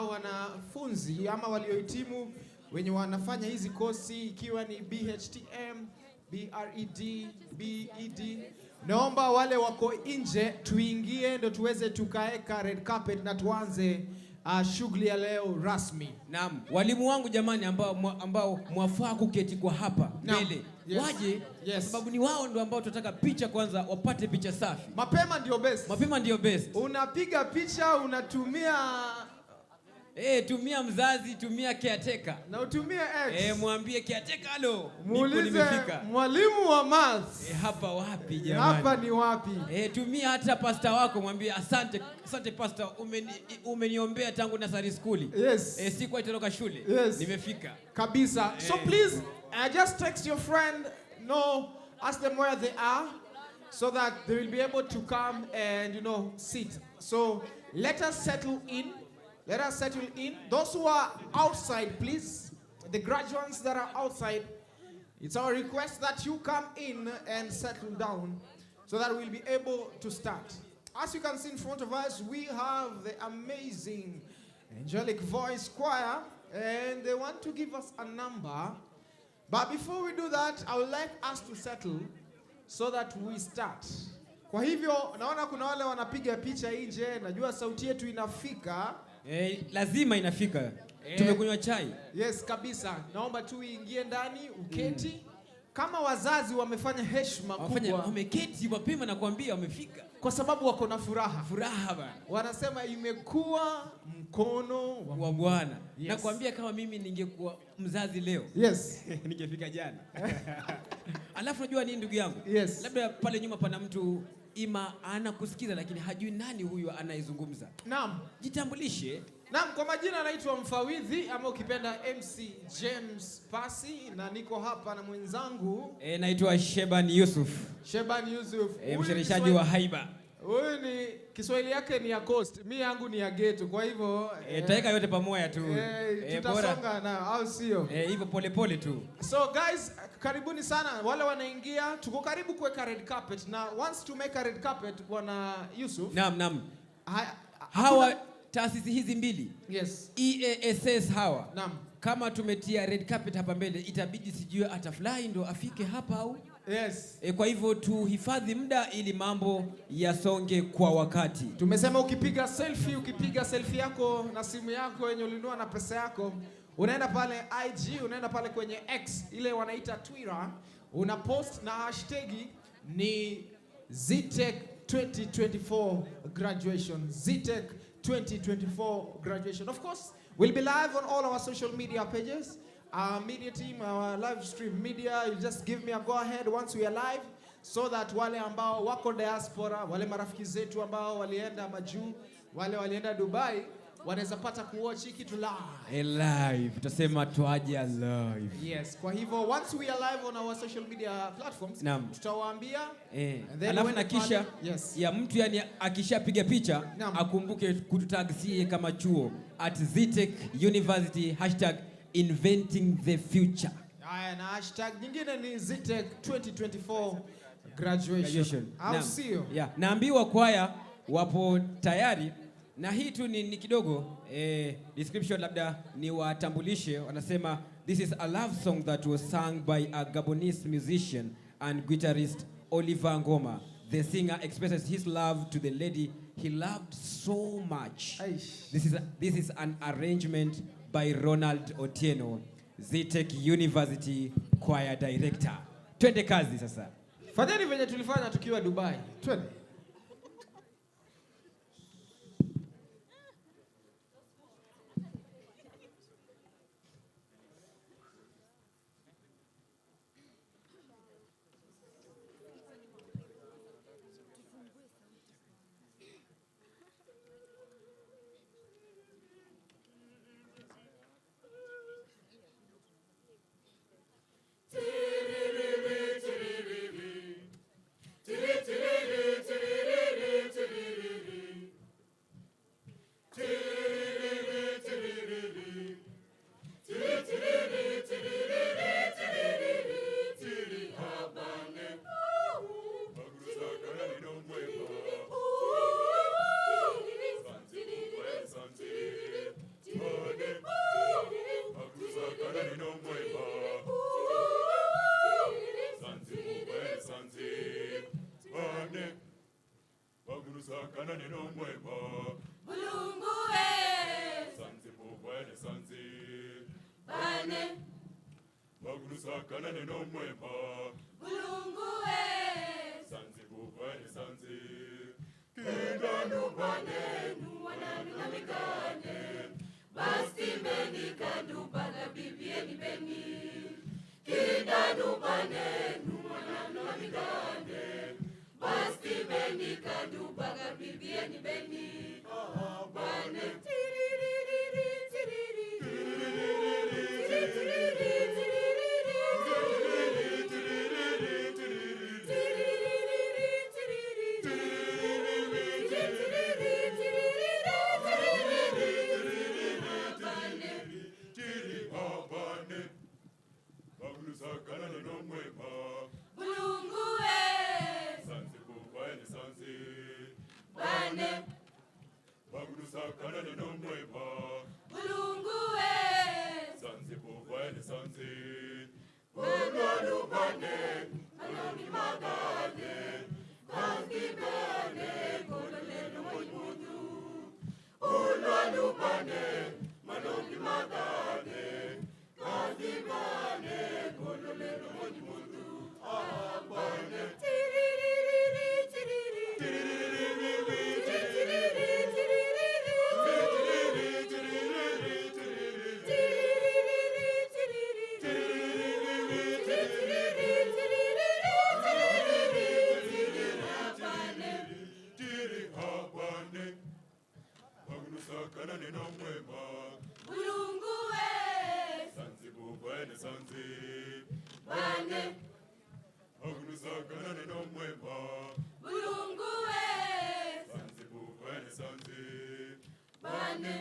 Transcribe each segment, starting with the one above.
wanafunzi ama waliohitimu wenye wanafanya hizi kosi ikiwa ni BHTM, BRED, BED. Naomba wale wako nje tuingie ndo tuweze tukaeka red carpet na tuanze shughuli ya leo rasmi. Naam, walimu wangu jamani ambao mwafaa kuketi kwa hapa mbele. Yes. Waje kwa sababu ni wao ndio ambao tunataka picha kwanza wapate picha safi. Mapema ndio best. Mapema ndio best. Unapiga picha unatumia tumia mzazi, tumia caretaker. Na utumie X. Mwambie caretaker halo. Muulize mwalimu wa maths. Hapa wapi jamani? Hapa ni wapi? Tumia hata pastor wako mwambie asante pastor umeniombea tangu nursery school. Yes. Sikuwa itoroka shule. Yes. Nimefika. Kabisa. So please just text your friend, ask them where they are so that they will be able to come and sit. So let us settle in. Let us settle in. Those who are outside, please, the graduates that are outside, it's our request that you come in and settle down so that we'll be able to start. As you can see in front of us, we have the amazing angelic voice choir, and they want to give us a number. But before we do that, I would like us to settle so that we start. Kwa hivyo, naona kuna wale wanapiga picha nje, najua sauti yetu inafika. Lazima inafika. Tumekunywa chai. Yes, kabisa. Naomba tu ingie ndani, uketi. Kama wazazi wamefanya heshima kubwa. Wameketi mapema na kuambia wamefika. Kwa sababu wako na furaha. Furaha bana. Wanasema imekuwa mkono wa Bwana. Yes. Na kuambia kama mimi ningekuwa mzazi leo. Yes. Ningefika jana. Alafu unajua nini ndugu yangu? Yes. Labda pale nyuma pana mtu anakusikiza lakini hajui nani huyu anayezungumza. Naam. Jitambulishe. Naam, kwa majina anaitwa Mfawidhi ama ukipenda MC James Pasi na niko hapa na mwenzangu. Naitwa Sheban Yusuf. Sheban Yusuf. Mshirikishaji wa Haiba. Huyu ni Kiswahili yake ni ya Coast, mimi yangu ni ya Ghetto. Kwa hivyo taika yote pamoja tu. Tutasonga na au sio? Hivyo pole tu. So guys, karibuni sana wale wanaingia, tuko karibu kuweka red carpet na once to make a red carpet bwana Yusuf. Naam. Hawa taasisi hizi mbili. Yes. EASS hawa. Naam. Kama tumetia red carpet hapa mbele itabidi sijue atafly ndo afike hapa au? Yes. Kwa hivyo tuhifadhi muda ili mambo yasonge kwa wakati. Tumesema ukipiga selfie yako na simu yako yenye ulinunua na pesa yako, unaenda pale IG, unaenda pale kwenye X, ile wanaita Twitter, una post na hashtag ni Zetech 2024 graduation. Zetech 2024 graduation. Of course, we'll be live on all our social media pages. Our media team, our live stream media, you just give me a go ahead once we are live so that wale ambao wako diaspora, wale marafiki zetu ambao walienda majuu, wale walienda Dubai, wanaweza pata kuwatch kitu live. Live, tutasema tuaje live. Yes, kwa hivyo once we are live on our social media platforms, tutawaambia. Alafu na kisha ya mtu yani akishapiga picha akumbuke kututagsia kama chuo @Zetech University #inventing the future. Na hashtag nyingine ni Zetech 2024 graduation. Au sio? Naambiwa kwaya wapo tayari na hii tu ni kidogo description labda ni watambulishe. Wanasema this is a love song that was sung by a Gabonese musician and guitarist Oliver Ngoma. The singer expresses his love to the lady he loved so much. This is an arrangement by Ronald Otieno, Zetech University choir director. Twende kazi sasa. Fadhali venye tulifanya tukiwa Dubai. Twende. Tiri Bagusakana neno mwema. Bulungue. Sanzi bubane sanzi. Kidanu banenu wananuna mikane. Basti beni kadu bala bibieni beni. Kidanu banenu wananuna mikane. Basti beni kadu bala bibieni beni. Bane. Bagusakana neno mwema. Bulungue. Sanzi bubane sanzi. Bane. Bagusakana neno mwema. Bulungue. Sanzi bubane sanzi. Bulungu bane. Aloni magane. Kangi bane. Golole no moimudu. Bulungu bane. Malongi magane. Kangi bane. Golole no moimudu. Bane. Bagusakana neno mwema. Bulungue. Sanzi bubane sanzi. Bane. Bagusakana neno mwema. Bulungue. Sanzi bubane sanzi. Bane.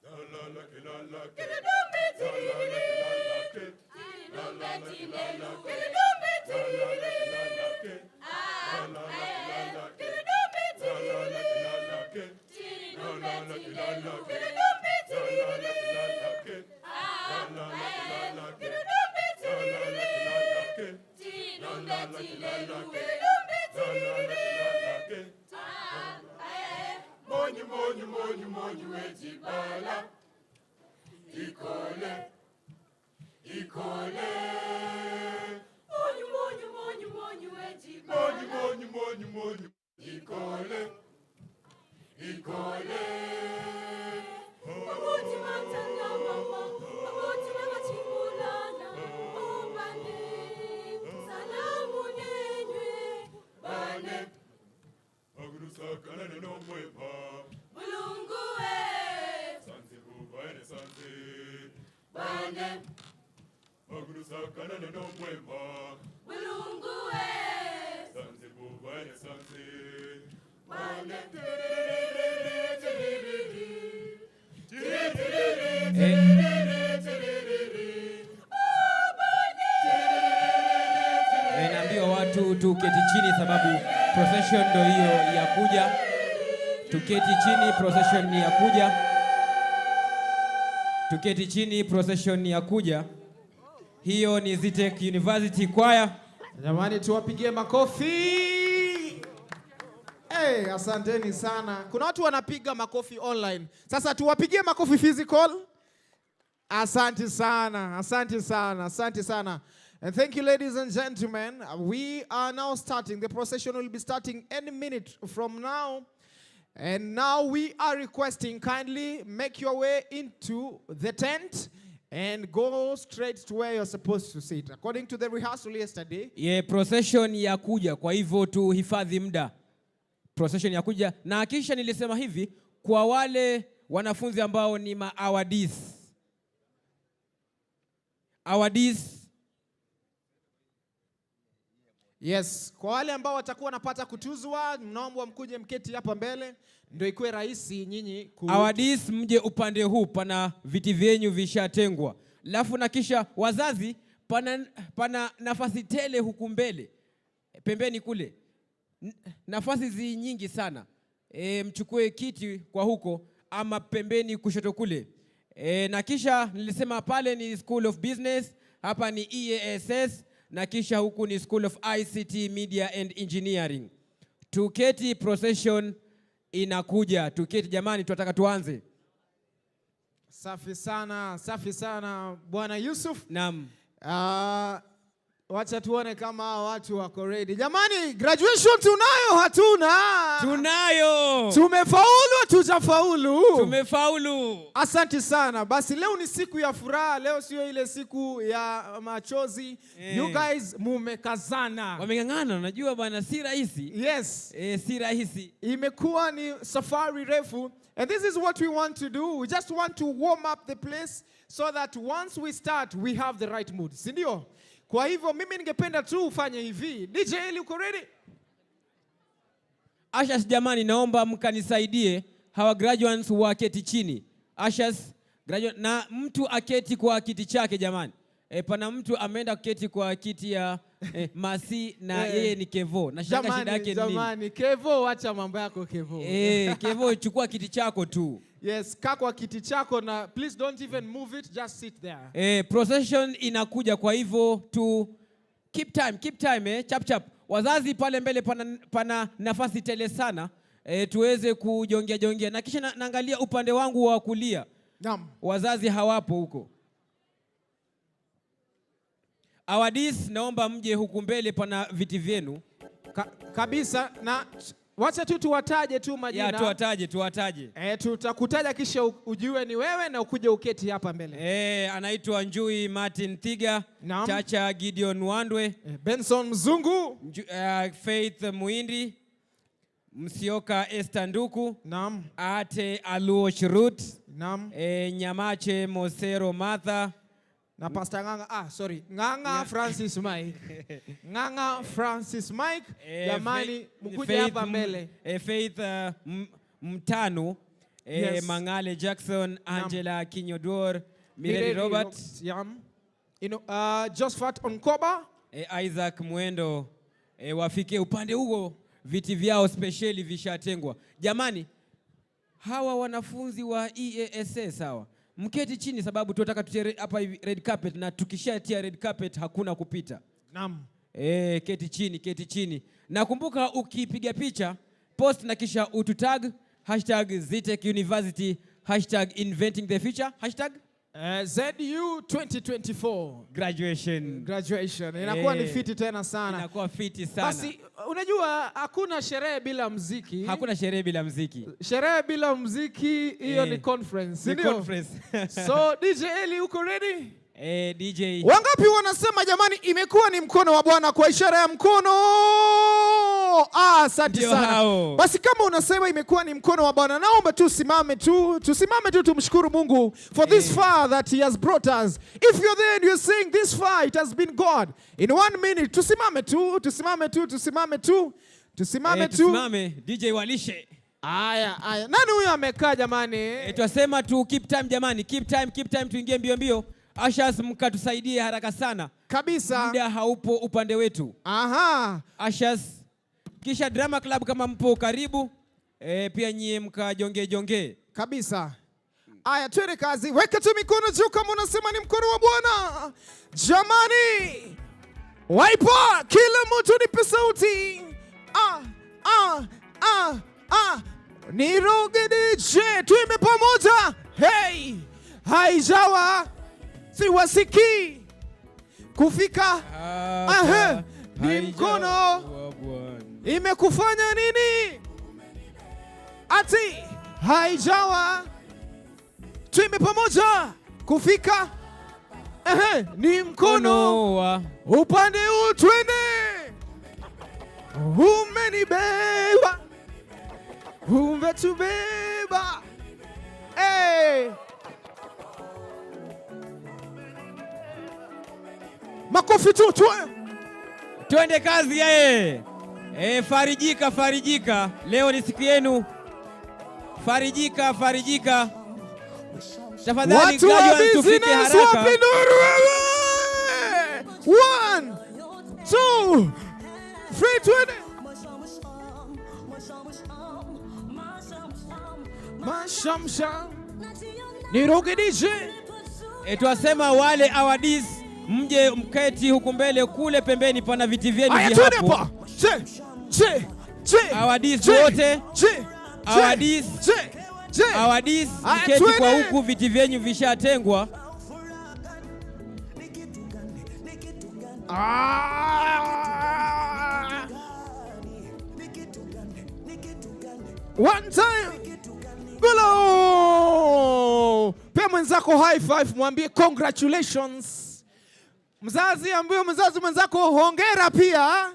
La la la ke la la ke. Kidumbe La la la ke la la ke. La la la ke la la ke. La la la ke la la ke. La la la ke la la ke. La la la ke la la ke. La la la ke la la ke. La la la ke la la ke. La la la ke la la ke. La la la ke la la ke. La la la ke la la ke. La la la ke la la ke. Monyu monyu monyu monyu ejibala. Ikole. Ikole. Monyu monyu monyu monyu ejibala. Monyu monyu monyu monyu. Ikole. Ikole. Mabuti matanga mama. Mabuti magachimulana. Bane. Salamu nenywe. Bane. Bagusakana neno mwema. Bulungue. Sanzi bubane sanzi. Bane. Bagusakana neno mwema. Bulungue. Sanzi bubane sanzi. Bane. Naambiwa watu tuketi chini sababu procession ndo hiyo ya kuja. Tuketi chini, procession ni ya kuja. Tuketi chini, procession ni ya kuja. Hiyo ni Zetech University Choir. Jamani tuwapigie makofi. Asanteni sana. Kuna watu wanapiga makofi online. Sasa tuwapigie makofi physical. Asante sana. Asante sana. Asante sana. And thank you, ladies and gentlemen. We are now starting. The procession will be starting any minute from now. And now we are requesting kindly make your way into the tent and go straight to where you're supposed to sit. According to the rehearsal yesterday. Procession ya kuja, kwa hivyo tuhifadhi muda. Procession ya kuja. Na kisha nilisema hivi kwa wale wanafunzi ambao ni awardees. Awardees. Yes, kwa wale ambao watakuwa wanapata kutuzwa, mnaomba mkuje mketi hapa mbele ndio ikuwe rahisi nyinyi Awardees mje upande huu, pana viti vyenyu vishatengwa. Alafu na kisha wazazi pana nafasi tele huku mbele. Pembeni kule. Nafasi zi nyingi sana. Mchukue kiti kwa huko ama pembeni kushoto kule. Na kisha nilisema pale ni School of Business, hapa ni EASS, na kisha huku ni School of ICT, Media and Engineering. Tuketi, procession inakuja. Tuketi jamani, tunataka tuanze. Safi sana Bwana Yusuf. Naam. Wacha tuone kama watu wako ready. Jamani, graduation tunayo hatuna? Tunayo. Tumefaulu tujafaulu? Tumefaulu. Asante sana. Basi leo ni siku ya furaha, leo sio ile siku ya machozi. You guys mumekazana. Wameng'ang'ana, unajua bwana si rahisi. Yes. Si rahisi. Imekuwa ni safari refu. And this is what we want to do. We just want to warm up the place so that once we start, we have the right mood. Si ndio? Kwa hivyo mimi ningependa tu ufanye hivi. DJ Eli, uko ready? Ashas jamani, naomba mkanisaidie hawa graduates waketi chini. Ashas graduate na mtu aketi kwa kiti chake jamani. Pana mtu ameenda kuketi kwa kiti ya Masi na yeye ni Kevo. Na shida yake ni nini? Jamani, Kevo, acha mambo yako Kevo. Kevo, chukua kiti chako tu. Yes, kaa kwa kiti chako na please don't even move it, just sit there. Procession inakuja, kwa hivyo tu keep time chap. Wazazi pale mbele pana nafasi tele sana. Tuweze kujongea na kisha naangalia upande wangu wa kulia. Naam. Wazazi hawapo huko. Awadis, naomba mje huku mbele, pana viti vyenu. Kabisa, na wacha tu tuwataje tu majina. Ya, tuwataje. Tutakutaja kisha ujue ni wewe na ukuje uketi hapa mbele. Anaitwa Njui Martin Thiga. Naam. Chacha Gideon Wandwe. Benson Mzungu. Faith Muindi. Msioka Esther Nduku. Naam. Ate Aluo Shirut. Naam. Nyamache Mosero Martha. Na Pastor Nganga Francis Mike. Nganga Francis Mike. Jamani, mkuje hapa mbele. Faith Mtanu. Yes. Mangale Jackson. Angela Kinyodor. Mireli Robert. Josephat Onkoba. Isaac Mwendo. Wafike upande huo, viti vyao speciali vishatengwa. Jamani, hawa wanafunzi wa EASA sawa. Mketi chini sababu tunataka tutie hapa red carpet, na tukishatia red carpet hakuna kupita. Naam. Keti chini. Nakumbuka ukipiga picha, post na kisha ututag #Zetech University #Inventing the Future ZU 2024 graduation. Inakuwa ni fiti tena sana. Inakuwa fiti sana. Basi unajua hakuna sherehe bila muziki. Hakuna sherehe bila muziki. Sherehe bila muziki hiyo ni conference. Ni conference. So DJ Eli, uko ready? DJ. Wangapi wanasema jamani imekuwa ni mkono wa Bwana kwa ishara ya mkono? Asante sana. Basi kama unasema imekuwa ni mkono wa Bwana, naomba tusimame tu tumshukuru Mungu for this far that he has brought us. If you're there and you're saying this far it has been God, in 1 minute tusimame tu. Tusimame DJ Walishe. Aya. Nani huyo amekaa jamani? Tunasema tu keep time jamani, keep time tuingie mbio. Ashas, mkatusaidie haraka sana. Kabisa. Muda haupo upande wetu. Aha. Ashas, kisha drama club kama mpo karibu, pia nyie mkajonge. Kabisa. Aya, twende kazi. Weka tu mikono juu kama unasema ni mkono wa Bwana. Jamani. Waipa, kila mtu nipe sauti. Niroge DJ, tuime pamoja. Hey. Haijawa. Siwasiki. Kufika. Ni mkono. Imekufanya nini? Ati. Haijawa. Tuime pamoja. Kufika. Ni mkono. Upande huu twende. Umenibeba. Umetubeba. Makofi tu. Twende kazi farijika. Leo ni siku yenu. Farijika. Tafadhali graduates tufike haraka. Wapi nuru wewe? 1 2 3 twende. Mashamsham. Niroge DJ. Tuwasema wale awadis mje mketi huku mbele, kule pembeni pana viti vyenu hapo. Awadis wote. Awadis mketi kwa huku, viti vyenu vishatengwa. One time. Gulo. Pia mwenzako high five, mwambie congratulations. Mzazi ambie mzazi mwenzako hongera pia.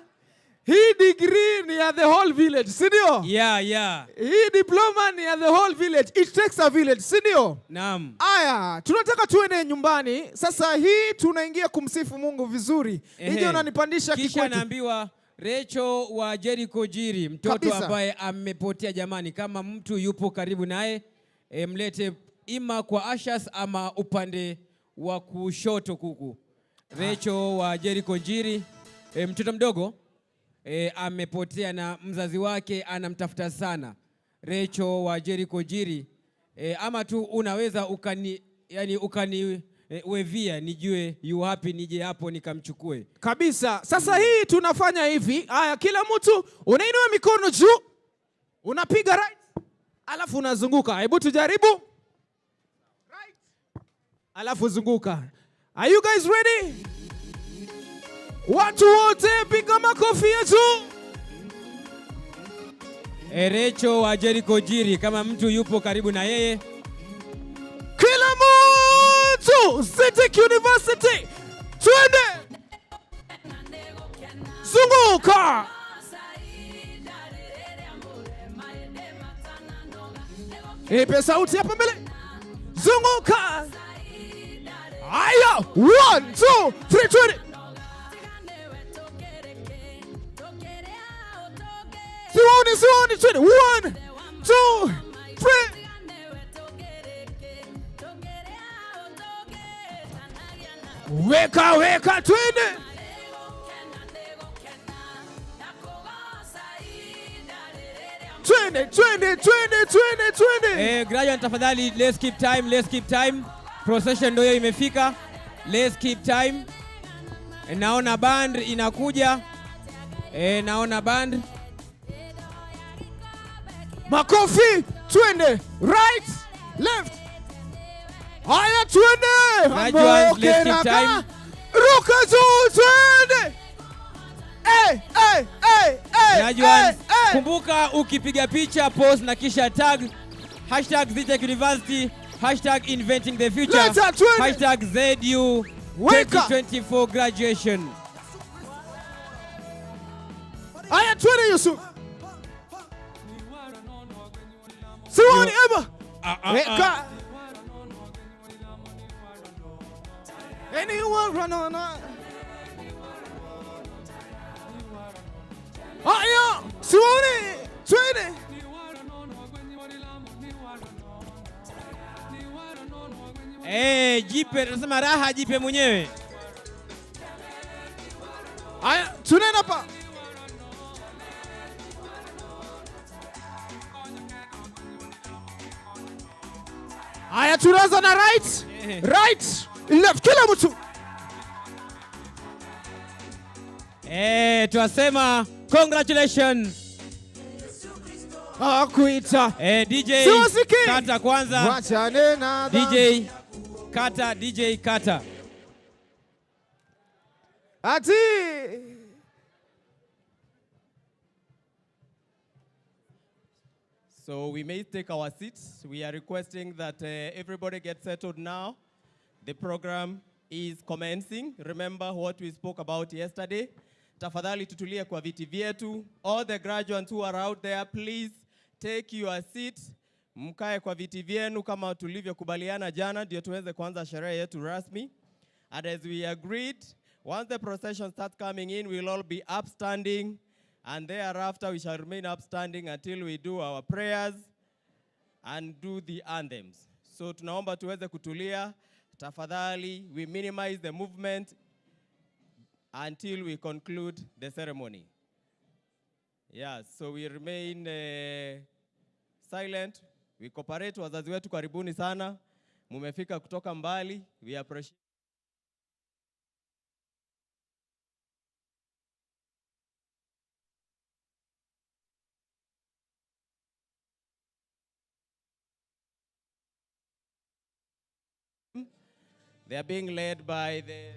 Hii degree ni ya the whole village, si ndio? Yeah. Hii diploma ni ya the whole village. It takes a village, si ndio? Naam. Aya, tunataka tuende nyumbani. Sasa hii tunaingia kumsifu Mungu vizuri. Nije unanipandisha Kisha Kikwete. naambiwa Recho wa Jericho Jiri, mtoto Kabisa. ambaye amepotea jamani, kama mtu yupo karibu naye mlete ima kwa Ashas ama upande wa kushoto kuku. Recho wa Jericho Jiri, mtoto mdogo amepotea na mzazi wake anamtafuta sana. Recho wa Jericho Jiri, ama tu unaweza wevia nijue yu happy nije hapo nikamchukue. Kabisa. Sasa hii tunafanya hivi. Haya, kila mtu unainua mikono juu. Unapiga right. Alafu unazunguka. Hebu tujaribu. Right. Alafu zunguka. Are you guys ready? Watu wote piga makofi juu. Recho wa Jericho Jiri, kama mtu yupo karibu na yeye. Kila mtu Zetech University. Twende. Zunguka. Ipe sauti hapa mbele. Zunguka. Aya, 1, 2, 3, 20. Siwoni, 20. 1, 2, 3. Weka, twende. Twende. Graduate tafadhali, let's keep time. Procession ndio imefika. Let's keep time. Naona band inakuja. Naona band. Makofi, twende. Right, left. Haya, twende. Graduates, let's keep time. Ruka juu, twende. Graduates, kumbuka ukipiga picha post na kisha tag #Zetech University, #Inventing the Future, #ZU 2024 graduation. Haya, twende Yusuf. Siwani eba. Weka. Anyone run on. Haya, siwani. Twende. Jipe, nasema raha jipe mwenyewe. Haya, tunaenda hapa. Haya, tunaanza na right. Right, left, kila mtu. Tuasema congratulations. Akuita. DJ kata kwanza. Wachane na DJ kata. Ati. So we may take our seats. We are requesting that everybody get settled now. The program is commencing. Remember what we spoke about yesterday. Tafadhali tutulie kwa viti vyetu. All the graduates who are out there, please take your seat. Mkae kwa viti vyenu kama tulivyokubaliana jana ndio tuweze kuanza sherehe yetu rasmi. And as we agreed, once the procession starts coming in, we'll all be upstanding. And thereafter, we shall remain upstanding until we do our prayers and do the anthems. So tunaomba tuweze kutulia. Tafadhali, we minimize the movement until we conclude the ceremony. Yeah, so we remain silent. We cooperate. Wazazi wetu karibuni sana. Mumefika kutoka mbali. We appreciate. They are being led by the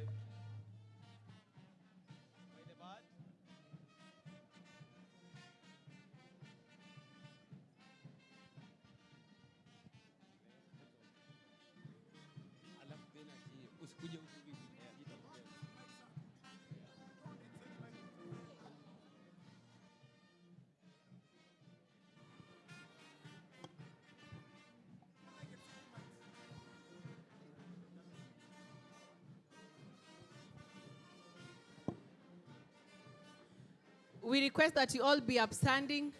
We request that you all be upstanding.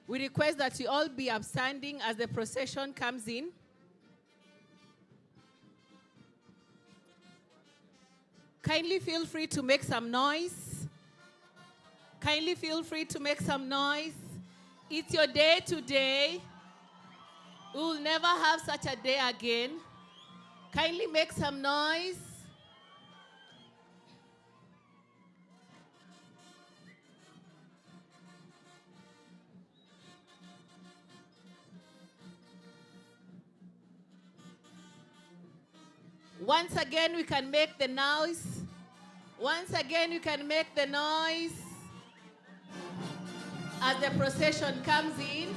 We request that you all be upstanding as the procession comes in. Kindly feel free to make some noise. Kindly feel free to make some noise. It's your day today. We will never have such a day again. Kindly make some noise. Once again, we can make the noise. Once again, you can make the noise as the procession comes in.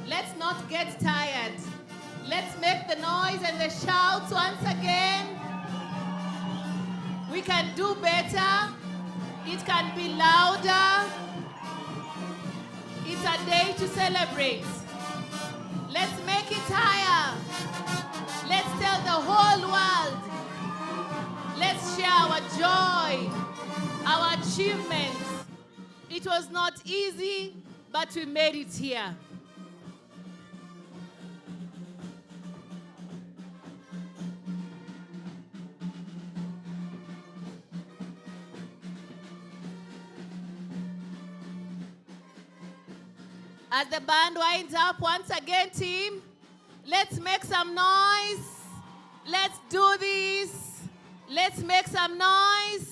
Let's not get tired. Let's make the noise and the shouts once again. We can do better. It can be louder. It's a day to celebrate. Let's make it higher. Let's tell the whole world. Let's share our joy, our achievements. It was not easy, but we made it here. As the band winds up, once again, team, let's make some noise. Let's do this. Let's make some noise.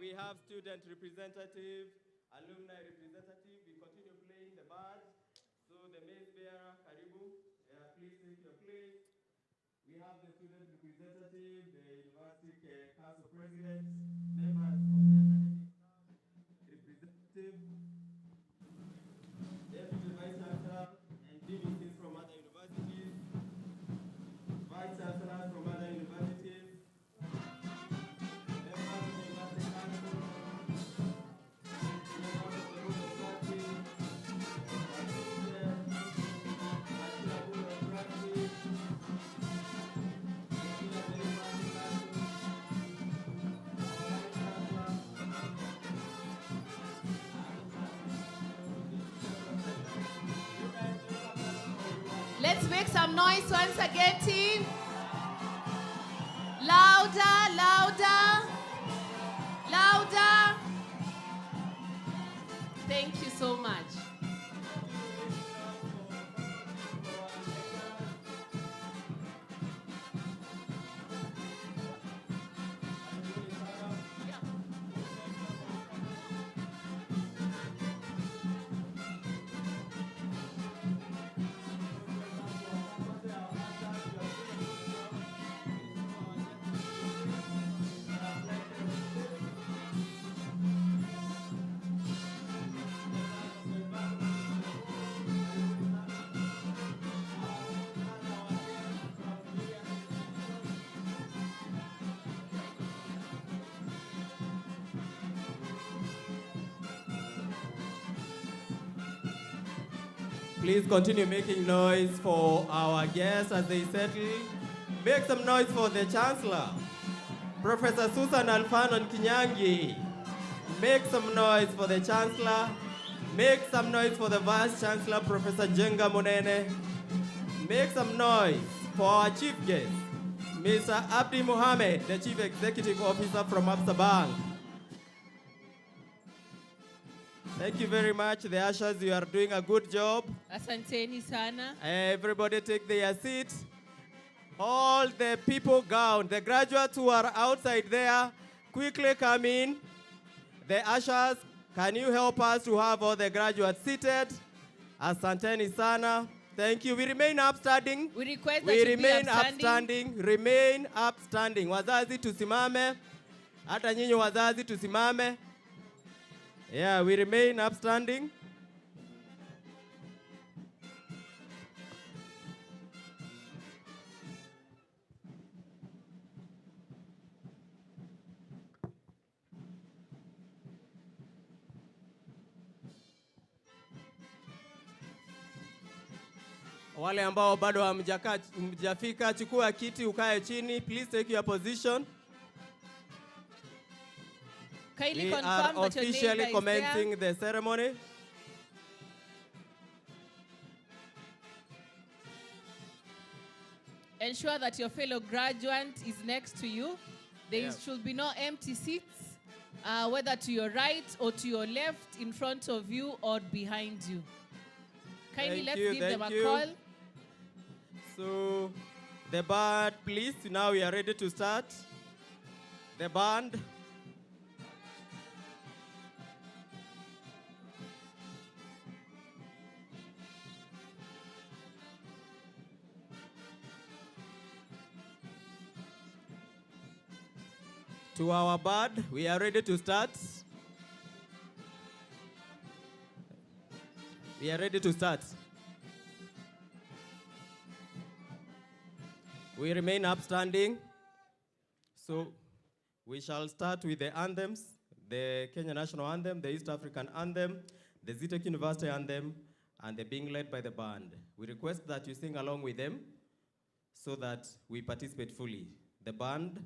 We have student representative, alumni representative. We continue playing the band. So the mace bearer, Karibu, please take your place. We have the student representative, the university council president, members of the academic representative, deputy vice chancellor, and DVCs from other universities, vice chancellors from other universities. Let's make some noise once again, team. Louder, louder, louder. Thank you so much. Please continue making noise for our guests as they settle. Make some noise for the Chancellor, Professor Susan Alfanon Kinyangi. Make some noise for the Chancellor. Make some noise for the Vice Chancellor, Professor Jenga Monene. Make some noise for our chief guest, Mr. Abdi Mohammed, the Chief Executive Officer from Absa Bank. Thank you very much, the ushers. You are doing a good job. Asanteni sana. Everybody take their seat. All the people gown, the graduates who are outside there, quickly come in. The ushers, can you help us to have all the graduates seated? Asanteni sana. Thank you. We remain upstanding. We request that We you be remain upstanding. upstanding. Remain upstanding. Wazazi tusimame. Hata nyinyi wazazi tusimame. Yeah, we remain upstanding. Wale ambao bado hamjafika, chukua kiti ukae chini. Please take your position. Kindly We confirm are that your officially neighbor is commencing there. the ceremony. Ensure that your fellow graduate is next to you. There Yeah. should be no empty seats, whether to your right or to your left, in front of you or behind you. Kindly Thank let's you, give them a thank you. call. So, the band, please. Now we are ready to start. The band. To our band, we are ready to start. We are ready to start. We remain upstanding. So we shall start with the anthems, the Kenya National Anthem, the East African Anthem, the Zetech University Anthem, and the being led by the band. We request that you sing along with them so that we participate fully. The band.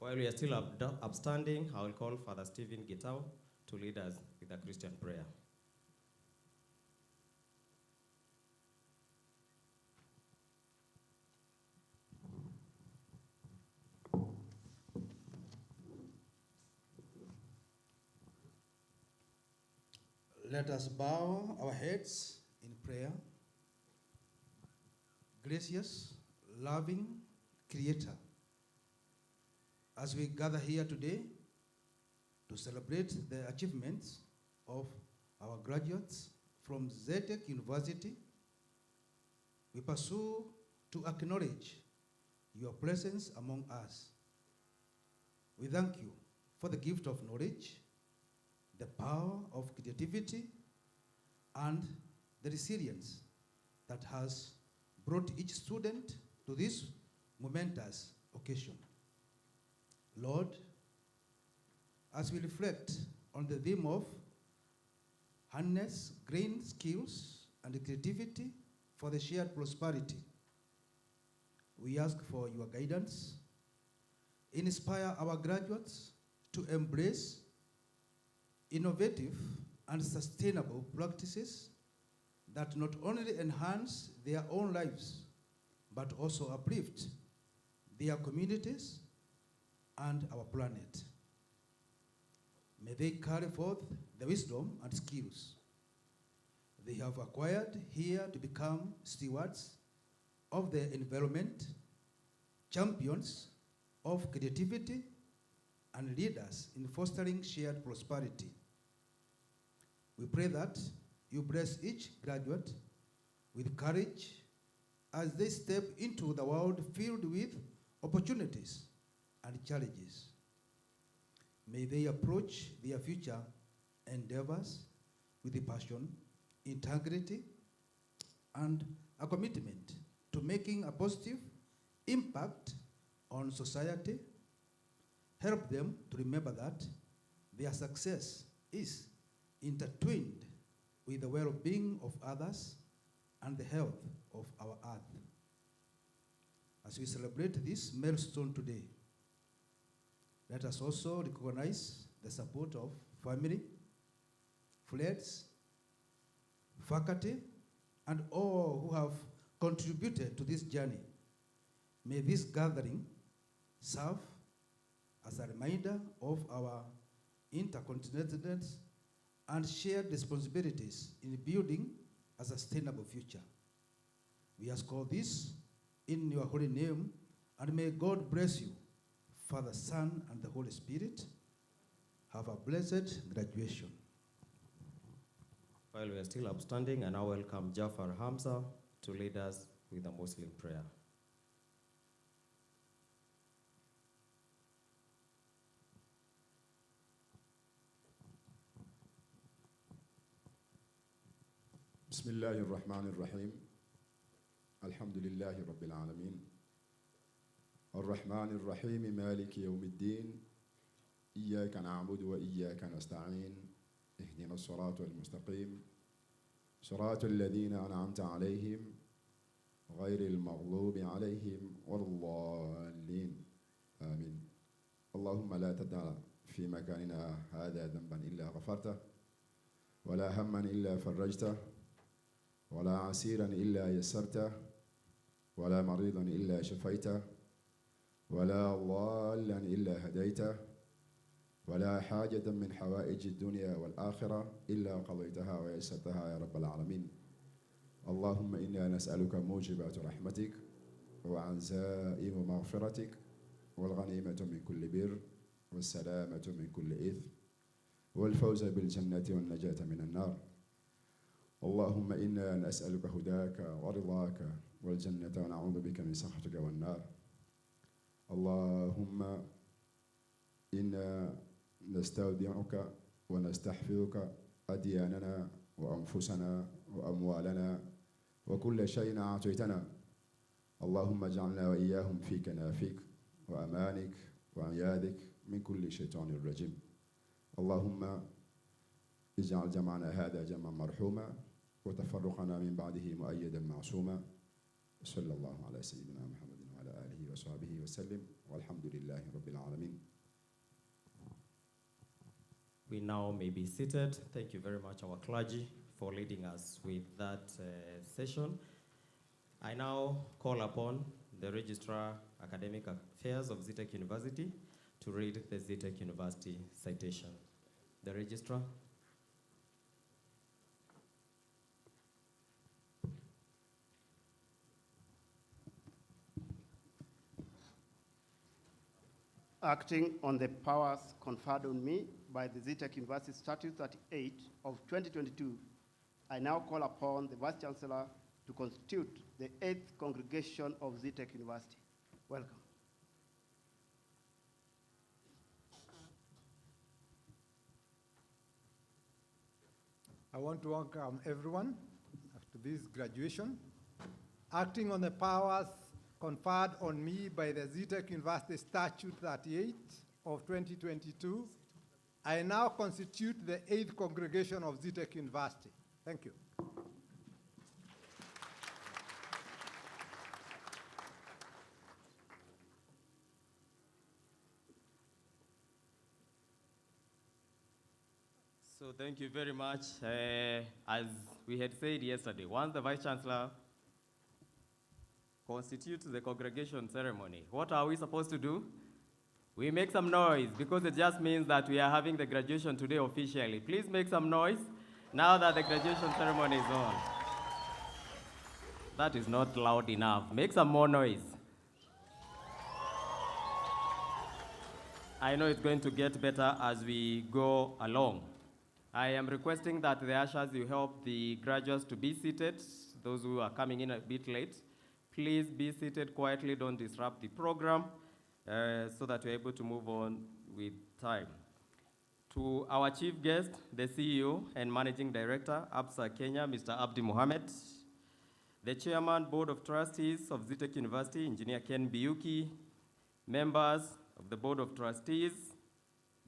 While we are still upstanding, I will call Father Stephen Gitao to lead us with a Christian prayer. Let us bow our heads in prayer. Gracious, loving Creator, as we gather here today to celebrate the achievements of our graduates from Zetech University, we pursue to acknowledge your presence among us. We thank you for the gift of knowledge, the power of creativity, and the resilience that has brought each student to this momentous occasion. Lord, as we reflect on the theme of harness grain skills and creativity for the shared prosperity, we ask for your guidance. Inspire our graduates to embrace innovative and sustainable practices that not only enhance their own lives, but also uplift their communities and our planet. May they carry forth the wisdom and skills they have acquired here to become stewards of the environment, champions of creativity, and leaders in fostering shared prosperity. We pray that you bless each graduate with courage as they step into the world filled with opportunities and challenges. May they approach their future endeavors with passion, integrity, and a commitment to making a positive impact on society. Help them to remember that their success is intertwined with the well-being of others and the health of our earth. As we celebrate this milestone today, let us also recognize the support of family, friends, faculty, and all who have contributed to this journey. May this gathering serve as a reminder of our interconnectedness and shared responsibilities in building a sustainable future. We ask all this in your holy name, and may God bless you, Father, Son, and the Holy Spirit. Have a blessed graduation. While we are still upstanding, I now welcome Jafar Hamza to lead us with a Muslim prayer. بسم الله الرحمن الرحيم الحمد لله رب العالمين الرحمن الرحيم مالك يوم الدين إياك نعبد وإياك نستعين اهدنا الصراط المستقيم صراط الذين أنعمت عليهم غير المغضوب عليهم ولا الضالين آمين. اللهم لا تدع في مكاننا هذا ذنبا إلا غفرته ولا هما إلا فرجته ولا عسيرا إلا يسرته ولا مريضا إلا شفيته ولا ضالا إلا هديته ولا حاجة من حوائج الدنيا والآخرة إلا قضيتها ويسرتها يا رب العالمين. اللهم إنا نسألك موجبات رحمتك وعزائم مغفرتك والغنيمة من كل بر والسلامة من كل إثم والفوز بالجنة والنجاة من النار. اللهم إنا نسألك هداك ورضاك والجنة ونعوذ بك من سخطك والنار. اللهم إنا نستودعك ونستحفظك أدياننا وأنفسنا وأموالنا وكل شيء أعطيتنا. اللهم اجعلنا وإياهم في كنافك وأمانك وعياذك من كل شيطان رجيم. اللهم اجعل جمعنا هذا جمعا مرحوما وتفرقنا من بعده مؤيدا معصوما. صلى الله على سيدنا محمد وعلى آله وصحبه وسلم والحمد لله رب العالمين. We now may be seated. Thank you very much, our clergy, for leading us with that session. I now call upon the Registrar Academic Affairs of Zetech University to read the Zetech University citation. The Registrar. Acting on the powers conferred on me by the Zetech University Statute 38 of 2022, I now call upon the Vice Chancellor to constitute the 8th congregation of Zetech University. Welcome. I want to welcome everyone after this graduation. Acting on the powers conferred on me by the Zetech University Statute 38 of 2022, I now constitute the 8th congregation of Zetech University. Thank you. So thank you very much. As we had said yesterday, once the Vice Chancellor constitutes the congregation ceremony, what are we supposed to do? We make some noise, because it just means that we are having the graduation today officially. Please make some noise now that the graduation ceremony is on. That is not loud enough. Make some more noise. I know it's going to get better as we go along. I am requesting that the ushers, you help the graduates to be seated. Those who are coming in a bit late, please be seated quietly, don't disrupt the program, so that we're able to move on with time. To our chief guest, the CEO and Managing Director, ABSA Kenya, Mr. Abdi Mohamed, the Chairman, Board of Trustees of Zetech University, Engineer Ken Biuki, members of the Board of Trustees,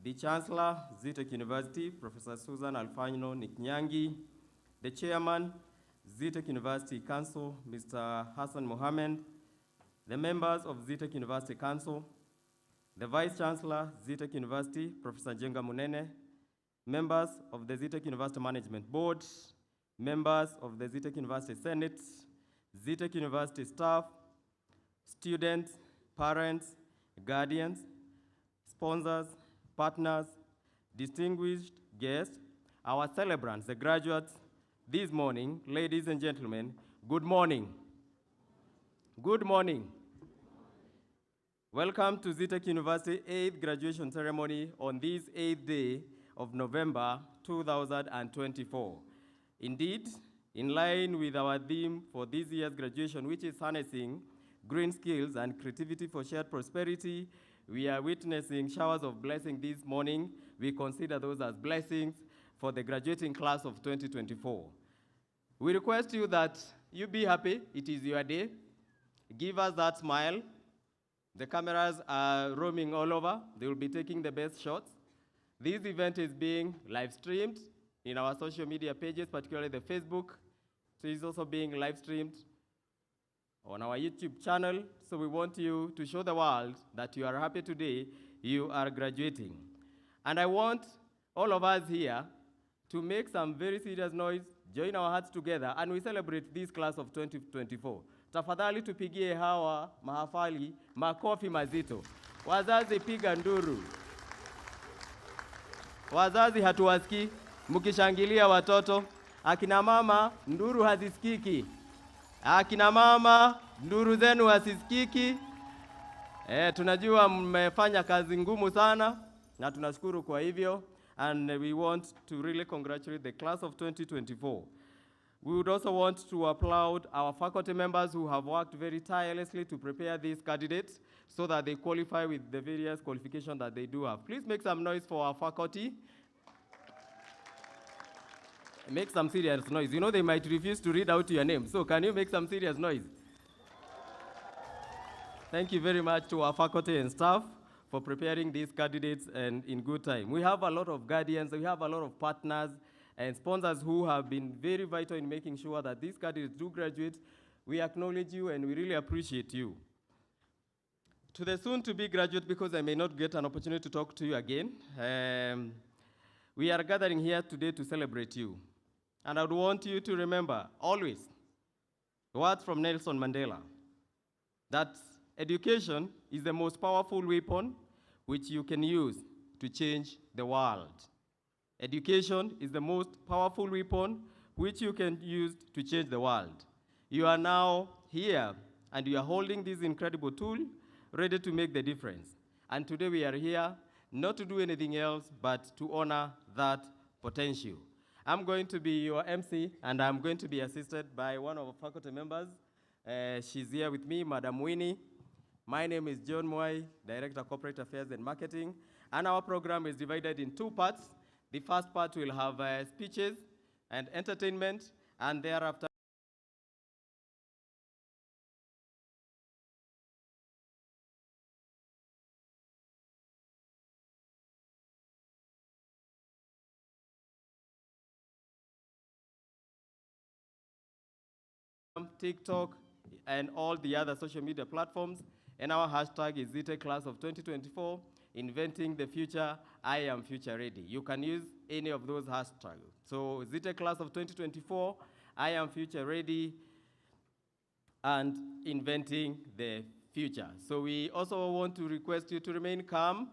the Chancellor, Zetech University, Professor Susan Alfano Niknyangi, the Chairman, Zetech University Council, Mr. Hassan Mohamed, the members of Zetech University Council, the Vice Chancellor, Zetech University, Professor Jenga Munene, members of the Zetech University Management Board, members of the Zetech University Senate, Zetech University staff, students, parents, guardians, sponsors, partners, distinguished guests, our celebrants, the graduates, this morning, ladies and gentlemen, good morning. Good morning. Welcome to Zetech University 8th graduation ceremony on this 8th day of November 2024. Indeed, in line with our theme for this year's graduation, which is harnessing green skills and creativity for shared prosperity, we are witnessing showers of blessing this morning. We consider those as blessings for the graduating class of 2024. We request you that you be happy. It is your day. Give us that smile. The cameras are roaming all over. They will be taking the best shots. This event is being live streamed in our social media pages, particularly the Facebook. So it's also being live streamed on our YouTube channel. So we want you to show the world that you are happy today, you are graduating. And I want all of us here to make some very serious noise, join our hearts together, and we celebrate this class of 2024. Tafadhali tupigie hawa mahafali makofi mazito. Wazazi piga nduru. Wazazi hatuwasikii mkishangilia watoto. Akina mama nduru hazisikiki. Akina mama nduru zenu hazisikiki. Tunajua mmefanya kazi ngumu sana na tunashukuru kwa hivyo, and we want to really congratulate the class of 2024. We would also want to applaud our faculty members who have worked very tirelessly to prepare these candidates so that they qualify with the various qualifications that they do have. Please make some noise for our faculty. Make some serious noise. You know they might refuse to read out your name, so can you make some serious noise? Thank you very much to our faculty and staff for preparing these candidates and in good time. We have a lot of guardians, we have a lot of partners and sponsors who have been very vital in making sure that these candidates do graduate. We acknowledge you and we really appreciate you. To the soon-to-be graduate, because I may not get an opportunity to talk to you again, we are gathering here today to celebrate you. And I would want you to remember always words from Nelson Mandela, that education is the most powerful weapon which you can use to change the world. Education is the most powerful weapon which you can use to change the world. You are now here and you are holding this incredible tool ready to make the difference. And today we are here not to do anything else but to honor that potential. I'm going to be your MC and I'm going to be assisted by one of our faculty members. She's here with me, Madam Winnie. My name is John Moy, Director of Corporate Affairs and Marketing. And our program is divided in two parts. The first part will have speeches and entertainment, and thereafter TikTok and all the other social media platforms. And our hashtag is Zetech Class of 2024, Inventing the Future, I Am Future Ready. You can use any of those hashtags. So Zetech Class of 2024, I Am Future Ready, and Inventing the Future. So we also want to request you to remain calm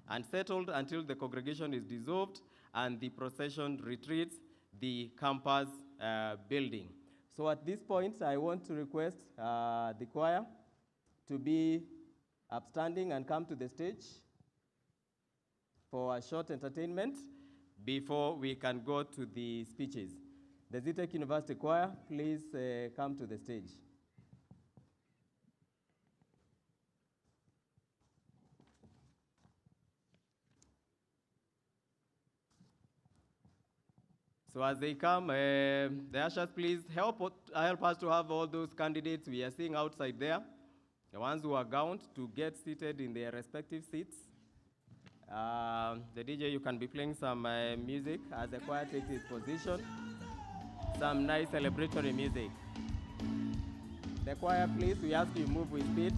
and settled until the congregation is dissolved and the procession retreats the campus building. So at this point, I want to request the choir to be upstanding and come to the stage for a short entertainment before we can go to the speeches. The Zetech University choir, please come to the stage. So as they come, the ushers, please help us to have all those candidates we are seeing outside there, the ones who are gowned, to get seated in their respective seats. The DJ, you can be playing some music as the choir takes its position. Some nice celebratory music. The choir, please, we ask you move with speed.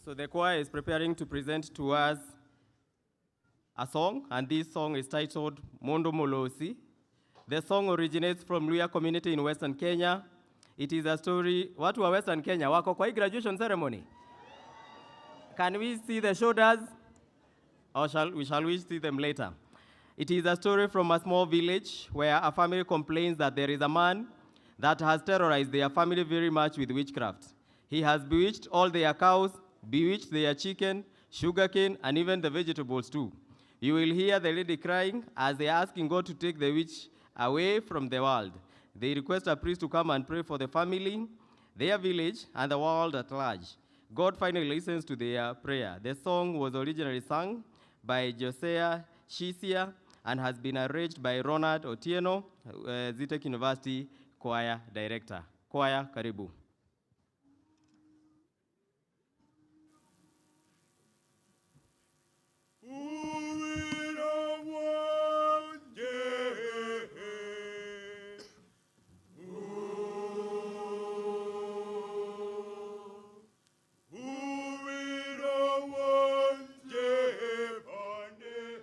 So the choir is preparing to present to us a song, and this song is titled Mondo Molosi. The song originates from Luya community in Western Kenya. It is a story, watu wa Western Kenya, wako kwa hii graduation ceremony? Can we see the shoulders? Or shall we see them later? It is a story from a small village where a family complains that there is a man that has terrorized their family very much with witchcraft. He has bewitched all their cows, bewitched their chicken, sugarcane, and even the vegetables too. You will hear the lady crying as they are asking God to take the witch away from the world. They request a priest to come and pray for the family, their village, and the world at large. God finally listens to their prayer. The song was originally sung by Josiah Shisia and has been arranged by Ronald Otieno, Zetech University choir director. Choir, karibu. Bande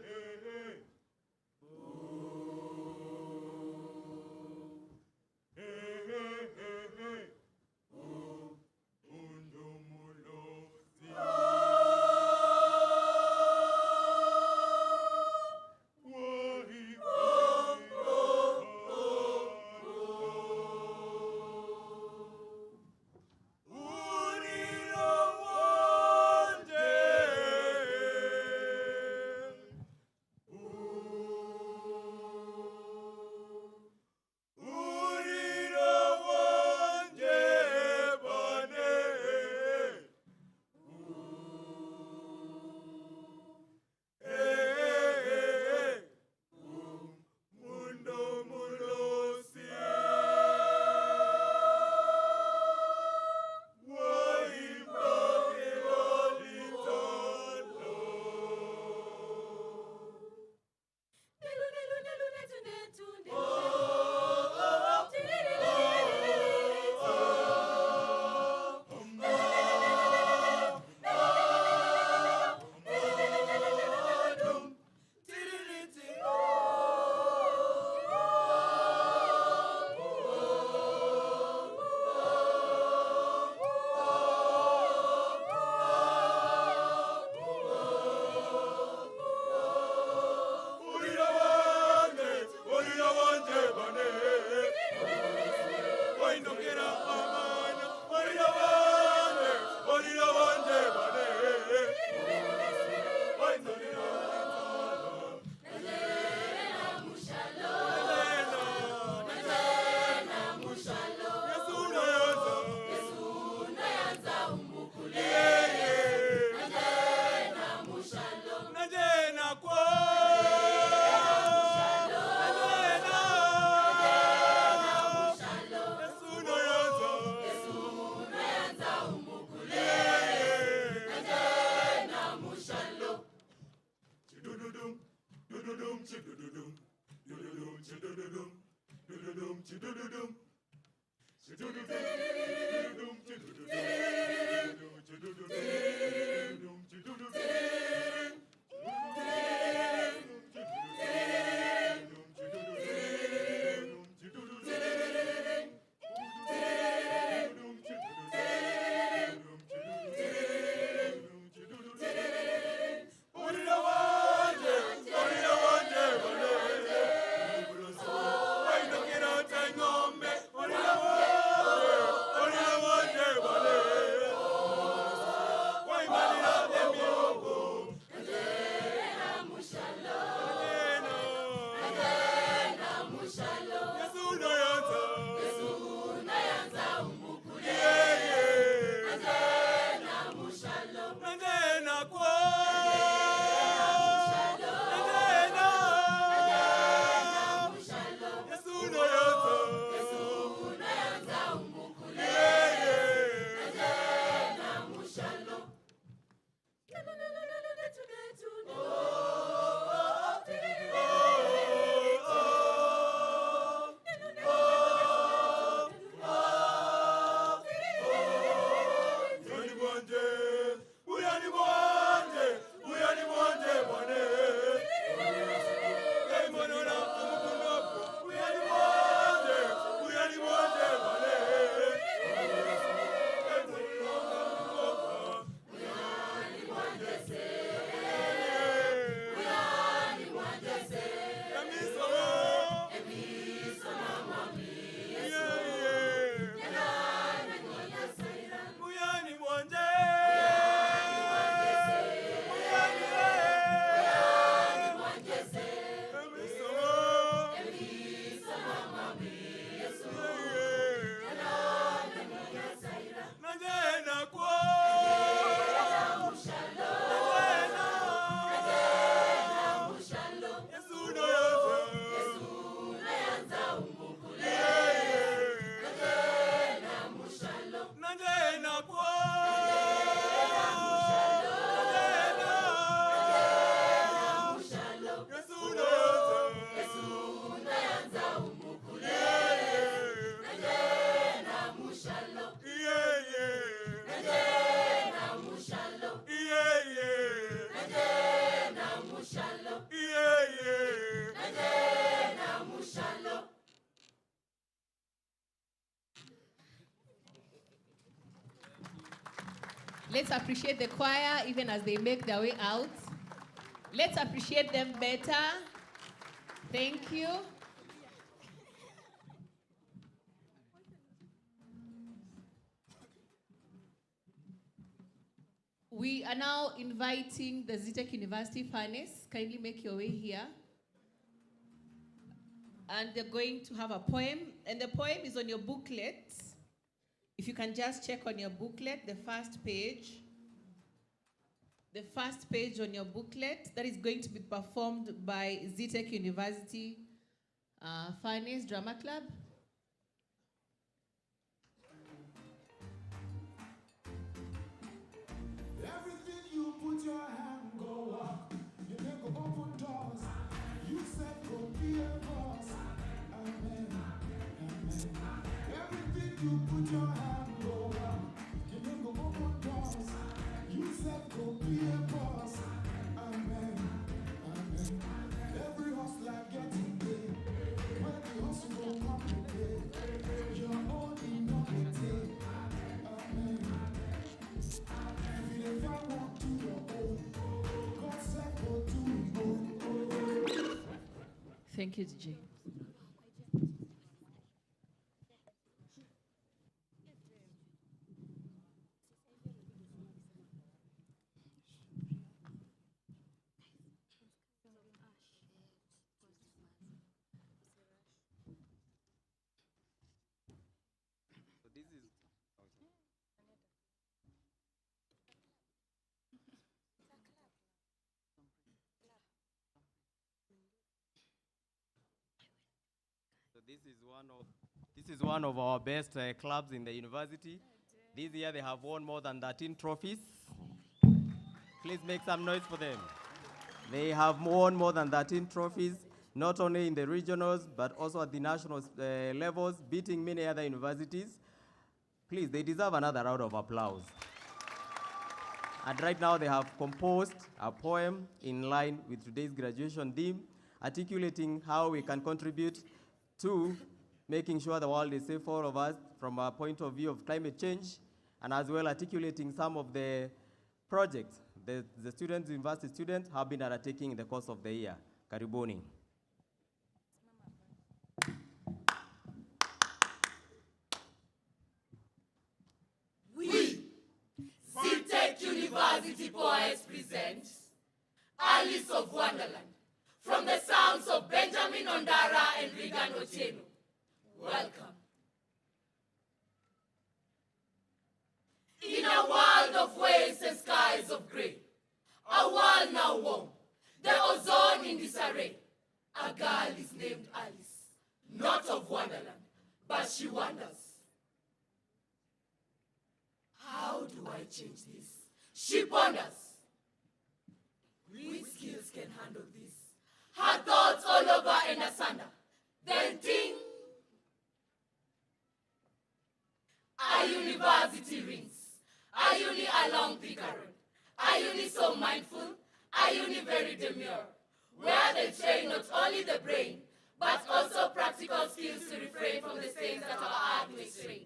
Let's appreciate the choir even as they make their way out. Let's appreciate them better. Thank you. We are now inviting the Zetech University finalists. Kindly make your way here. And they're going to have a poem. And the poem is on your booklet. If you can just check on your booklet, the first page. The first page on your booklet, that is going to be performed by Zetech University Finance Drama Club. Everything you put your hand, go up. You make open doors. You said go be a boss. Amen. Amen. Everything you put your hand, go up. You make open doors. You said go be a boss. Amen. Amen. Every hustler getting paid. When the hustle will come today, you're only not a day. Amen. If you never walk to your own, God said go to your own. Thank you, DJ. This is one of our best clubs in the university. This year they have won more than 13 trophies. Please make some noise for them. They have won more than 13 trophies. not only in the regionals, but also at the national levels, beating many other universities. Please, they deserve another round of applause. And right now they have composed a poem in line with today's graduation theme, articulating how we can contribute to making sure the world is safe for all of us from a point of view of climate change, and as well articulating some of the projects the students, university students, have been undertaking in the course of the year. Karibuni. We, Zetech University poets present Alice of Wonderland, from the sounds of Benjamin Ondara and Regan Otieno. Welcome. In a world of waves and skies of gray, a world now warm, the ozone in disarray, a girl is named Alice, not of Wonderland, but she wonders. How do I change this? She ponders. Which skills can handle this? Her thoughts all over and asunder. Then ting. A university rings. A uni along the current. A uni so mindful. A uni very demure. Where they train not only the brain, but also practical skills to refrain from the stains that our art may strain.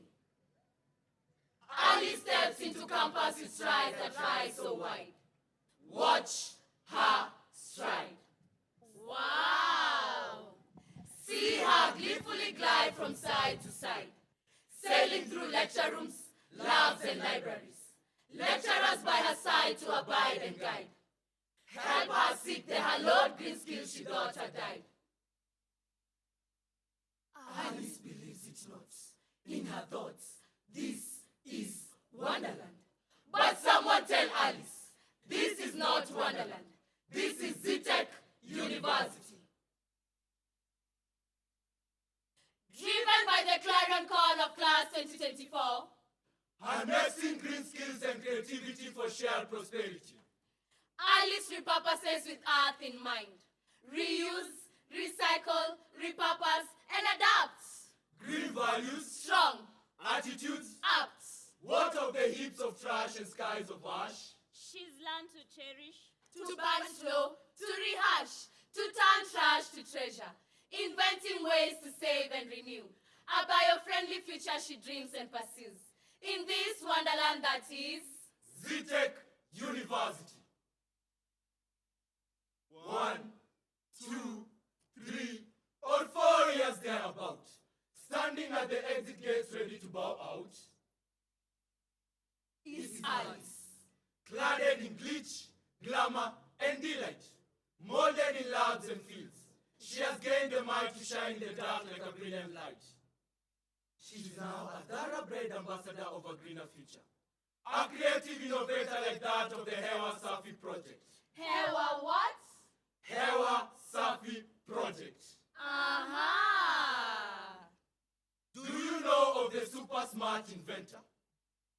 Ali steps into campus with strides that rise so wide. Watch her stride. Wow! See her gleefully glide from side to side, sailing through lecture rooms, labs, and libraries. Lecturers by her side to abide and guide. Help her seek the hallowed green skills she thought had died. Alice believes it not. In her thoughts, this is Wonderland. But someone tell Alice, this is not Wonderland. This is Zetech University. Driven by the clarion call of class 2024, harnessing green skills and creativity for shared prosperity. Alice repurposes with earth in mind. Reuse, recycle, repurpose, and adapt. Green values, strong. Attitudes, apt. What of the heaps of trash and skies of ash? She's learned to cherish, to burn slow, to rehash, to turn trash to treasure, inventing ways to save and renew. A bio-friendly future she dreams and pursues. In this Wonderland that is Zetech University. 1, 2, 3, or 4 years thereabout, standing at the exit gates ready to bow out, is Alice. Cladded in glitch, glamour, and delight, molded in labs and fields, she has gained the might to shine in the dark like a brilliant light. She is now a thoroughbred ambassador of a greener future, a creative innovator like that of the Hewa Safi project. Hewa what? Hewa Safi project. Aha! Do you know of the super smart inventor?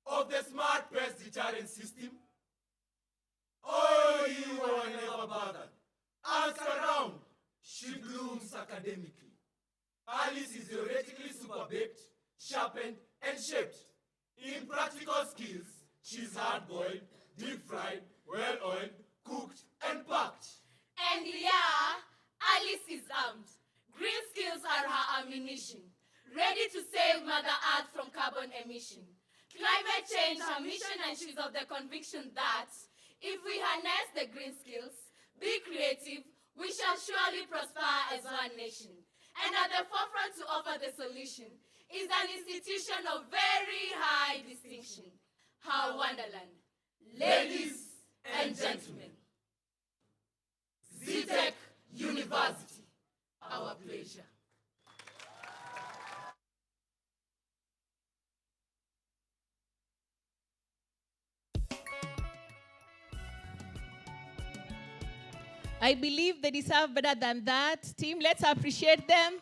Of the smart pest deterrent system? Oh, you are never bothered. Ask around. She blooms academically. Alice is theoretically super baked, sharpened, and shaped. In practical skills, she's hard-boiled, deep-fried, well-oiled, cooked, and packed. And yeah, Alice is armed. Green skills are her ammunition, ready to save Mother Earth from carbon emission. Climate change her mission, and she's of the conviction that if we harness the green skills, be creative, we shall surely prosper as one nation. And at the forefront to offer the solution is an institution of very high distinction, her Wonderland. Ladies and gentlemen, Zetech University, our pleasure. I believe they deserve better than that. Team, let's appreciate them.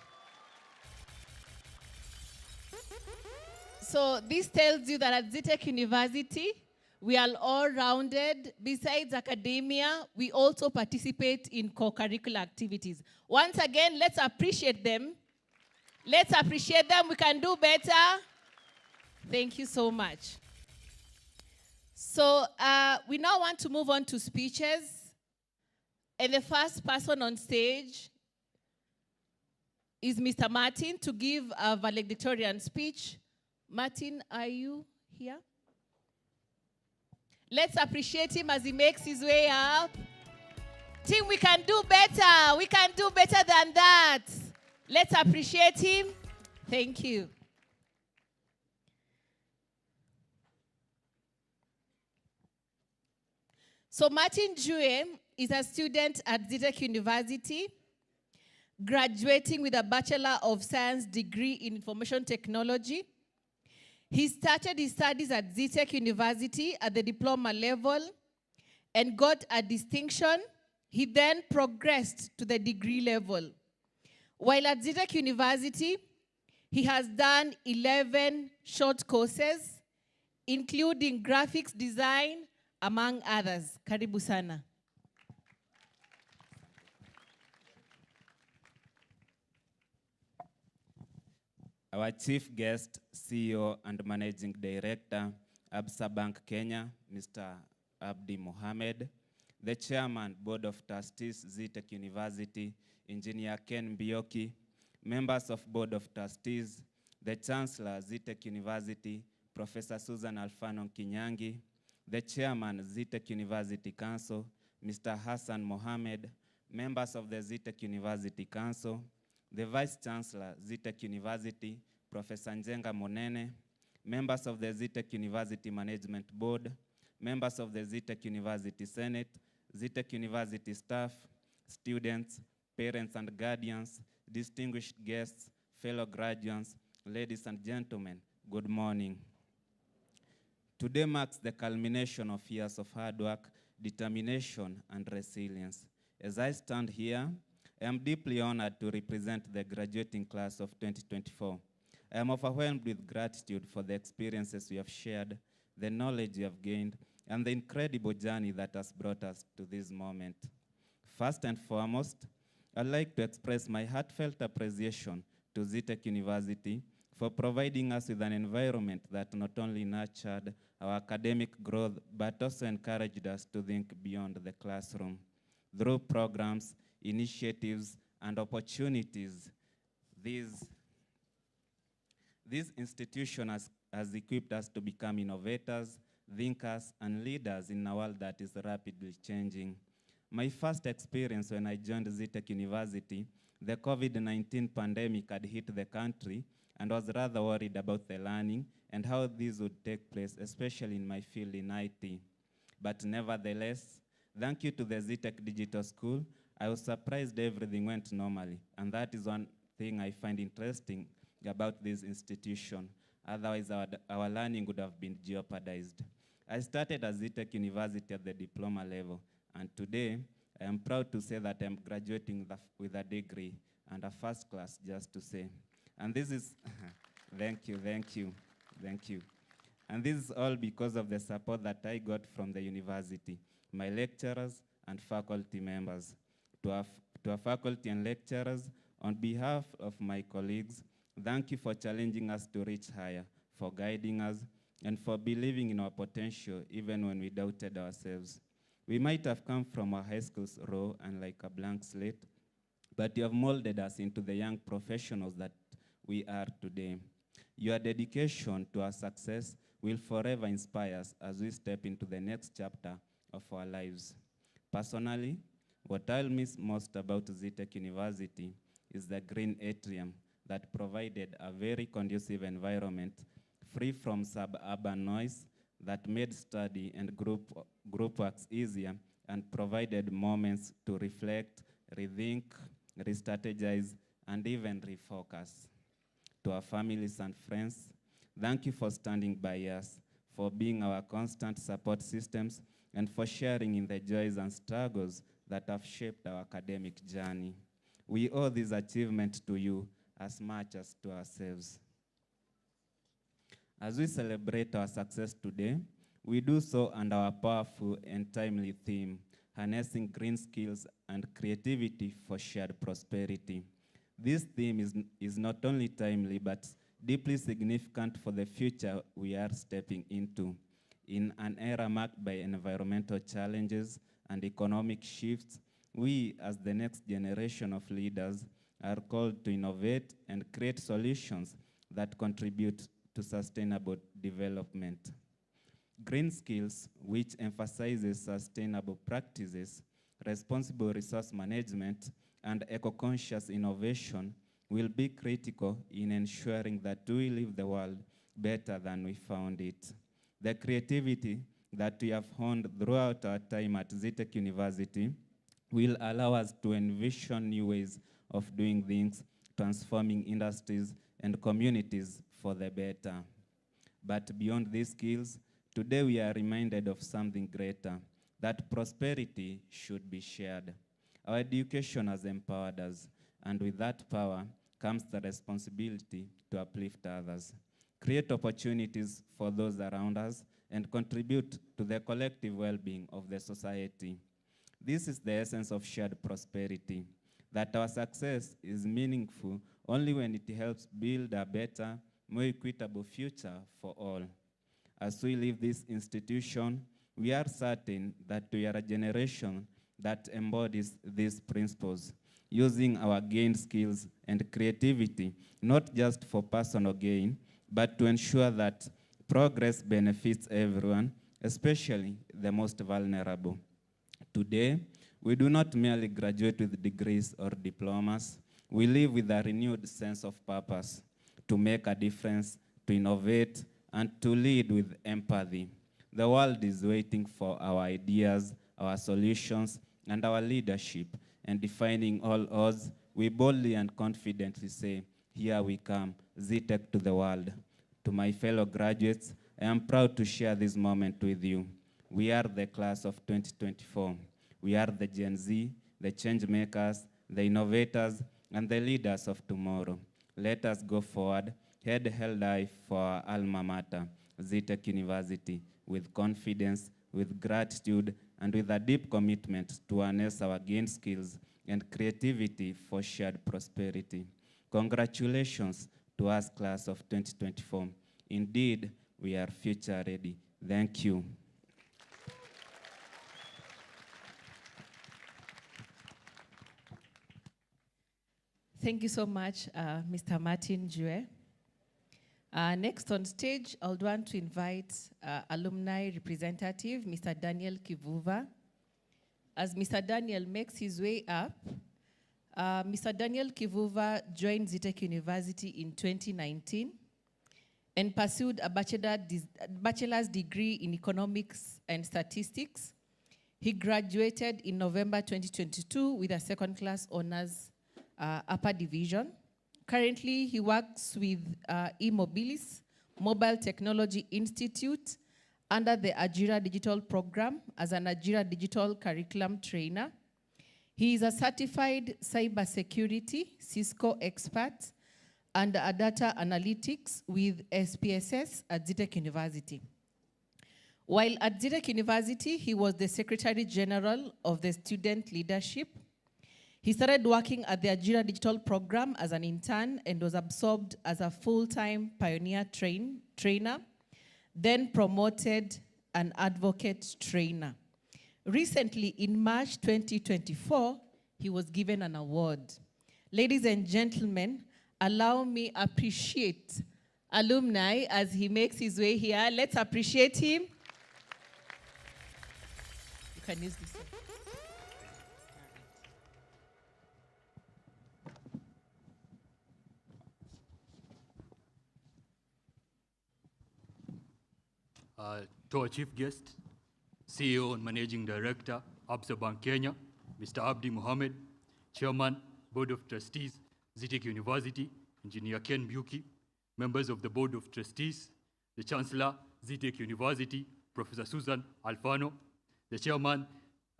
So this tells you that at Zetech University, We are all-rounded. Besides academia, we also participate in co-curricular activities. Once again, let's appreciate them. Let's appreciate them. We can do better. Thank you so much. So we now want to move on to speeches. And the first person on stage is Mr. Martin to give a valedictorian speech. Martin, are you here? Let's appreciate him as he makes his way up. Team, we can do better. We can do better than that. Let's appreciate him. Thank you. So Martin Jue is a student at Zetech University, graduating with a Bachelor of Science degree in Information Technology. He started his studies at Zetech University at the diploma level and got a distinction. He then progressed to the degree level. While at Zetech University, he has done 11 short courses, including graphics design, among others. Karibu sana. Our chief guest, CEO and Managing Director, Absa Bank Kenya, Mr. Abdi Mohamed, the Chairman, Board of Trustees, Zetech University, Engineer Ken Mbioki, members of Board of Trustees, the Chancellor, Zetech University, Professor Susan Alfano Kinyangi, the Chairman, Zetech University Council, Mr. Hassan Mohamed, members of the Zetech University Council, the Vice Chancellor, Zetech University, Professor Njenga Monene, members of the Zetech University Management Board, members of the Zetech University Senate, Zetech University staff, students, parents and guardians, distinguished guests, fellow graduates, ladies and gentlemen, good morning. Today marks the culmination of years of hard work, determination, and resilience. As I stand here, I am deeply honored to represent the graduating class of 2024. I am overwhelmed with gratitude for the experiences we have shared, the knowledge we have gained, and the incredible journey that has brought us to this moment. First and foremost, I'd like to express my heartfelt appreciation to Zetech University for providing us with an environment that not only nurtured our academic growth, but also encouraged us to think beyond the classroom. Through programs, initiatives, and opportunities, this institution has equipped us to become innovators, thinkers, and leaders in a world that is rapidly changing. My first experience when I joined Zetech University, the COVID-19 pandemic had hit the country, and was rather worried about the learning and how this would take place, especially in my field in IT. But nevertheless, thank you to the Zetech Digital School, I was surprised everything went normally, and that is one thing I find interesting about this institution. Otherwise, our learning would have been jeopardized. I started at Zetech University at the diploma level, and today, I am proud to say that I'm graduating with a degree and a first class, just to say. And this is, thank you. And this is all because of the support that I got from the university, my lecturers and faculty members. To our faculty and lecturers, on behalf of my colleagues, thank you for challenging us to reach higher, for guiding us, and for believing in our potential even when we doubted ourselves. We might have come from our high schools raw and like a blank slate, but you have molded us into the young professionals that we are today. Your dedication to our success will forever inspire us as we step into the next chapter of our lives. Personally, what I'll miss most about Zetech University is the green atrium that provided a very conducive environment, free from suburban noise, that made study and group works easier and provided moments to reflect, rethink, re-strategize, and even refocus. To our families and friends, thank you for standing by us, for being our constant support systems, and for sharing in the joys and struggles that have shaped our academic journey. We owe this achievement to you as much as to ourselves. As we celebrate our success today, We do so under our powerful and timely theme, harnessing green skills and creativity for shared prosperity. This theme is not only timely, but deeply significant for the future we are stepping into. In an era marked by environmental challenges and economic shifts, we, as the next generation of leaders, are called to innovate and create solutions that contribute to sustainable development. Green skills, which emphasizes sustainable practices, responsible resource management, and eco-conscious innovation, will be critical in ensuring that we leave the world better than we found it. The creativity that we have honed throughout our time at Zetech University will allow us to envision new ways of doing things, transforming industries and communities for the better. But beyond these skills, today we are reminded of something greater, that prosperity should be shared. Our education has empowered us, and with that power comes the responsibility to uplift others, create opportunities for those around us, and contribute to the collective well-being of the society. This is the essence of shared prosperity, that our success is meaningful only when it helps build a better, more equitable future for all. As we leave this institution, we are certain that we are a generation that embodies these principles, using our gained skills and creativity, not just for personal gain, but to ensure that progress benefits everyone, especially the most vulnerable. Today, we do not merely graduate with degrees or diplomas. We live with a renewed sense of purpose, to make a difference, to innovate, and to lead with empathy. The world is waiting for our ideas, our solutions, and our leadership, and defining all odds, we boldly and confidently say, here we come, Zetech to the world. To my fellow graduates, I am proud to share this moment with you. We are the class of 2024. We are the Gen Z, the change makers, the innovators, and the leaders of tomorrow. Let us go forward, head held high for our alma mater, Zetech University, with confidence, with gratitude, and with a deep commitment to harness our gained skills and creativity for shared prosperity. Congratulations to us, class of 2024. Indeed, we are future ready. Thank you. Thank you so much, Mr. Martin Jue. Next on stage, I would want to invite alumni representative, Mr. Daniel Kivuva. As Mr. Daniel makes his way up, Mr. Daniel Kivuva joined Zetech University in 2019 and pursued a bachelor's degree in economics and statistics. He graduated in November 2022 with a second-class honors upper division. Currently, he works with eMobilis, Mobile Technology Institute, under the Ajira Digital Program as an Ajira Digital Curriculum Trainer. He is a certified cybersecurity Cisco expert and a data analytics with SPSS at Zetech University. While at Zetech University, he was the Secretary General of the Student Leadership. He started working at the Ajira Digital Program as an intern and was absorbed as a full-time pioneer trainer, then promoted an advocate trainer. Recently, in March 2024, he was given an award. Ladies and gentlemen, allow me appreciate alumni as he makes his way here. Let's appreciate him. You can use this one. To our chief guest, CEO and Managing Director, Absa Bank Kenya, Mr. Abdi Mohammed, Chairman, Board of Trustees, Zetech University, Engineer Ken Buki, members of the Board of Trustees, the Chancellor, Zetech University, Professor Susan Alfano, the Chairman,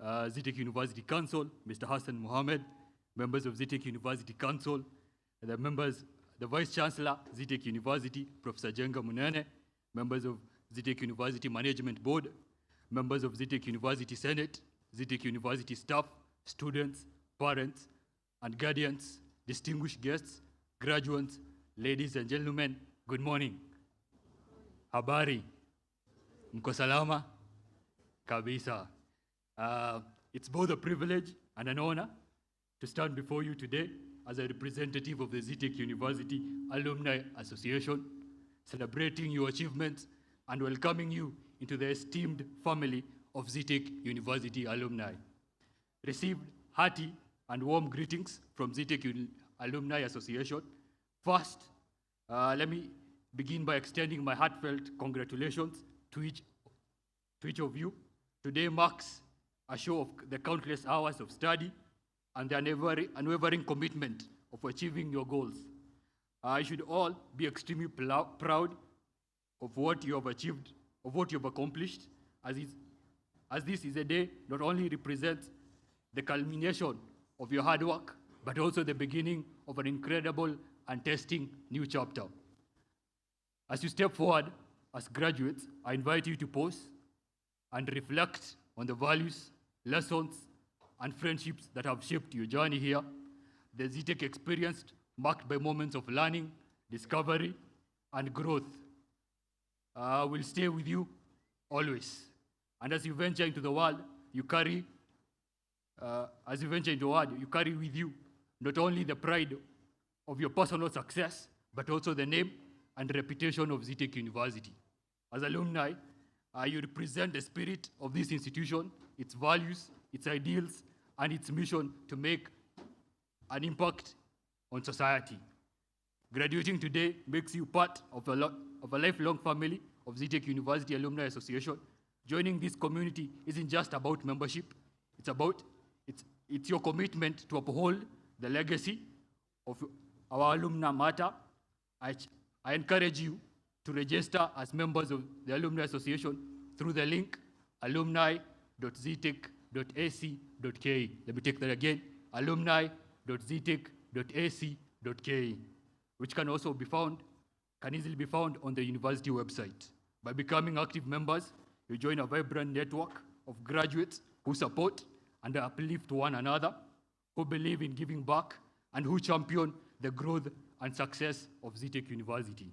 Zetech University Council, Mr. Hassan Mohammed, members of Zetech University Council, the Vice Chancellor, Zetech University, Professor Jenga Munene, members of Zetech University Management Board, members of Zetech University Senate, Zetech University staff, students, parents, and guardians, distinguished guests, graduates, ladies and gentlemen, good morning. Habari. Mko salama? Kabisa. It's both a privilege and an honor to stand before you today as a representative of the Zetech University Alumni Association, celebrating your achievements and welcoming you into the esteemed family of Zetech University alumni. Received hearty and warm greetings from Zetech Alumni Association. First, let me begin by extending my heartfelt congratulations to each of you. Today marks a show of the countless hours of study and the unwavering commitment of achieving your goals. You should all be extremely proud of what you have achieved, of what you have accomplished, as this is a day not only represents the culmination of your hard work, but also the beginning of an incredible and testing new chapter. As you step forward as graduates, I invite you to pause and reflect on the values, lessons, and friendships that have shaped your journey here. The Zetech experience marked by moments of learning, discovery, and growth will stay with you always. And as you venture into the world, you carry with you not only the pride of your personal success, but also the name and reputation of Zetech University. As alumni, you represent the spirit of this institution, its values, its ideals, and its mission to make an impact on society. Graduating today makes you part of a lifelong family of Zetech University Alumni Association. Joining this community isn't just about membership, it's your commitment to uphold the legacy of our alumna mater. I encourage you to register as members of the Alumni Association through the link alumni.zetech.ac.ke. Let me take that again, alumni.zetech.ac.ke, which can easily be found on the university website. By becoming active members, you join a vibrant network of graduates who support and uplift one another, who believe in giving back, and who champion the growth and success of Zetech University.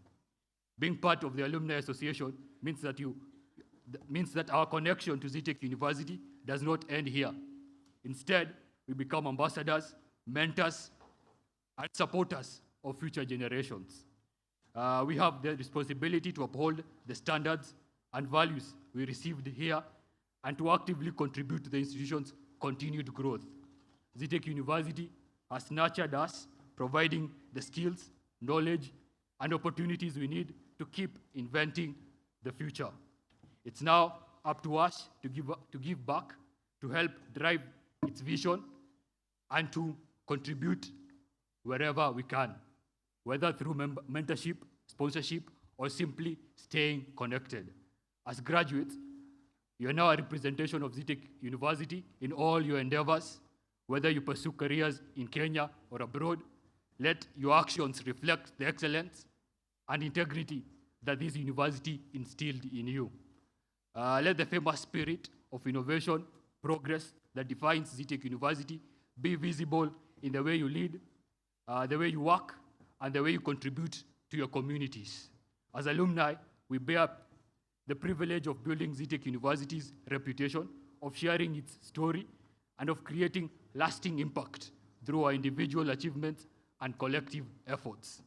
Being part of the Alumni Association means that our connection to Zetech University does not end here. Instead, we become ambassadors, mentors, and supporters of future generations. We have the responsibility to uphold the standards and values we received here and to actively contribute to the institution's continued growth. Zetech University has nurtured us, providing the skills, knowledge, and opportunities we need to keep inventing the future. It's now up to us to give back, to help drive its vision, and to contribute wherever we can, whether through mentorship, sponsorship, or simply staying connected. As graduates, you are now a representation of Zetech University in all your endeavors, whether you pursue careers in Kenya or abroad. Let your actions reflect the excellence and integrity that this university instilled in you. Let the famous spirit of innovation, progress that defines Zetech University be visible in the way you lead, the way you work, and the way you contribute to your communities. As alumni, we bear the privilege of building Zetech University's reputation, of sharing its story, and of creating lasting impact through our individual achievements and collective efforts.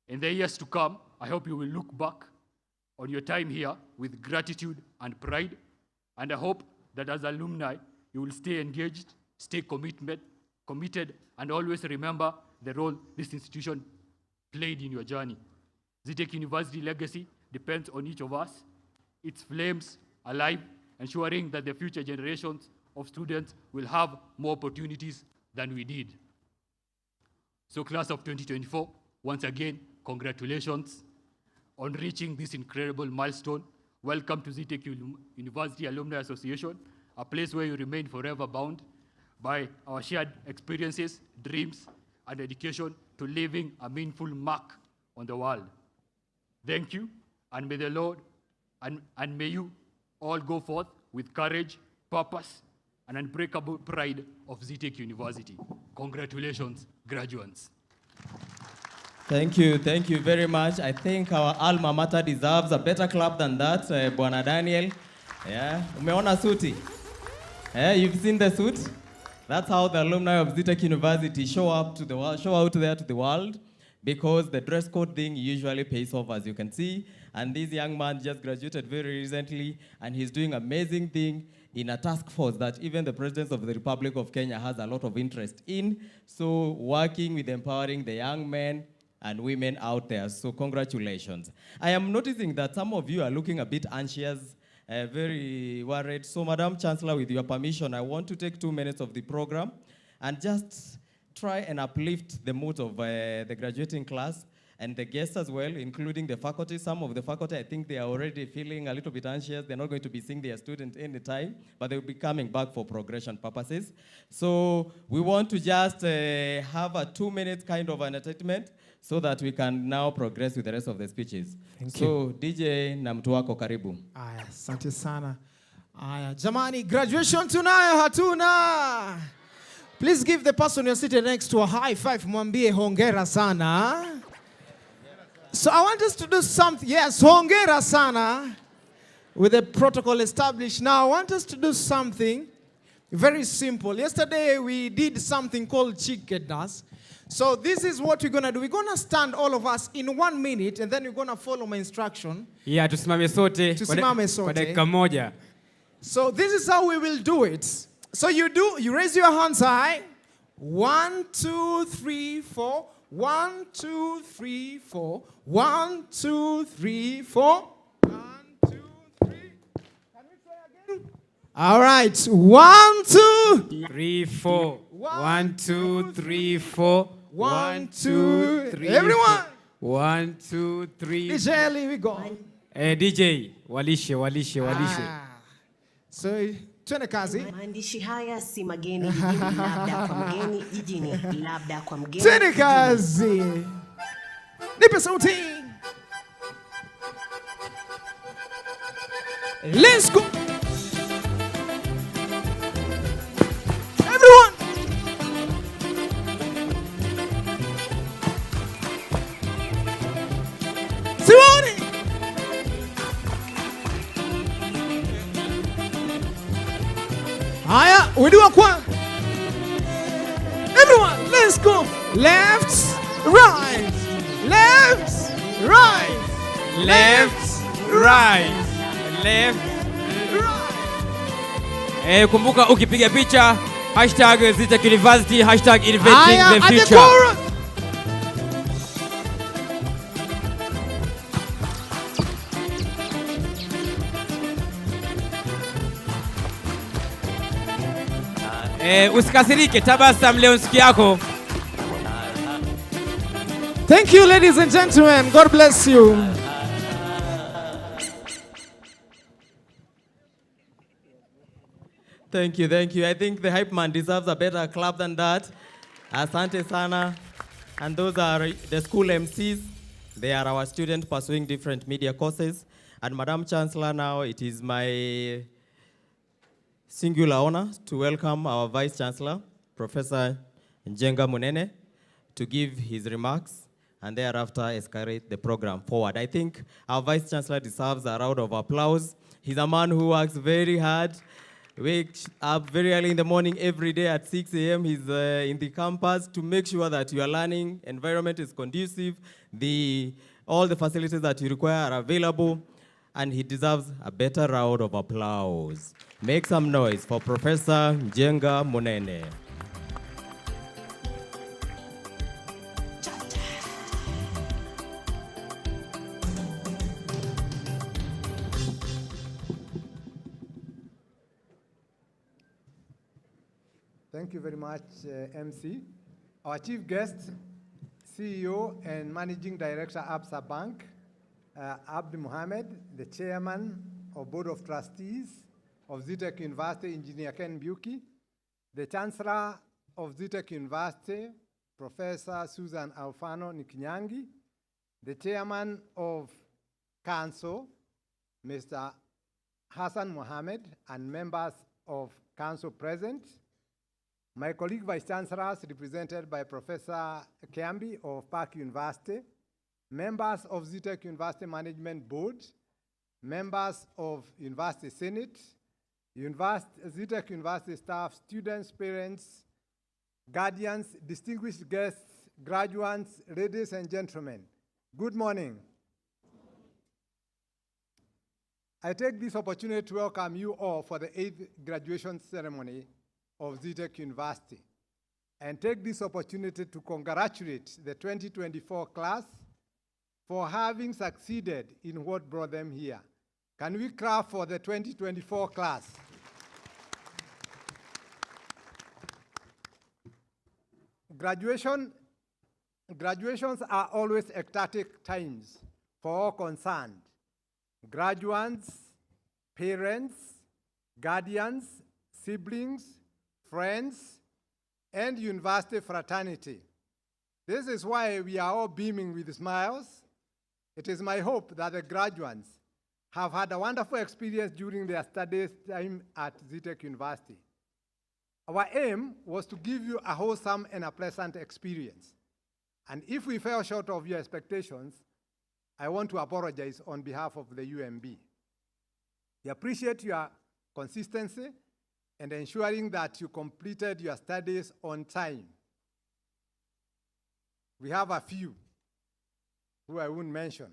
In the years to come, I hope you will look back on your time here with gratitude and pride, and I hope that as alumni, you will stay engaged, stay committed, and always remember the role this institution played in your journey. Zetech University legacy depends on each of us, its flames alive, ensuring that the future generations of students will have more opportunities than we did. So class of 2024, once again, congratulations on reaching this incredible milestone. Welcome to Zetech University Alumni Association, a place where you remain forever bound by our shared experiences, dreams, and dedication to leaving a meaningful mark on the world. Thank you, and may the Lord and may you all go forth with courage, purpose, and unbreakable pride of Zetech University. Congratulations, graduates. Thank you very much. I think our alma mater deserves a better clap than that, Bwana Daniel. Yeah, umeona suti? Yeah, you've seen the suit? That's how the alumni of Zetech University show out there to the world, because the dress code thing usually pays off, as you can see. And this young man just graduated very recently, and he's doing amazing thing in a task force that even the President of the Republic of Kenya has a lot of interest in. So working with empowering the young men and women out there. So congratulations. I am noticing that some of you are looking a bit anxious, very worried. So Madam Chancellor, with your permission, I want to take 2 minutes of the program and just try and uplift the mood of the graduating class and the guests as well, including the faculty. Some of the faculty, I think they are already feeling a little bit anxious. They're not going to be seeing their student anytime, but they'll be coming back for progression purposes. So we want to just have a 2 minute kind of an entertainment so that we can now progress with the rest of the speeches. Thank you. DJ na mtu wako karibu. Aya, asante sana. Aya, jamani, graduation tunayo hatuna. Please give the person you're sitting next to a high five, mwambie hongera sana. So I want us to do something. Yes, hongera sana. With the protocol established now, I want us to do something very simple. Yesterday we did something called chickedness. So this is what we're going to do. We're going to stand all of us in 1 minute, and then we're going to follow my instruction. Yeah, tusimame sote. Tusimame sote. Kwa dakika moja. So this is how we will do it. So you raise your hands high. 1, 2, 3, 4. 1, 2, 3, 4. 1, 2, 3, 4. 1, 2, 3. Can we try again? All right. 1, 2, 3, 4. 1, 2, 3, 4. 1, 2, 3. Everyone. 1, 2, 3. DJ Ellie, we go. DJ, walishe. So, twende kazi. Maandishi haya si mageni jijini, labda kwa mgeni jijini, labda kwa mgeni. Twende kazi. Nipe sauti. Let's go. Everyone. Simone. Haya, we do a kwa. Everyone, let's go. Left, right. Left, right. Left, right. Left, right. Kumbuka ukipiga picha #Zetech University #inventing the future. Usikasirike, tabasam leo siku yako. Thank you, ladies and gentlemen. God bless you. Thank you. I think the hype man deserves a better clap than that. Asante sana. And those are the school MCs. They are our students pursuing different media courses. And Madam Chancellor, now it is my singular honor to welcome our Vice Chancellor, Professor Njenga Munene, to give his remarks and thereafter escalate the program forward. I think our Vice Chancellor deserves a round of applause. He's a man who works very hard, wakes up very early in the morning every day at 6 a.m. He's in the campus to make sure that your learning environment is conducive, all the facilities that you require are available, and he deserves a better round of applause. Make some noise for Professor Njenga Munene. Thank you very much, MC. Our chief guest, CEO and Managing Director, Absa Bank, Abdi Mohammed, the Chairman of Board of Trustees of Zetech University, Engineer Ken Buki, the Chancellor of Zetech University, Professor Susan Alfano Nikinyangi, the Chairman of Council, Mr. Hassan Mohammed, and members of council present, my colleague vice chancellors represented by Professor Kiambi of Park University, members of Zetech University Management Board, members of University Senate, Zetech University staff, students, parents, guardians, distinguished guests, graduates, ladies and gentlemen, good morning. I take this opportunity to welcome you all for the 8th graduation ceremony of Zetech University, and take this opportunity to congratulate the 2024 class for having succeeded in what brought them here. Can we clap for the 2024 class? Graduations are always ecstatic times for all concerned. Graduates, parents, guardians, siblings, friends, and university fraternity. This is why we are all beaming with smiles. It is my hope that the graduates have had a wonderful experience during their studies time at Zetech University. Our aim was to give you a wholesome and a pleasant experience. And if we fell short of your expectations, I want to apologize on behalf of the UMB. We appreciate your consistency and ensuring that you completed your studies on time. We have a few who I won't mention,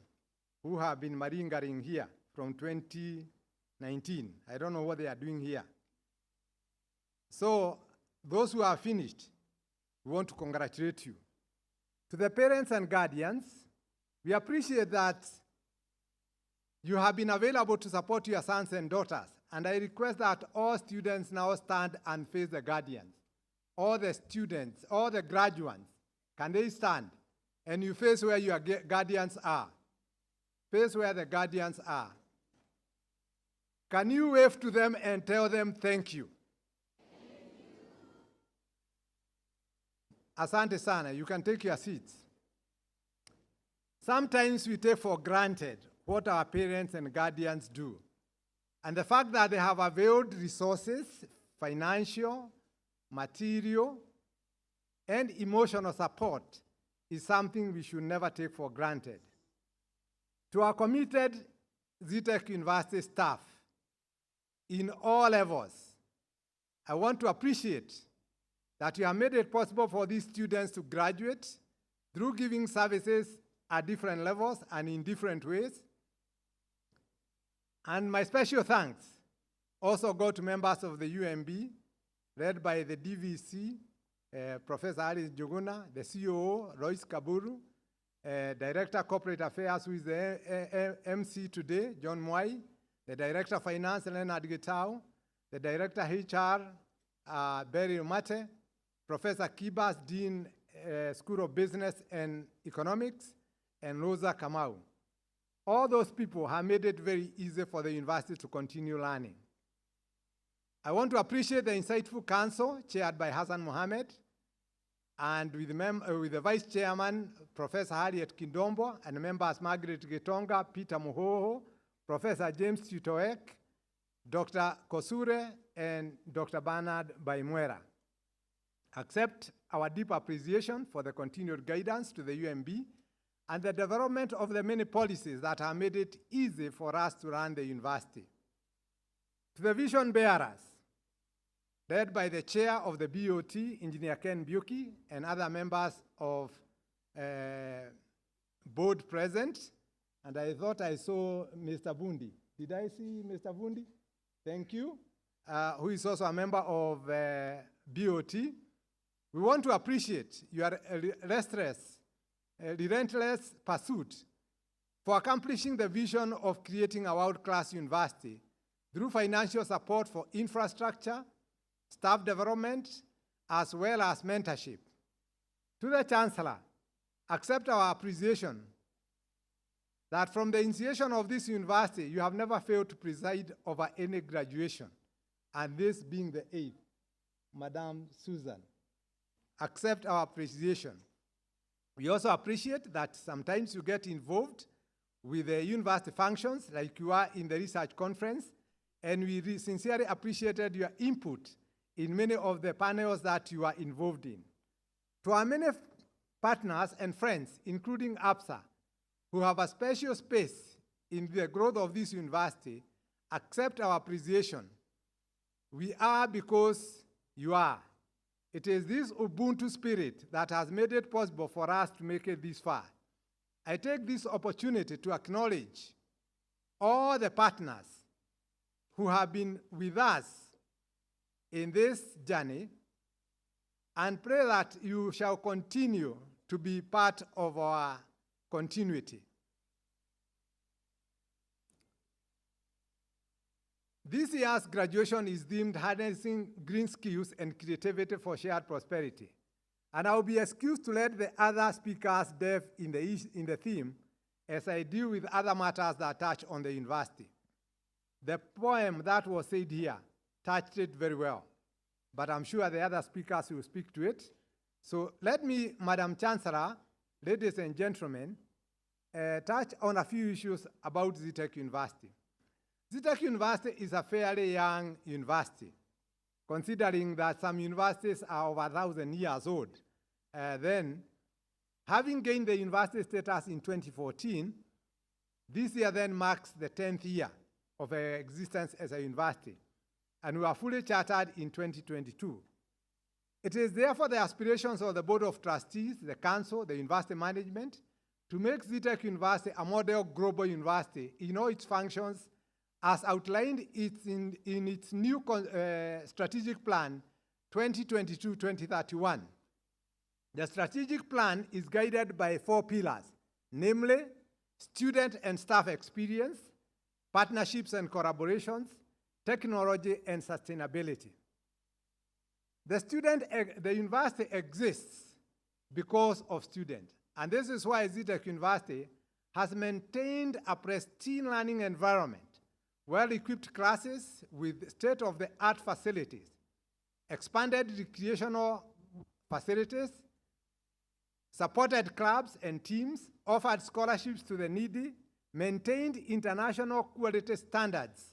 who have been maringering here from 2019. I don't know what they are doing here. So those who have finished, we want to congratulate you. To the parents and guardians, we appreciate that you have been available to support your sons and daughters, and I request that all students now stand and face the guardians. All the students, all the graduates, can they stand? And you face where your guardians are. Face where the guardians are. Can you wave to them and tell them thank you? Asante sana, you can take your seats. Sometimes we take for granted what our parents and guardians do. And the fact that they have availed resources, financial, material, and emotional support is something we should never take for granted. To our committed Zetech University staff in all levels, I want to appreciate that you have made it possible for these students to graduate through giving services at different levels and in different ways. And my special thanks also go to members of the UMB, led by the DVC, Professor Alice Joguna, the COO, Royce Kaburu, Director Corporate Affairs, who is the MC today, John Mwai, the Director of Finance, Leonard Getau, the Director HR, Barry Mate, Professor Kibas, Dean, School of Business and Economics, and Rosa Kamau. All those people have made it very easy for the university to continue learning. I want to appreciate the insightful council chaired by Hassan Mohammed, and with the Vice Chairman, Professor Harriet Kindombo, and members Margaret Getonga, Peter Muhoho, Professor James Tutoek, Dr. Kosure, and Dr. Bernard Baimwera. Accept our deep appreciation for the continued guidance to the UMB and the development of the many policies that have made it easy for us to run the university. To the vision bearers, led by the chair of the BOT, Engineer Ken Buki, and other members of board present, and I thought I saw Mr. Bundi. Did I see Mr. Bundi? Thank you. Who is also a member of BOT. We want to appreciate your relentless pursuit for accomplishing the vision of creating a world-class university through financial support for infrastructure, staff development, as well as mentorship. To the Chancellor, accept our appreciation that from the initiation of this university, you have never failed to preside over any graduation, and this being the 8th. Madam Susan, accept our appreciation. We also appreciate that sometimes you get involved with the university functions like you are in the research conference, and we sincerely appreciated your input in many of the panels that you are involved in. To our many partners and friends, including APSA, who have a special space in the growth of this university, accept our appreciation. We are because you are. It is this Ubuntu spirit that has made it possible for us to make it this far. I take this opportunity to acknowledge all the partners who have been with us in this journey and pray that you shall continue to be part of our continuity. This year's graduation is themed Harnessing Green Skills and Creativity for Shared Prosperity. And I'll be excused to let the other speakers delve in the theme as I deal with other matters that touch on the university. The poem that was said here touched it very well, but I'm sure the other speakers will speak to it. So let me, Madam Chancellor, ladies and gentlemen, touch on a few issues about Zetech University. Zetech University is a fairly young university, considering that some universities are over 1,000 years old. Then, having gained the university status in 2014, this year then marks the 10th year of our existence as a university, and we are fully chartered in 2022. It is therefore the aspirations of the Board of Trustees, the Council, the University Management, to make Zetech University a model global university in all its functions as outlined in its new strategic plan, 2022-2031. The strategic plan is guided by 4 pillars, namely student and staff experience, partnerships and collaborations, technology, and sustainability. The university exists because of students, and this is why Zetech University has maintained a pristine learning environment, well-equipped classes with state-of-the-art facilities, expanded recreational facilities, supported clubs and teams, offered scholarships to the needy, maintained international quality standards,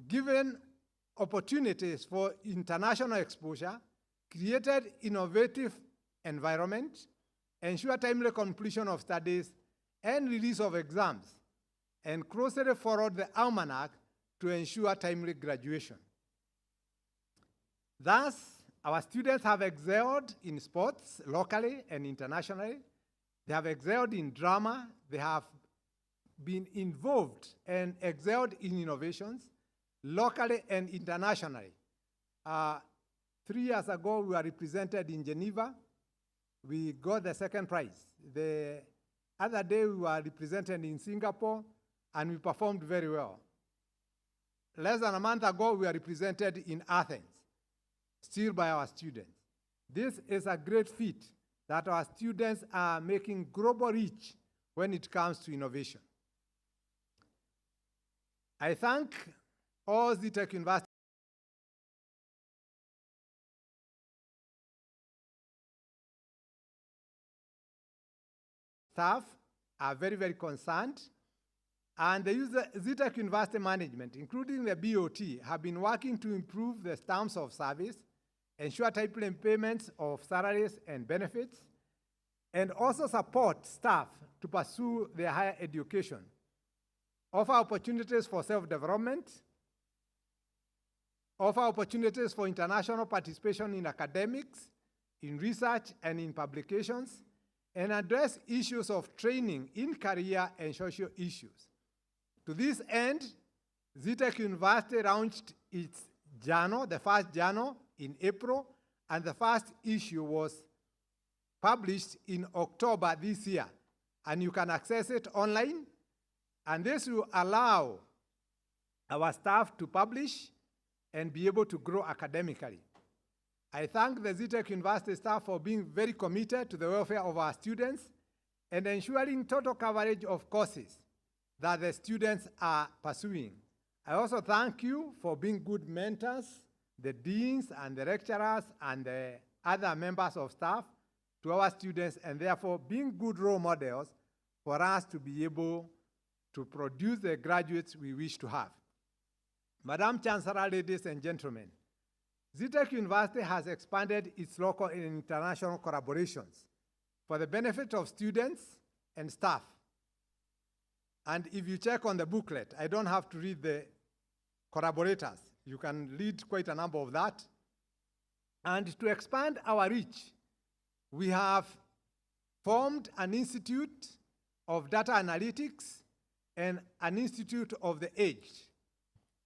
given opportunities for international exposure, created innovative environment, ensure timely completion of studies and release of exams, and closely followed the almanac to ensure timely graduation. Thus, our students have excelled in sports locally and internationally. They have excelled in drama. They have been involved and excelled in innovations locally and internationally. 3 years ago, we were represented in Geneva. We got the 2nd prize. The other day, we were represented in Singapore, and we performed very well. Less than a month ago, we were represented in Athens, still by our students. This is a great feat that our students are making global reach when it comes to innovation. I thank all Zetech University staff are very, very concerned, and the Zetech University Management, including the BOT, have been working to improve the terms of service, ensure timely payments of salaries and benefits, and also support staff to pursue their higher education, offer opportunities for self-development, offer opportunities for international participation in academics, in research, and in publications, and address issues of training in career and social issues. To this end, Zetech University launched its journal, the first journal, in April, and the first issue was published in October this year. And you can access it online, and this will allow our staff to publish and be able to grow academically. I thank the Zetech University staff for being very committed to the welfare of our students and ensuring total coverage of courses that the students are pursuing. I also thank you for being good mentors, the deans and the lecturers and the other members of staff to our students, and therefore being good role models for us to be able to produce the graduates we wish to have. Madam Chancellor, ladies and gentlemen, Zetech University has expanded its local and international collaborations for the benefit of students and staff. And if you check on the booklet, I don't have to read the collaborators. You can read quite a number of that. And to expand our reach, we have formed an Institute of Data Analytics and an Institute of the Aged.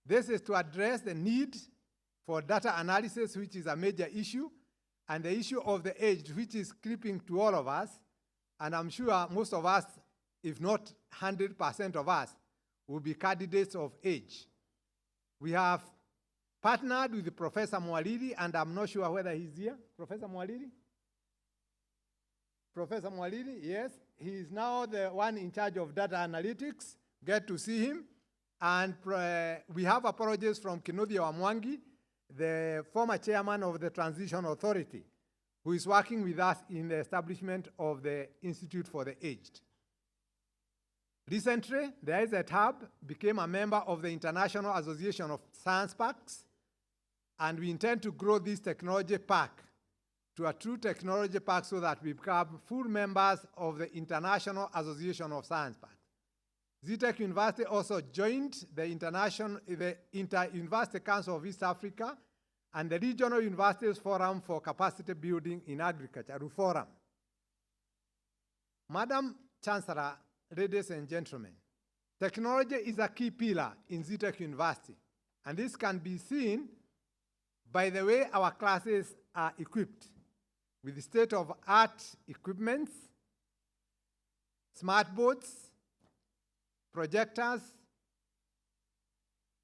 This is to address the need for data analysis, which is a major issue, and the issue of the aged, which is creeping to all of us. And I'm sure most of us, if not 100% of us, will be candidates of age. We have partnered with Professor Mwaliri, and I'm not sure whether he's here. Professor Mwaliri? Professor Mwaliri, yes. He is now the one in charge of data analytics. Get to see him. And we have apologies from Kinothia Wamwangi, the former chairman of the Transition Authority, who is working with us in the establishment of the Institute for the Aged. Recently, the Zetech Hub became a member of the International Association of Science Parks, and we intend to grow this technology park to a true technology park so that we become full members of the International Association of Science Parks. Zetech University also joined the Inter-University Council of East Africa and the Regional Universities Forum for Capacity Building in Agriculture, RUFORUM. Madam Chancellor, ladies and gentlemen, technology is a key pillar in Zetech University, and this can be seen by the way our classes are equipped with state-of-art equipment, smart boards, projectors,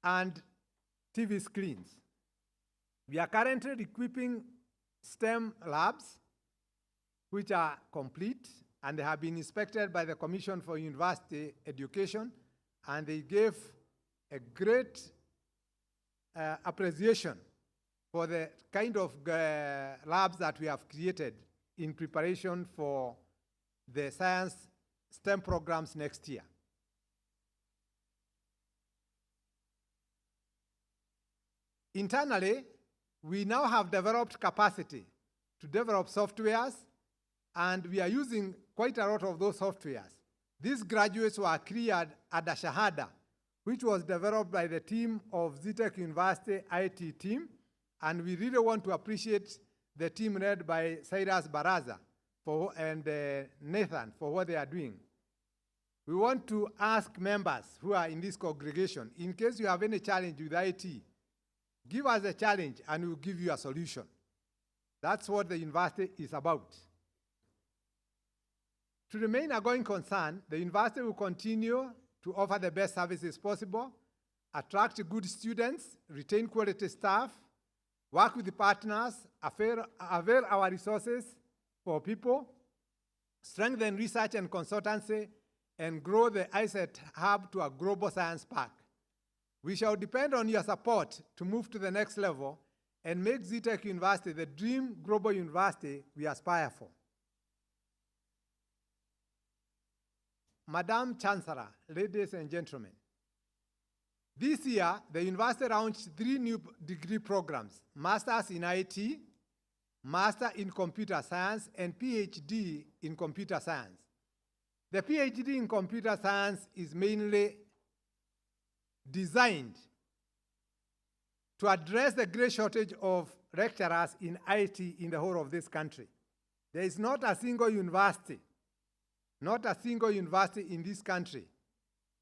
and TV screens. We are currently equipping STEM labs, which are complete, and they have been inspected by the Commission for University Education, and they gave a great appreciation for the kind of labs that we have created in preparation for the science STEM programs next year. Internally, we now have developed capacity to develop softwares, and we are using quite a lot of those softwares. These graduates were cleared at a Shahada, which was developed by the team of Zetech University IT team, and we really want to appreciate the team led by Cyrus Baraza and Nathan for what they are doing. We want to ask members who are in this congregation, in case you have any challenge with IT, give us a challenge and we'll give you a solution. That's what the university is about. To remain a going concern, the university will continue to offer the best services possible, attract good students, retain quality staff, work with the partners, avail our resources for people, strengthen research and consultancy, and grow the Zetech Hub to a global science park. We shall depend on your support to move to the next level and make Zetech University the dream global university we aspire for. Madam Chancellor, ladies and gentlemen, this year, the university launched 3 new degree programs: Masters in IT, Master in Computer Science, and PhD in Computer Science. The PhD in Computer Science is mainly designed to address the great shortage of lecturers in IT in the whole of this country. There is not a single university in this country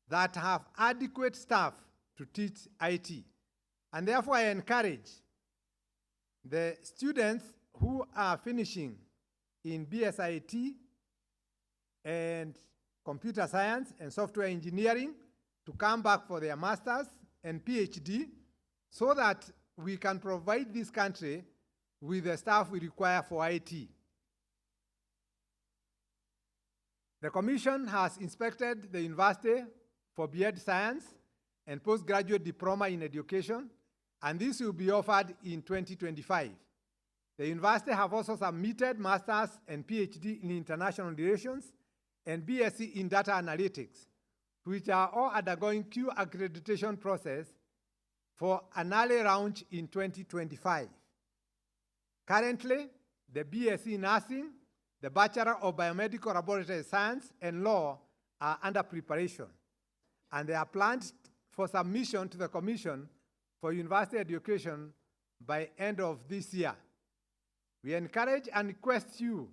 that have adequate staff to teach IT. And therefore, I encourage the students who are finishing in BSIT and computer science and software engineering to come back for their masters and PhD so that we can provide this country with the staff we require for IT. The Commission has inspected the university for BEd Science and postgraduate diploma in education, and this will be offered in 2025. The university have also submitted Masters and PhD in International Relations and BSc in Data Analytics, which are all undergoing Q accreditation process for an early launch in 2025. Currently, the BSc Nursing, the Bachelor of Biomedical Laboratory Science, and Law are under preparation, and they are planned for submission to the Commission for University Education by end of this year. We encourage and request you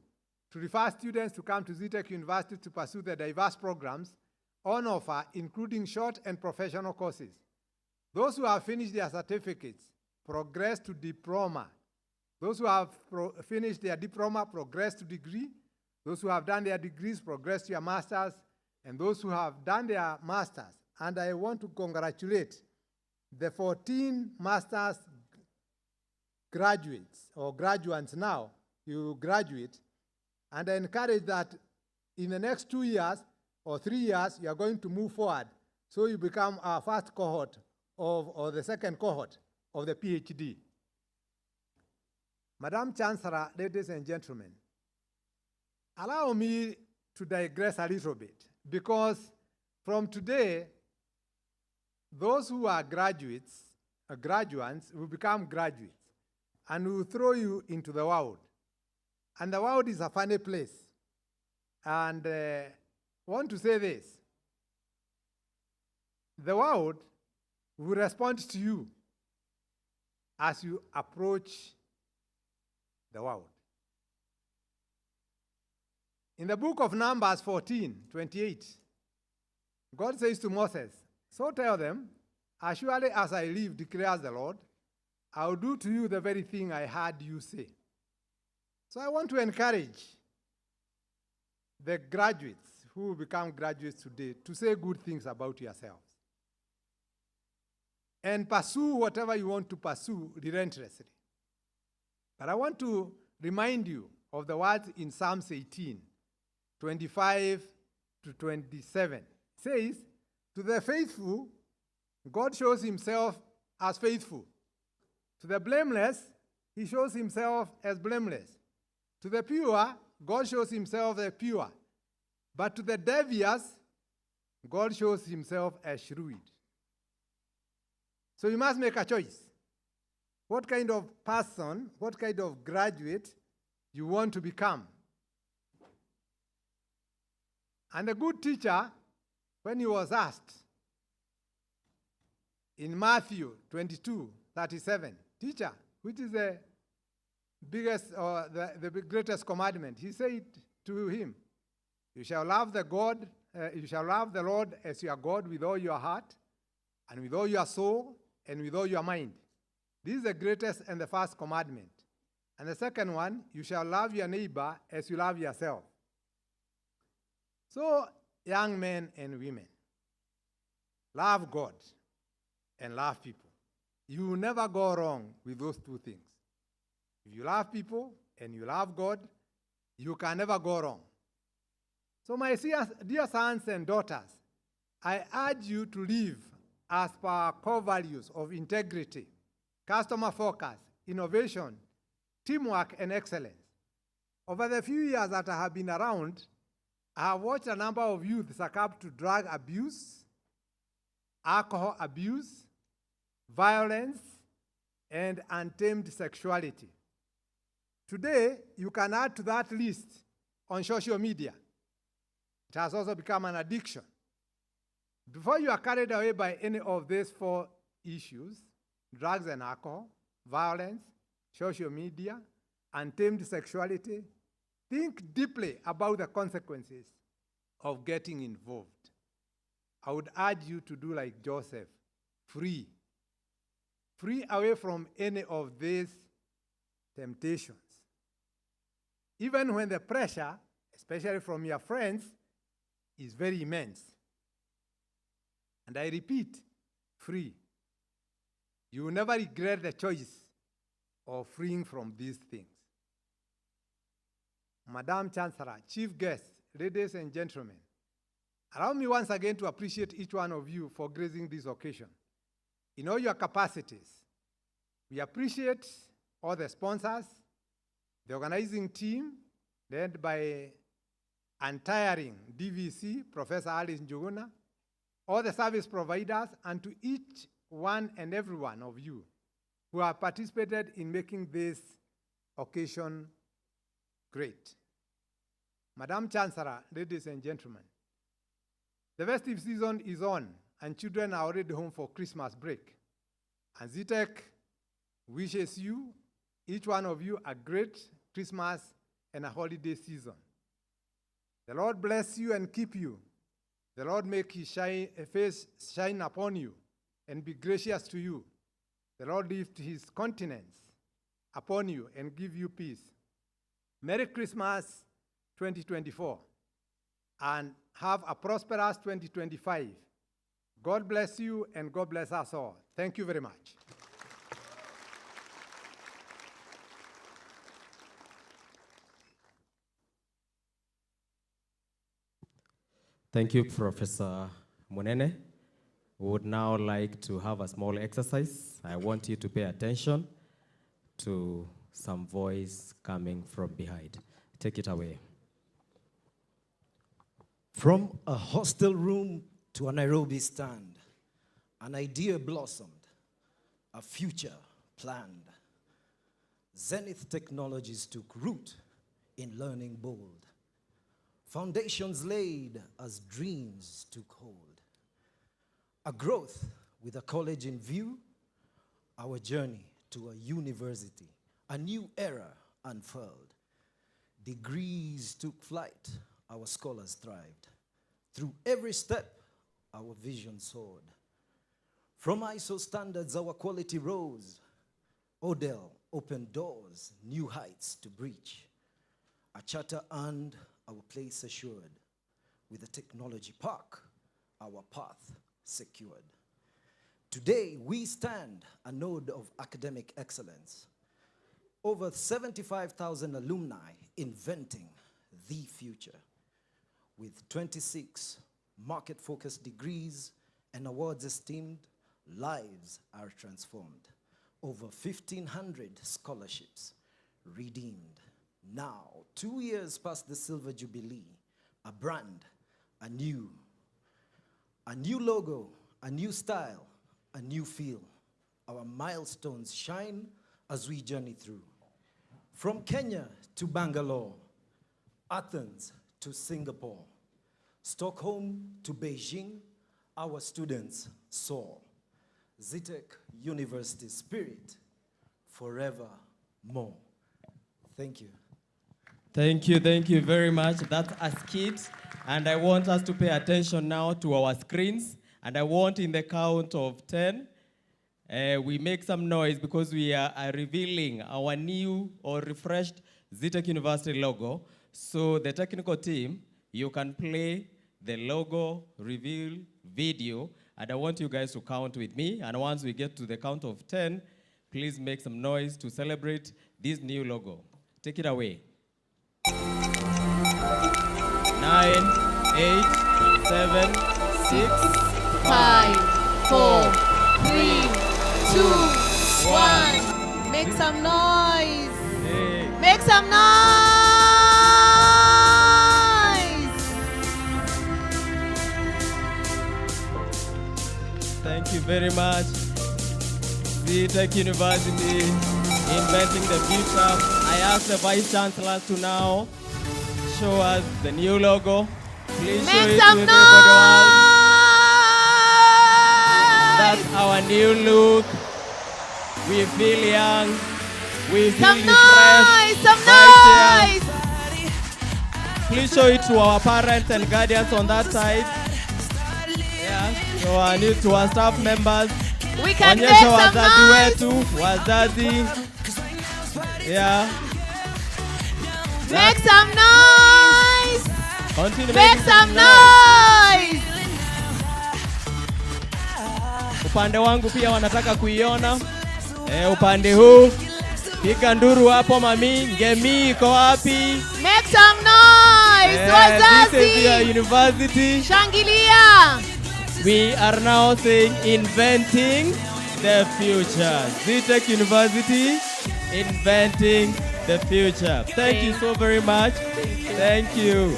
to refer students to come to Zetech University to pursue the diverse programs on offer, including short and professional courses. Those who have finished their certificates progress to diploma. Those who have finished their diploma progress to degree. Those who have done their degrees progress to your masters. And those who have done their masters. And I want to congratulate the 14 masters graduates or graduates now. You graduate. And I encourage that in the next 2 years or 3 years, you are going to move forward. So you become our first cohort or the second cohort of the PhD. Madam Chancellor, ladies and gentlemen, allow me to digress a little bit, because from today, those who are graduates will become graduates, and will throw you into the world. And the world is a funny place. And I want to say this. The world will respond to you as you approach the world. In the book of Numbers 14:28, God says to Moses, "So tell them, as surely as I live, declares the Lord, I will do to you the very thing I heard you say." So I want to encourage the graduates who will become graduates today to say good things about yourselves. And pursue whatever you want to pursue relentlessly. But I want to remind you of the words in Psalms 18:25-27. It says, "To the faithful, God shows himself as faithful. To the blameless, he shows himself as blameless. To the pure, God shows himself as pure. But to the devious, God shows himself as shrewd." So you must make a choice. What kind of person, what kind of graduate you want to become. And a good teacher, when he was asked in Matthew 22:37, "Teacher, which is the biggest or the greatest commandment?" He said to him, "You shall love the Lord as your God with all your heart, and with all your soul, and with all your mind. This is the greatest and the first commandment. And the second one, you shall love your neighbor as you love yourself." So, young men and women, love God and love people. You will never go wrong with those two things. If you love people and you love God, you can never go wrong. So my dear sons and daughters, I urge you to live as per our core values of integrity, customer focus, innovation, teamwork, and excellence. Over the few years that I have been around, I have watched a number of youth succumb to drug abuse, alcohol abuse, violence, and untamed sexuality. Today, you can add to that list on social media. It has also become an addiction. Before you are carried away by any of these four issues, drugs and alcohol, violence, social media, untamed sexuality, think deeply about the consequences of getting involved. I would urge you to do like Joseph, free away from any of these temptations. Even when the pressure, especially from your friends, is very immense. And I repeat, free. You will never regret the choice of freeing from these things. Madam Chancellor, Chief Guests, ladies and gentlemen, allow me once again to appreciate each one of you for gracing this occasion. In all your capacities, we appreciate all the sponsors, the organizing team, led by untiring DVC, Professor Alice Njuguna, all the service providers, and to each one and every one of you who have participated in making this occasion great. Madam Chancellor, ladies and gentlemen, the festive season is on, and children are already home for Christmas break. And Zetech wishes you, each one of you, a great Christmas and a holiday season. The Lord bless you and keep you. The Lord make his face shine upon you and be gracious to you. The Lord lift his countenance upon you and give you peace. Merry Christmas 2024, and have a prosperous 2025. God bless you and God bless us all. Thank you very much. Thank you, Professor Monene. We would now like to have a small exercise. I want you to pay attention to some voice coming from behind. Take it away. From a hostel room to a Nairobi stand, an idea blossomed, a future planned. Zenith Technologies took root in learning bold. Foundations laid as dreams took hold. A growth with a college in view, our journey to a university, a new era unfurled. Degrees took flight, our scholars thrived. Through every step, our vision soared. From ISO standards, our quality rose. Odell opened doors, new heights to breach. A charter earned, our place assured. With a technology park, our path secured. Today, we stand a node of academic excellence. Over 75,000 alumni inventing the future. With 26 market-focused degrees and awards esteemed, lives are transformed. Over 1,500 scholarships redeemed. Now, 2 years past the Silver Jubilee, a brand, a new logo, a new style, a new feel. Our milestones shine as we journey through. From Kenya to Bangalore, Athens to Singapore, Stockholm to Beijing, our students soar. Zetech University spirit forevermore. Thank you. Thank you very much. That's a skit. And I want us to pay attention now to our screens. And I want in the count of 10, we make some noise because we are revealing our new or refreshed Zetech University logo. So the technical team, you can play the logo reveal video. And I want you guys to count with me. And once we get to the count of 10, please make some noise to celebrate this new logo. Take it away. 9, 8, 7, 6, 5, 4, 3, 2, 1. Make some noise. Hey. Make some noise. Thank you very much. Zetech University, inventing the future. I ask the Vice Chancellor to now show us the new logo. Please show it to everybody else. That's our new look. We feel young. We feel refreshed. Some noise! Please show it to our parents and guardians on that side. Yeah. So to our staff members. We can make some noise. Wazazi. Yeah. Make some noise. Continue Make some noise. Upande wangu pia wanataka kuiona. Upande huu. Piga nduru hapo mami. Ngemi iko wapi? Make some noise. Wazazi. This is your university. Shangilia. We are now saying inventing the future. Zetech University, inventing the future. Thank you so very much. Thank you.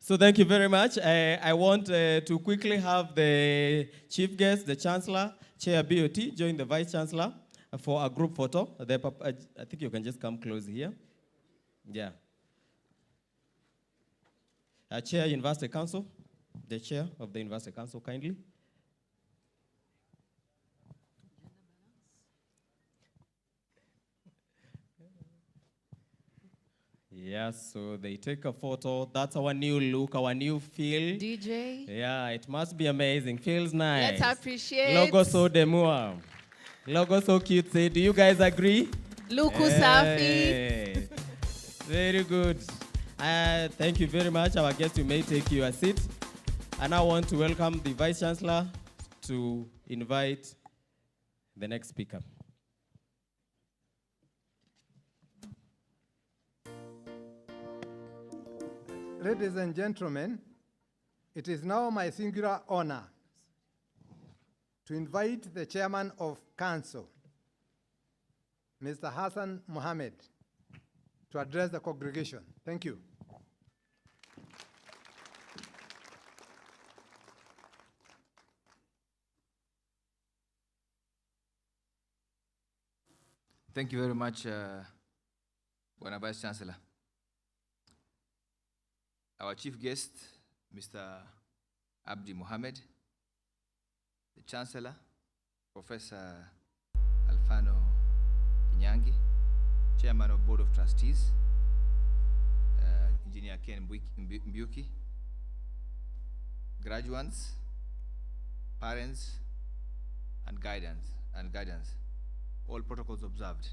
So thank you very much. I want to quickly have the chief guest, the Chancellor, Chair BOT, join the Vice Chancellor for a group photo. I think you can just come close here. Yeah. Chair University Council, the Chair of the University Council, kindly. Yeah, so they take a photo. That's our new look, our new feel. DJ. Yeah, it must be amazing. Feels nice. Let's appreciate. Logo so demure. Logo so cute. Say, do you guys agree? Luku Safi. Very good. Thank you very much. Our guest, you may take your seat. And I want to welcome the Vice Chancellor to invite the next speaker. Ladies and gentlemen, it is now my singular honor to invite the Chairman of Council, Mr. Hassan Mohammed, to address the congregation. Thank you. Thank you very much, Bwana Vice Chancellor. Our chief guest, Mr. Abdi Mohammed, the Chancellor, Professor Alfano Kinyangi, Chairman of Board of Trustees, Engineer Ken Mbuki, graduates, parents, and guidance, all protocols observed.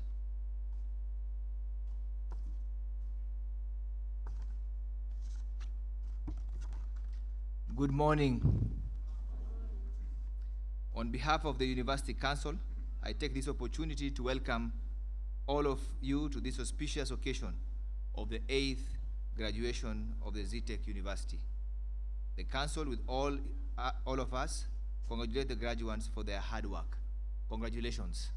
Good morning. On behalf of the University Council, I take this opportunity to welcome all of you to this auspicious occasion of the 8th graduation of the Zetech University. The Council, with all of us, congratulate the graduates for their hard work. Congratulations.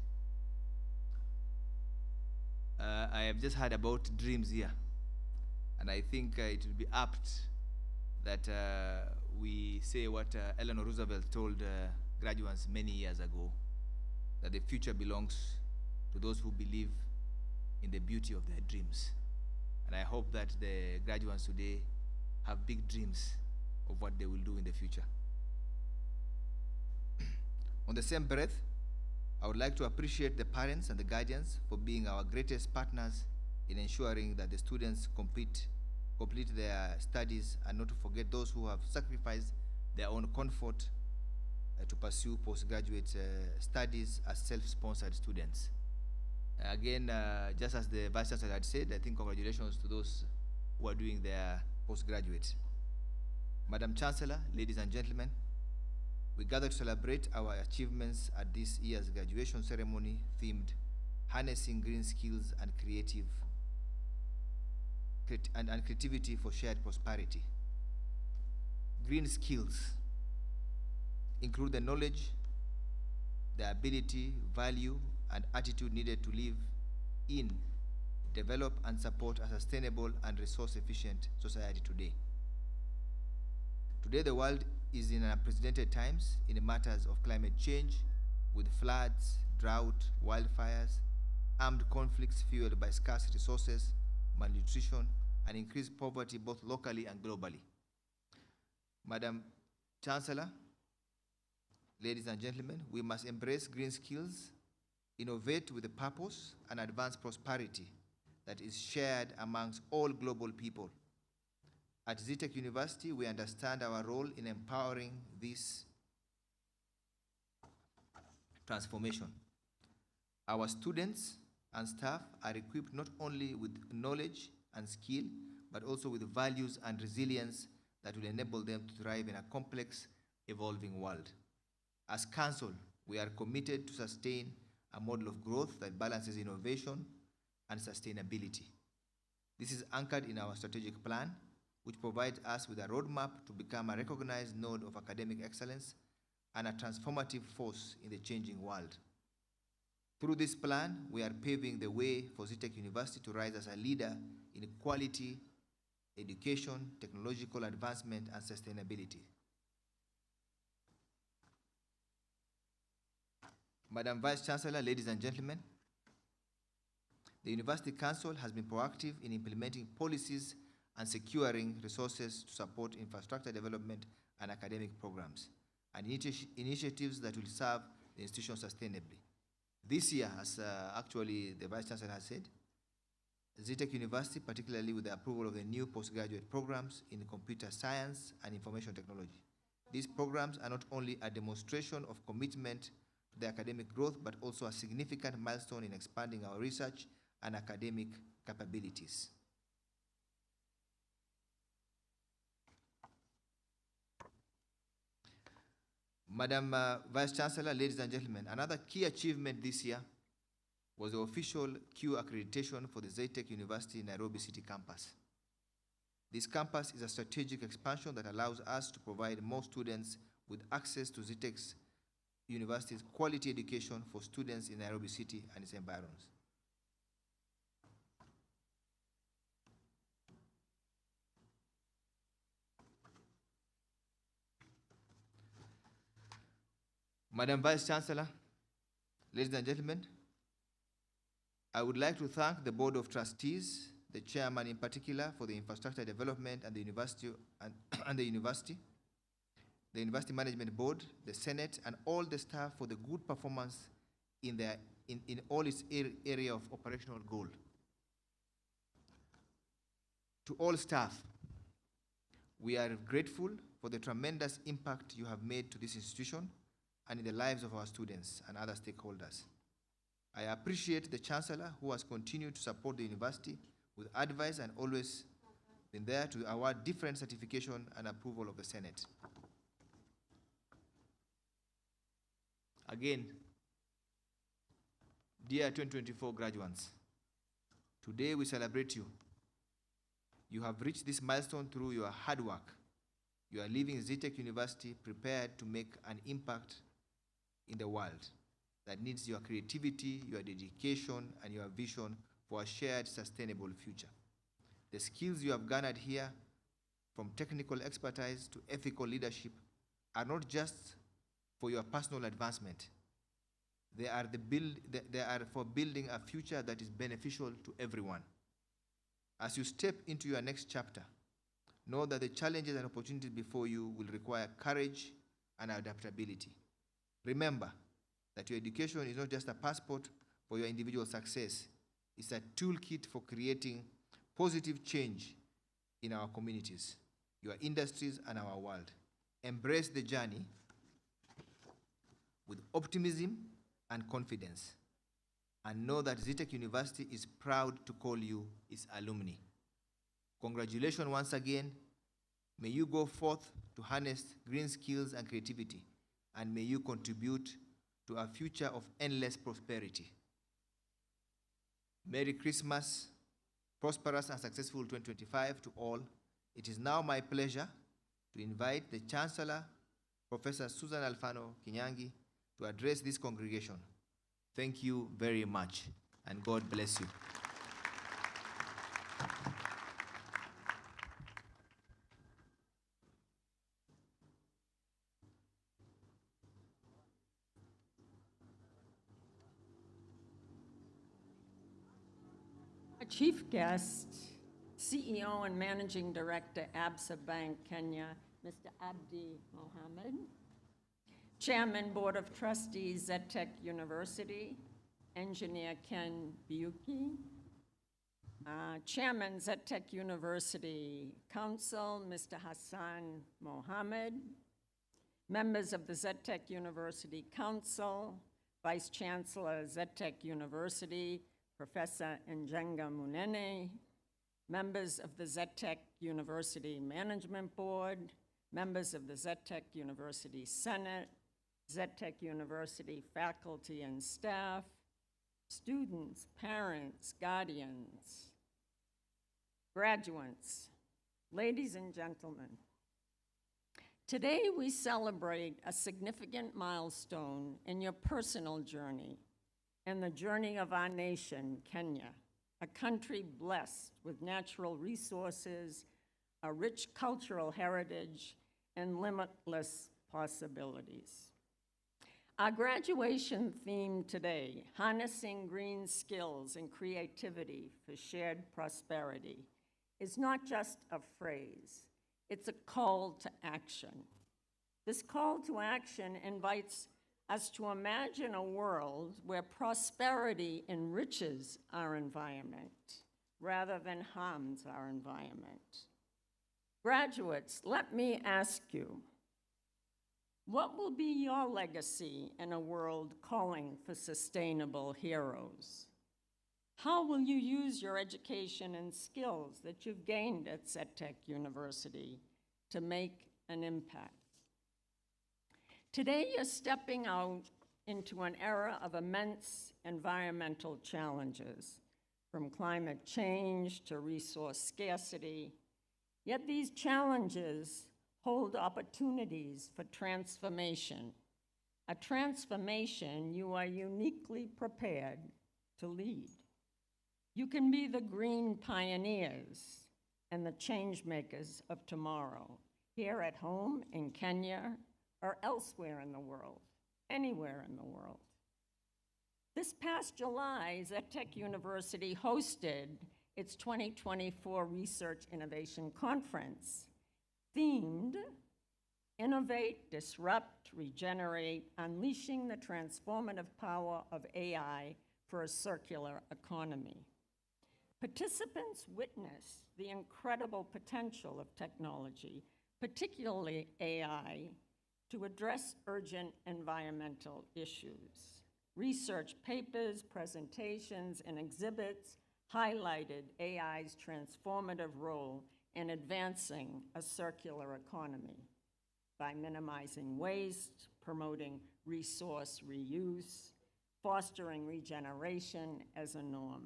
I have just heard about dreams here, and I think it will be apt that we say what Eleanor Roosevelt told graduates many years ago, that the future belongs to those who believe in the beauty of their dreams. And I hope that the graduates today have big dreams of what they will do in the future. On the same breath, I would like to appreciate the parents and the guardians for being our greatest partners in ensuring that the students complete their studies, and not to forget those who have sacrificed their own comfort to pursue postgraduate studies as self-sponsored students. Again, just as the Vice Chancellor had said, I think congratulations to those who are doing their postgraduate. Madam Chancellor, ladies and gentlemen, we gather to celebrate our achievements at this year's graduation ceremony themed Harnessing Green Skills and Creativity for Shared Prosperity. Green skills include the knowledge, the ability, value, and attitude needed to live in, develop, and support a sustainable and resource-efficient society today. Today, the world is in unprecedented times in the matters of climate change, with floods, drought, wildfires, armed conflicts fueled by scarce resources, malnutrition, and increased poverty both locally and globally. Madam Chancellor, ladies and gentlemen, we must embrace green skills, innovate with a purpose, and advance prosperity that is shared amongst all global people. At Zetech University, we understand our role in empowering this transformation. Our students and staff are equipped not only with knowledge and skill, but also with values and resilience that will enable them to thrive in a complex, evolving world. As Council, we are committed to sustain a model of growth that balances innovation and sustainability. This is anchored in our strategic plan, which provides us with a roadmap to become a recognized node of academic excellence and a transformative force in the changing world. Through this plan, we are paving the way for Zetech University to rise as a leader in quality education, technological advancement, and sustainability. Madam Vice Chancellor, ladies and gentlemen, the University Council has been proactive in implementing policies and securing resources to support infrastructure development and academic programs, and initiatives that will serve the institution sustainably. This year, as actually the Vice Chancellor has said, Zetech University, particularly with the approval of the new postgraduate programs in computer science and information technology. These programs are not only a demonstration of commitment to the academic growth, but also a significant milestone in expanding our research and academic capabilities. Madam Vice Chancellor, ladies and gentlemen, another key achievement this year was the official Q accreditation for the Zetech University Nairobi City campus. This campus is a strategic expansion that allows us to provide more students with access to Zetech University's quality education for students in Nairobi City and its environs. Madam Vice Chancellor, ladies and gentlemen, I would like to thank the Board of Trustees, the chairman in particular, for the infrastructure development and the university the University Management Board, the Senate, and all the staff for the good performance in all its area of operational goal. To all staff, we are grateful for the tremendous impact you have made to this institution and in the lives of our students and other stakeholders. I appreciate the Chancellor, who has continued to support the university with advice and always been there to award different certification and approval of the Senate. Again, dear 2024 graduates, today we celebrate you. You have reached this milestone through your hard work. You are leaving Zetech University prepared to make an impact in the world that needs your creativity, your dedication, and your vision for a shared sustainable future. The skills you have garnered here, from technical expertise to ethical leadership, are not just for your personal advancement. They are for building a future that is beneficial to everyone. As you step into your next chapter, know that the challenges and opportunities before you will require courage and adaptability. Remember that your education is not just a passport for your individual success. It's a toolkit for creating positive change in our communities, your industries, and our world. Embrace the journey with optimism and confidence, and know that Zetech University is proud to call you its alumni. Congratulations once again. May you go forth to harness green skills and creativity, and may you contribute to a future of endless prosperity. Merry Christmas, prosperous and successful 2025 to all. It is now my pleasure to invite the Chancellor, Professor Susan Alfano Kinyangi, to address this congregation. Thank you very much, and God bless you. Our chief guest, CEO and Managing Director, Absa Bank Kenya, Mr. Abdi Mohammed. Chairman, Board of Trustees, Zetech University, Engineer Ken Biuki. Chairman, Zetech University Council, Mr. Hassan Mohammed. Members of the Zetech University Council, Vice Chancellor, Zetech University, Professor Njenga Munene. Members of the Zetech University Management Board, members of the Zetech University Senate, Zetech University faculty and staff, students, parents, guardians, graduates, ladies and gentlemen. Today we celebrate a significant milestone in your personal journey and the journey of our nation, Kenya, a country blessed with natural resources, a rich cultural heritage, and limitless possibilities. Our graduation theme today, Harnessing Green Skills and Creativity for Shared Prosperity, is not just a phrase, it's a call to action. This call to action invites us to imagine a world where prosperity enriches our environment rather than harms our environment. Graduates, let me ask you, what will be your legacy in a world calling for sustainable heroes? How will you use your education and skills that you've gained at Zetech University to make an impact? Today, you're stepping out into an era of immense environmental challenges, from climate change to resource scarcity. Yet these challenges hold opportunities for transformation, a transformation you are uniquely prepared to lead. You can be the green pioneers and the change makers of tomorrow, here at home in Kenya or elsewhere in the world, anywhere in the world. This past July, Zetech University hosted its 2024 Research Innovation Conference, themed Innovate, Disrupt, Regenerate, Unleashing the Transformative Power of AI for a Circular Economy. Participants witnessed the incredible potential of technology, particularly AI, to address urgent environmental issues. Research papers, presentations, and exhibits highlighted AI's transformative role in advancing a circular economy by minimizing waste, promoting resource reuse, fostering regeneration as a norm.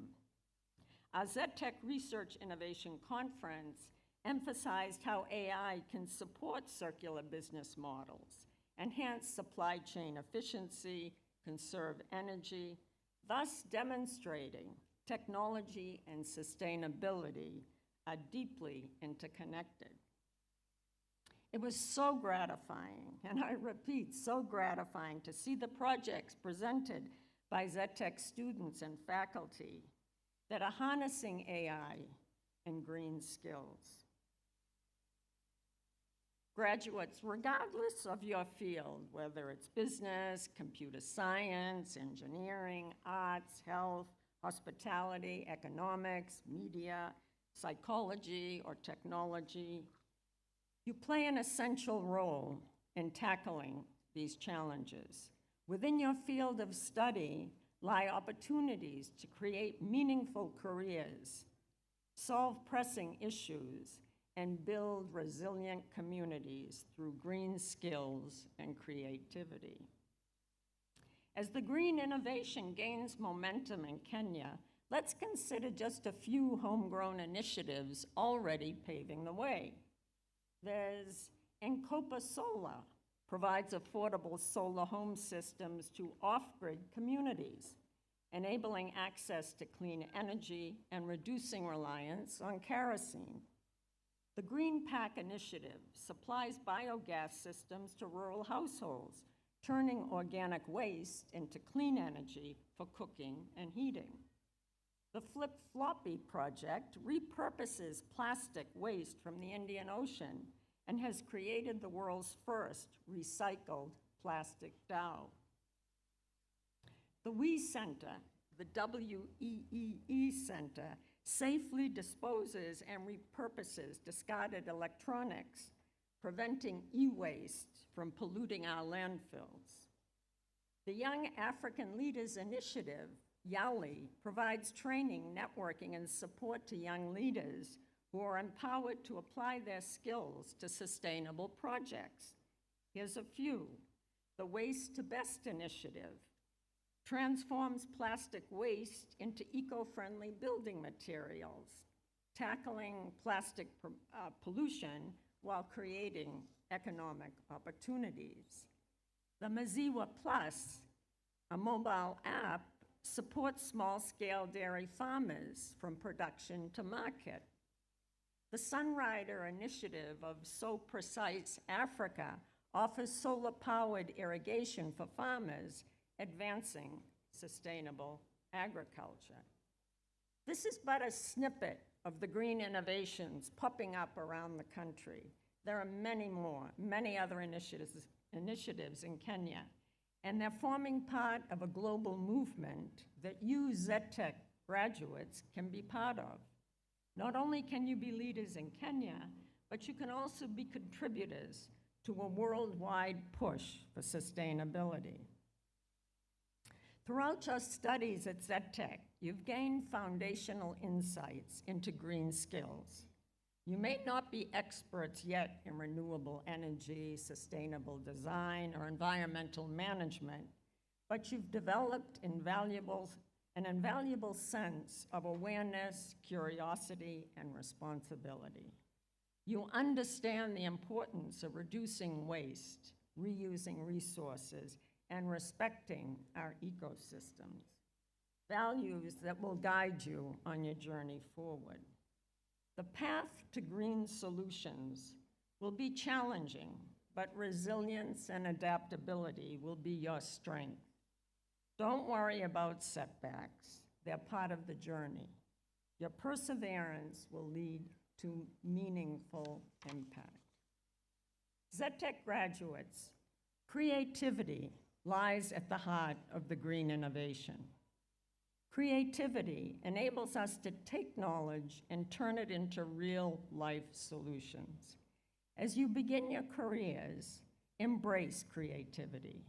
Our Zetech Research Innovation Conference emphasized how AI can support circular business models, enhance supply chain efficiency, conserve energy, thus demonstrating technology and sustainability are deeply interconnected. It was so gratifying, and I repeat, so gratifying to see the projects presented by Zetech students and faculty that are harnessing AI and green skills. Graduates, regardless of your field, whether it's business, computer science, engineering, arts, health, hospitality, economics, media, psychology, or technology, you play an essential role in tackling these challenges. Within your field of study lie opportunities to create meaningful careers, solve pressing issues, and build resilient communities through green skills and creativity. As the green innovation gains momentum in Kenya, let's consider just a few homegrown initiatives already paving the way. There's Encopa Solar, provides affordable solar home systems to off-grid communities, enabling access to clean energy and reducing reliance on kerosene. The Green Pack Initiative supplies biogas systems to rural households, turning organic waste into clean energy for cooking and heating. The Flip Floppy project repurposes plastic waste from the Indian Ocean and has created the world's first recycled plastic dhow. The WEE Center, the WEEE Center, safely disposes and repurposes discarded electronics, preventing e-waste from polluting our landfills. The Young African Leaders Initiative, YALI, provides training, networking, and support to young leaders who are empowered to apply their skills to sustainable projects. Here's a few. The Waste to Best Initiative transforms plastic waste into eco-friendly building materials, tackling plastic pollution while creating economic opportunities. The Maziwa Plus, a mobile app, supports small-scale dairy farmers from production to market. The Sunrider initiative of So Precise Africa offers solar-powered irrigation for farmers, advancing sustainable agriculture. This is but a snippet of the green innovations popping up around the country. There are many more, many other initiatives in Kenya, and they're forming part of a global movement that you Zetech graduates can be part of. Not only can you be leaders in Kenya, but you can also be contributors to a worldwide push for sustainability. Throughout your studies at Zetech, you've gained foundational insights into green skills. You may not be experts yet in renewable energy, sustainable design, or environmental management, but you've developed an invaluable sense of awareness, curiosity, and responsibility. You understand the importance of reducing waste, reusing resources, and respecting our ecosystems, values that will guide you on your journey forward. The path to green solutions will be challenging, but resilience and adaptability will be your strength. Don't worry about setbacks. They're part of the journey. Your perseverance will lead to meaningful impact. Zetech graduates, creativity lies at the heart of the green innovation. Creativity enables us to take knowledge and turn it into real-life solutions. As you begin your careers, embrace creativity.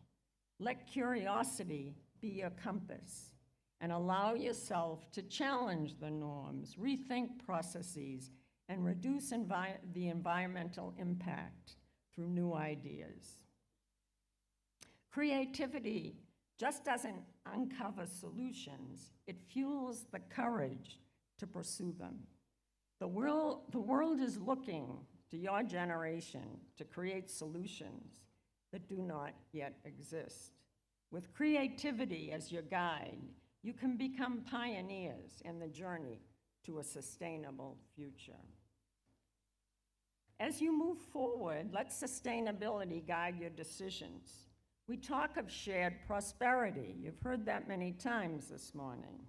Let curiosity be your compass, and allow yourself to challenge the norms, rethink processes, and reduce the environmental impact through new ideas. Creativity just doesn't uncover solutions, it fuels the courage to pursue them. The world is looking to your generation to create solutions that do not yet exist. With creativity as your guide, you can become pioneers in the journey to a sustainable future. As you move forward, let sustainability guide your decisions. We talk of shared prosperity. You've heard that many times this morning.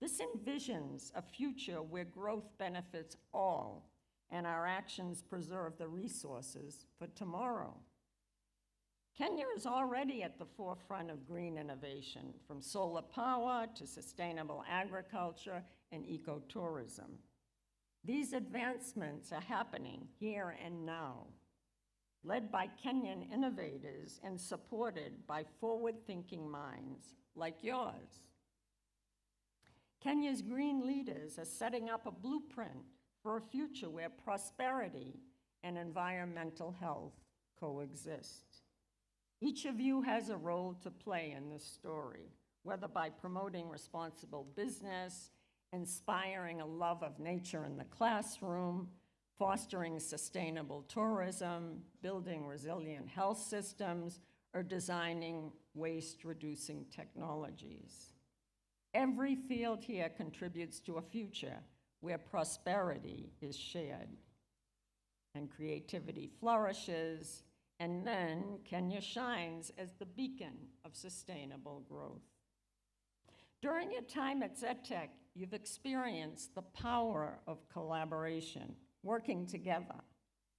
This envisions a future where growth benefits all and our actions preserve the resources for tomorrow. Kenya is already at the forefront of green innovation, from solar power to sustainable agriculture and ecotourism. These advancements are happening here and now, led by Kenyan innovators and supported by forward-thinking minds like yours. Kenya's green leaders are setting up a blueprint for a future where prosperity and environmental health coexist. Each of you has a role to play in this story, whether by promoting responsible business, inspiring a love of nature in the classroom, fostering sustainable tourism, building resilient health systems, or designing waste-reducing technologies. Every field here contributes to a future where prosperity is shared and creativity flourishes, and then Kenya shines as the beacon of sustainable growth. During your time at Zetech, you've experienced the power of collaboration, working together,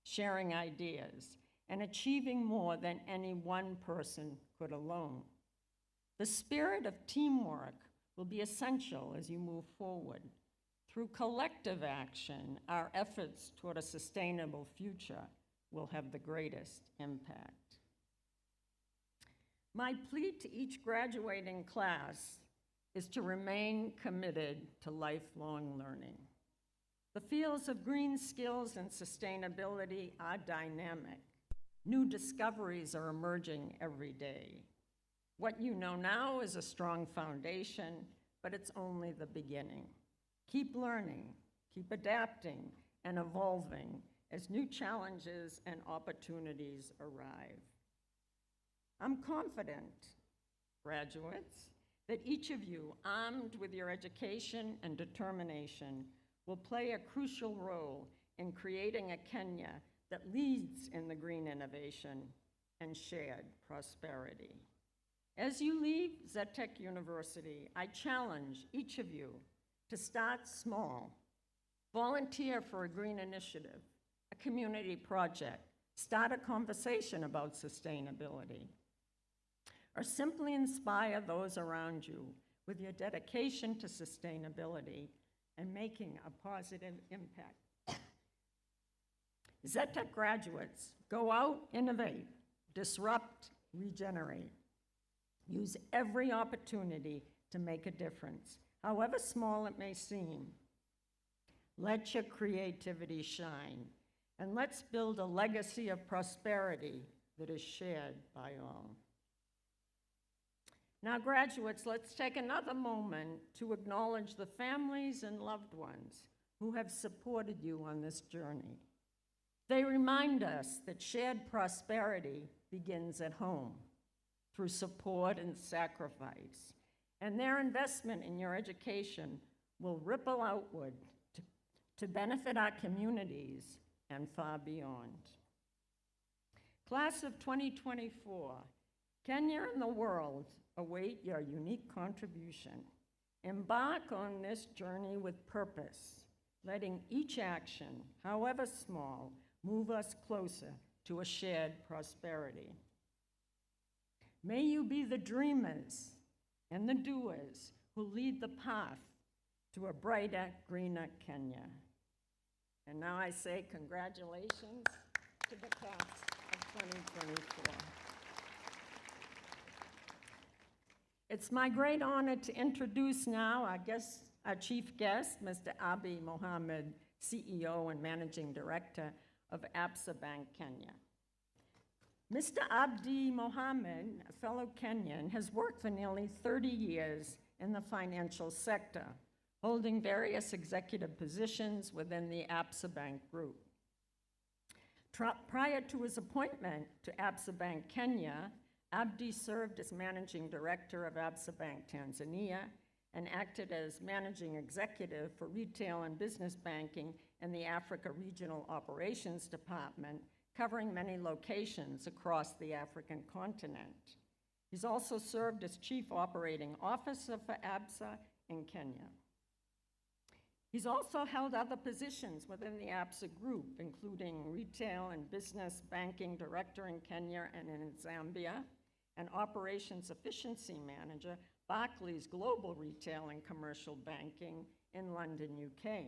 sharing ideas, and achieving more than any one person could alone. The spirit of teamwork will be essential as you move forward. Through collective action, our efforts toward a sustainable future will have the greatest impact. My plea to each graduating class is to remain committed to lifelong learning. The fields of green skills and sustainability are dynamic. New discoveries are emerging every day. What you know now is a strong foundation, but it's only the beginning. Keep learning, keep adapting, and evolving as new challenges and opportunities arrive. I'm confident, graduates, that each of you, armed with your education and determination, will play a crucial role in creating a Kenya that leads in the green innovation and shared prosperity. As you leave Zetech University, I challenge each of you to start small. Volunteer for a green initiative, a community project, start a conversation about sustainability, or simply inspire those around you with your dedication to sustainability and making a positive impact. Zetech graduates, go out, innovate, disrupt, regenerate. Use every opportunity to make a difference, however small it may seem. Let your creativity shine, and let's build a legacy of prosperity that is shared by all. Now, graduates, let's take another moment to acknowledge the families and loved ones who have supported you on this journey. They remind us that shared prosperity begins at home through support and sacrifice, and their investment in your education will ripple outward to benefit our communities and far beyond. Class of 2024, Kenya and the world await your unique contribution. Embark on this journey with purpose, letting each action, however small, move us closer to a shared prosperity. May you be the dreamers and the doers who lead the path to a brighter, greener Kenya. And now I say congratulations to the class of 2024. It's my great honor to introduce now our chief guest, Mr. Abdi Mohammed, CEO and Managing Director of Absa Bank Kenya. Mr. Abdi Mohammed, a fellow Kenyan, has worked for nearly 30 years in the financial sector, holding various executive positions within the Absa Bank Group. Prior to his appointment to Absa Bank Kenya, Abdi served as Managing Director of Absa Bank Tanzania and acted as Managing Executive for Retail and Business Banking in the Africa Regional Operations Department, covering many locations across the African continent. He's also served as Chief Operating Officer for Absa in Kenya. He's also held other positions within the Absa Group, including Retail and Business Banking Director in Kenya and in Zambia, and Operations Efficiency Manager, Barclays Global Retail and Commercial Banking in London, UK.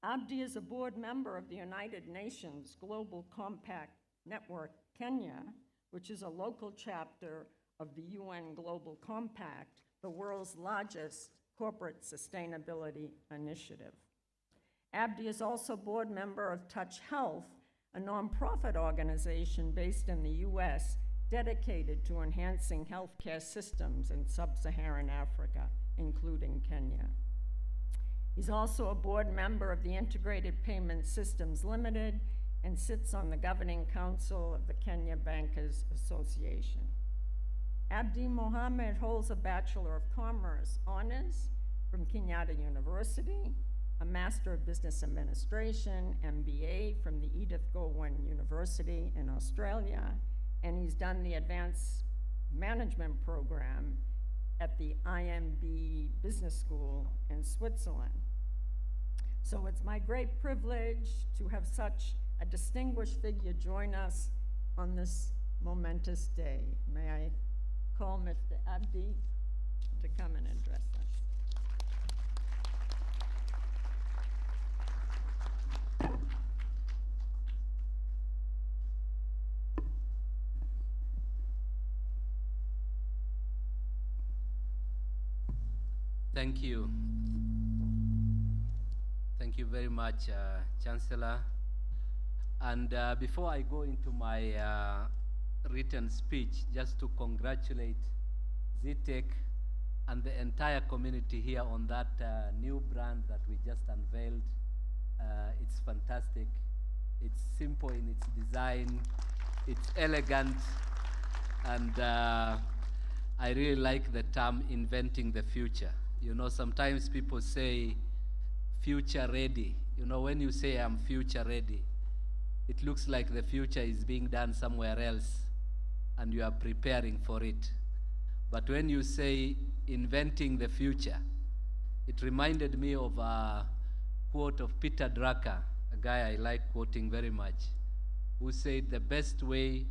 Abdi is a board member of the United Nations Global Compact Network Kenya, which is a local chapter of the UN Global Compact, the world's largest corporate sustainability initiative. Abdi is also board member of Touch Health, a nonprofit organization based in the US dedicated to enhancing healthcare systems in sub-Saharan Africa, including Kenya. He's also a board member of the Integrated Payment Systems Limited and sits on the governing council of the Kenya Bankers Association. Abdi Mohammed holds a Bachelor of Commerce honors from Kenyatta University, a Master of Business Administration, MBA from the Edith Gowen University in Australia, and he's done the Advanced Management Program at the IMB Business School in Switzerland. So it's my great privilege to have such a distinguished figure join us on this momentous day. May I call Mr. Abdi to come and address us. Thank you. Thank you very much, Chancellor. And before I go into my written speech, just to congratulate Zetech and the entire community here on that new brand that we just unveiled. It's fantastic. It's simple in its design. It's elegant. And I really like the term inventing the future. You know, sometimes people say future ready. You know, when you say I'm future ready, it looks like the future is being done somewhere else and you are preparing for it. But when you say inventing the future, it reminded me of a quote of Peter Drucker, a guy I like quoting very much, who said the best way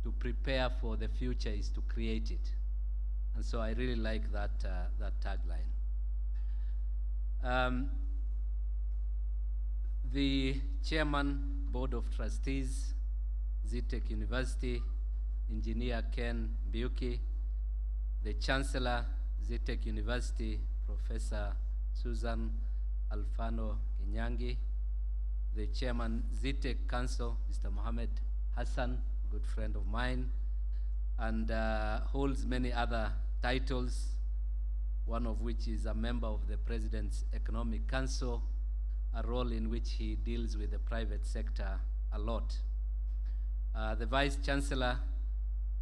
to prepare for the future is to create it. And so I really like that, that tagline. The Chairman, Board of Trustees, Zetech University, Engineer Ken Mbiuki, the Chancellor, Zetech University, Professor Susan Alfano Kinyangi, the Chairman, Zetech Council, Mr. Mohammed Hassan, good friend of mine, and holds many other titles, one of which is a member of the President's Economic Council, a role in which he deals with the private sector a lot. The Vice Chancellor,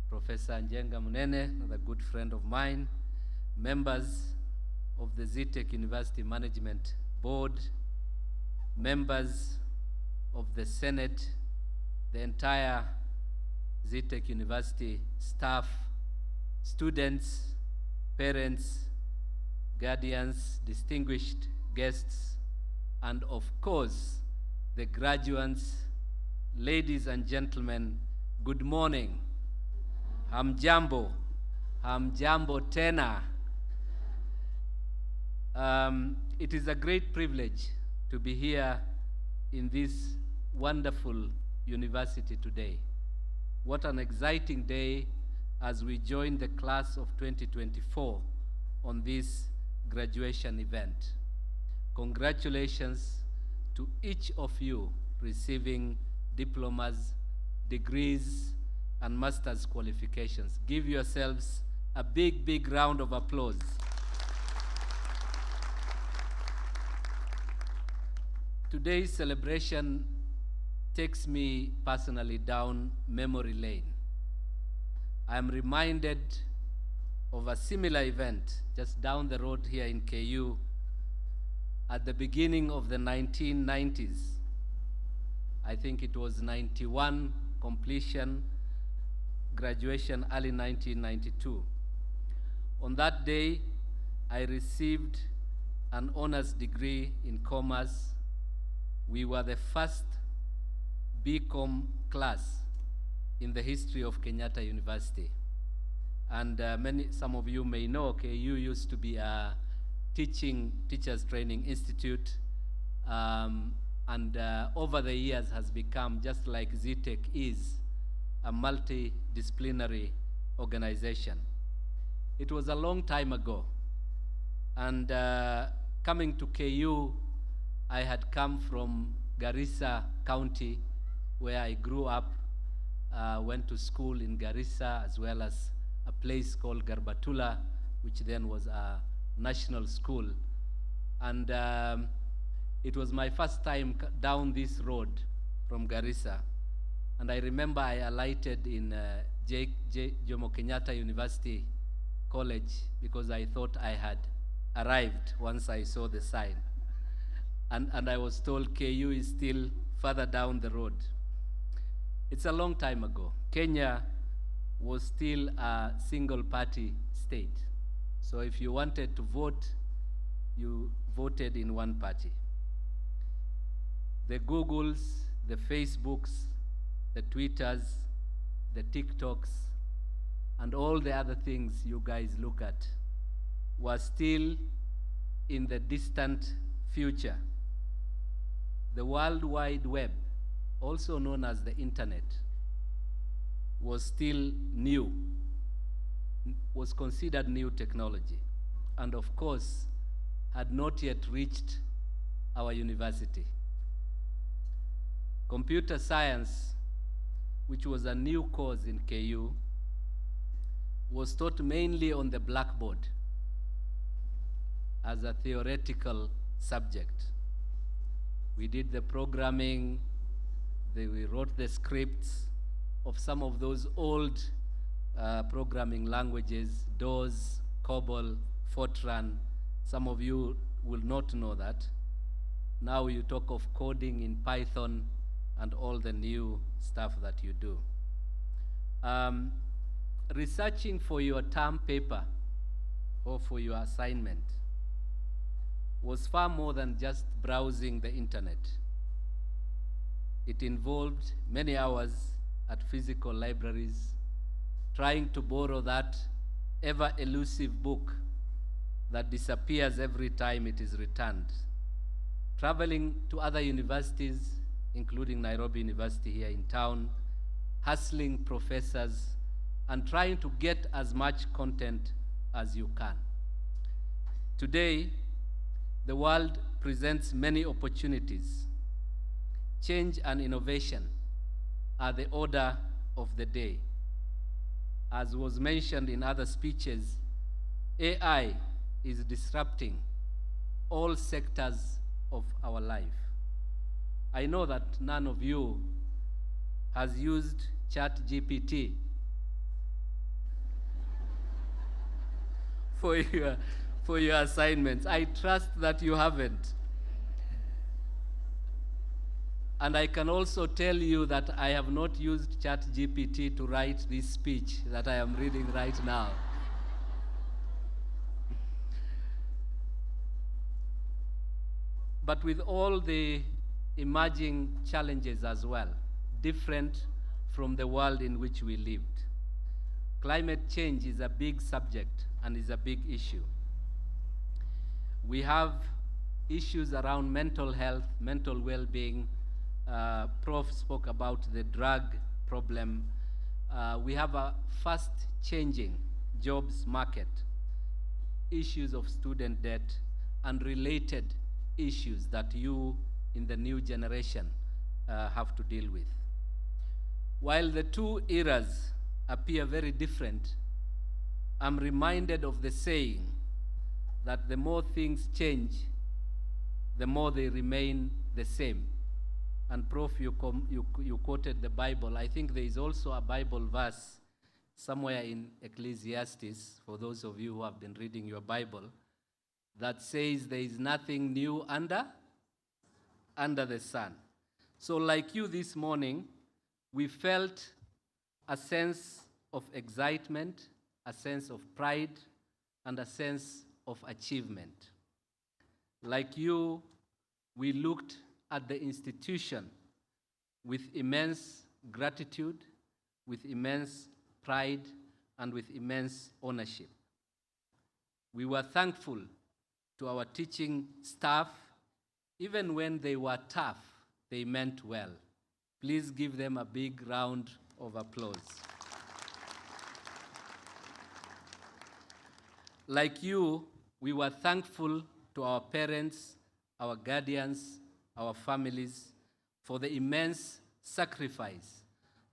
Professor Njenga Munene, another good friend of mine, members of the Zetech University Management Board, members of the Senate, the entire Zetech University staff, students, parents, guardians, distinguished guests, and of course, the graduates, ladies and gentlemen, good morning. Hamjambo, hamjambo tena. It is a great privilege to be here in this wonderful university today. What an exciting day as we join the class of 2024 on this graduation event. Congratulations to each of you receiving diplomas, degrees, and master's qualifications. Give yourselves a big, big round of applause. Today's celebration takes me personally down memory lane. I am reminded of a similar event just down the road here in KU at the beginning of the 1990s. I think it was 91 completion, graduation early 1992. On that day, I received an honors degree in commerce. We were the first BCom class in the history of Kenyatta University. And some of you may know, KU used to be a teachers training institute, and over the years has become, just like Zetech is, a multidisciplinary organization. It was a long time ago, and coming to KU, I had come from Garissa County, where I grew up, went to school in Garissa, as well as a place called Garbatula, which then was a national school. And it was my first time down this road from Garissa. And I remember I alighted in Jomo Kenyatta University College because I thought I had arrived once I saw the sign. And I was told KU is still further down the road. It's a long time ago. Kenya was still a single-party state. So if you wanted to vote, you voted in one party. The Googles, the Facebooks, the Twitters, the TikToks, and all the other things you guys look at were still in the distant future. The World Wide Web, also known as the internet, was still new, was considered new technology, and of course, had not yet reached our university. Computer science, which was a new course in KU, was taught mainly on the blackboard as a theoretical subject. We did the programming, we wrote the scripts of some of those old programming languages, DOS, COBOL, Fortran. Some of you will not know that. Now you talk of coding in Python and all the new stuff that you do. Researching for your term paper or for your assignment was far more than just browsing the internet. It involved many hours at physical libraries, trying to borrow that ever-elusive book that disappears every time it is returned, traveling to other universities, including Nairobi University here in town, hustling professors, and trying to get as much content as you can. Today, the world presents many opportunities. Change and innovation are the order of the day. As was mentioned in other speeches, AI is disrupting all sectors of our life. I know that none of you has used ChatGPT for your assignments. I trust that you haven't. And I can also tell you that I have not used ChatGPT to write this speech that I am reading right now. But with all the emerging challenges as well, different from the world in which we lived. Climate change is a big subject and is a big issue. We have issues around mental health, mental well-being. Prof spoke about the drug problem. We have a fast-changing jobs market, issues of student debt, and related issues that you in the new generation have to deal with. While the two eras appear very different, I'm reminded of the saying that the more things change, the more they remain the same. And Prof, you quoted the Bible. I think there is also a Bible verse somewhere in Ecclesiastes, for those of you who have been reading your Bible, that says there is nothing new under the sun. So like you this morning, we felt a sense of excitement, a sense of pride, and a sense of achievement. Like you, we looked at the institution with immense gratitude, with immense pride, and with immense ownership. We were thankful to our teaching staff. Even when they were tough, they meant well. Please give them a big round of applause. Like you, we were thankful to our parents, our guardians, our families, for the immense sacrifice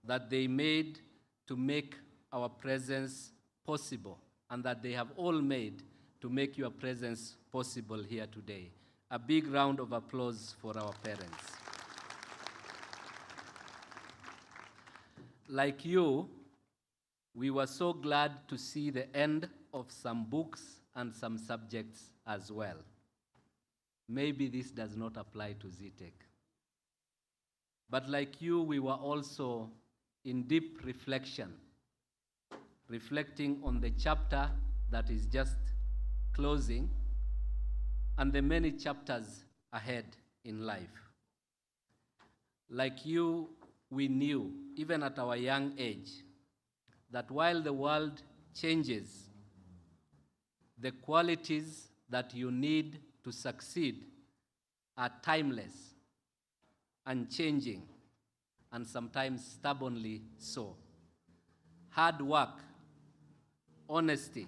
that they made to make our presence possible, and that they have all made to make your presence possible here today. A big round of applause for our parents. Like you, we were so glad to see the end of some books and some subjects as well. Maybe this does not apply to Zetech. But like you, we were also in deep reflection, reflecting on the chapter that is just closing and the many chapters ahead in life. Like you, we knew, even at our young age, that while the world changes, the qualities that you need to succeed are timeless, unchanging, and sometimes stubbornly so. Hard work, honesty,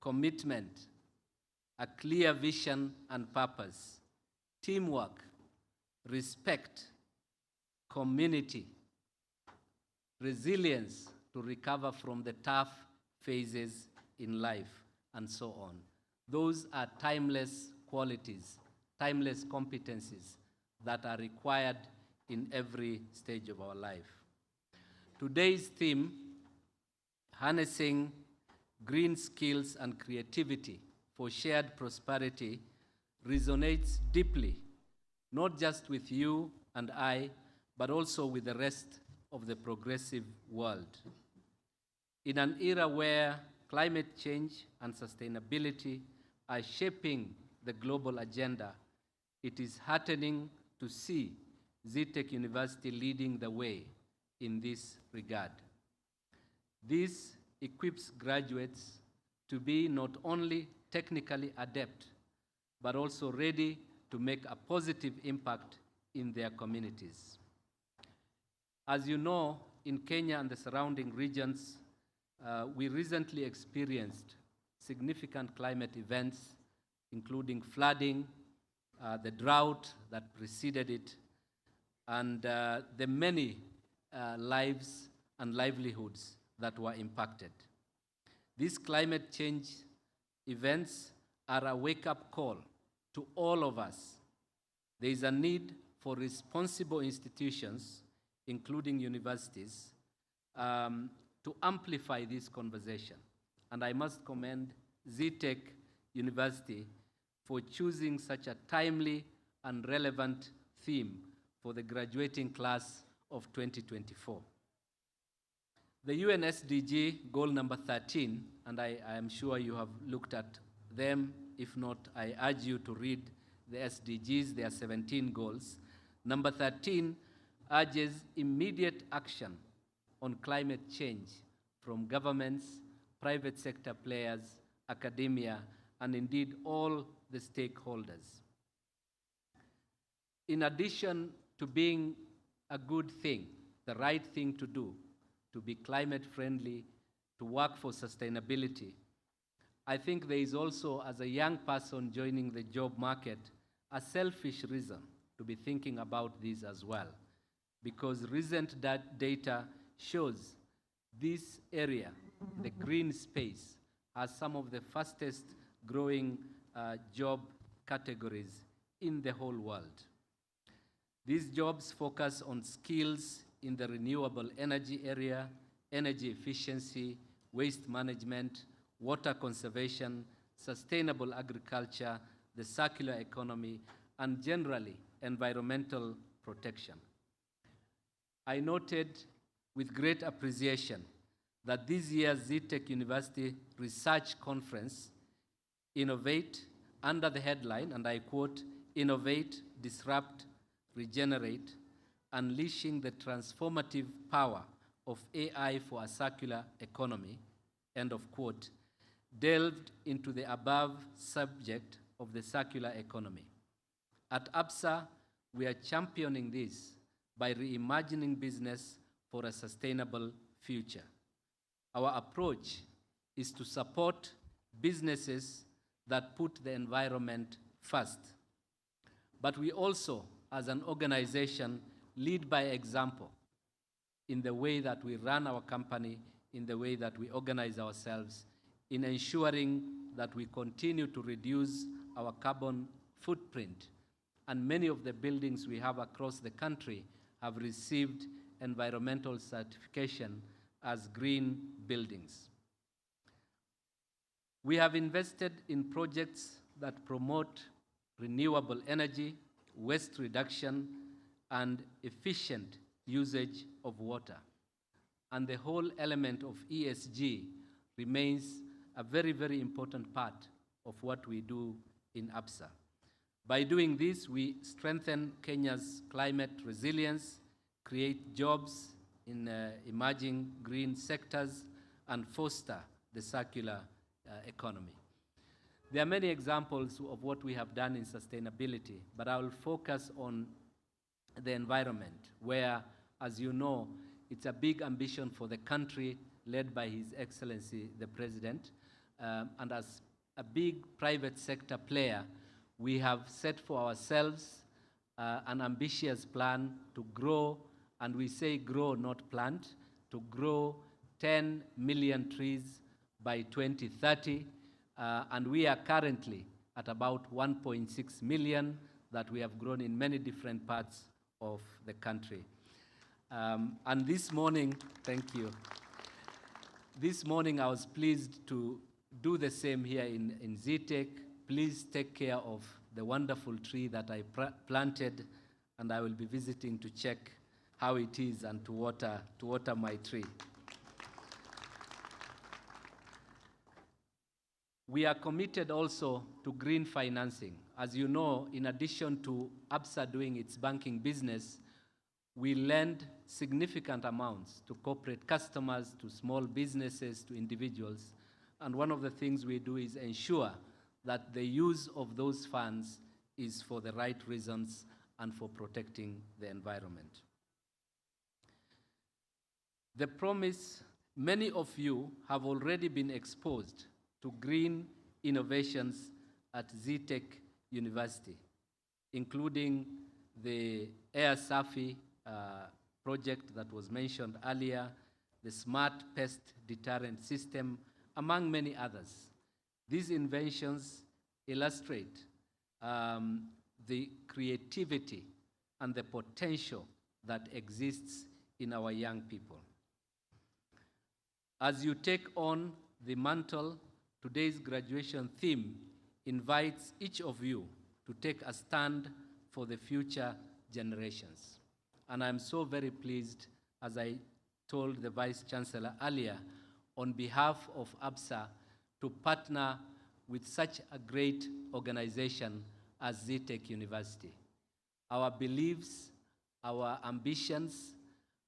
commitment, a clear vision and purpose, teamwork, respect, community, resilience to recover from the tough phases in life, and so on. Those are timeless qualities, timeless competencies that are required in every stage of our life. Today's theme, harnessing green skills and creativity for shared prosperity, resonates deeply not just with you and I, but also with the rest of the progressive world. In an era where climate change and sustainability are shaping the global agenda, it is heartening to see Zetech University leading the way in this regard. This equips graduates to be not only technically adept, but also ready to make a positive impact in their communities. As you know, in Kenya and the surrounding regions, we recently experienced significant climate events, including flooding, the drought that preceded it, and the many lives and livelihoods that were impacted. These climate change events are a wake-up call to all of us. There is a need for responsible institutions, including universities, to amplify this conversation. And I must commend Zetech University for choosing such a timely and relevant theme for the graduating class of 2024. The UN SDG goal number 13, and I am sure you have looked at them. If not, I urge you to read the SDGs. There are 17 goals. Number 13 urges immediate action on climate change from governments, private sector players, academia, and indeed all the stakeholders. In addition to being a good thing, the right thing to do, to be climate friendly, to work for sustainability, I think there is also, as a young person joining the job market, a selfish reason to be thinking about this as well. Because recent data shows this area, the green space, has some of the fastest growing job categories in the whole world. These jobs focus on skills in the renewable energy area, energy efficiency, waste management, water conservation, sustainable agriculture, the circular economy, and generally environmental protection. I noted with great appreciation that this year's Zetech University Research Conference, Innovate, under the headline, and I quote, Innovate, Disrupt, Regenerate, Unleashing the Transformative Power of AI for a Circular Economy, end of quote, delved into the above subject of the circular economy. At APSA, we are championing this by reimagining business for a sustainable future. Our approach is to support businesses that put the environment first. But we also, as an organization, lead by example in the way that we run our company, in the way that we organize ourselves, in ensuring that we continue to reduce our carbon footprint. And many of the buildings we have across the country have received environmental certification as green buildings. We have invested in projects that promote renewable energy, waste reduction, and efficient usage of water. And the whole element of ESG remains a very, very important part of what we do in APSA. By doing this, we strengthen Kenya's climate resilience, create jobs in emerging green sectors, and foster the circular economy. There are many examples of what we have done in sustainability, but I will focus on the environment, where, as you know, it's a big ambition for the country led by His Excellency, the President. And as a big private sector player, we have set for ourselves an ambitious plan to grow, and we say grow, not plant, to grow 10 million trees by 2030. And we are currently at about 1.6 million that we have grown in many different parts of the country. And this morning, thank you. This morning I was pleased to do the same here in Zetech. Please take care of the wonderful tree that I planted, and I will be visiting to check how it is and to water my tree. We are committed also to green financing. As you know, in addition to ABSA doing its banking business, we lend significant amounts to corporate customers, to small businesses, to individuals. And one of the things we do is ensure that the use of those funds is for the right reasons and for protecting the environment. The promise, many of you have already been exposed to green innovations at Zetech University, including the Air Safi project that was mentioned earlier, the Smart Pest Deterrent System, among many others. These inventions illustrate the creativity and the potential that exists in our young people. As you take on the mantle, today's graduation theme invites each of you to take a stand for the future generations. And I'm so very pleased, as I told the Vice Chancellor earlier, on behalf of ABSA, to partner with such a great organization as Zetech University. Our beliefs, our ambitions,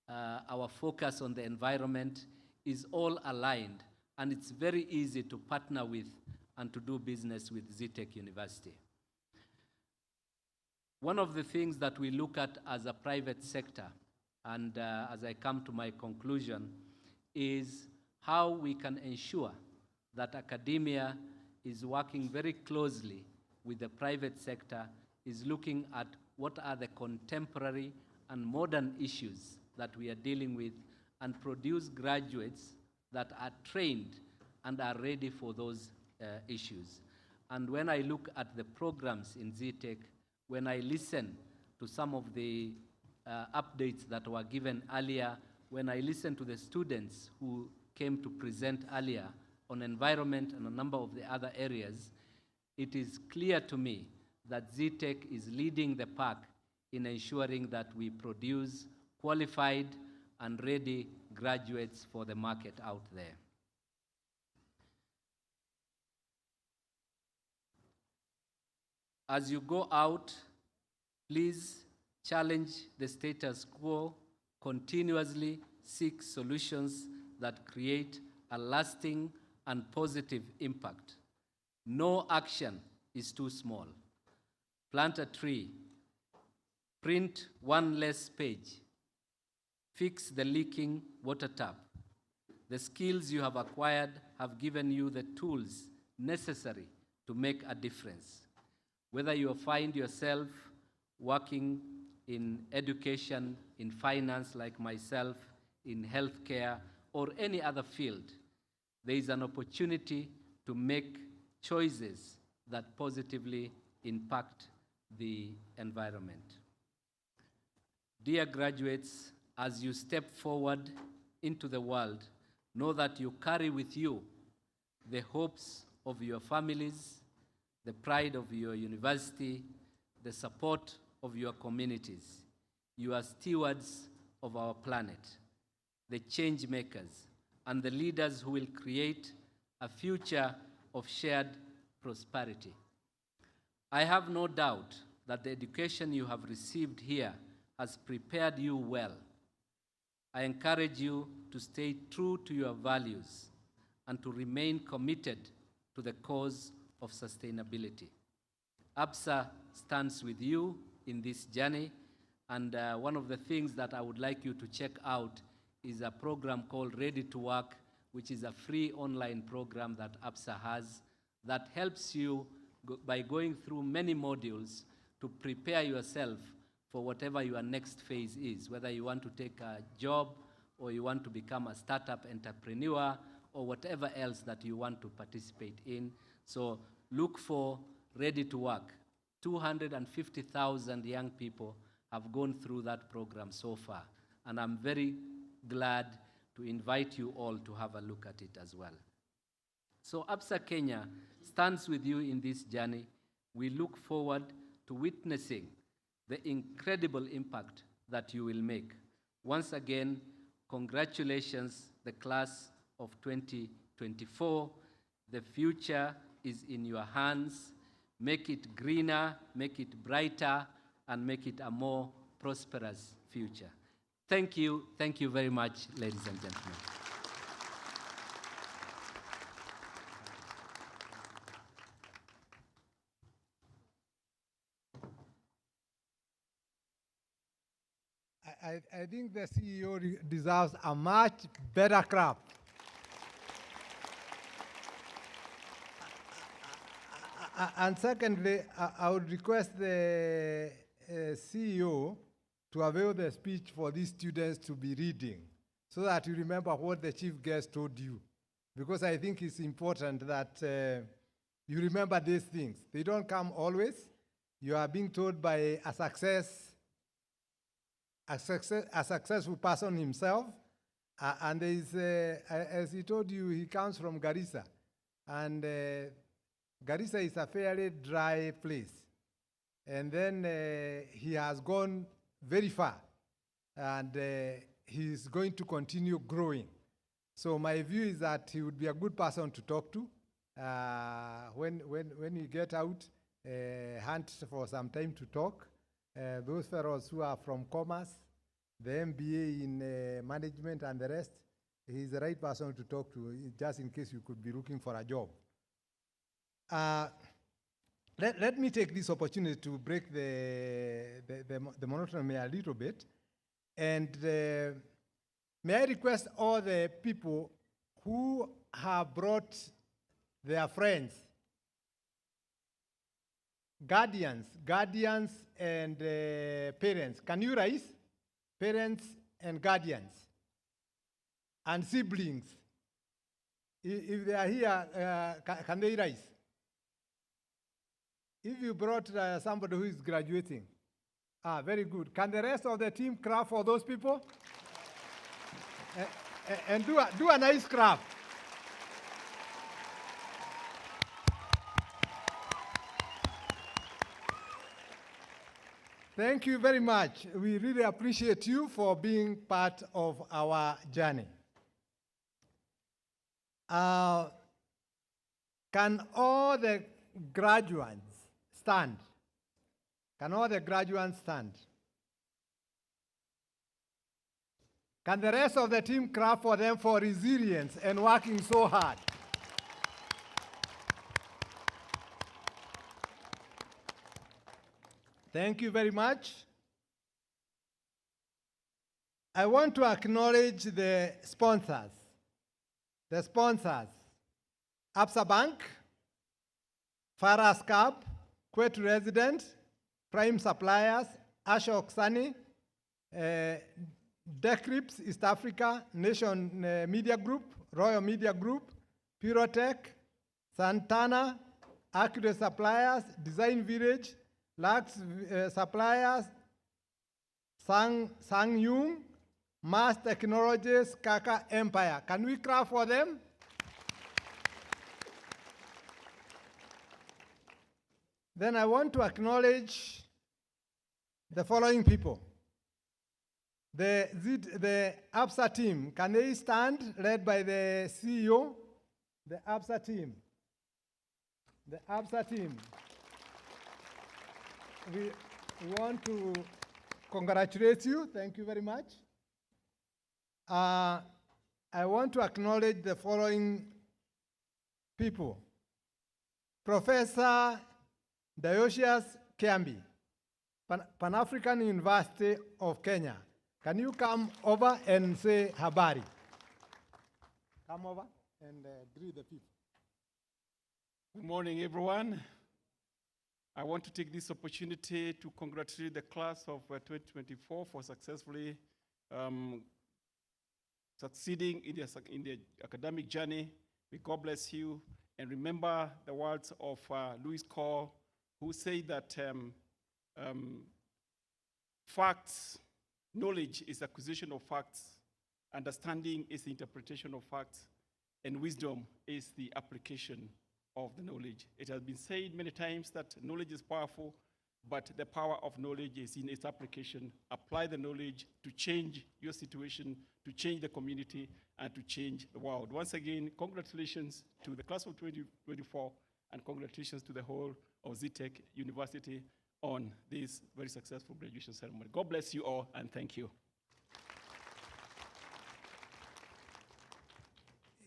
our focus on the environment is all aligned, and it's very easy to partner with and to do business with Zetech University. One of the things that we look at as a private sector, and as I come to my conclusion, is how we can ensure that academia is working very closely with the private sector, is looking at what are the contemporary and modern issues that we are dealing with, and produce graduates that are trained and are ready for those issues. And when I look at the programs in Zetech, when I listen to some of the updates that were given earlier, when I listen to the students who came to present earlier on environment and a number of the other areas, it is clear to me that Zetech is leading the pack in ensuring that we produce qualified and ready graduates for the market out there. As you go out, please challenge the status quo, continuously seek solutions that create a lasting and positive impact. No action is too small. Plant a tree, print one less page, fix the leaking water tap. The skills you have acquired have given you the tools necessary to make a difference. Whether you find yourself working in education, in finance like myself, in healthcare, or any other field, there is an opportunity to make choices that positively impact the environment. Dear graduates, as you step forward into the world, know that you carry with you the hopes of your families, the pride of your university, the support of your communities. You are stewards of our planet, the change makers, and the leaders who will create a future of shared prosperity. I have no doubt that the education you have received here has prepared you well. I encourage you to stay true to your values and to remain committed to the cause of sustainability. ABSA stands with you in this journey, and one of the things that I would like you to check out is a program called Ready to Work, which is a free online program that ABSA has that helps you by going through many modules to prepare yourself for whatever your next phase is, whether you want to take a job or you want to become a startup entrepreneur or whatever else that you want to participate in. So look for Ready to Work. 250,000 young people have gone through that program so far, and I'm very glad to invite you all to have a look at it as well. So ABSA Kenya stands with you in this journey, We look forward to witnessing the incredible impact that you will make. Once again, congratulations, the class of 2024. The future is in your hands. Make it greener, make it brighter, and make it a more prosperous future. Thank you very much, ladies and gentlemen. I think the CEO deserves a much better clap. And secondly, I would request the CEO to avail the speech for these students to be reading so that you remember what the chief guest told you. Because I think it's important that you remember these things. They don't come always. You are being told by a successful person himself. And there is, as he told you, he comes from Garissa. And Garissa is a fairly dry place. And then he has gone very far. And he's going to continue growing. So my view is that he would be a good person to talk to. When you get out, hunt for some time to talk. Those fellows who are from commerce, the MBA in management and the rest, he's the right person to talk to, just in case you could be looking for a job. Let me take this opportunity to break the monotony a little bit. And may I request all the people who have brought their friends, guardians and parents. Can you rise? Parents and guardians and siblings. If they are here, can they rise? If you brought somebody who is graduating, very good. Can the rest of the team clap for those people? And do a nice clap. Thank you very much. We really appreciate you for being part of our journey. Can all the graduates stand? Can all the graduates stand? Can the rest of the team clap for them for resilience and working so hard? Thank you very much. I want to acknowledge the sponsors. The sponsors, Absa Bank, Faras Cab, Kuwait Resident, Prime Suppliers, Ashok Sani, Decrypts East Africa, Nation Media Group, Royal Media Group, Purotech, Santana, Accurate Suppliers, Design Village, Lux Suppliers, Sang Yung, Mass Technologies, Kaka Empire. Can we clap for them? Then I want to acknowledge the following people. The ABSA team, can they stand, led by the CEO? The ABSA team. The ABSA team. We want to congratulate you. Thank you very much. I want to acknowledge the following people. Professor Dionysius Kiambi, Pan-African University of Kenya. Can you come over and say habari? Come over and greet the people. Good morning, everyone. I want to take this opportunity to congratulate the class of 2024 for successfully succeeding in the academic journey. May God bless you. And remember the words of Louis Cole, who said that facts, knowledge is acquisition of facts, understanding is the interpretation of facts, and wisdom is the application of the knowledge. It has been said many times that knowledge is powerful, but the power of knowledge is in its application. Apply the knowledge to change your situation, to change the community, and to change the world. Once again, congratulations to the class of 2024, and congratulations to the whole of Zetech University on this very successful graduation ceremony. God bless you all, and thank you.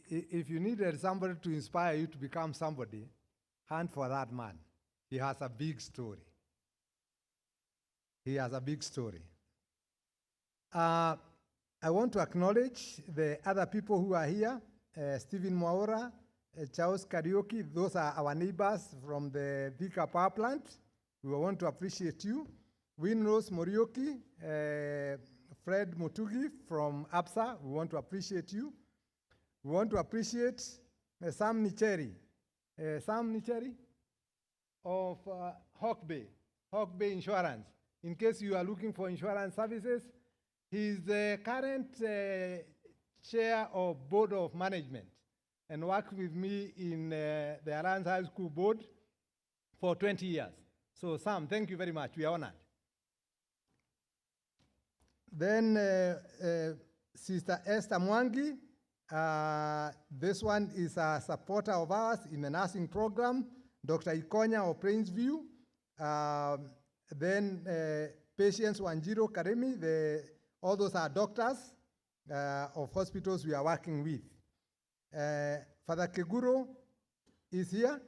If you needed somebody to inspire you to become somebody, hunt for that man. He has a big story. He has a big story. I want to acknowledge the other people who are here. Stephen Mwaura, Charles Karaoke, those are our neighbors from the Thika Power Plant. We want to appreciate you. Winrose Morioki, Fred Mutugi from APSA, we want to appreciate you. We want to appreciate Sam Nicheri. Sam Nicheri of Hawk Bay Insurance. In case you are looking for insurance services, he's the current chair of Board of Management and worked with me in the Alliance High School Board for 20 years. So Sam, thank you very much. We are honored. Then Sister Esther Mwangi. This one is a supporter of ours in the nursing program. Dr. Ikonya of Plainsview. Then Patience Wanjiro Karemi, all those are doctors of hospitals we are working with. Father Keguro is here.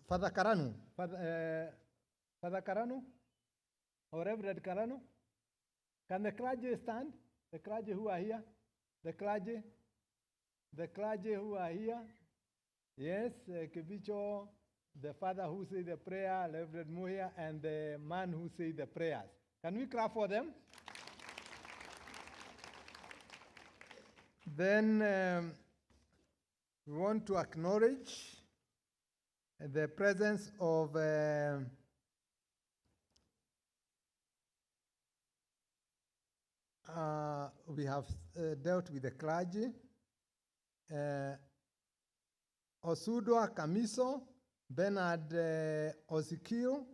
Father Karanu. Father Karanu? Or Reverend Karanu? Can the clergy stand? The clergy who are here? The clergy who are here? Yes, Kevicho, the father who said the prayer, Reverend Muhia, and the man who said the prayers. Can we clap for them? Then we want to acknowledge the presence of we have dealt with the clergy. Osudwa Kamiso, Bernard Ozikio.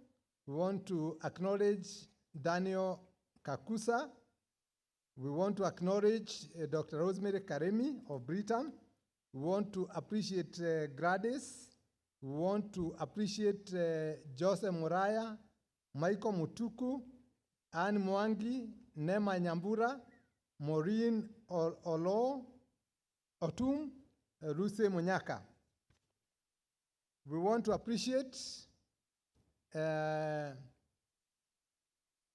We want to acknowledge Daniel Kakusa. We want to acknowledge Dr. Rosemary Karemi of Britain. We want to appreciate Gladys. We want to appreciate Joseph Muraya, Michael Mutuku, Anne Mwangi, Nema Nyambura, Maureen Olo, Otum, Ruse Munyaka. We want to appreciate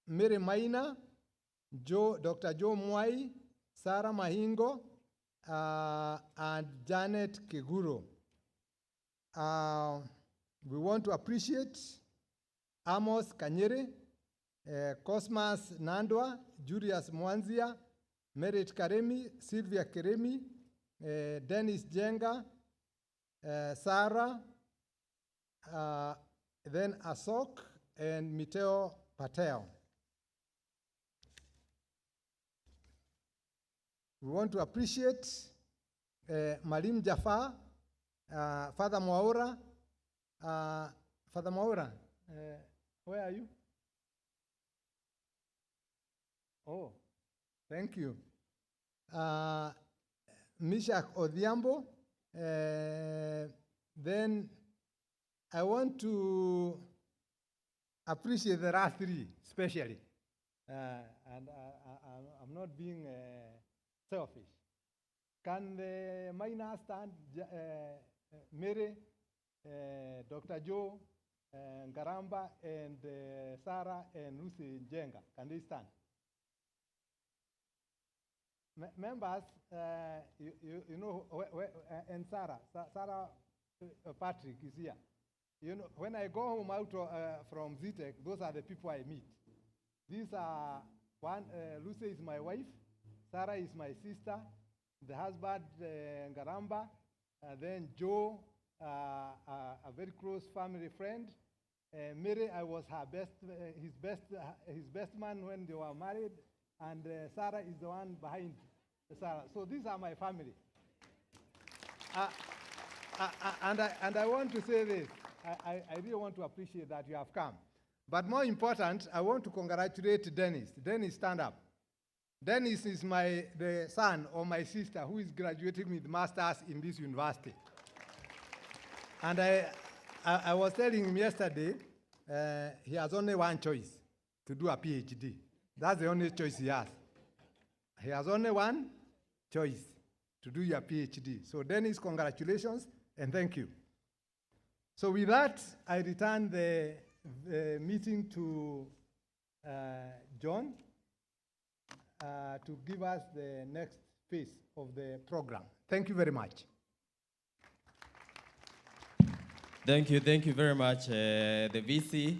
Mary Maina, Dr. Joe Mwai, Sarah Mahingo, and Janet Keguro. We want to appreciate Amos Kanyere, Cosmas Nandwa, Julius Mwanzia, Merit Karemi, Sylvia Keremi, Dennis Jenga, Sarah, then Asok, and Miteo Patel. We want to appreciate Malim Jafar, Father Mwaura. Father Mwaura, where are you? Oh, thank you. Mishak Odhiambo. Then I want to appreciate the last three, especially. And I'm not being selfish. Can the minor stand, Mary, Dr. Joe, Garamba, and Sarah, and Lucy Jenga? Can they stand? Members, you know, and Sarah Patrick is here. You know, when I go home out from Zetech, those are the people I meet. These are one, Lucy is my wife, Sarah is my sister, the husband, Garamba, then Joe, a very close family friend. Mary, I was her his best man when they were married, and Sarah is the one behind Sarah. So these are my family. And I want to say this. I really want to appreciate that you have come. But more important, I want to congratulate Dennis. Dennis, stand up. Dennis is the son of my sister who is graduating with masters in this university. And I was telling him yesterday, he has only one choice, to do a PhD. That's the only choice he has. He has only one choice, to do your PhD. So Dennis, congratulations and thank you. So with that, I return the meeting to John to give us the next phase of the program. Thank you very much. Thank you very much, the VC.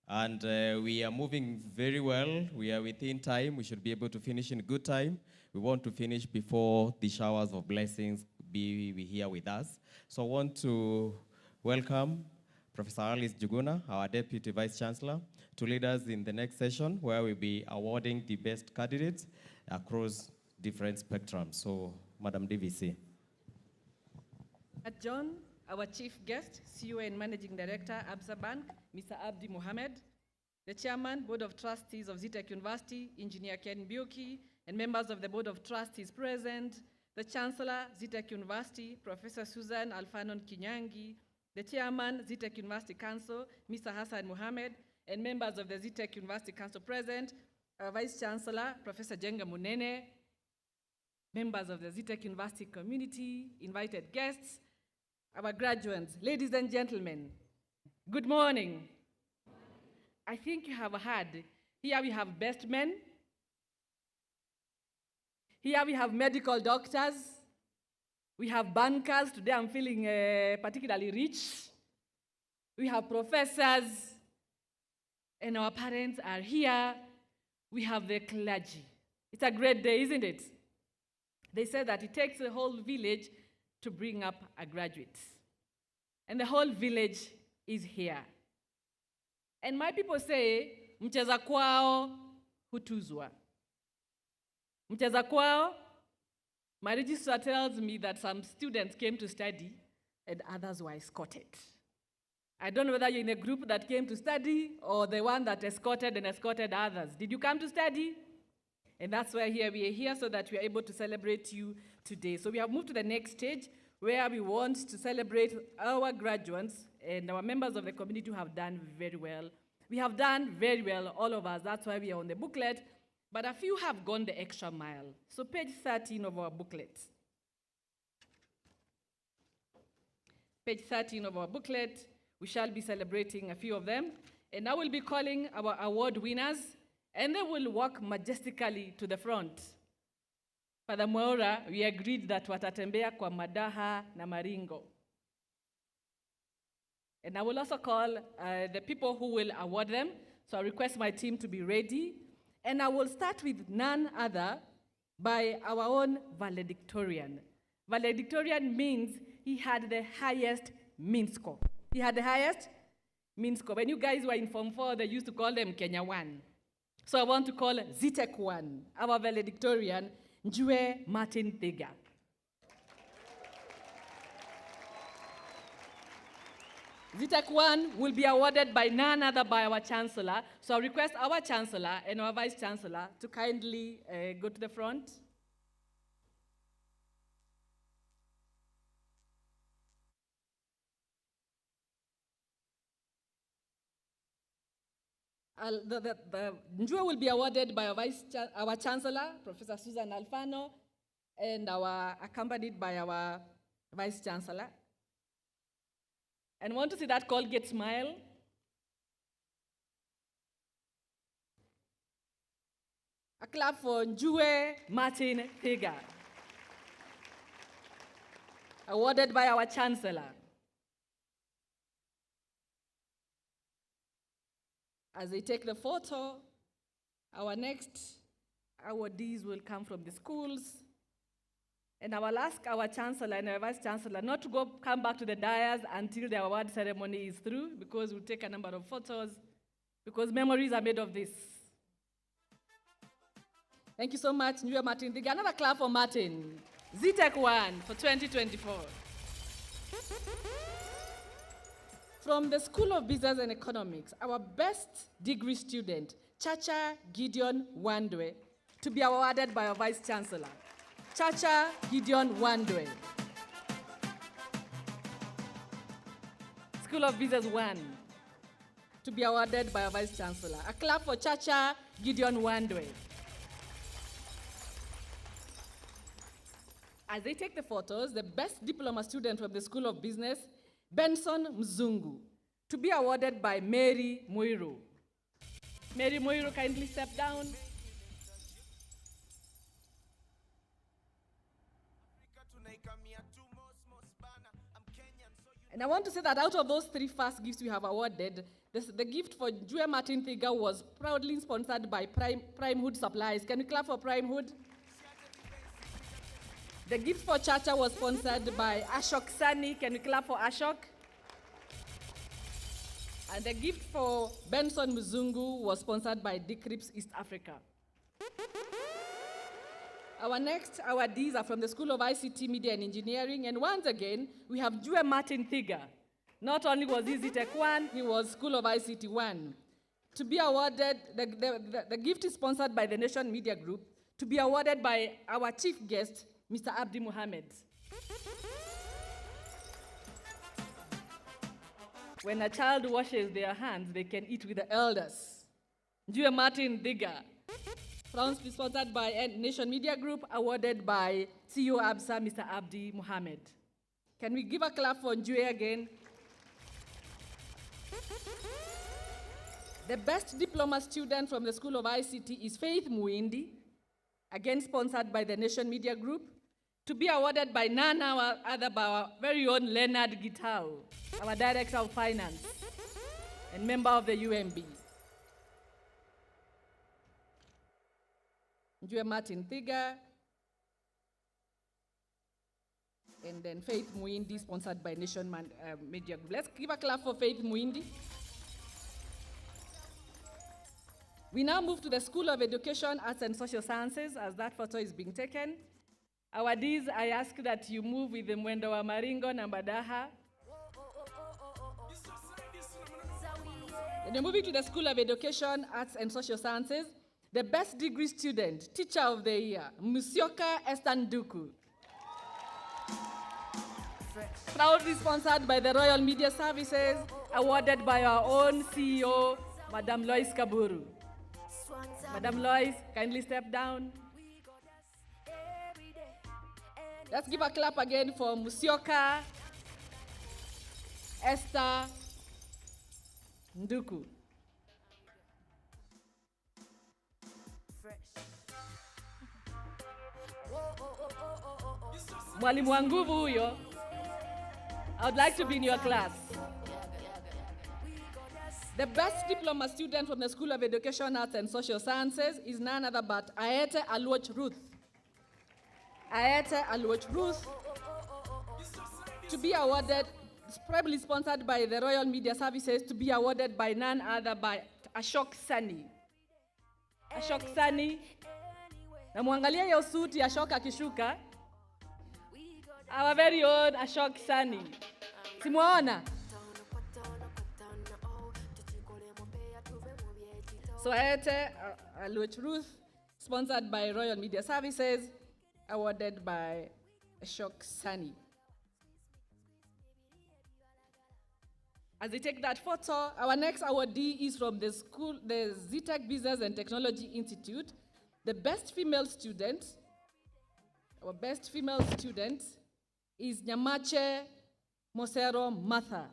And we are moving very well. We are within time. We should be able to finish in good time. We want to finish before the showers of blessings be here with us. So I want to welcome Professor Alice Juguna, our Deputy Vice Chancellor, to lead us in the next session where we'll be awarding the best candidates across different spectrums. So, Madam DVC. At John, our chief guest, CEO and Managing Director, Absa Bank, Mr. Abdi Mohammed, the Chairman, Board of Trustees of Zetech University, Engineer Ken Biuki, and members of the Board of Trustees present, the Chancellor, Zetech University, Professor Susan Alfanon Kinyangi, the Chairman, Zetech University Council, Mr. Hassan Mohammed, and members of the Zetech University Council present, our Vice Chancellor, Professor Jenga Munene, members of the Zetech University community, invited guests, our graduates, ladies and gentlemen, good morning. I think you have heard, here we have best men, here we have medical doctors, we have bankers. Today I'm feeling particularly rich. We have professors, and our parents are here. We have the clergy. It's a great day, isn't it? They say that it takes a whole village to bring up a graduate. And the whole village is here. And my people say, mcheza kwao hutuzwa. Mcheza kwao, my registrar tells me that some students came to study and others were escorted. I don't know whether you're in a group that came to study or the one that escorted and escorted others. Did you come to study? And that's why we are here so that we are able to celebrate you today. So we have moved to the next stage where we want to celebrate our graduates and our members of the community who have done very well. We have done very well, all of us. That's why we are on the booklet. But a few have gone the extra mile. So page 13 of our booklet. Page 13 of our booklet, we shall be celebrating a few of them. And I will be calling our award winners, and they will walk majestically to the front. Father Mwaura, we agreed that watatembea kwa madaha na maringo. And I will also call the people who will award them. So I request my team to be ready. And I will start with none other by our own valedictorian. Valedictorian means he had the highest mean score. He had the highest mean score. When you guys were in Form 4, they used to call them Kenya 1. So I want to call Zetech 1, our valedictorian, Njue Martin Thiga. Zetech 1 will be awarded by none other by our Chancellor. So I request our Chancellor and our Vice Chancellor to kindly go to the front. The Njue will be awarded by our Chancellor, Professor Susan Alfano, and accompanied by our Vice Chancellor. And want to see that Colgate smile? A clap for Njue Martin Thiga, awarded by our Chancellor. As they take the photo, our next awardees will come from the schools. And I will ask our Chancellor and our Vice Chancellor not to come back to the dais until the award ceremony is through, because we'll take a number of photos, because memories are made of this. Thank you so much, Njue Martin Thiga. Another clap for Martin. Zetech 1 for 2024. From the School of Business and Economics, our best degree student, Chacha Gideon Wandwe, to be awarded by our Vice Chancellor. Chacha Gideon Wandwe. School of Business 1, to be awarded by our Vice Chancellor. A clap for Chacha Gideon Wandwe. As they take the photos, the best diploma student from the School of Business, Benson Mzungu, to be awarded by Mary Muiru. Mary Muiru, kindly step down. And I want to say that out of those 3 first gifts we have awarded, the gift for Jue Martin Thiga was proudly sponsored by Prime Hood Supplies. Can we clap for Prime Hood? The gift for Chacha was sponsored by Ashok Sani. Can we clap for Ashok? And the gift for Benson Mzungu was sponsored by Decrypts East Africa. Our next awardees are from the School of ICT, Media and Engineering. And once again, we have Jue Martin Thiga. Not only was he Zetech 1, he was School of ICT 1. To be awarded, the gift is sponsored by the Nation Media Group, to be awarded by our chief guest, Mr. Abdi Mohammed. When a child washes their hands, they can eat with the elders. Jue Martin Thiga. Proudly sponsored by Nation Media Group, awarded by CEO ABSA, Mr. Abdi Mohammed. Can we give a clap for Jue again? The best diploma student from the School of ICT is Faith Muindi, again sponsored by the Nation Media Group, to be awarded by none other by our very own Leonard Gitau, our Director of Finance and member of the UMB. Jue Martin Thiga, and then Faith Muindi, sponsored by Nation Media Group. Let's give a clap for Faith Muindi. We now move to the School of Education, Arts and Social Sciences, as that photo is being taken. Awardees, I ask that you move with the Mwendo wa Maringo na Mbadaha. And we're moving to the School of Education, Arts and Social Sciences. The best degree student, Teacher of the Year, Musyoka Estanduku. Proudly sponsored by the Royal Media Services, awarded by our own CEO, Madam Lois Kaburu. Madam Lois, kindly step down. Let's give a clap again for Musyoka Esther Nduku. Mwalimu wa nguvu huyo. I would like to be in your class. The best diploma student from the School of Education, Arts and Social Sciences is none other but Aete Aluoch Ruth. Aete Aluoch Ruth, to be awarded, probably sponsored by the Royal Media Services, to be awarded by none other by Ashok Sani. Ashok Sani. Na muangalia hiyo suti Ashok akishuka. Our very own Ashok Sani. Simuona? So Aete Aluoch Ruth, sponsored by Royal Media Services, awarded by Ashok Sani. As they take that photo, our next awardee is from the school, the Zetech Business and Technology Institute. The best female student, our best female student is Nyamache Mosero Martha.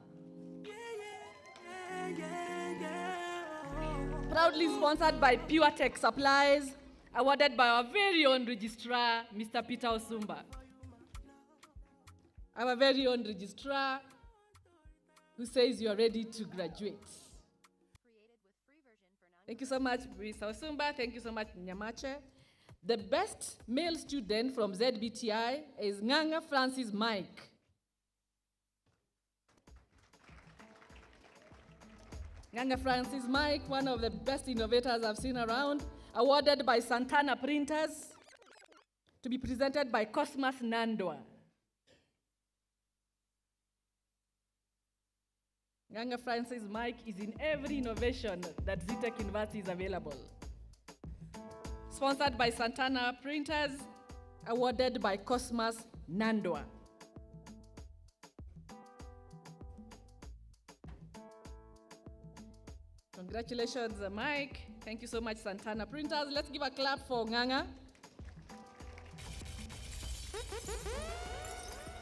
Proudly sponsored by Pure Tech Supplies, awarded by our very own registrar, Mr. Peter Osumba. Our very own registrar, who says you are ready to graduate. Thank you so much, Mr. Osumba. Thank you so much, Nyamache. The best male student from ZBTI is Nganga Francis Mike. Nganga Francis Mike, one of the best innovators I've seen around, awarded by Santana Printers, to be presented by Cosmas Nandwa. Nganga Francis Mike is in every innovation that Zetech University is available. Sponsored by Santana Printers, awarded by Cosmas Nandwa. Congratulations, Mike. Thank you so much, Santana Printers. Let's give a clap for Nganga.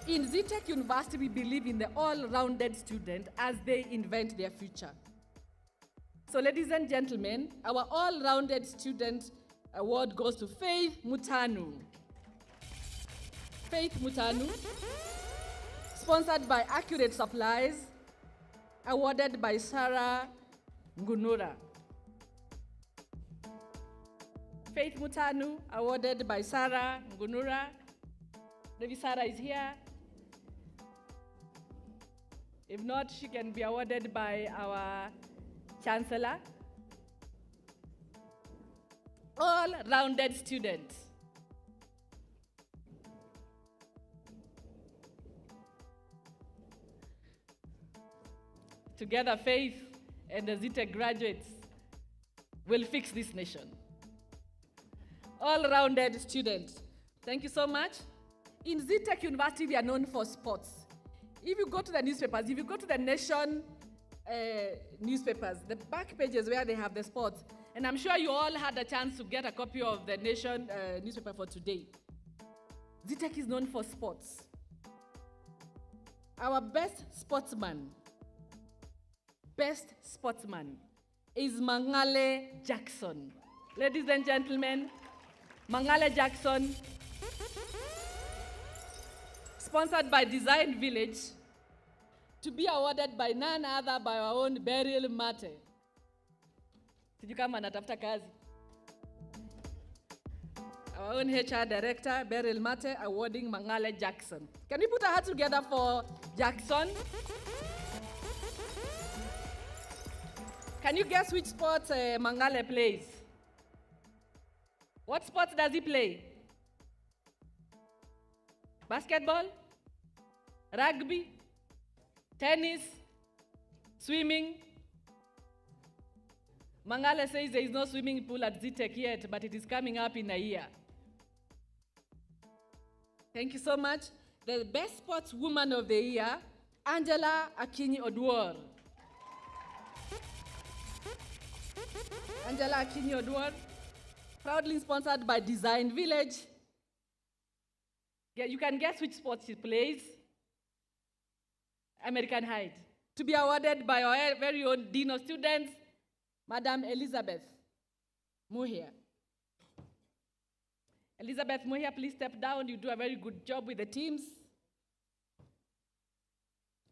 In Zetech University, we believe in the all-rounded student as they invent their future. So, ladies and gentlemen, our all-rounded student award goes to Faith Mutanu. Faith Mutanu, sponsored by Accurate Supplies, awarded by Sarah Ngunura. Faith Mutanu, awarded by Sarah Ngunura. Maybe Sarah is here. If not, she can be awarded by our Chancellor. All-rounded student. Together, Faith and the Zetech graduates will fix this nation. All-rounded student. Thank you so much. In Zetech University, we are known for sports. If you go to the newspapers, if you go to the Nation newspapers, the back pages where they have the sports, and I'm sure you all had a chance to get a copy of the Nation newspaper for today. Zetech is known for sports. Our best sportsman is Mangale Jackson. Ladies and gentlemen, Mangale Jackson, sponsored by Design Village, to be awarded by none other by our own Beryl Mate. Sijui kama anatafuta kazi. Our own HR director, Beryl Mate, awarding Mangale Jackson. Can we put our hands together for Jackson? Can you guess which sport Mangale plays? What sports does he play? Basketball? Rugby? Tennis? Swimming? Mangale says there is no swimming pool at Zetech yet, but it is coming up in a year. Thank you so much. The best sportswoman of the year, Angela Akinyi Oduor. Angela Akinyi Oduor, proudly sponsored by Design Village. Yeah, you can guess which sport she plays. American Height. To be awarded by our very own Dean of Students, Madam Elizabeth Muhia. Elizabeth Muhia, please step down. You do a very good job with the teams.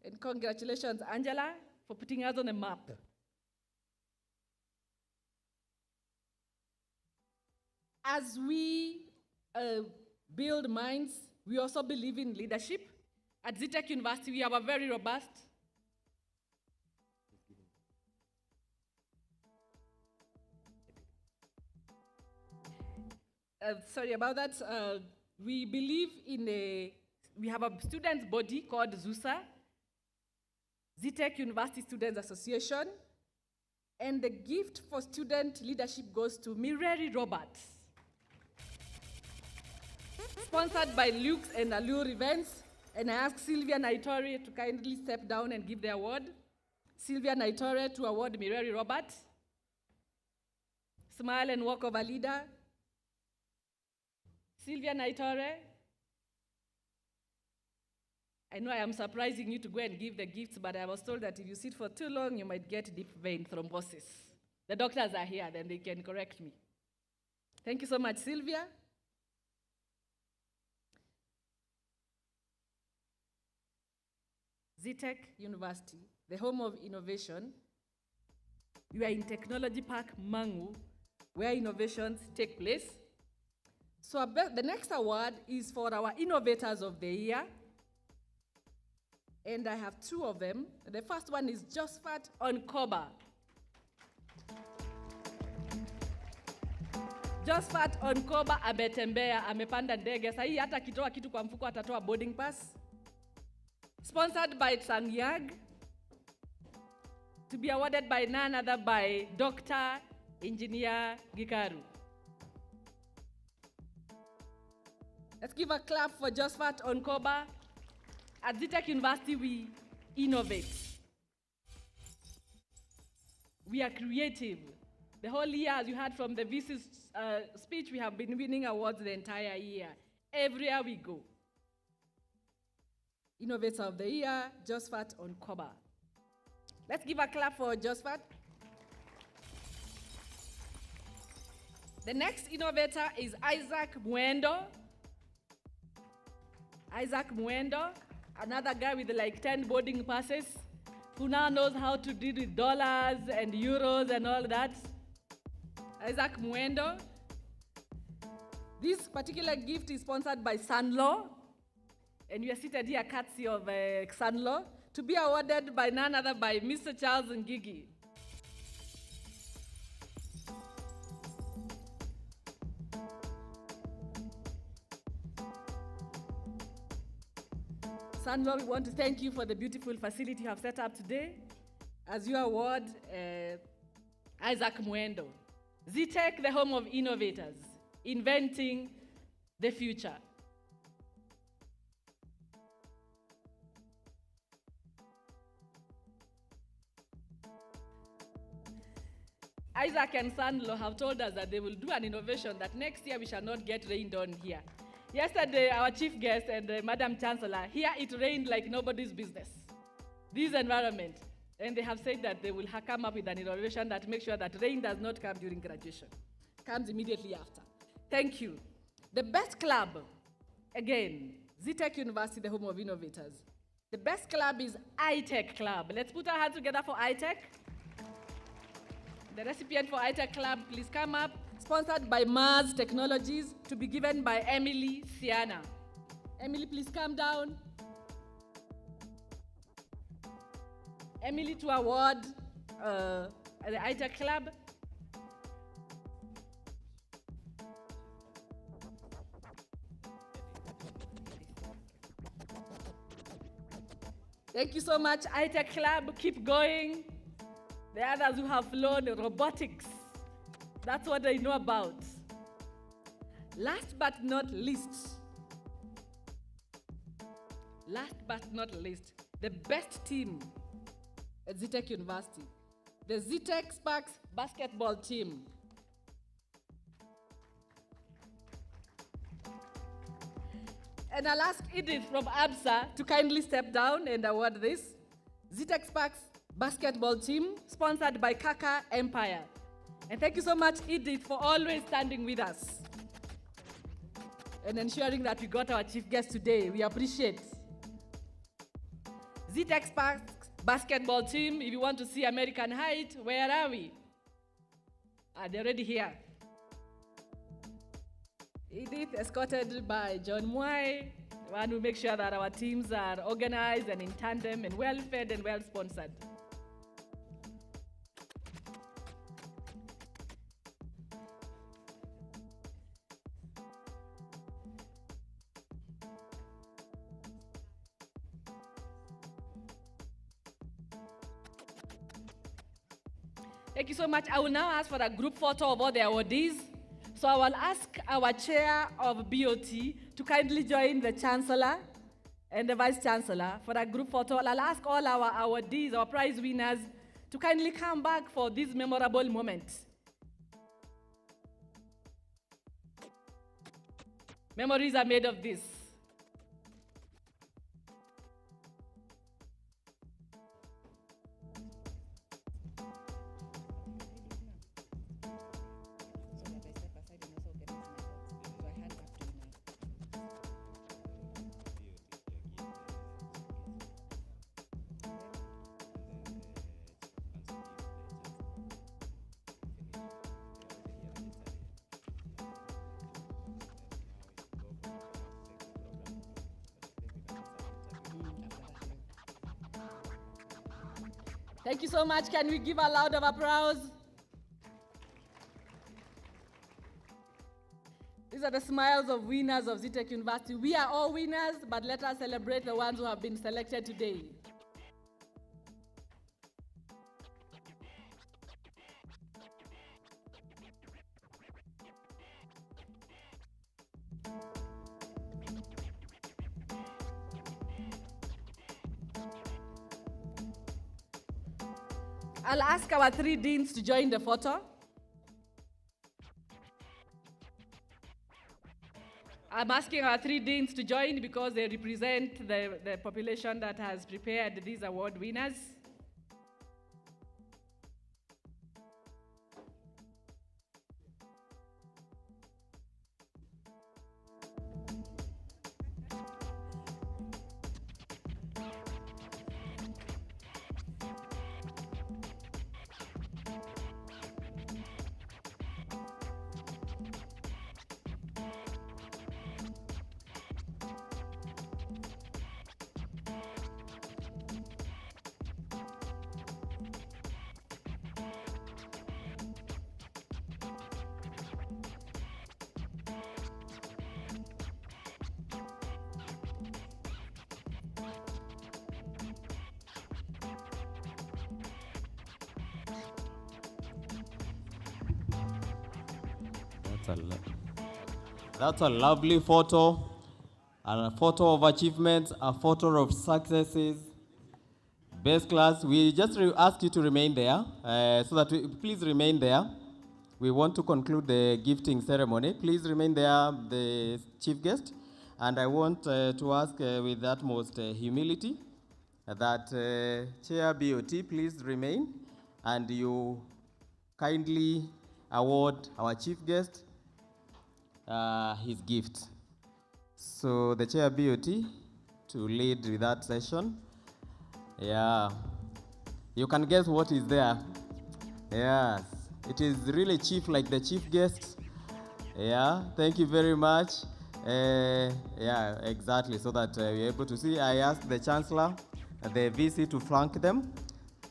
And congratulations, Angela, for putting us on the map. As we build minds, we also believe in leadership. At Zetech University, we have a very robust sorry about that. We believe in we have a students' body called ZUSA, Zetech University Students Association, and the gift for student leadership goes to Mireri Roberts. Sponsored by Luke's and Allure Events, and I ask Sylvia Naitore to kindly step down and give the award. Sylvia Naitore to award Mireri Roberts. Smile and walk of a leader. Sylvia Naitore. I know I am surprising you to go and give the gifts, but I was told that if you sit for too long, you might get deep vein thrombosis. The doctors are here, then they can correct me. Thank you so much, Sylvia. Zetech University, the home of innovation. We are in Technology Park, Mangu, where innovations take place. So the next award is for our Innovators of the Year. And I have two of them. The first one is Josephat Onkoba. Josephat Onkoba ametembea, amepanda ndege. Sahi hata akitoa kitu kwa mfuko atatoa boarding pass. Sponsored by Sangyag. to be awarded by none other by Dr. Engineer Gikaru. Let's give a clap for Josephat Onkoba. At Zetech University, we innovate. We are creative. The whole year, as you heard from the VC's speech, we have been winning awards the entire year. Everywhere we go. Innovator of the Year, Josephat Onkoba. Let's give a clap for Josephat. The next innovator is Isaac Mwendo. Isaac Mwendo, another guy with like 10 boarding passes, who now knows how to deal with dollars and euros and all that. Isaac Mwendo. This particular gift is sponsored by Sunlaw, and we are seated here courtesy of Sunlaw, to be awarded by none other by Mr. Charles Ngigi. Sunlaw, we want to thank you for the beautiful facility you have set up today. As you award Isaac Mwendo. Zetech, the home of innovators, inventing the future. Isaac and Sunlaw have told us that they will do an innovation that next year we shall not get rained on here. Yesterday, our chief guest and Madam Chancellor, here it rained like nobody's business. This environment. And they have said that they will come up with an innovation that makes sure that rain does not come during graduation. Comes immediately after. Thank you. The best club, again, Zetech University, the home of innovators. The best club is iTech Club. Let's put our hands together for iTech. The recipient for iTech Club, please come up. Sponsored by Mars Technologies, to be given by Emily Siana. Emily, please come down. Emily to award the iTech Club. Thank you so much, iTech Club. Keep going. The others who have flown robotics, that's what they know about. Last but not least, the best team at Zetech University, the Zetech Sparks basketball team. And I'll ask Edith from ABSA to kindly step down and award this. Zetech Sparks basketball team, sponsored by Kaka Empire. And thank you so much, Edith, for always standing with us and ensuring that we got our chief guest today. We appreciate. Zetech Sparks basketball team, if you want to see American Height, where are we? They're already here. Edith, escorted by John Mwai, the one who makes sure that our teams are organized and in tandem and well-fed and well-sponsored. Thank you so much. I will now ask for a group photo of all the awardees. So I will ask our chair of BOT to kindly join the Chancellor and the Vice Chancellor for a group photo. I'll ask all our awardees, our prize winners, to kindly come back for this memorable moment. Memories are made of this. Thank you so much. Can we give a round of applause? These are the smiles of winners of Zetech University. We are all winners, but let us celebrate the ones who have been selected today. I'll ask our three deans to join the photo. I'm asking our three deans to join because they represent the population that has prepared these award winners. That's a lovely photo, and a photo of achievements, a photo of successes. Best class, we just ask you to remain there, so that please remain there. We want to conclude the gifting ceremony. Please remain there, the chief guest. And I want to ask with the utmost humility that Chair BOT, please remain, and you kindly award our chief guest his gift. So the Chair BOT to lead with that session. Yeah, you can guess what is there. Yes, it is really chief, like the chief guest. Yeah, thank you very much. Yeah, exactly, so that we're able to see. I asked the Chancellor, the VC to flank them.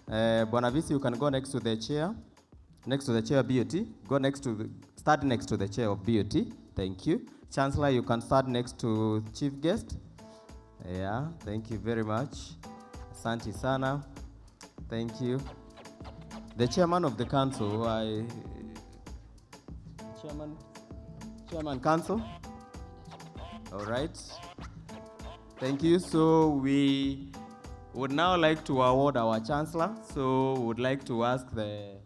Bwana VC, you can go next to the chair, next to the Chair BOT. Go next to start next to the Chair of BOT. Thank you. Chancellor, you can start next to chief guest. Yeah, thank you very much. Asante sana. Thank you. The chairman of the council, Chairman Council. All right. Thank you. So we would now like to award our Chancellor. So we would like to ask the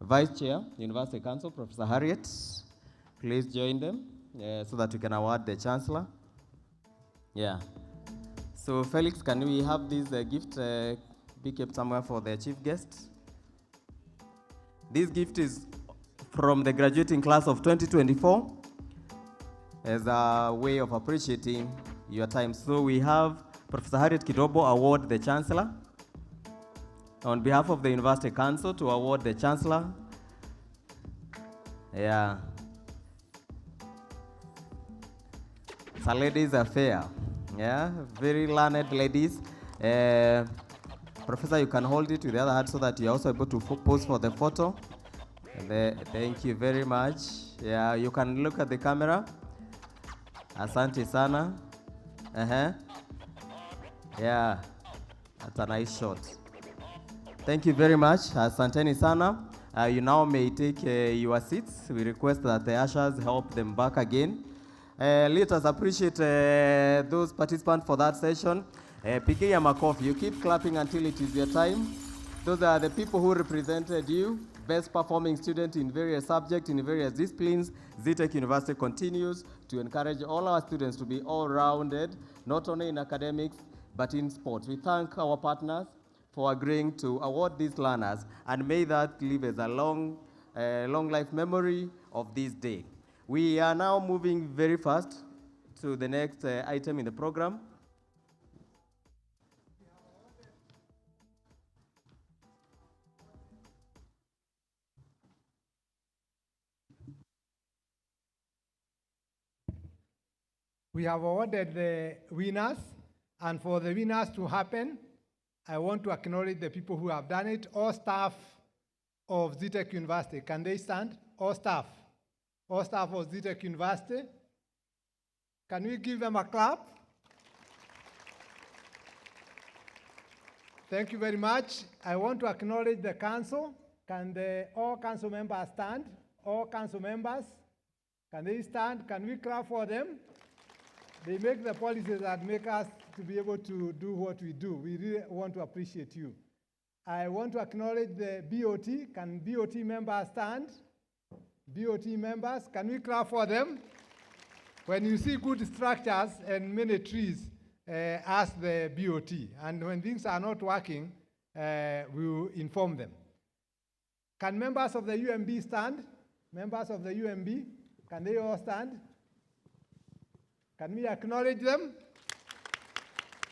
Vice Chair, University Council, Professor Harriet. Please join them so that we can award the Chancellor. Yeah. So Felix, can we have this gift be kept somewhere for the chief guest? This gift is from the graduating class of 2024 as a way of appreciating your time. So we have Professor Harriet Kidobo award the Chancellor. On behalf of the University Council to award the Chancellor. Yeah. It's a ladies' affair. Yeah, very learned ladies. Professor, you can hold it with the other hand so that you're also able to pose for the photo. Thank you very much. Yeah, you can look at the camera. Asante sana. Yeah, that's a nice shot. Thank you very much. Asanteni sana. You now may take your seats. We request that the ushers help them back again. Let us appreciate those participants for that session. Pigia makofi. You keep clapping until it is your time. Those are the people who represented you. Best performing student in various subjects, in various disciplines. Zetech University continues to encourage all our students to be all-rounded, not only in academics, but in sports. We thank our partners for agreeing to award these learners, and may that live as a long life memory of this day. We are now moving very fast to the next item in the program. We have awarded the winners, and for the winners to happen, I want to acknowledge the people who have done it. All staff of Zetech University, can they stand? All staff of Zetech University. Can we give them a clap? Thank you very much. I want to acknowledge the council. Can all council members stand? All council members, can they stand? Can we clap for them? They make the policies that make us to be able to do what we do. We really want to appreciate you. I want to acknowledge the BOT. Can BOT members stand? BOT members, can we clap for them? When you see good structures and many trees, ask the BOT. And when things are not working, we will inform them. Can members of the UMB stand? Members of the UMB, can they all stand? Can we acknowledge them?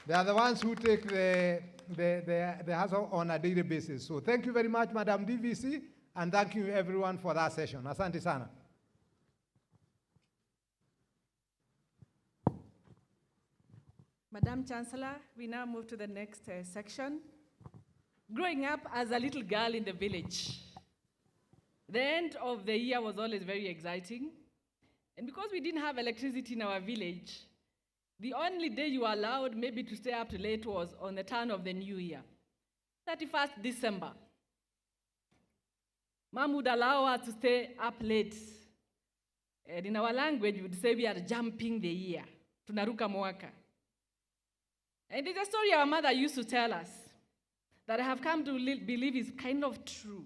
They are the ones who take the hassle on a daily basis. So thank you very much, Madam DVC, and thank you everyone for that session. Asante sana. Madam Chancellor, we now move to the next section. Growing up as a little girl in the village, the end of the year was always very exciting. And because we didn't have electricity in our village, the only day you were allowed maybe to stay up till late was on the turn of the new year, 31st December. Mom would allow us to stay up late. And in our language, we would say we are jumping the year. Tunaruka mwaka. And it's a story our mother used to tell us that I have come to believe is kind of true.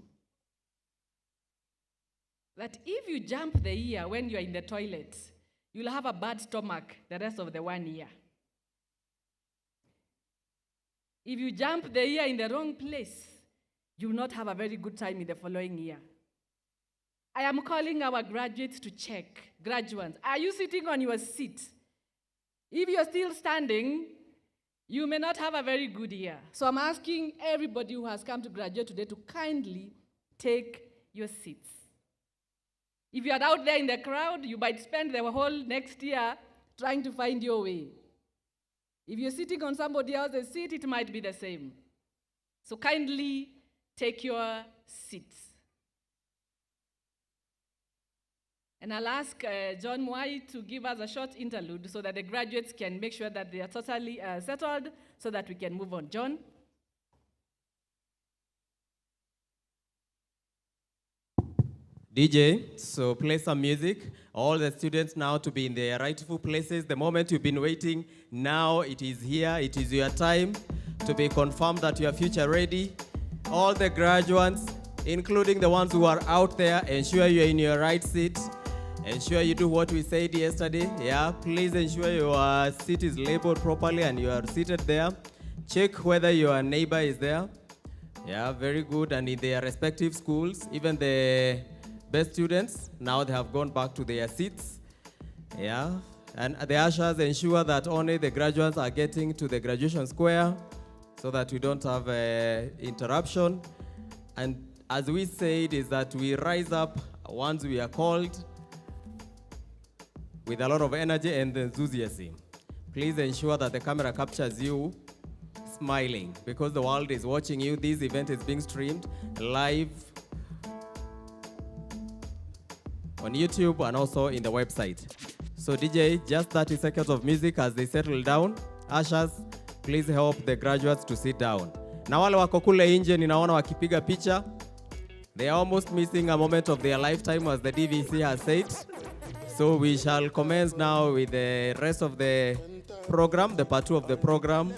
That if you jump the year when you're in the toilet, you'll have a bad stomach the rest of the 1 year. If you jump the year in the wrong place, you will not have a very good time in the following year. I am calling our graduates to check. Graduates, are you sitting on your seat? If you're still standing, you may not have a very good year. So I'm asking everybody who has come to graduate today to kindly take your seats. If you are out there in the crowd, you might spend the whole next year trying to find your way. If you're sitting on somebody else's seat, it might be the same. So kindly take your seats. And I'll ask John Mwai to give us a short interlude so that the graduates can make sure that they are totally settled so that we can move on. John? DJ, so play some music. All the students now to be in their rightful places. The moment you've been waiting, now it is here. It is your time to be confirmed that you are future ready. All the graduates, including the ones who are out there, ensure you're in your right seat. Ensure you do what we said yesterday. Yeah, please ensure your seat is labeled properly and you are seated there. Check whether your neighbor is there. Yeah, very good. And in their respective schools, even the best students, now they have gone back to their seats. Yeah, and the ushers ensure that only the graduates are getting to the graduation square so that we don't have interruption. And as we said, is that we rise up once we are called with a lot of energy and enthusiasm. Please ensure that the camera captures you smiling because the world is watching you. This event is being streamed live on YouTube and also in the website. So DJ, just 30 seconds of music as they settle down. Ushers, please help the graduates to sit down. Na wale wako kule nje ninaona wakipiga picha. They are almost missing a moment of their lifetime, as the DVC has said. So we shall commence now with the rest of the program, the part 2 of the program,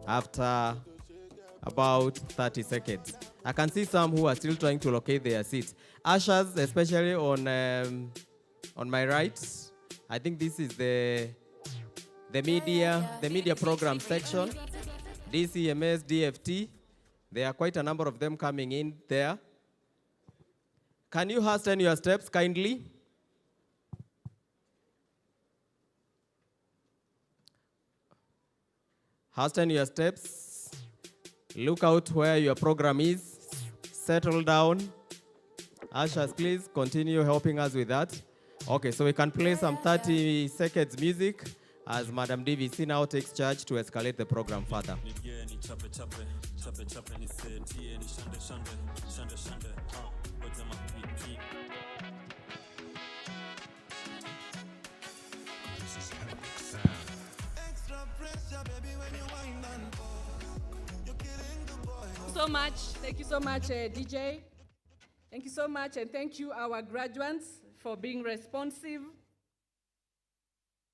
after about 30 seconds. I can see some who are still trying to locate their seats. Ushers, especially on my right, I think this is the media program section, DCMS, DFT. There are quite a number of them coming in there. Can you hasten your steps kindly? Hasten your steps. Look out where your program is. Settle down. Ushers, please continue helping us with that. Okay, so we can play some 30 seconds music as Madam DVC now takes charge to escalate the program further. Thank you so much, DJ. Thank you so much, and thank you, our graduates, for being responsive.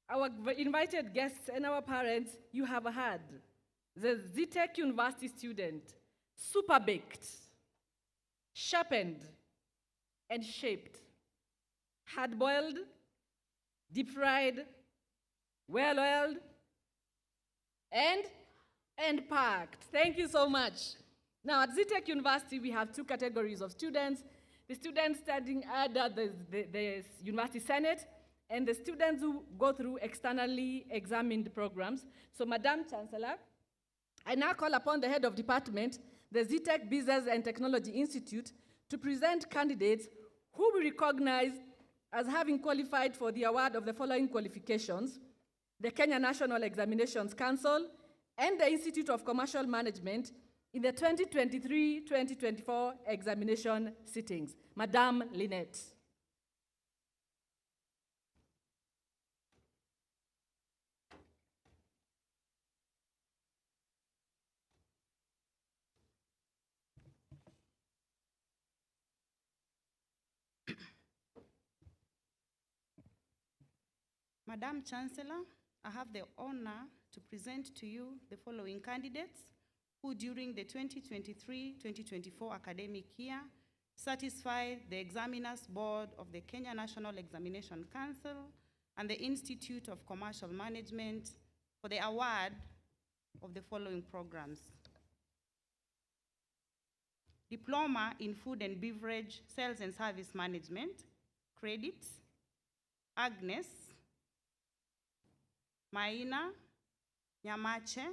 Our invited guests and our parents, you have heard. the Zetech University student, super baked, sharpened, and shaped, hard-boiled, deep-fried, well-oiled, and packed. Thank you so much. Now, at Zetech University, we have two categories of students: the students studying under the University Senate, and the students who go through externally examined programs. So, Madam Chancellor, I now call upon the head of department, the Zetech Business and Technology Institute, to present candidates who we recognize as having qualified for the award of the following qualifications: the Kenya National Examinations Council and the Institute of Commercial Management in the 2023-2024 examination sittings. Madam Lynette. Madam Chancellor, I have the honor to present to you the following candidates who during the 2023-2024 academic year satisfied the Examiners Board of the Kenya National Examination Council and the Institute of Commercial Management for the award of the following programs: Diploma in Food and Beverage Sales and Service Management, Credit, Agnes, Maina, Nyamache,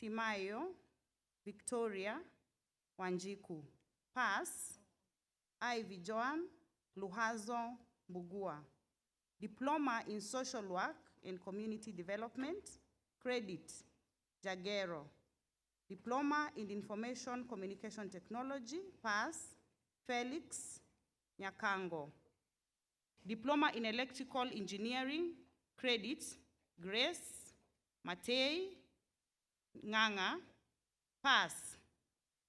Timayo, Victoria, Wanjiku. Pass, Ivy Joan, Luhazo, Bugua. Diploma in Social Work and Community Development, Credit, Jagero. Diploma in Information Communication Technology, Pass, Felix, Nyakango. Diploma in Electrical Engineering, Credit, Grace, Matei, Nganga. Pass,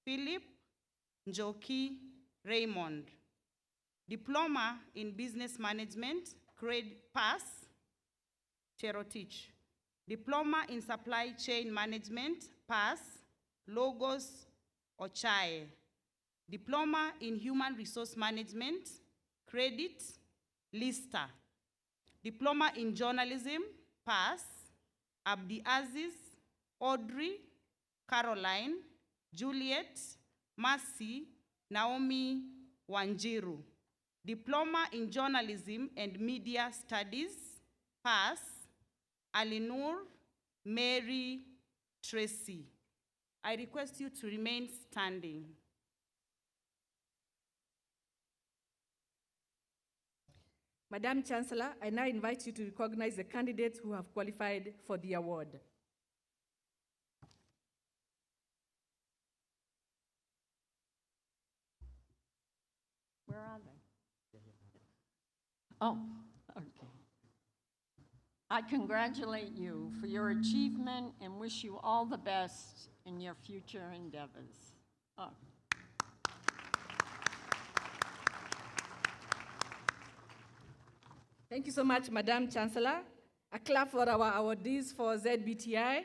Philip, Njoki, Raymond. Diploma in Business Management, Pass, Cherotich. Diploma in Supply Chain Management, Pass, Logos, Ochae. Diploma in Human Resource Management, Credit, Lister. Diploma in Journalism, Pass, Abdi Aziz, Audrey, Caroline, Juliet, Mercy, Naomi, Wanjiru. Diploma in Journalism and Media Studies, Pass, Alinur, Mary, Tracy. I request you to remain standing. Madam Chancellor, I now invite you to recognize the candidates who have qualified for the award. Where are they? Oh, okay. I congratulate you for your achievement and wish you all the best in your future endeavors. Oh. Thank you so much, Madam Chancellor. A clap for our awardees for ZBTI.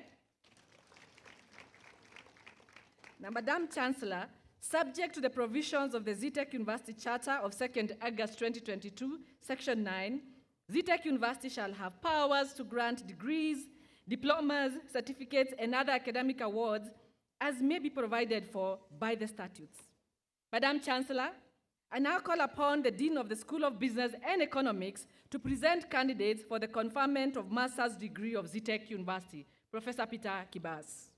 Now, Madam Chancellor, subject to the provisions of the Zetech University Charter of 2nd August 2022, Section 9, Zetech University shall have powers to grant degrees, diplomas, certificates, and other academic awards as may be provided for by the statutes. Madam Chancellor, I now call upon the Dean of the School of Business and Economics to present candidates for the conferment of master's degree of Zetech University, Professor Peter Kibas.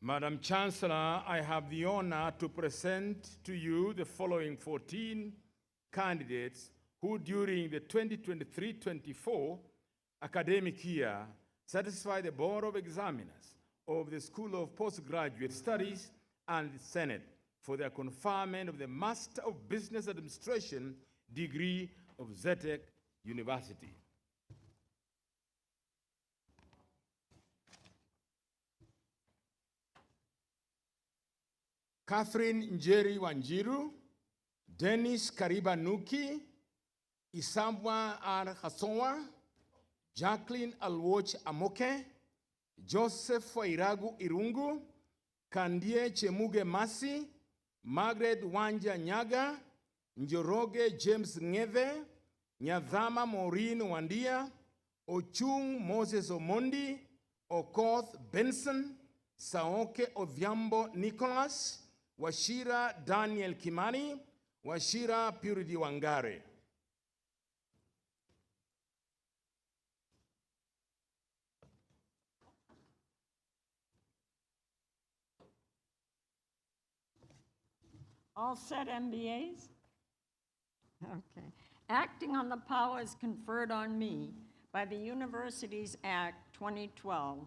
Madam Chancellor, I have the honor to present to you the following 14 candidates who during the 2023-24 academic year satisfy the Board of Examiners of the School of Postgraduate Studies and the Senate for their conferment of the Master of Business Administration degree of Zetech University. Catherine Njeri Wanjiru, Dennis Kariba Nuki, Isabwa R. Hasonwa, Jacqueline Alwoch Amoke, Joseph Wairagu Irungu, Kandie Chemuge Masi, Margaret Wanja Nyaga, Njoroge James Ngeve, Nyadhama Maureen Wandia, Ochung Moses Omondi, Okoth Benson, Saoke Odhiambo Nicholas, Washira Daniel Kimani, Washira Purity Wangare. All set MBAs? Okay. Acting on the powers conferred on me by the Universities Act 2012,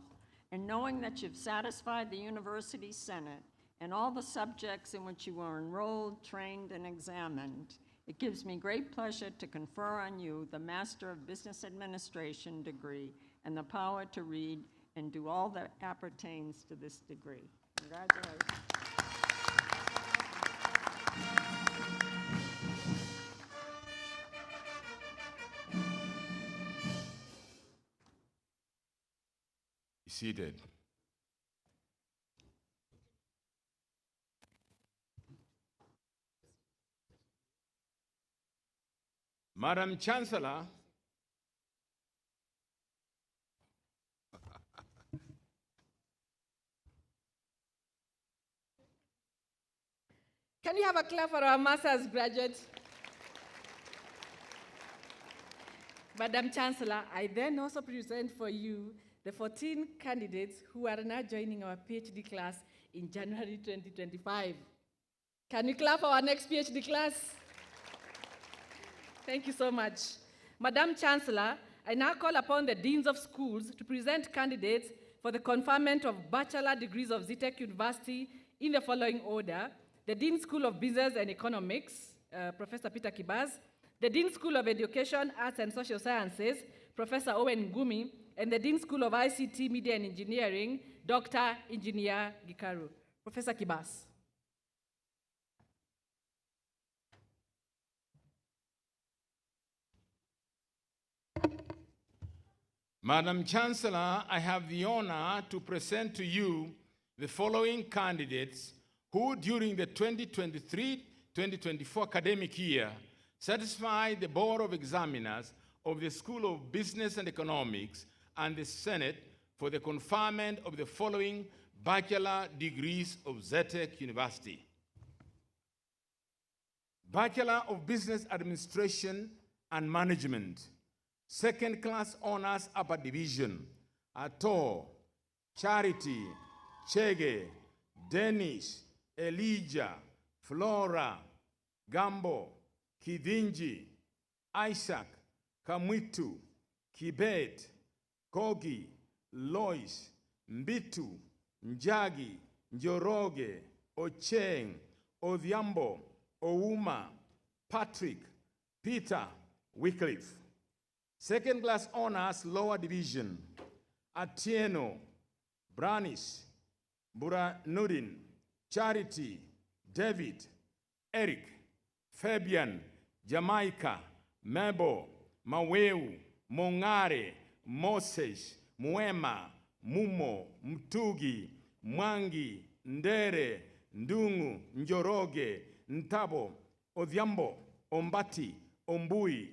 and knowing that you've satisfied the University Senate and all the subjects in which you were enrolled, trained, and examined, it gives me great pleasure to confer on you the Master of Business Administration degree and the power to read and do all that appertains to this degree. Congratulations. Be seated. Madam Chancellor, Can we have a clap for our master's graduate? Madam Chancellor, I then also present for you the 14 candidates who are now joining our PhD class in January 2025. Can we clap for our next PhD class? Thank you so much. Madam Chancellor, I now call upon the deans of schools to present candidates for the conferment of bachelor degrees of Zetech University in the following order: the Dean School of Business and Economics, Professor Peter Kibaz; the Dean School of Education, Arts and Social Sciences, Professor Owen Gumi; and the Dean School of ICT, Media and Engineering, Dr. Engineer Gikaru. Professor Kibaz. Madam Chancellor, I have the honor to present to you the following candidates who, during the 2023-2024 academic year, satisfied the Board of Examiners of the School of Business and Economics and the Senate for the conferment of the following bachelor degrees of Zetech University. Bachelor of Business Administration and Management, second class honors upper division, Ato, Charity, Chege, Dennis, Elijah, Flora, Gambo, Kidinji, Isaac, Kamwitu, Kibet, Kogi, Lois, Mbitu, Njagi, Njoroge, Ocheng, Odhiambo, Ouma, Patrick, Peter, Wycliffe. Second class honors lower division, Atieno, Branis, Buranudin, Charity, David, Eric, Fabian, Jamaica, Mebo, Maweu, Mongare, Moses, Muema, Mumo, Mtugi, Mwangi, Ndere, Ndungu, Njoroge, Ntabo, Odhiambo, Ombati, Ombui,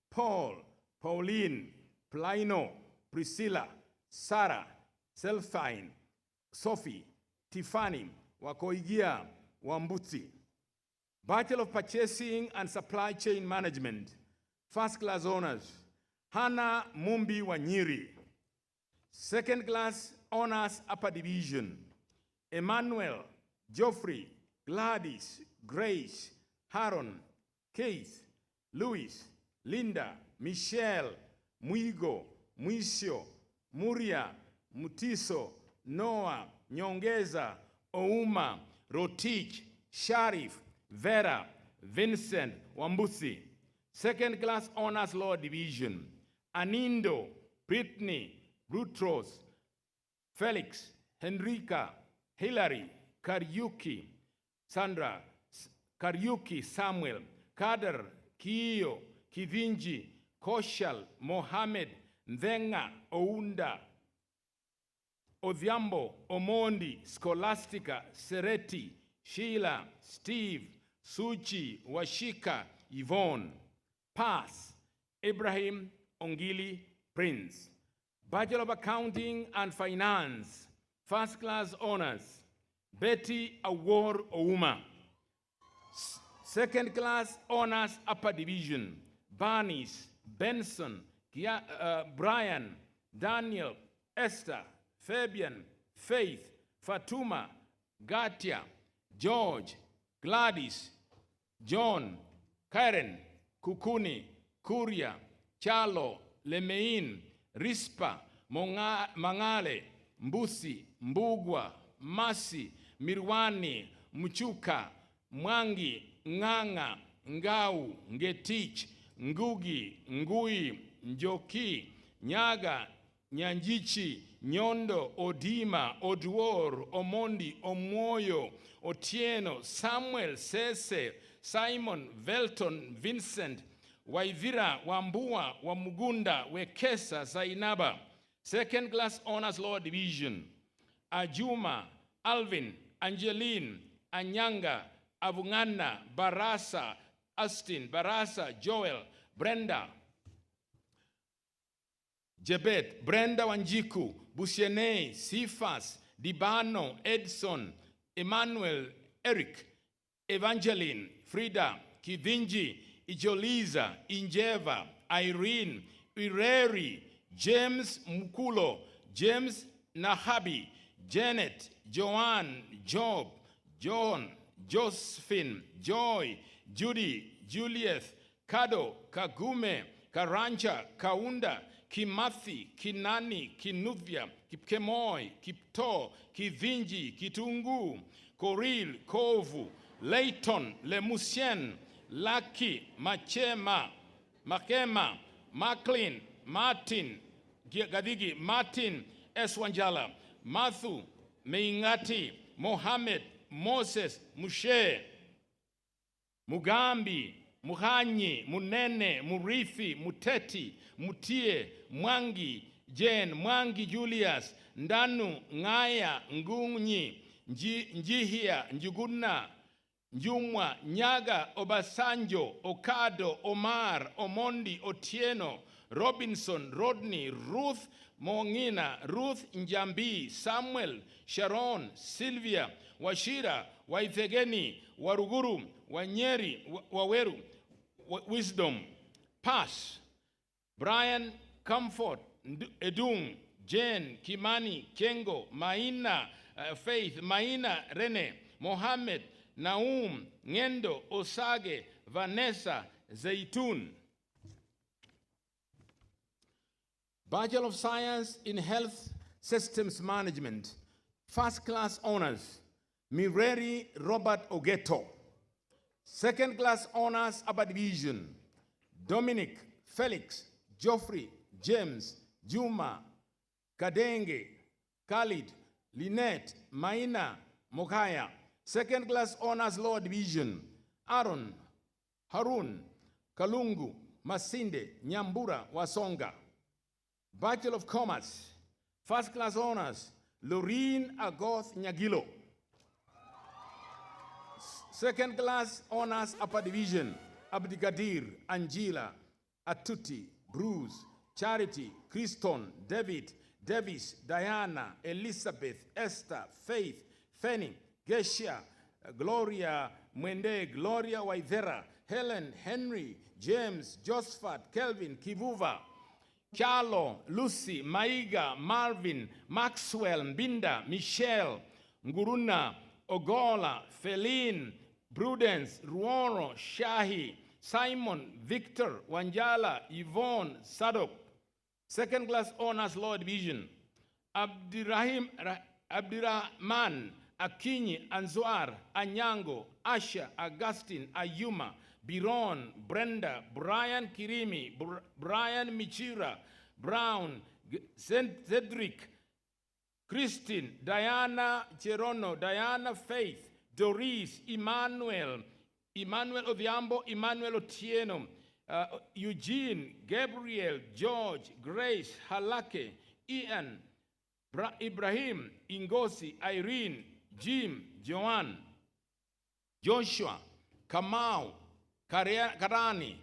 Paul, Pauline, Plino, Priscilla, Sarah, Selfine, Sophie, Tiffany, Wakoigia, Wambuti. Bachelor of Purchasing and Supply Chain Management, first class honors, Hannah Mumbi Wanyiri. Second class honors upper division, Emmanuel, Geoffrey, Gladys, Grace, Haron, Keith, Louis, Linda, Michelle, Muigo, Muisio, Muria, Mutiso, Noah, Nyongeza, Ouma, Rotich, Sharif, Vera, Vincent, Wambuthi. Second class honors lower division, Anindo, Brittany, Rutros, Felix, Henrika, Hillary, Karyuki, Sandra, Karyuki Samuel, Kader, Kiyo, Kivinji, Koshal, Mohammed, Ndenga, Ounda, Odhiambo, Omondi, Scholastica, Sereti, Sheila, Steve, Suchi, Washika, Yvonne. Pass, Ibrahim Ongili Prince. Bachelor of Accounting and Finance, first class honors, Betty Awor Ouma. Second class honors upper division, Barnes, Benson, Brian, Daniel, Esther, Fabian, Faith, Fatuma, Gatia, George, Gladys, John, Karen, Kukuni, Kuria, Chalo, Lemein, Rispa, Mangale, Mbusi, Mbugwa, Masi, Mirwani, Mchuka, Mwangi, Nganga, Ngau, Ngetich, Ngugi, Ngui, Njoki, Nyaga, Nyanjichi, Nyondo, Odima, Oduor, Omondi, Omoyo, Otieno, Samuel, Sese, Simon, Velton, Vincent, Waivira, Wambua, Wamugunda, Wekesa, Zainaba. Second class honors law division, Ajuma, Alvin, Angeline, Anyanga, Avungana, Barasa, Austin, Barasa, Joel, Brenda, Jebet, Brenda Wanjiku, Busiene, Sifas, Dibano, Edson, Emmanuel, Eric, Evangeline, Frida, Kivinji, Ijoliza, Injeva, Irene, Ireri, James Mukulo, James Nahabi, Janet, Joanne, Job, John, Josephine, Joy, Judy, Juliet, Kado, Kagume, Karancha, Kaunda, Kimathi, Kinani, Kinuvia, Kipkemoy, Kipto, Kivinji, Kitungu, Koril, Kovu, Layton, Lemusien, Laki, Machema, Makema, Maclean, Martin, Gadigi, Martin, Eswanjala, Mathu, Meingati, Mohammed, Moses, Mushe, Mugambi, Muhanyi, Munene, Murithi, Muteti, Mutie, Mwangi, Jen, Mwangi Julius, Ndanu, Ngaya, Ngunyi, Njihia, Njuguna, Njumwa, Nyaga, Obasanjo, Okado, Omar, Omondi, Otieno, Robinson, Rodney, Ruth, Mongina, Ruth Njambi, Samuel, Sharon, Sylvia, Washira, Waithegeni, Waruguru, Wanyeri, Waweru, Wisdom. Pass. Brian, Comfort, Edung, Jane, Kimani, Kengo, Maina, Faith, Maina, Rene, Mohammed, Naum, Ngendo, Osage, Vanessa, Zaitun. Bachelor of Science in Health Systems Management, first class honors, Mireri Robert Ogeto. Second class honors upper division, Dominic, Felix, Geoffrey, James, Juma, Kadenge, Khalid, Lynette, Maina, Mokaya. Second class honors law division, Aaron, Harun, Kalungu, Masinde, Nyambura, Wasonga. Bachelor of Commerce, first class honors, Loreen Agoth Nyagilo. Second class honors upper division, Abdigadir, Angela, Atuti, Bruce, Charity, Kriston, David, Davis, Diana, Elizabeth, Esther, Faith, Fanny, Gesha, Gloria, Mwende, Gloria Waithera, Helen, Henry, James, Josephat, Kelvin, Kivuva, Charlo, Lucy, Maiga, Marvin, Maxwell, Mbinda, Michelle, Nguruna, Ogola, Feline, Prudence, Ruoro, Shahi, Simon, Victor, Wanjala, Yvonne, Sadok. Second class honors law division, Abdirahman, Akinyi, Anzwar, Anyango, Asha, Augustine, Ayuma, Biron, Brenda, Brian Kirimi, Brian Michira, Brown, Cedric, Christine, Diana Cherono, Diana Faith, Doris, Emmanuel Odhiambo, Emmanuel Otieno, Eugene, Gabriel, George, Grace, Halake, Ian, Ibrahim, Ingosi, Irene, Jim, Joanne, Joshua, Kamau, Karani,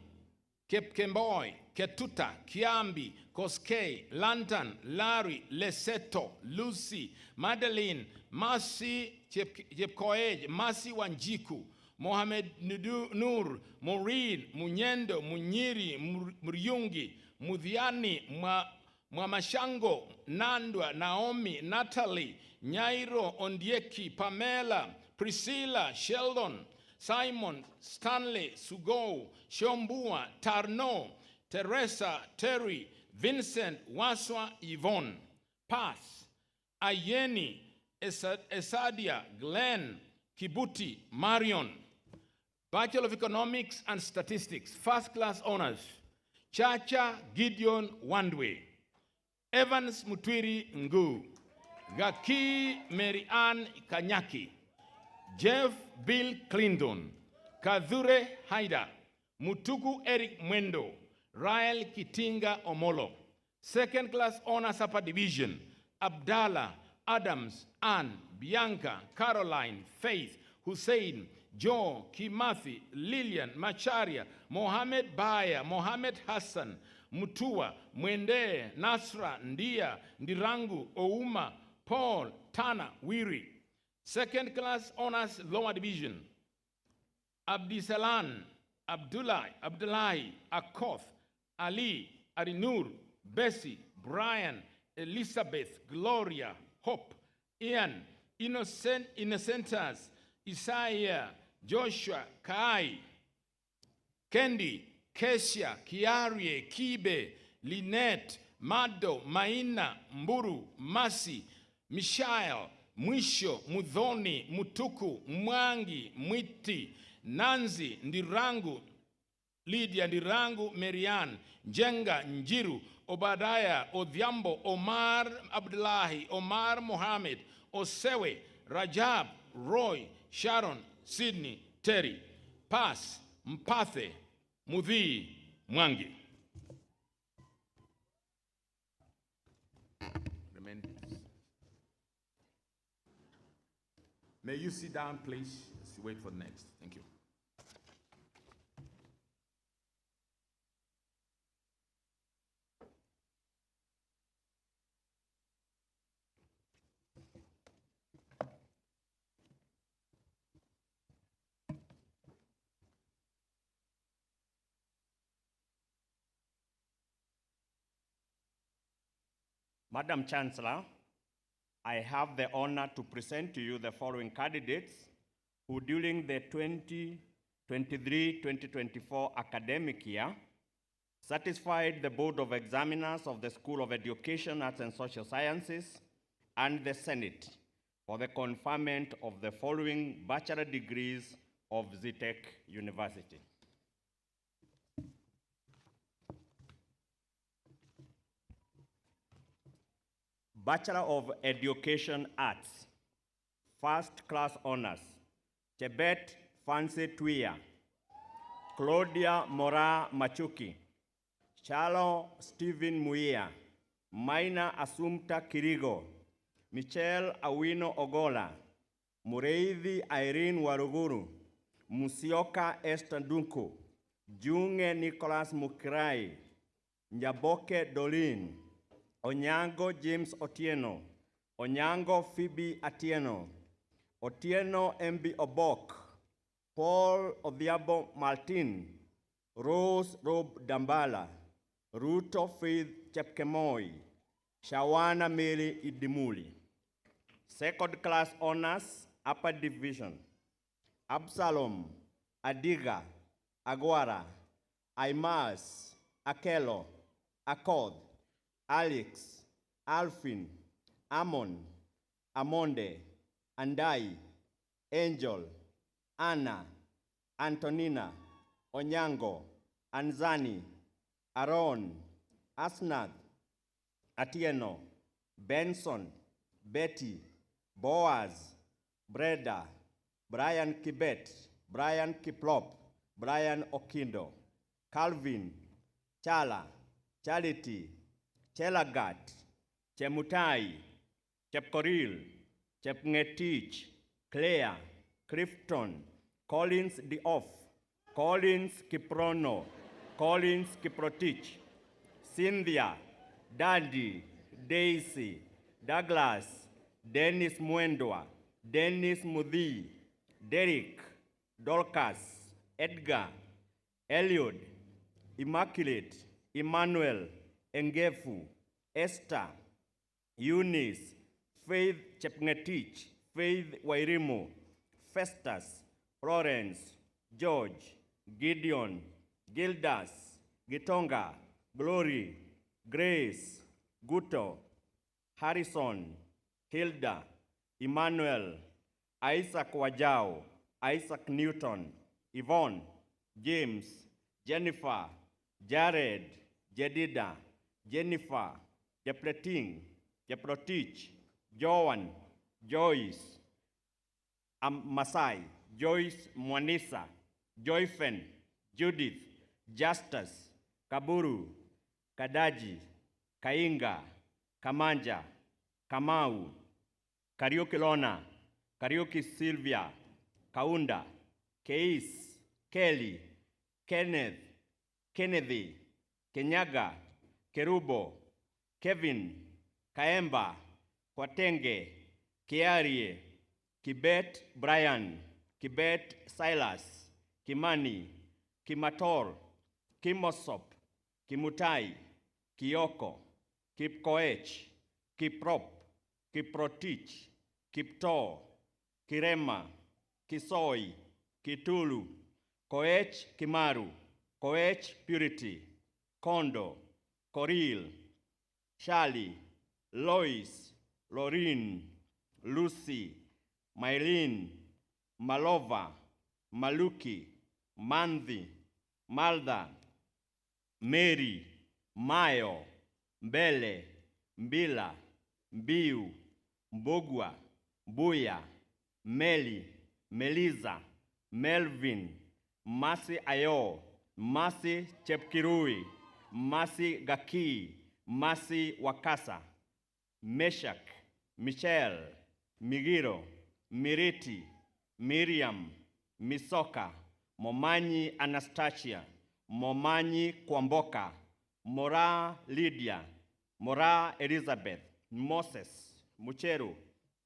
Kemboy, Ketuta, Kiambi, Koskei, Lantan, Larry, Leseto, Lucy, Madeline, Mercy Jepkoej, Mercy Wanjiku, Mohamed Nur, Maureen, Munyendo, Munyiri, Muryungi, Mudhiani, Mwamashango, Nandwa, Naomi, Natalie, Nyairo, Ondieki, Pamela, Priscilla, Sheldon, Simon, Stanley, Sugo, Shombua, Tarno, Teresa, Terry, Vincent, Waswa, Yvonne. Pass. Ayeni, Esadia, Glenn, Kibuti, Marion. Bachelor of Economics and Statistics, first class honors. Chacha Gideon Wandwe. Evans Mutwiri Ngu. Gaki Mary Ann Kanyaki. Jeff Bill Clinton. Kadhure Haida. Mutuku Eric Mwendo. Rael Kitinga Omolo. Second class honors upper division. Abdallah, Adams, Ann, Bianca, Caroline, Faith, Hussein, Joe, Kimathi, Lillian, Macharia, Mohammed Baya, Mohammed Hassan, Mutua, Mwende, Nasra, Ndia, Ndirangu, Ouma, Paul, Tana, Wiri. Second class honors lower division. Abdisalan, Abdullahi, Akoth, Ali, Arinur, Bessie, Brian, Elizabeth, Gloria, Hope, Ian, Innocentas, Isaiah, Joshua, Kai, Kendi, Kesia, Kiarie, Kibe, Lynette, Mado, Maina, Mburu, Masi, Mishael, Mwisho, Mudhoni, Mutuku, Mwangi, Mwiti, Nanzi, Ndirangu, Lydia, Ndirangu, Marian, Jenga, Njiru, Obadiah, Odhiambo, Omar Abdullahi, Omar Mohammed, Osewe, Rajab, Roy, Sharon, Sydney, Terry. Pass. Mpathe, Mudhi, Mwangi. May you sit down, please. Let's wait for the next. Thank you. Madam Chancellor, I have the honor to present to you the following candidates who during the 2023-2024 academic year satisfied the Board of Examiners of the School of Education, Arts and Social Sciences and the Senate for the conferment of the following bachelor degrees of Zetech University. Bachelor of Education Arts, first class honors, Chebet Fancy Tuya, Claudia Mora Machuki, Chalo Stephen Muia, Maina Assumpta Kirigo, Michelle Awino Ogola, Mureithi Irene Waruguru, Musioka Esther Dunku, Junge Nicholas Mukirai, Nyaboke Dolin, Onyango James Otieno, Onyango Phoebe Atieno, Otieno MB Obok, Paul Odhiambo Martin, Rose Rob Dambala, Ruto Faith Chepkemoi, Shawana Mary Idimuli. Second class honors, upper division, Absalom, Adiga, Aguara, Aimas, Akelo, Akod, Alex, Alfin, Amon, Amonde, Andai, Angel, Anna, Antonina, Onyango, Anzani, Aaron, Asnath, Atieno, Benson, Betty, Boaz, Breda, Brian Kibet, Brian Kiplop, Brian Okindo, Calvin, Chala, Charity, Chelagat, Chemutai, Chepkoril, Chepngetich, Claire, Clifton, Collins Dioff, Collins Kiprono, Collins Kiprotich, Cynthia, Dandy, Daisy, Douglas, Dennis Mwendwa, Dennis Mudhi, Derek, Dorcas, Edgar, Eliud, Immaculate, Emmanuel, Engefu, Esther, Eunice, Faith Chepngetich, Faith Wairimu, Festus, Florence, George, Gideon, Gildas, Gitonga, Glory, Grace, Guto, Harrison, Hilda, Emmanuel, Isaac Wajao, Isaac Newton, Yvonne, James, Jennifer, Jared, Jedida, Jennifer, Jepleting, Jeprotich, Joan, Joyce, Masai, Joyce Mwanisa, Joyfen, Judith, Justus, Kaburu, Kadaji, Kainga, Kamanja, Kamau, Kariuki Lona, Kariuki Sylvia, Kaunda, Keis, Kelly, Kenneth, Kennedy, Kenyaga, Kerubo, Kevin, Kaemba, Kwatenge, Kiarie, Kibet Brian, Kibet Silas, Kimani, Kimator, Kimosop, Kimutai, Kioko, Kipkoech, Kiprop, Kiprotich, Kipto, Kirema, Kisoi, Kitulu, Koech Kimaru, Koech Purity, Kondo, Koril, Shali, Lois, Lorine, Lucy, Mylene, Malova, Maluki, Mandhi, Malda, Mary, Mayo, Mbele, Mbila, Mbiu, Mbogwa, Mbuya, Meli, Meliza, Melvin, Masi Ayo, Masi Chepkirui, Masi Gaki, Masi Wakasa, Meshach, Michelle, Migiro, Miriti, Miriam, Misoka, Momanyi Anastasia, Momanyi Kwamboka, Mora Lydia, Mora Elizabeth, Moses, Mucheru,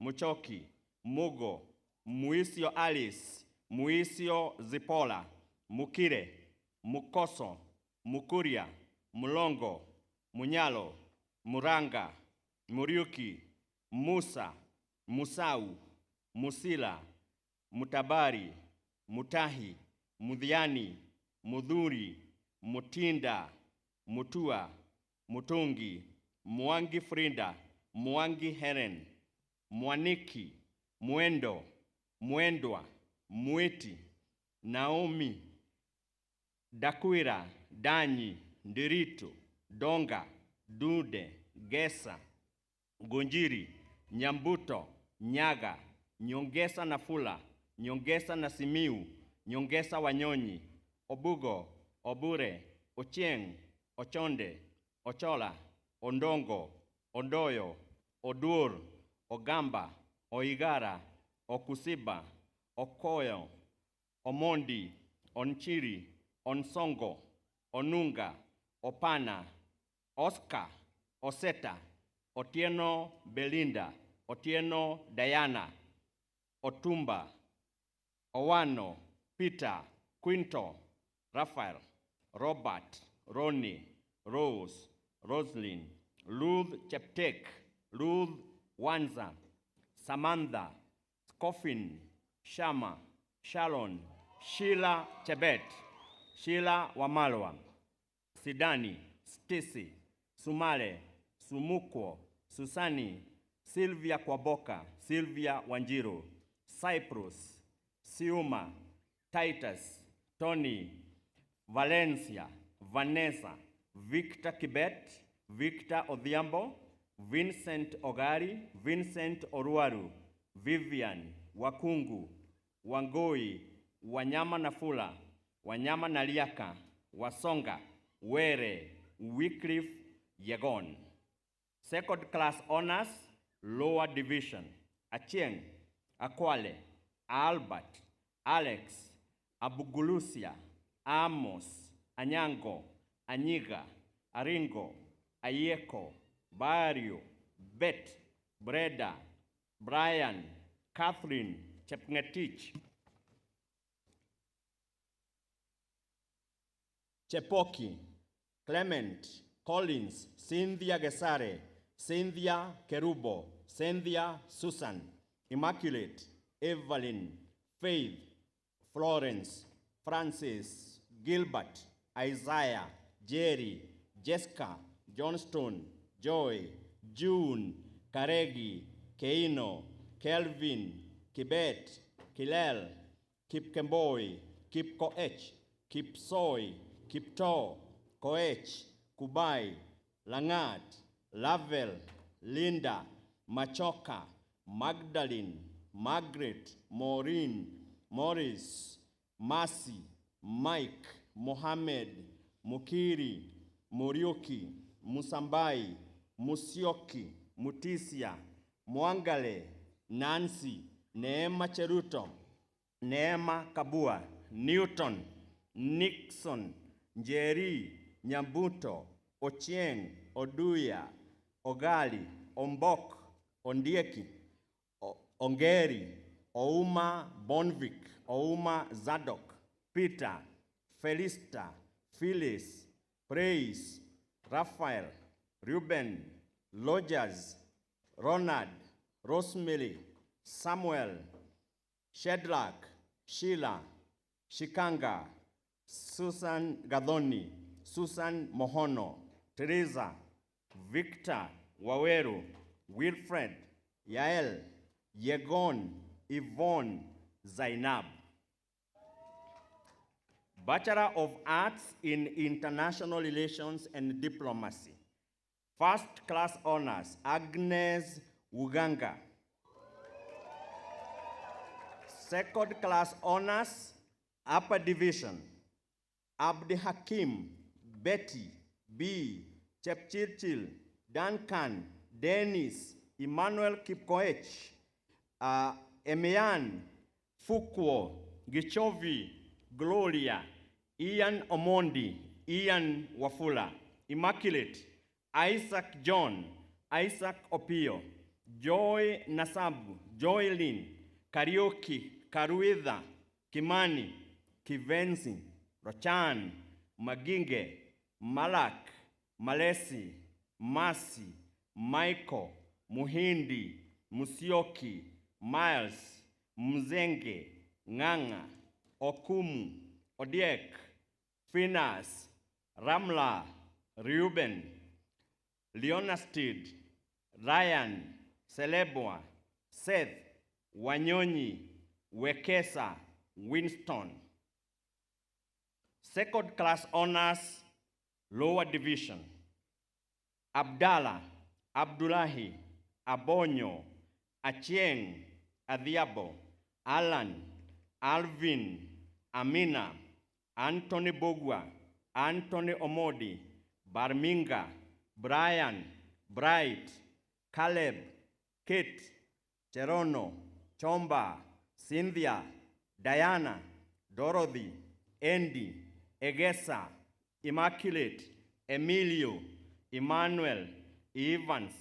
Muchoki, Mugo, Muisio Alice, Muisio Zipola, Mukire, Mukoso, Mukuria, Mulongo, Munyalo, Muranga, Muriuki, Musa, Musau, Musila, Mutabari, Mutahi, Mudhiani, Mudhuri, Mutinda, Mutua, Mutungi, Mwangi Frinda, Mwangi Heren, Mwaniki, Mwendo, Mwendwa, Mweti, Naomi, Dakwira, Danyi, Ndirito, Donga, Dude, Gesa, Gunjiri, Nyambuto, Nyaga, Nyongesa Nafula, Nyongesa Nasimiu, Nyongesa Wanyonyi, Obugo, Obure, Ochieng, Ochonde, Ochola, Ondongo, Ondoyo, Odur, Ogamba, Oigara, Okusiba, Okoyo, Omondi, Onchiri, Onsongo, Onunga, Opana, Oscar, Oseta, Otieno Belinda, Otieno Diana, Otumba, Owano, Peter, Quinto, Raphael, Robert, Ronnie, Rose, Roslyn, Ruth Cheptek, Ruth Wanza, Samantha, Scoffin, Shama, Shalon, Sheila Chebet, Sheila Wamalwa, Sidani, Stacy, Sumale, Sumukwo, Susani, Sylvia Kwaboka, Sylvia Wanjiru, Cyprus, Siuma, Titus, Tony, Valencia, Vanessa, Victor Kibet, Victor Odhiambo, Vincent Ogari, Vincent Oruaru, Vivian, Wakungu, Wangoi, Wanyama Nafula, Wanyama Naliaka, Wasonga, Were, Wycliffe, Yegon. Second class honors, lower division, Achieng, Akwale, Albert, Alex, Abugulusia, Amos, Anyango, Anyiga, Aringo, Ayeko, Bario, Bet, Breda, Brian, Catherine, Chepngetich, Chepoki, Clement, Collins, Cynthia Gesare, Cynthia Kerubo, Cynthia Susan, Immaculate, Evelyn, Faith, Florence, Francis, Gilbert, Isaiah, Jerry, Jessica, Johnstone, Joy, June, Karegi, Keino, Kelvin, Kibet, Kilel, Kipkemboi, Kipkoech, Kipsoy, Kipto, Koech, Kubai, Langat, Lavel, Linda, Machoka, Magdalene, Margaret, Maureen, Morris, Mercy, Mike, Mohammed, Mukiri, Muriuki, Musambai, Musioki, Mutisia, Mwangale, Nancy, Neema Cheruto, Neema Kabua, Newton, Nixon, Njeri, Nyambuto, Ochieng, Oduya, Ogali, Ombok, Ondieki, Ongeri, Ouma Bonvik, Ouma Zadok, Peter, Felista, Phyllis, Praise, Raphael, Reuben, Lodgers, Ronald, Rosemary, Samuel, Shedlack, Sheila, Shikanga, Susan Gadoni, Susan Mohono, Teresa, Victor, Waweru, Wilfred, Yael, Yegon, Yvonne, Zainab. Bachelor of Arts in International Relations and Diplomacy. First class honors, Agnes Uganga. Second class honors, Upper Division, Abdi Hakim, Betty, B, Chepchirchil, Duncan, Dennis, Emmanuel Kipkoech, Emian, Fukuo, Gichovi, Gloria, Ian Omondi, Ian Wafula, Immaculate, Isaac John, Isaac Opio, Joy Nasabu, Joy Lynn, Karaoke, Karuida, Kimani, Kivensi, Rochan, Maginge, Malak, Malesi, Masi, Michael, Muhindi, Musioki, Miles, Mzenge, Nganga, Okumu, Odiek, Finas, Ramla, Reuben, Leonastid, Ryan, Celebwa, Seth, Wanyonyi, Wekesa, Winston. Second class honors, lower division, Abdallah, Abdullahi, Abonyo, Achieng, Adhiabo, Alan, Alvin, Amina, Anthony Bogwa, Anthony Omodi, Barminga, Brian, Bright, Caleb, Kate, Cherono, Chomba, Cynthia, Diana, Dorothy, Andy, Egesa, Immaculate, Emilio, Emmanuel, Evans,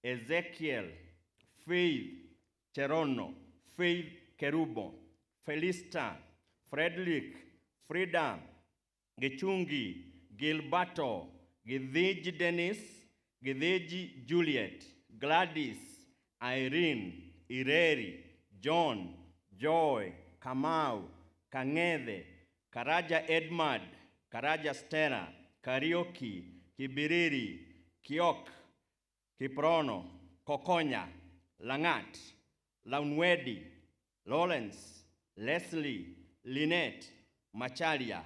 Ezekiel, Faith, Cherono, Faith Kerubo, Felista, Frederick, Frida, Gechungi, Gilberto, Gideji Dennis, Gideji Juliet, Gladys, Irene, Ireri, John, Joy, Kamau, Kangede, Karaja Edmund, Karaja Stella, Karaoke, Kibiriri, Kiok, Kiprono, Kokonya, Langat, Launwedi, Lawrence, Leslie, Lynette, Machalia,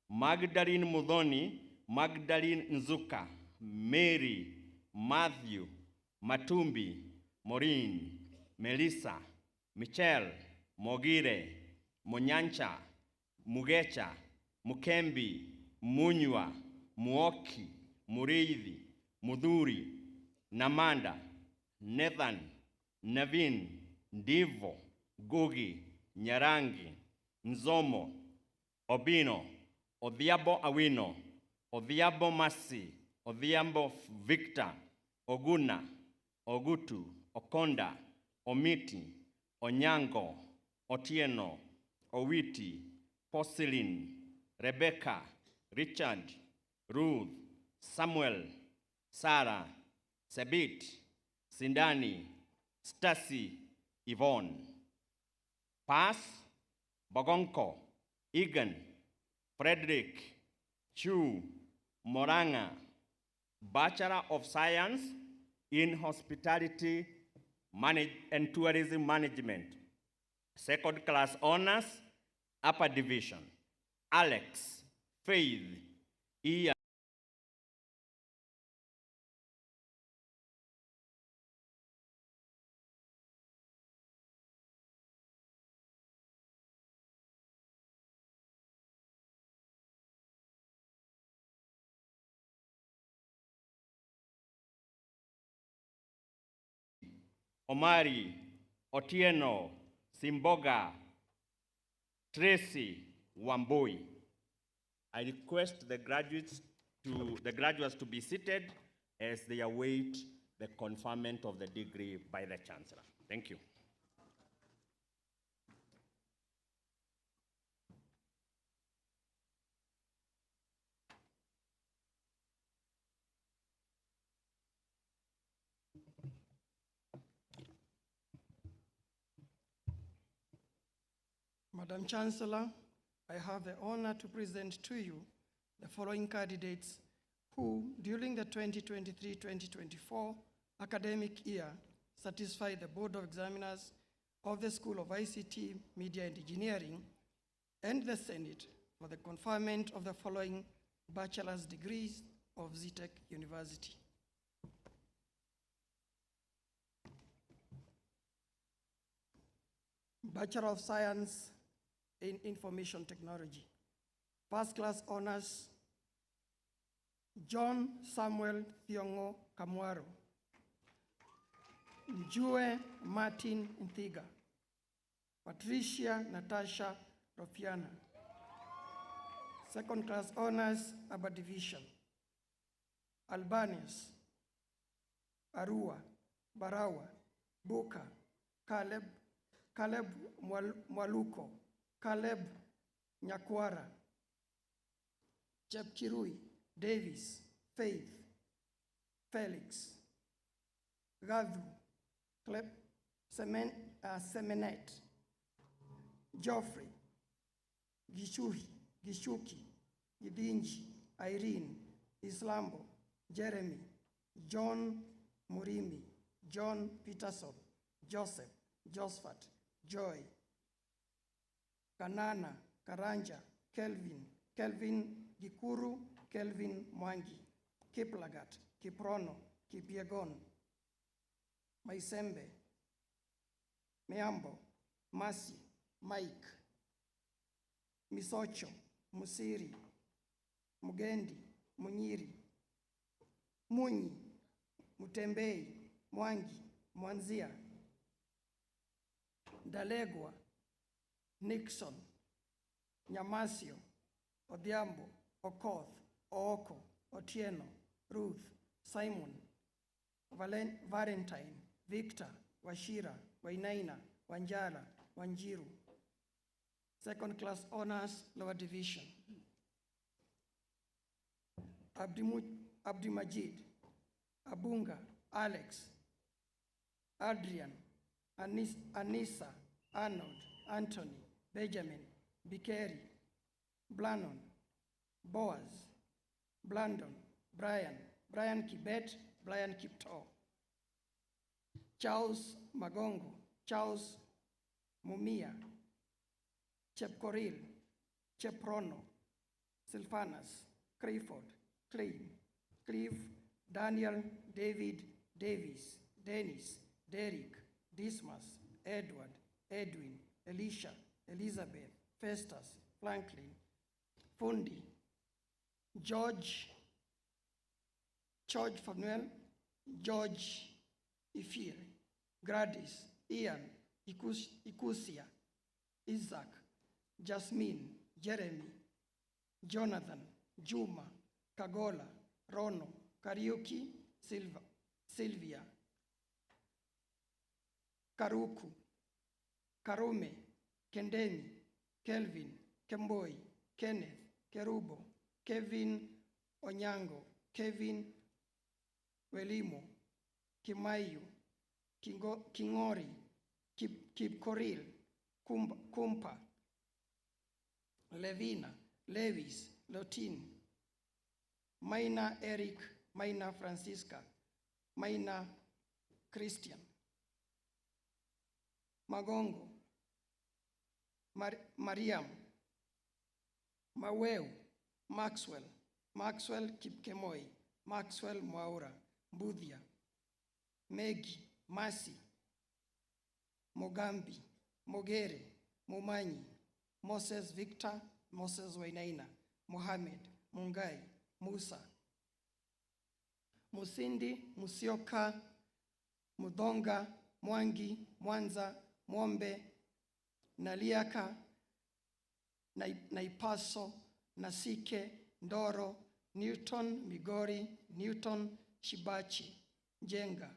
Magdalene Mudhoni, Magdalene Nzuka, Mary, Matthew, Matumbi, Maureen, Melissa, Michelle, Mogire, Munyancha, Mugecha, Mukembi, Munywa, Muoki, Muriithi, Mudhuri, Namanda, Nathan, Navin, Ndivo, Gugi, Nyarangi, Nzomo, Obino, Odhiambo Awino, Odhiambo Masi, Odhiambo Victor, Oguna, Ogutu, Okonda, Omiti, Onyango, Otieno, Owiti, Porcelain, Rebecca, Richard, Ruth, Samuel, Sarah, Sebit, Sindani, Stacy, Yvonne. Pass, Bogonko, Egan, Frederick, Chu, Moranga, Bachelor of Science in Hospitality and Tourism Management, second class honors, upper division, Alex, Faith, Ian, Omari, Otieno, Simboga, Tracy, Wambui. I request the graduates to be seated as they await the conferment of the degree by the Chancellor. Thank you. Madam Chancellor, I have the honor to present to you the following candidates who, during the 2023-2024 academic year, satisfied the Board of Examiners of the School of ICT, Media and Engineering, and the Senate for the conferment of the following bachelor's degrees of Zetech University. Bachelor of Science in Information Technology. First class honors, John Samuel Thiongo Kamwaro. Njue Martin Nthiga. Patricia Natasha Rofiana. Second class honors, upper division. Albanians, Arua, Barawa, Buka, Caleb Mwaluko, Caleb Nyakwara, Chepkirui, Davis, Faith, Felix, Gadu, Semenet, Geoffrey, Gishuki, Gidinji, Irene, Islambo, Jeremy, John Murimi, John Peterson, Joseph, Josephat, Joy, Kanana, Karanja, Kelvin Gikuru, Kelvin Mwangi, Kiplagat, Kiprono, Kipiegon, Maisembe, Meambo, Masi, Mike, Misocho, Musiri, Mugendi, Munyiri, Munyi, Mutembei, Mwangi, Mwanzia, Dalegwa, Nixon, Nyamasio, Odhiambo, Okoth, Ooko, Otieno, Ruth, Simon, Valentine, Victor, Washira, Wainaina, Wanjala, Wanjiru. Second class honors, lower division. Abdi Majid, Abunga, Alex, Adrian, Anissa, Arnold, Anthony, Benjamin, Bikeri, Blanon, Boaz, Blandon, Brian Kibet, Brian Kipto, Charles Magongo, Charles Mumia, Chepkoril, Cheprono, Silvanus, Crayford, Cleve, Daniel, David, Davis, Dennis, Derek, Dismas, Edward, Edwin, Elisha, Elizabeth, Festus, Franklin, Fundi, George Fanuel, George Ifir, Gladys, Ian, Ikusia, Isaac, Jasmine, Jeremy, Jonathan, Juma, Kagola, Rono, Kariuki, Sylvia, Karuku, Karume, Kendemi, Kelvin, Kemboi, Kenneth, Kerubo, Kevin Onyango, Kevin Welimo, Kimayu, Kingori, Kipkoril, Kumpa, Levina, Levis, Lotin, Maina Eric, Maina Francisca, Maina Christian, Magongo, Mariam, Maweu, Maxwell Kipkemoi, Maxwell Mwaura, Budhia, Megi, Masi, Mogambi, Mogere, Mumanyi, Moses Victor, Moses Wainaina, Mohamed, Mungai, Musa, Musindi, Musioka, Mudonga, Mwangi, Mwanza, Mwombe, Naliaka, Naipaso, Nasike, Ndoro, Newton, Migori, Newton, Shibachi, Njenga,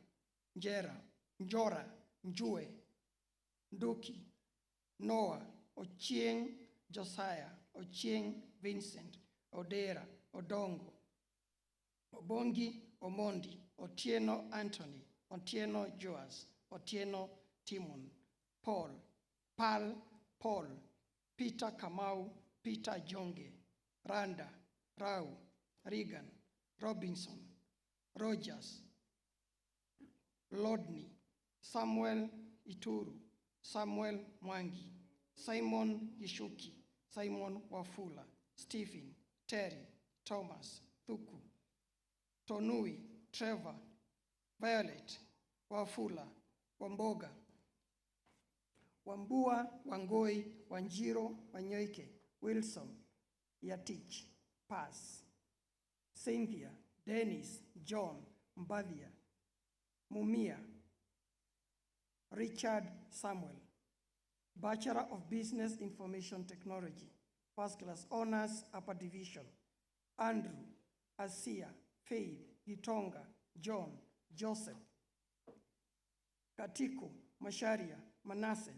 Njora, Njue, Nduki, Noah, Ochieng, Josiah, Ochieng, Vincent, Odera, Odongo, Obongi, Omondi, Otieno Anthony, Otieno Joas, Otieno Timon, Paul, Paul, Peter Kamau, Peter Jonge, Randa, Rau, Regan, Robinson, Rogers, Lodney, Samuel Ituru, Samuel Mwangi, Simon Gishuki, Simon Wafula, Stephen, Terry, Thomas, Thuku, Tonui, Trevor, Violet, Wafula, Wamboga, Wambua, Wangoi, Wanjiro, Wanyoike, Wilson, Yatich, Pass, Cynthia, Dennis, John, Mbadia, Mumia, Richard Samuel, Bachelor of Business Information Technology, First Class Honors, Upper Division, Andrew, Asia, Faith, Gitonga, John, Joseph, Katiku, Masharia, Manasseh,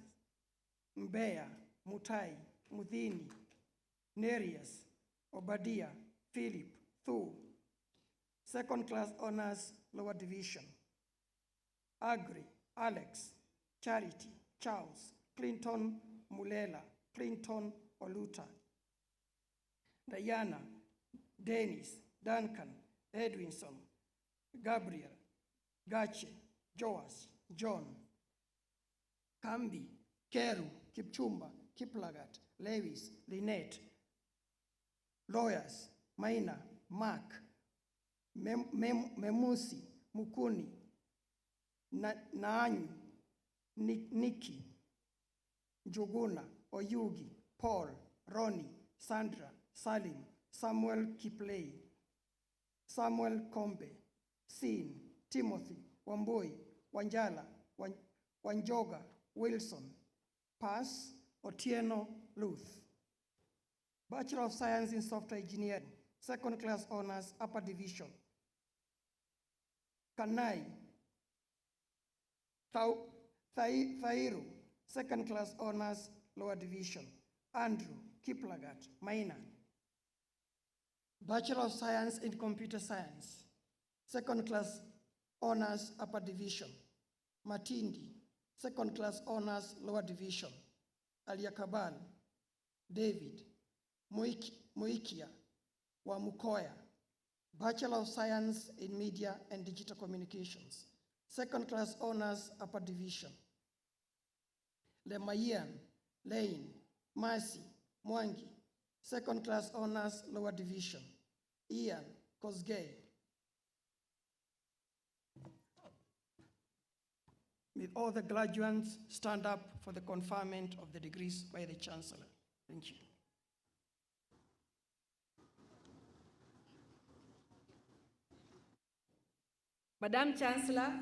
Mbeya, Mutai, Mudhini, Nerius, Obadia, Philip, Thu, Second Class Honors, Lower Division, Agri, Alex, Charity, Charles, Clinton, Mulela, Clinton, Oluta, Diana, Dennis, Duncan, Edwinson, Gabriel, Gache, Joas, John, Kambi, Keru, Kipchumba, Kiplagat, Lewis, Lynette, Lawyers, Maina, Mark, Memusi, Mukuni, Naanyu, Nikki, Njuguna, Oyugi, Paul, Ronnie, Sandra, Salim, Samuel Kiplei, Samuel Kombe, Sin, Timothy, Wamboi, Wanjala, Wanjoga, Wilson, Pass, Otieno, Luth. Bachelor of Science in Software Engineering, Second Class Honors, Upper Division. Kanai, Thairu, Second Class Honors, Lower Division. Andrew, Kiplagat, Maina. Bachelor of Science in Computer Science, Second Class Honors, Upper Division. Matindi, Second Class Honors, Lower Division. Aliakabal, David, Moikia, Wamukoya, Bachelor of Science in Media and Digital Communications, Second Class Honors, Upper Division. Lemayan, Lane, Mercy, Mwangi, Second Class Honors, Lower Division. Ian, Kosgei. May all the graduates stand up for the conferment of the degrees by the Chancellor. Thank you. Madam Chancellor,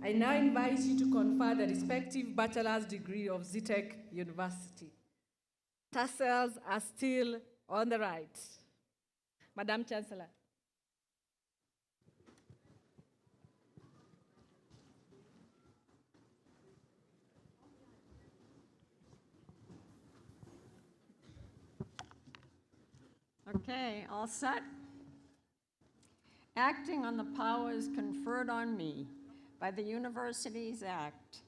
I now invite you to confer the respective bachelor's degree of Zetech University. Tassels are still on the right. Madam Chancellor. Okay, all set? Acting on the powers conferred on me by the Universities Act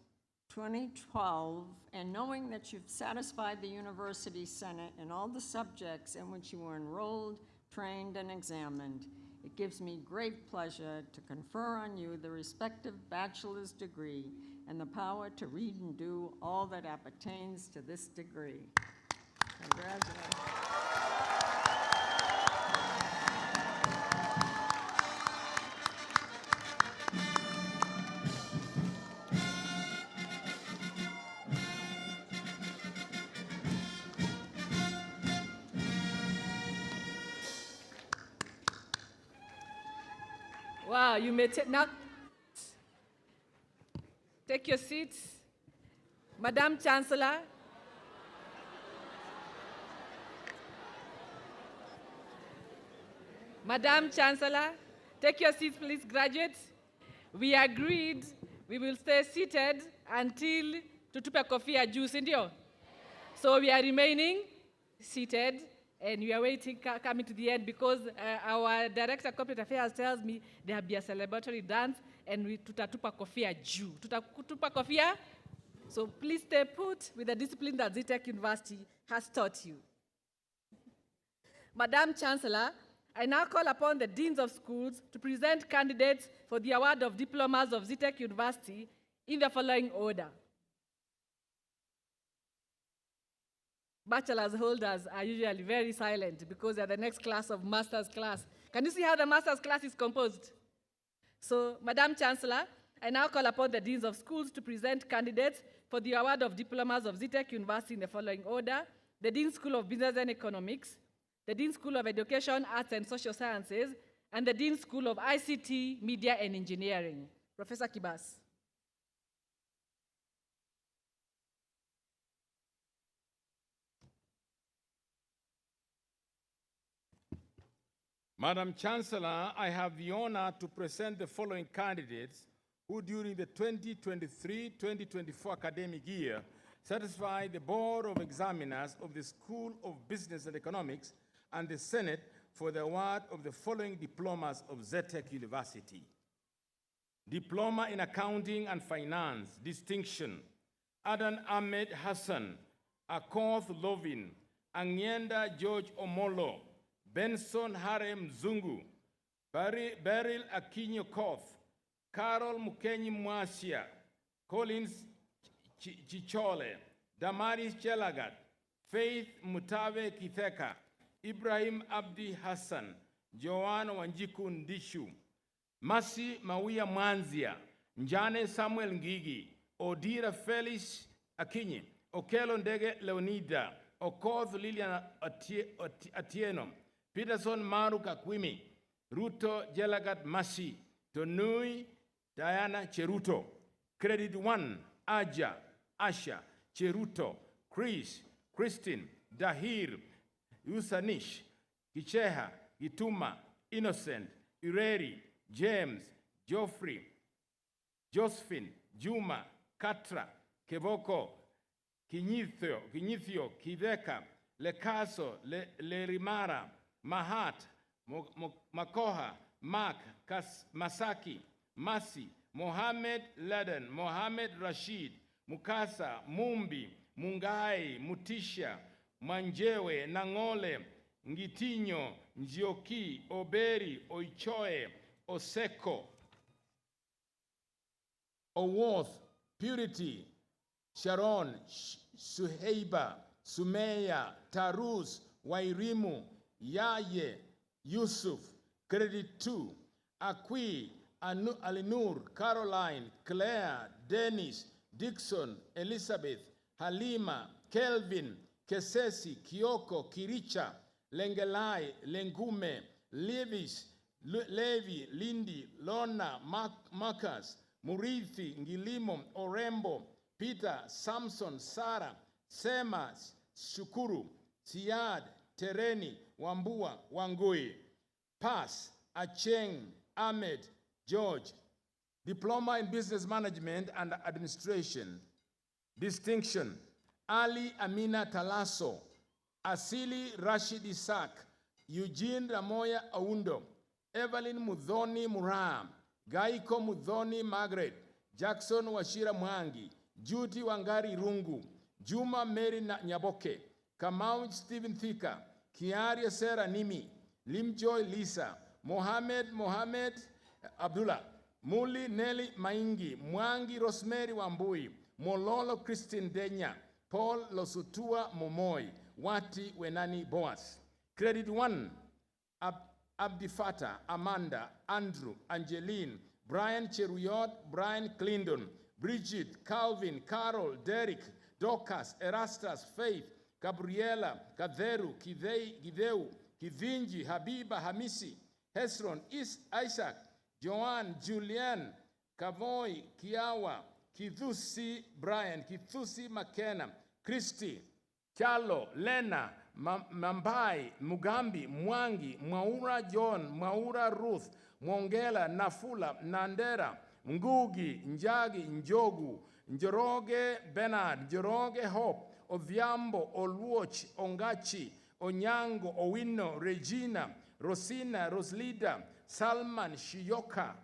2012, and knowing that you've satisfied the University Senate in all the subjects in which you were enrolled, trained, and examined, it gives me great pleasure to confer on you the respective bachelor's degree and the power to read and do all that appertains to this degree. Congratulations. Wow, you may now take your seats. Madam Chancellor. Madam Chancellor, take your seats, please, graduates. We agreed we will stay seated until tutupe kofia juu, si ndio? So we are remaining seated, and we are waiting, coming to the end, because our Director of Corporate Affairs tells me there will be a celebratory dance, and we tutatupa kofia juu. Tutatupa kofia? So please stay put with the discipline that Zetech University has taught you. Madam Chancellor, I now call upon the deans of schools to present candidates for the award of diplomas of Zetech University in the following order. Bachelor's holders are usually very silent because they're the next class of master's class. Can you see how the master's class is composed? So, Madam Chancellor, I now call upon the deans of schools to present candidates for the award of diplomas of Zetech University in the following order: the Dean School of Business and Economics, the Dean School of Education, Arts and Social Sciences, and the Dean School of ICT, Media and Engineering. Professor Kibas. Madam Chancellor, I have the honor to present the following candidates who during the 2023-2024 academic year satisfied the Board of Examiners of the School of Business and Economics and the Senate for the award of the following diplomas of Zetech University. Diploma in Accounting and Finance, distinction, Adan Ahmed Hassan, Akoth Lovin, Anyenda George Omolo, Benson Harem Zungu, Beryl Akinyo Koth, Carol Mukenyi Mwasia, Collins Chichole, Damaris Chelagat, Faith Mutave Kitheka, Ibrahim Abdi Hassan, Joanne Wanjiku Ndishu, Masi Mawia Manzia, Njane Samuel Ngigi, Odira Felix Akinyi, Okelo Ndege Leonida, Okoth Lilian Atieno, Peterson Maru Kakwimi, Ruto Jelagat Masi, Tonui Diana Cheruto, Credit One, Aja, Asha, Cheruto, Chris, Christine, Dahir, Usanish, Kicheha, Gituma, Innocent, Ireri, James, Geoffrey, Josephine, Juma, Katra, Kevoko, Kinyithio, Kiveka, Lekaso, Lerimara, Mahat, Makoha, Mark, Masaki, Masi, Mohammed Laden, Mohammed Rashid, Mukasa, Mumbi, Mungai, Mutisha, Manjewe, Nangole, Ngitinyo, Njioki, Oberi, Oichoe, Oseko, Oworth, Purity, Sharon, Suheiba, Sumeya, Tarus, Wairimu, Yaye, Yusuf, Credit 2, Akwi, Alinur, Caroline, Claire, Dennis, Dixon, Elizabeth, Halima, Kelvin, Kesesi, Kioko, Kiricha, Lengelai, Lengume, Levis, Levi, Lindy, Lorna, Marcus, Murithi, Ngilimo, Orembo, Peter, Samson, Sarah, Sema, Shukuru, Siad, Tereni, Wambua, Wangui. Pass, Acheng, Ahmed, George. Diploma in Business Management and Administration. Distinction, Ali Amina Talaso, Asili Rashid Isaac, Eugene Ramoya Aundo, Evelyn Mudhoni Murah, Gaiko Mudhoni Margaret, Jackson Washira Mwangi, Judy Wangari Rungu, Juma Mary Nyaboke, Kamau Stephen Thika, Kiaria Sarah Nimi, Limjoy Lisa, Mohamed Abdullah, Muli Nelly Maingi, Mwangi Rosemary Wambui, Mololo Christine Denya, Paul Losutua Momoi, Wati Wenani Boas. Credit 1, Abdifata, Amanda, Andrew, Angeline, Brian Cheruyot, Brian Clinton, Bridget, Calvin, Carol, Derek, Dorcas, Erastus, Faith, Gabriela, Katheru, Gideu, Kivinji, Habiba, Hamisi, Hesron, Isaac, Joanne, Julian, Kavoy, Kiawa, Kithusi, Brian, Kithusi, McKenna, Christy, Chalo, Lena, Mambai, Mugambi, Mwangi, Mwaura John, Mwaura Ruth, Mwongela, Nafula, Nandera, Ngugi, Njagi, Njogu, Njoroge Bernard, Njoroge Hope, Odhiambo, Oluoch, Ongachi, Onyango, Owino, Regina, Rosina, Roslida, Salman, Shioka,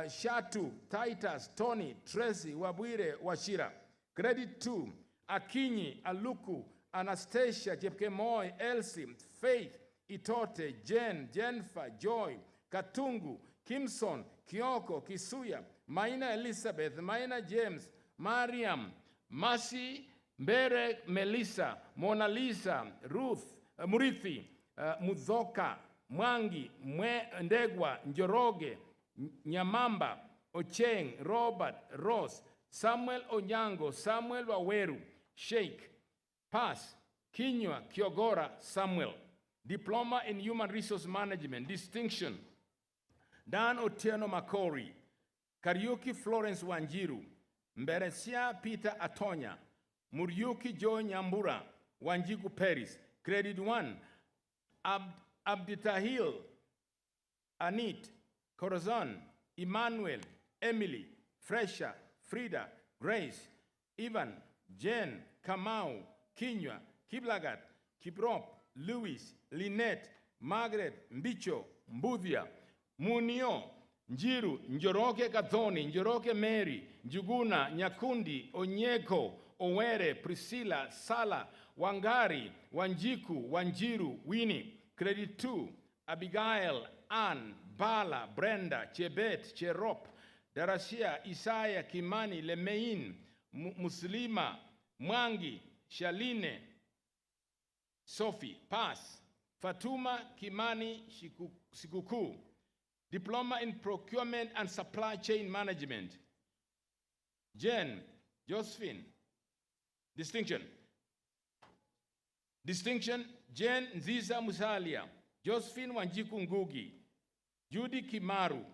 Shatu, Titus, Tony, Tracy, Wabwire, Washira. Credit 2, Akinyi, Aluku, Anastasia, Jepkemoy, Elsie, Faith, Itote, Jen, Jennifer, Joy, Katungu, Kimson, Kioko, Kisuya, Maina Elizabeth, Maina James, Mariam, Masi, Mbere, Melissa, Mona Lisa, Ruth, Murithi, Mudhoka, Mwangi, Ndegwa, Njoroge, Nyamamba, Ocheng, Robert, Ross, Samuel Onyango, Samuel Waweru, Sheikh. Pass, Kinywa, Kiogora, Samuel. Diploma in Human Resource Management. Distinction, Dan Otieno Makori, Kariuki Florence Wanjiru, Mberesia Peter Atonya, Muriuki Joe Nyambura, Wanjiku Paris. Credit 1, Abditahil, Anit, Corazon, Emmanuel, Emily, Fresha, Frida, Grace, Ivan, Jen, Kamau, Kinywa, Kiblagat, Kiprop, Louis, Lynette, Margaret, Mbicho, Mbudhia, Munio, Njiru, Njoroke Kathoni, Njoroke Mary, Njuguna, Nyakundi, Onyeko, Owere, Priscilla, Sala, Wangari, Wanjiku, Wanjiru, Winnie. Credit 2, Abigail, Ann, Bala, Brenda, Chebet, Cherop, Darashia, Isaiah, Kimani, Lemein, Muslima, Mwangi, Shaline, Sophie. Pass. Fatuma Kimani Sikuku. Diploma in Procurement and Supply Chain Management. Jen, Josephine. Distinction. Distinction, Jen Nziza Musalia, Josephine Wanjiku Ngugi, Judy Kimaru,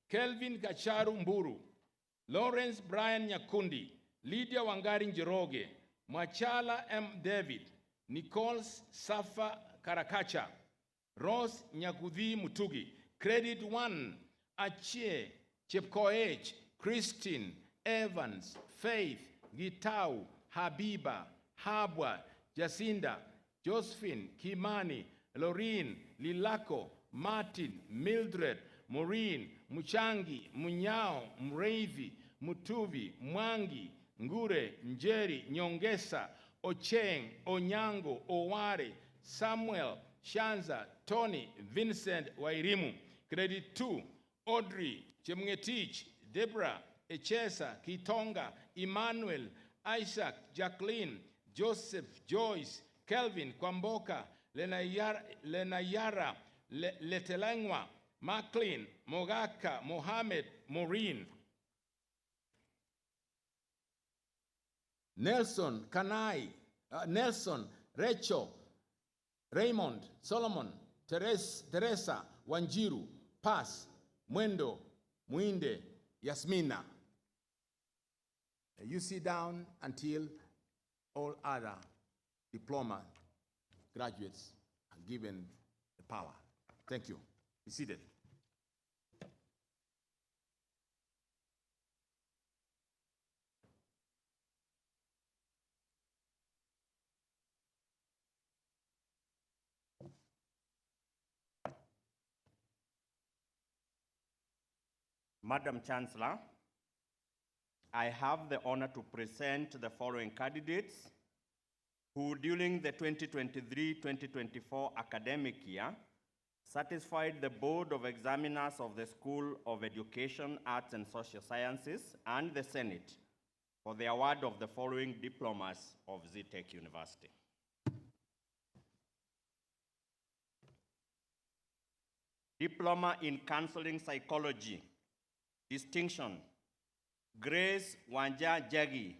Kelvin Kacharu Mburu, Lawrence Brian Nyakundi, Lydia Wangari Njoroge, Mwachala M. David, Nicole Safa Karakacha, Rose Nyakudhi Mutugi. Credit 1, Achie, Chepkoech, Christine, Evans, Faith, Gitau, Habiba, Habwa, Jacinda, Josephine, Kimani, Loreen, Lilako, Martin, Mildred, Maureen, Muchangi, Munyao, Mreithi, Mutuvi, Mwangi, Ngure, Njeri, Nyongesa, Ocheng, Onyango, Oware, Samuel, Shanza, Tony, Vincent, Wairimu. Credit 2, Audrey, Chemngetich, Deborah, Echesa, Kitonga, Emmanuel, Isaac, Jacqueline, Joseph, Joyce, Kelvin, Kwamboka, Lenayara, Letelangwa, Maclean, Mogaka, Mohammed, Maureen. Nelson, Kanai, Nelson, Rachel, Raymond, Solomon, Teresa, Wanjiru, Pass, Mwendo, Muinde, Yasmina. You sit down until all other diploma graduates are given the power. Thank you. Be seated. Madam Chancellor, I have the honor to present the following candidates who, during the 2023-2024 academic year, satisfied the Board of Examiners of the School of Education, Arts and Social Sciences and the Senate for the award of the following diplomas of Zetech University. Diploma in Counseling Psychology, distinction, Grace Wanja Jagi,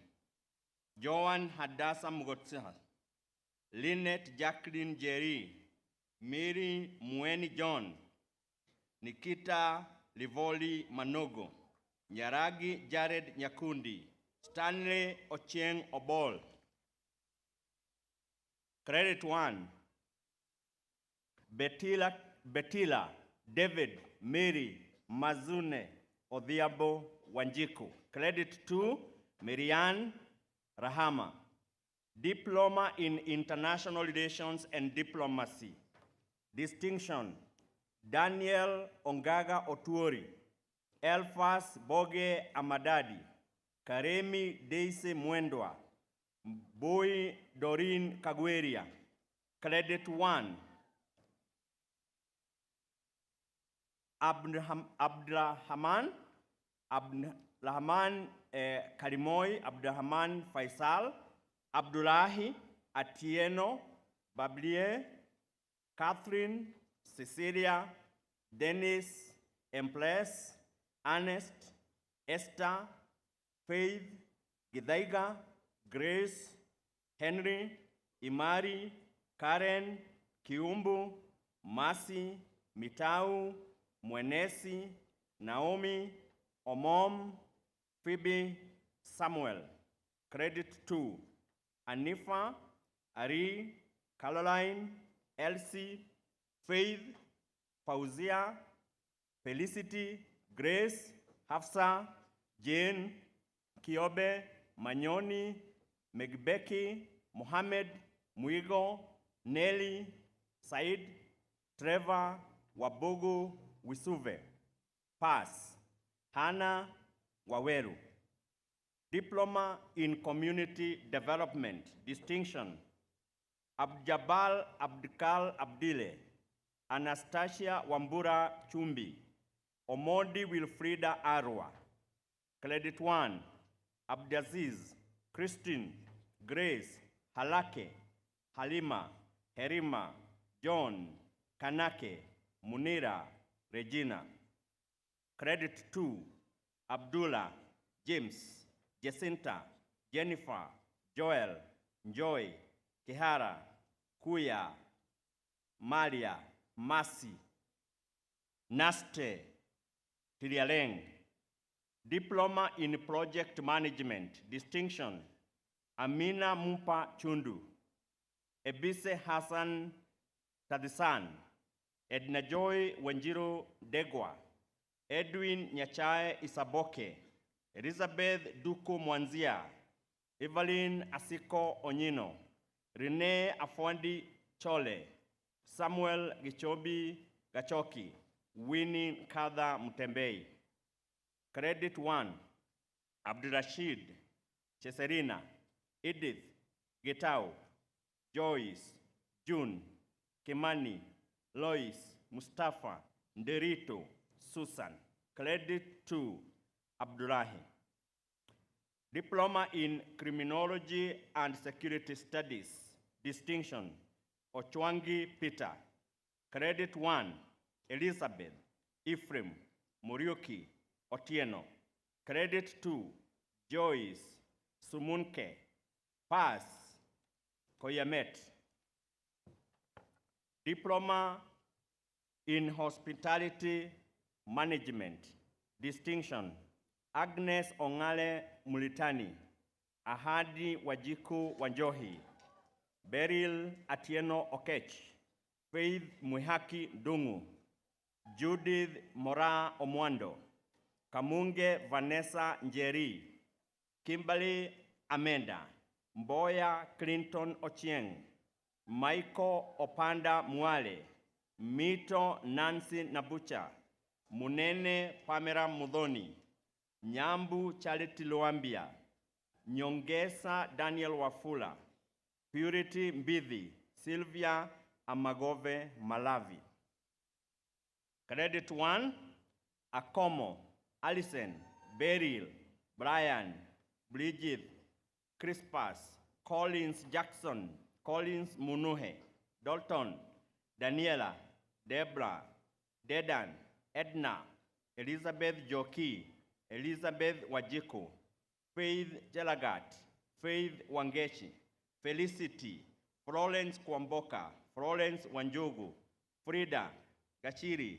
Joan Hadassah Mugotsa, Lynette Jacqueline Jerry, Mary Mueni John, Nikita Livoli Manogo, Nyaragi Jared Nyakundi, Stanley Ochieng Obol. Credit 1, Betila David Mary Mazune Odhiambo Wanjiku. Credit 2, Marianne Rahama. Diploma in International Relations and Diplomacy. Distinction, Daniel Ongaga Otuori, Elfas Boge Amadadi, Karemi Deise Mwendwa, Boy Doreen Kagweria. Credit 1, Abdulrahman Karimoy, Abdulrahman Faisal, Abdullahi Atieno, Bablier, Catherine, Cecilia, Dennis, Empress, Ernest, Esther, Faith, Gidaiga, Grace, Henry, Imari, Karen, Kiumbu, Masi, Mitau, Mwenesi, Naomi, Omom, Phoebe, Samuel. Credit 2, Anifa, Ari, Caroline, Elsie, Faith, Fauzia, Felicity, Grace, Hafsa, Jane, Kiobe, Manyoni, Megbeki, Mohammed, Muigo, Nelly, Said, Trevor, Wabogu, Wisuve. Pass, Hannah Waweru. Diploma in Community Development, distinction, Abjabal Abdikal Abdile, Anastasia Wambura Chumbi, Omodi Wilfrida Arwa. Credit 1, Abdaziz, Christine, Grace, Halake, Halima, Herima, John, Kanake, Munira, Regina. Credit 2, Abdullah, James, Jacinta, Jennifer, Joel, Joy, Kihara, Kuya, Maria, Masi, Naste, Tirialeng. Diploma in Project Management, distinction, Amina Mumpa Chundu, Ebise Hassan Tadisan, Edna Joy Wanjiru Degwa, Edwin Nyachae Isaboke, Elizabeth Duku Mwanzia, Evelyn Asiko Onyino, Renee Afwandi Chole, Samuel Gichobi Gachoki, Winnie Kada Mutembei. Credit 1, Abdurrashid, Cheserina, Edith, Getao, Joyce, June, Kimani, Lois, Mustafa, Nderito, Susan. Credit 2, Abdullahi. Diploma in Criminology and Security Studies, distinction, Ochwangi Peter. Credit 1, Elizabeth, Ephraim, Muriuki, Otieno. Credit 2, Joyce, Sumunke, Pass, Koyamet. Diploma in Hospitality Management, distinction, Agnes Ongale Mulitani, Ahadi Wajiku Wanjohi, Beryl Atieno Okech, Faith Muhaki Dungu, Judith Mora Omwando, Kamunge Vanessa Njeri, Kimberly Amenda, Mboya Clinton Ochieng, Michael Opanda Mwale, Mito Nancy Nabucha, Munene Pamela Mudhoni, Nyambu Charity Luambia, Nyongesa Daniel Wafula, Purity Mbidhi, Sylvia Amagove Malavi. Credit 1, Akomo, Alison, Beryl, Brian, Bridget, Crispus, Collins Jackson, Collins Munuhe, Dalton, Daniela, Deborah, Dedan, Edna, Elizabeth Joki, Elizabeth Wajiko, Faith Jelagat, Faith Wangechi, Felicity, Florence Kwamboka, Florence Wanjogu, Frida, Gachiri,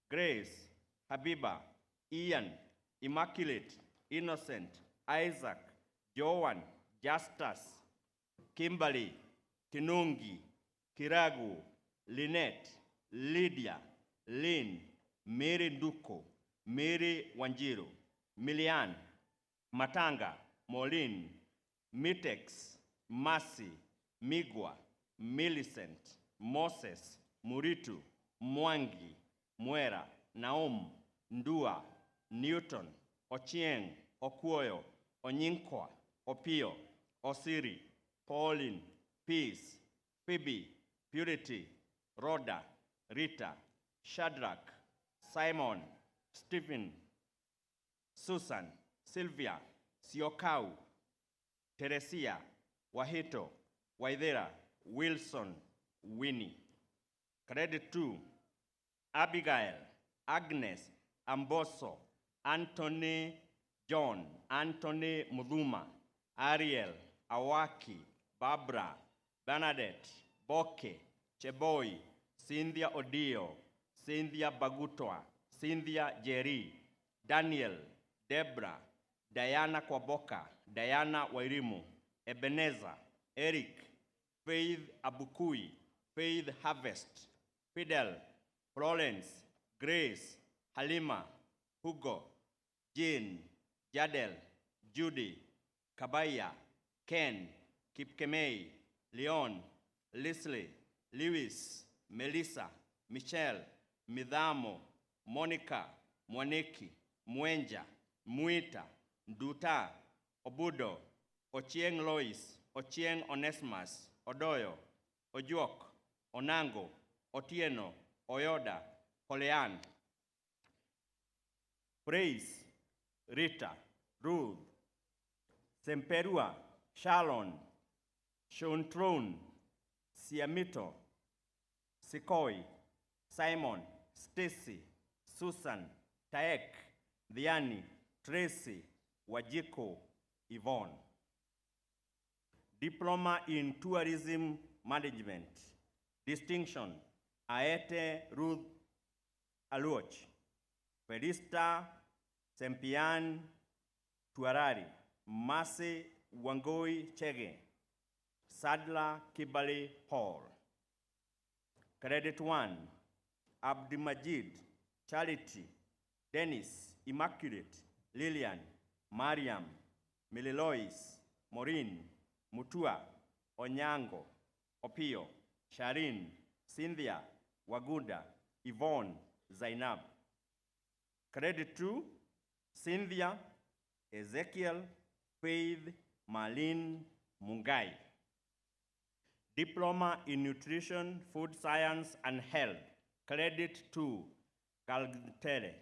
Grace, Habiba, Ian, Immaculate, Innocent, Isaac, Joan, Justus, Kimberly, Kinungi, Kiragu, Lynette, Lydia, Lynn, Mary Duko, Mary Wanjiru, Milian, Matanga, Molin, Mitex, Mercy, Migwa, Millicent, Moses, Muritu, Mwangi, Mwera, Naum, Ndua, Newton, Ochieng, Okuoyo, Onyinkwa, Opio, Osiri, Pauline, Peace, Phoebe, Purity, Rhoda, Rita, Shadrach, Simon, Stephen, Susan, Sylvia, Siokau, Teresia, Wahito, Waithera, Wilson, Winnie. Credit 2, Abigail, Agnes, Amboso, Anthony, John, Anthony Muduma, Ariel, Awaki, Barbara, Bernadette, Boke, Cheboy, Cynthia Odio, Cynthia Bagutwa, Cynthia Jerry, Daniel, Deborah, Diana Kwaboka, Diana Wairimu, Ebenezer, Eric, Faith Abukui, Faith Harvest, Fidel, Florence, Grace, Halima, Hugo, Jean, Jadel, Judy, Kabaya, Ken, Kipkemei, Leon, Leslie, Lewis, Melissa, Michelle, Midhamo, Monica, Mwaneki, Mwenja, Muita, Nduta, Obudo, Ochieng Lois, Ochieng Onesmus, Odoyo, Ojuok, Onango, Otieno, Oyoda, Holean. Praise, Rita, Ruth, Semperua, Shalon, Shontron, Siamito, Sikoi, Simon, Stacy, Susan, Taek, Diani, Tracy, Wajiko, Yvonne. Diploma in Tourism Management, distinction, Aete Ruth Aluoch, Felista Sempian Tuarari, Masi Wangoi Chege, Sadla Kibali Hall. Credit 1, Abdimajid, Charity, Dennis, Immaculate, Lillian, Mariam, Mililois, Maureen, Mutua, Onyango, Opio, Sharin, Cynthia, Waguda, Yvonne, Zainab. Credit 2, Cynthia, Ezekiel, Faith, Marlene, Mungai. Diploma in Nutrition, Food Science, and Health. Credit 2, Calgtere.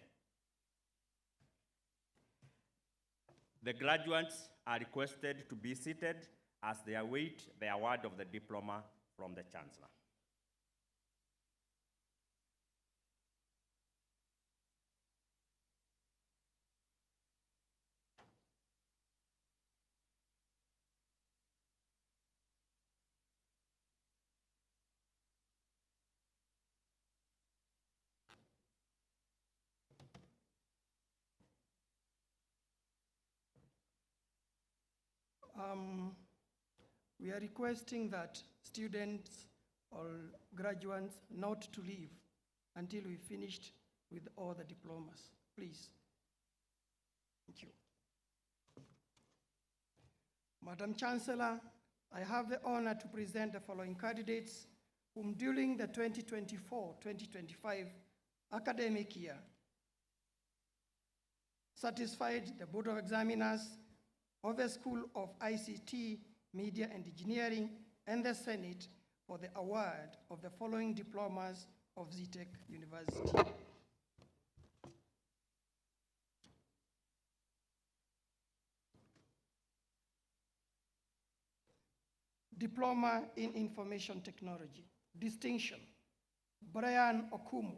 The graduates are requested to be seated as they await the award of the diploma from the Chancellor. We are requesting that students or graduates not to leave until we finished with all the diplomas, please. Thank you. Madam Chancellor, I have the honor to present the following candidates whom during the 2024-2025 academic year satisfied the Board of Examiners of the School of ICT, Media and Engineering and the Senate for the award of the following diplomas of Zetech University. Diploma in Information Technology. Distinction: Brian Okumu,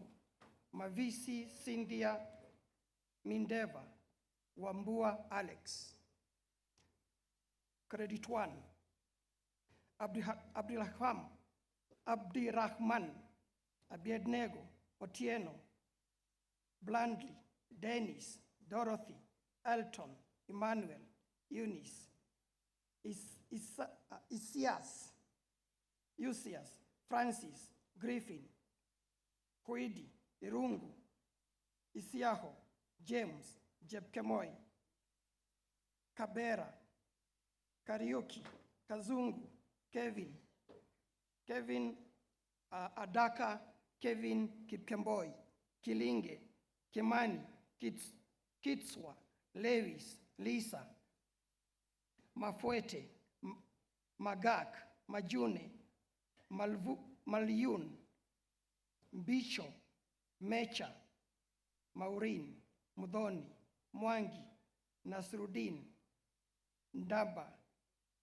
Mavisi Cynthia Mindeva, Wambua Alex. Credit 1, Abdirahman, Abiednego, Otieno, Blandly, Dennis, Dorothy, Elton, Emmanuel, Eunice, Usias, Francis, Griffin, Kwidi, Irungu, Isiaho, James, Jepkemoi, Kabera, Karaoke, Kazungu, Kevin Adaka, Kevin Kipkemboi, Kilinge, Kimani, Kitswa, Lewis, Lisa, Mafuete, Magak, Majune, Malyun, Bicho, Mecha, Maureen, Mudhoni, Mwangi, Nasruddin, Ndaba,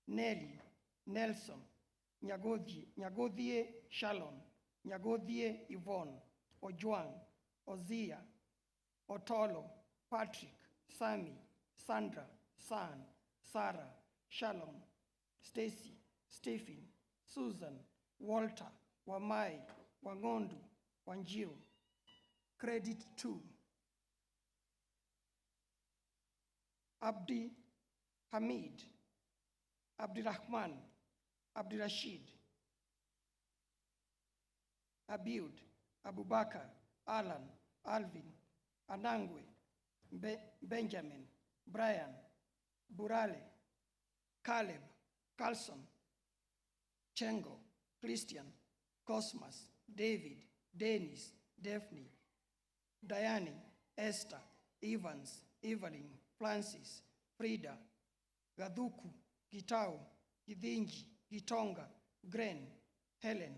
Nelly, Nelson, Nyagodhie Shalom, Nyagodhie Yvonne, Ojwang, Ozia, Otolo, Patrick, Sami, Sandra, San, Sarah, Shalom, Stacy, Stephen, Susan, Walter, Wamai, Wangondu, Wanjiru. Credit 2, Abdi Hamid, Abdirahman, Abdirashid, Abiud, Abubakar, Alan, Alvin, Anangwe, Benjamin, Brian, Burale, Caleb, Carlson, Chengo, Christian, Cosmas, David, Dennis, Daphne, Diane, Esther, Evans, Evelyn, Francis, Frida, Gaduku, Gitau, Gidinji, Gitonga, Gren, Helen,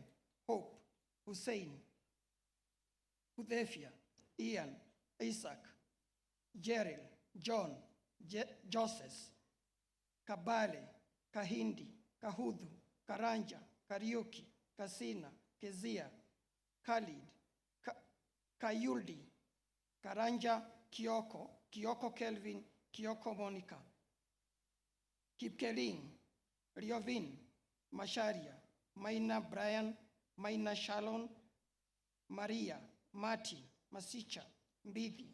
Hope, Hussein, Hudefia, Ian, Isaac, Jeril, John, Joseph, Kabale, Kahindi, Kahudhu, Karanja, Karaoke, Kasina, Kezia, Khalid, Kayuldi, Karanja, Kioko Kelvin, Kioko Monica, Kipkeling, Riovin, Masharia, Maina Brian, Maina Shalon, Maria, Martin, Masicha, Mbidhi,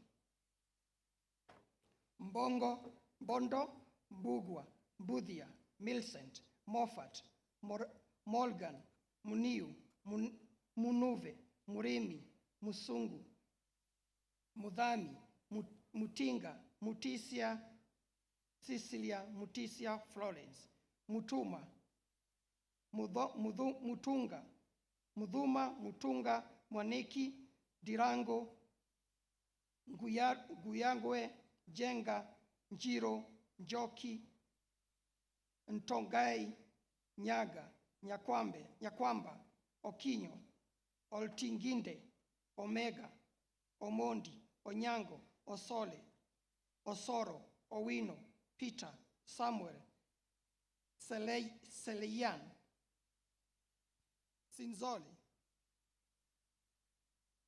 Bondo, Mbugwa, Budhia, Milcent, Moffat, Morgan, Muniu, Munuve, Murimi, Musungu, Mudhami, Mutinga, Mutisia, Cecilia, Mutisia, Florence, Mutuma, Mutunga, Mudhuma, Mutunga, Mwaniki, Dirango, Guyangwe, Jenga, Njiro, Njoki, Ntongai, Nyaga, Nyakwamba, Okinyo, Oltinginde, Omega, Omondi, Onyango, Osole, Osoro, Owino, Peter, Samuel, Seleyan, Sinzoli,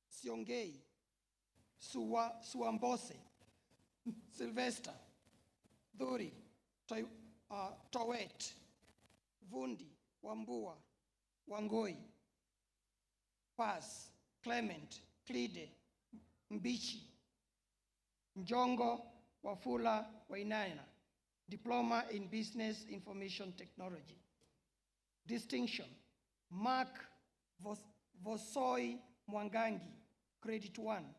Siongei, Suambose, Sylvester, Dhuri, Towet, Vundi, Wambua, Wangoi, Paz, Clement, Klide, Mbichi, Njongo, Wafula, Wainaina. Diploma in Business Information Technology. Distinction, Mark Vosoi Mwangangi, Credit 1.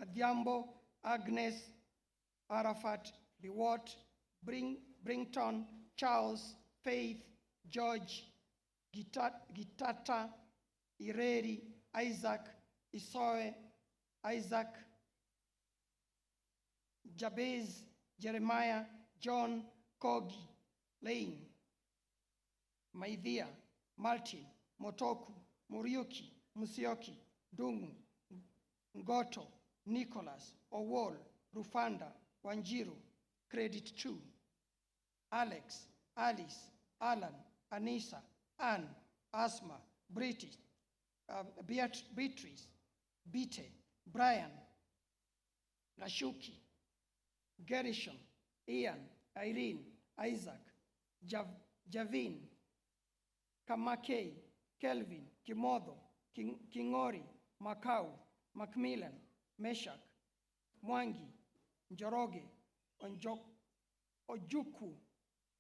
Adhiambo Agnes Arafat Biwot, Brington Charles Faith George Gitata Ireri Isaac Isoe Isaac Jabez Jeremiah John Kogi Lane Maidhia Martin Motoku Muriuki Musioki Dungu Ngoto Nicholas Owol Rufanda Wanjiru Credit 2. Alex Alice Alan Anissa Anne Asma Beatrice Bite Brian Nashuki Gerishon Ian Irene Isaac Javin Kamakei Kelvin Kimodo Kingori Makau Macmillan Meshach Mwangi Njoroge Ojuku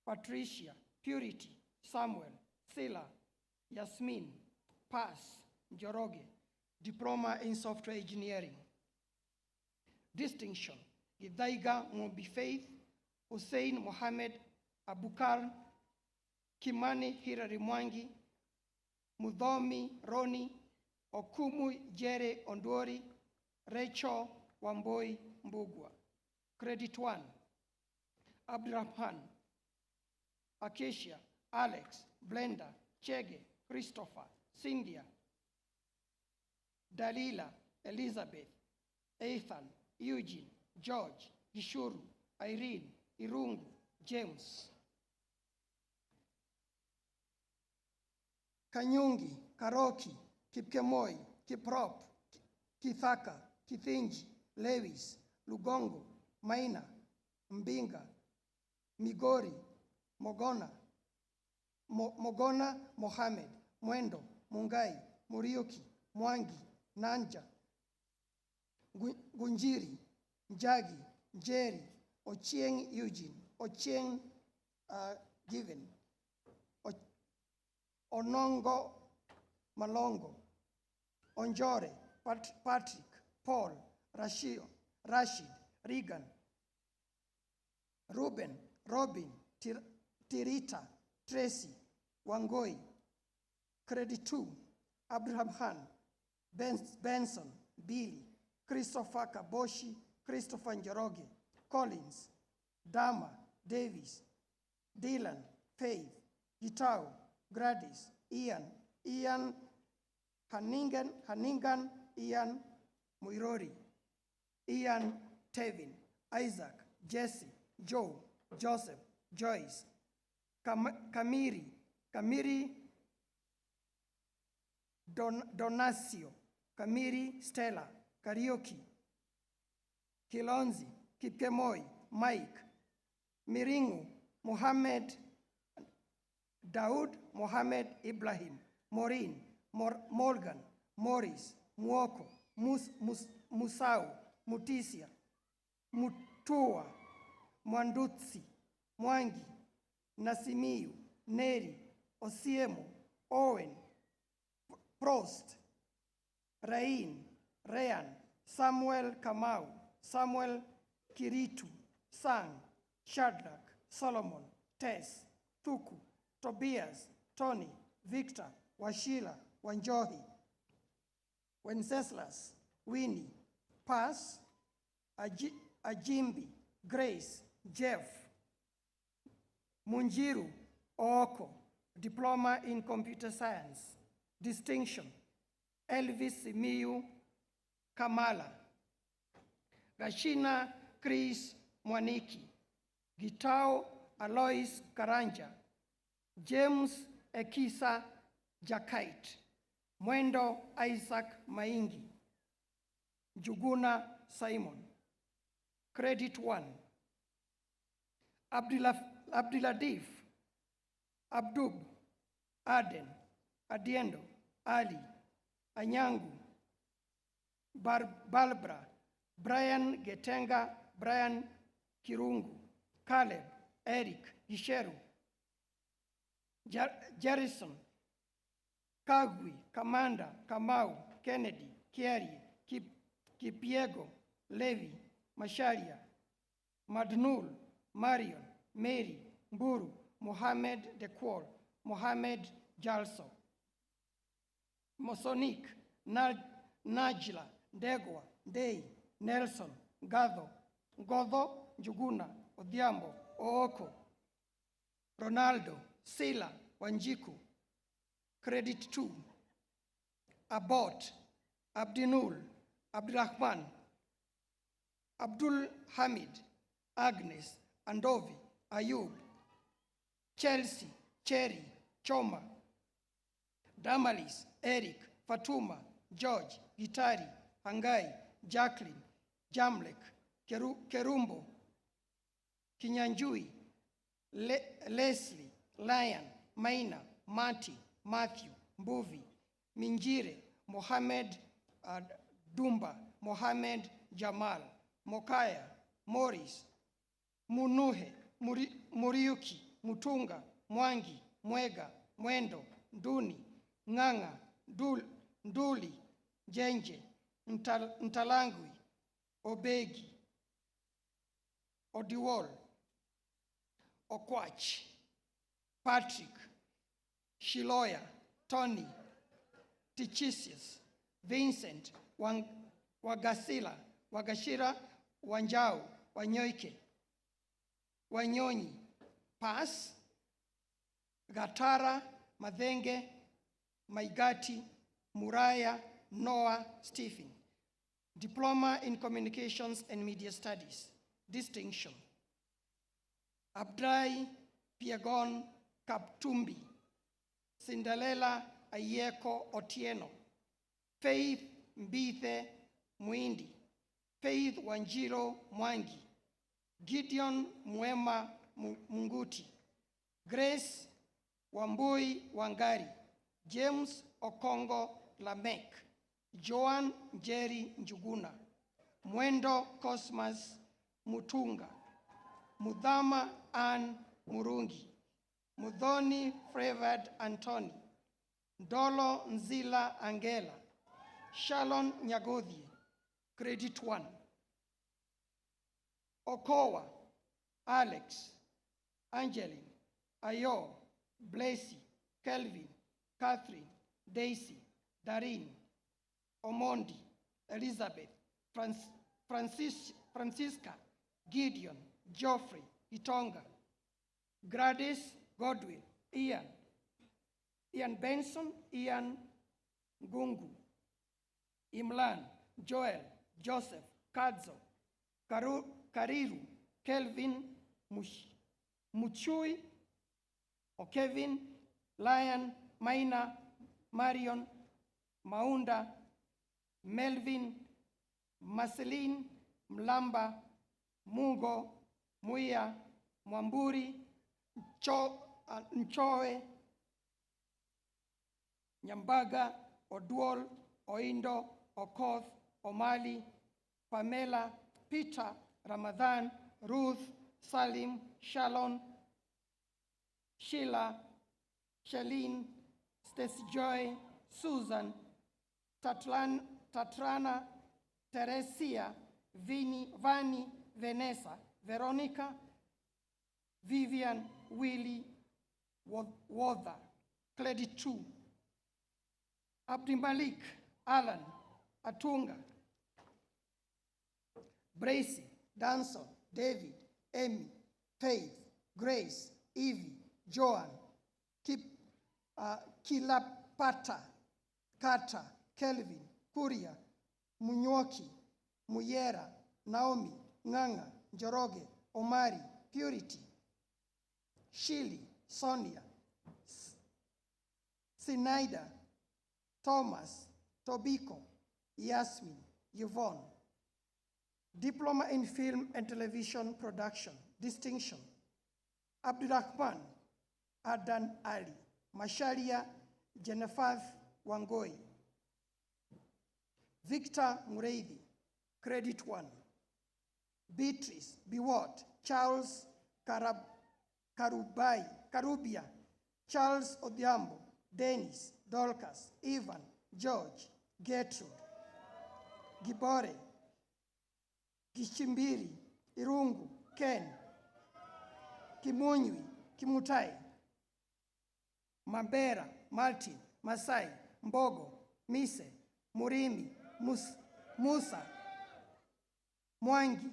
Patricia Purity Samuel Sila Yasmin Pass Njoroge. Diploma in Software Engineering. Distinction, Gidaiga Ngombi Faith, Hussein Mohammed Abukar, Kimani Hirari Mwangi, Mudhomi Roni, Okumu Jere Ondori, Rachel Wamboi Mbugwa. Credit 1. Abdurrahman, Acacia, Alex, Blenda, Chege, Christopher, Cynthia, Dalila, Elizabeth, Ethan, Eugene, George, Gishuru, Irene, Irungu, James. Kanyungi, Karoki, Kipkemoi, Kiprop, Kithaka, Kithinji, Lewis, Lugongo, Maina, Mbinga, Migori, Mogona, Mogona Mohamed, Mwendo, Mungai, Muriuki, Mwangi, Nanja, Gunjiri, Njagi, Njeri, Ochieng Eugene, Ochieng Given, Onongo Malongo, Onjore, Patrick, Paul, Rashid, Regan, Ruben, Robin, Tirita, Tracy, Wangoi. Credit 2, Abraham Han, Benson, Billy, Christopher Kaboshi, Christopher Njoroge, Collins, Dama, Davis, Dylan, Faith, Gitao, Gladys, Ian, Hanningan, Ian, Muirori, Ian, Tevin, Isaac, Jesse, Joe, Joseph, Joyce, Kamiri, Donacio, Kamiri, Stella, Karaoke, Kilonzi, Kipkemoi, Mike, Miringu, Mohammed, Daud, Mohammed, Ibrahim, Maureen, Morgan, Morris, Muoko, Musau, Mutisia, Mutua, Mwandutsi, Mwangi, Nasimiu, Neri, Osiemo, Owen, Prost, Rain, Rayan, Samuel Kamau, Samuel Kiritu, Sang, Shadrach, Solomon, Tess, Thuku, Tobias, Tony, Victor, Washila, Wanjohi, Wenceslas, Winnie, Pass, Ajimbi, Grace, Jeff, Munjiru, Ooko, Diploma in Computer Science. Distinction, Elvis Miu Kamala, Gashina Chris Mwaniki, Gitao Alois Karanja, James Ekisa Jakait, Mwendo Isaac Maingi, Juguna Simon. Credit 1, Abdiladif, Abdub, Aden, Adiendo, Ali, Anyangu, Balbra, Brian Getenga, Brian Kirungu, Caleb, Eric Gisheru, Jerison, Kagwi, Kamanda, Kamau, Kennedy, Kieri, Kipiego, Levi, Masharia, Madnul, Marion, Mary, Mburu, Mohammed Dekwol, Mohammed Jalso, Mosonik, Najla, Degwa, Day, Nelson, Gado, Godho, Njuguna, Odhiambo, Ooko, Ronaldo, Sila, Wanjiku, Credit 2, Abbott, Abdinul, Abdurrahman, Abdul Hamid, Agnes, Andovi, Ayub, Chelsea, Cherry, Choma, Damalis, Eric, Fatuma, George, Gitari, Hangai, Jacqueline, Jamlek, Kerumbo, Kinyanjui, Leslie, Lion, Maina, Mati, Matthew, Mbuvi, Minjire, Mohammed Dumba, Mohammed Jamal, Mokaya, Morris, Munuhe, Muriuki, Mutunga, Mwangi, Mwega, Mwendo, Nduni, Nganga, Nduli, Jenje, Ntalangwi, Obegi, Odiwol, Okwach, Patrick, Shiloya, Tony, Tichisius, Vincent, Wagasila, Wagashira, Wanjau, Wanyoike, Wanyonyi, Pass, Gatara, Madhenge, Maigati, Muraya, Noah, Stephen. Diploma in Communications and Media Studies, distinction. Abdrai Piagon Kaptumbi, Cinderella Ayeko Otieno, Faith Mbithe Mwindi, Faith Wanjiro Mwangi, Gideon Mwema Munguti, Grace Wambui Wangari, James Okongo Lamek, Joan Jerry Njuguna, Mwendo Cosmas Mutunga, Mudhama Ann Murungi, Mudhoni Favored Anthony, Dolo Nzila Angela, Shalon Nyagodhi, Credit 1, Okowa, Alex, Angeline, Ayo, Blessy, Kelvin, Catherine, Daisy, Darin, Omondi, Elizabeth, Francisca, Gideon, Geoffrey, Itonga, Gladys, Godwin, Ian Benson, Ian Gungu, Imlan, Joel, Joseph, Kadzo, Kariru, Kelvin, Muchui, or Kevin, Lion, Maina, Marion, Maunda, Melvin, Marceline, Mlamba, Mungo, Muia, Mwamburi, Nchoe, Nyambaga, Oduol, Oindo, Okoth, Omali, Pamela, Peter, Ramadan, Ruth, Salim, Shalom, Sheila, Shalene, Stacy Joy, Susan, Tatrana, Teresia, Vani, Vanessa, Veronica, Vivian, Willie, Wother, Credit 2, Abdi Malik, Alan, Atunga, Bracy, Danson, David, Amy, Faith, Grace, Evie, Joan, Kilapata, Kata, Kelvin, Kuria, Munyoki, Muyera, Naomi, Nganga, Njoroge, Omari, Purity, Shili, Sonia, Sinaida, Thomas, Tobiko, Yasmin, Yvonne. Diploma in Film and Television Production, distinction. Abdurrahman, Adan Ali, Masharia, Jennifer Wangoi. Victor Mureithi, Credit 1. Beatrice Biwot, Charles Karubia, Charles Odhiambo, Dennis, Dorcas, Ivan, George, Gertrude, Gibore, Gishimbiri, Irungu, Ken, Kimunywi, Kimutai, Mabera, Martin, Masai, Mbogo, Mise, Murimi, Musa, Mwangi,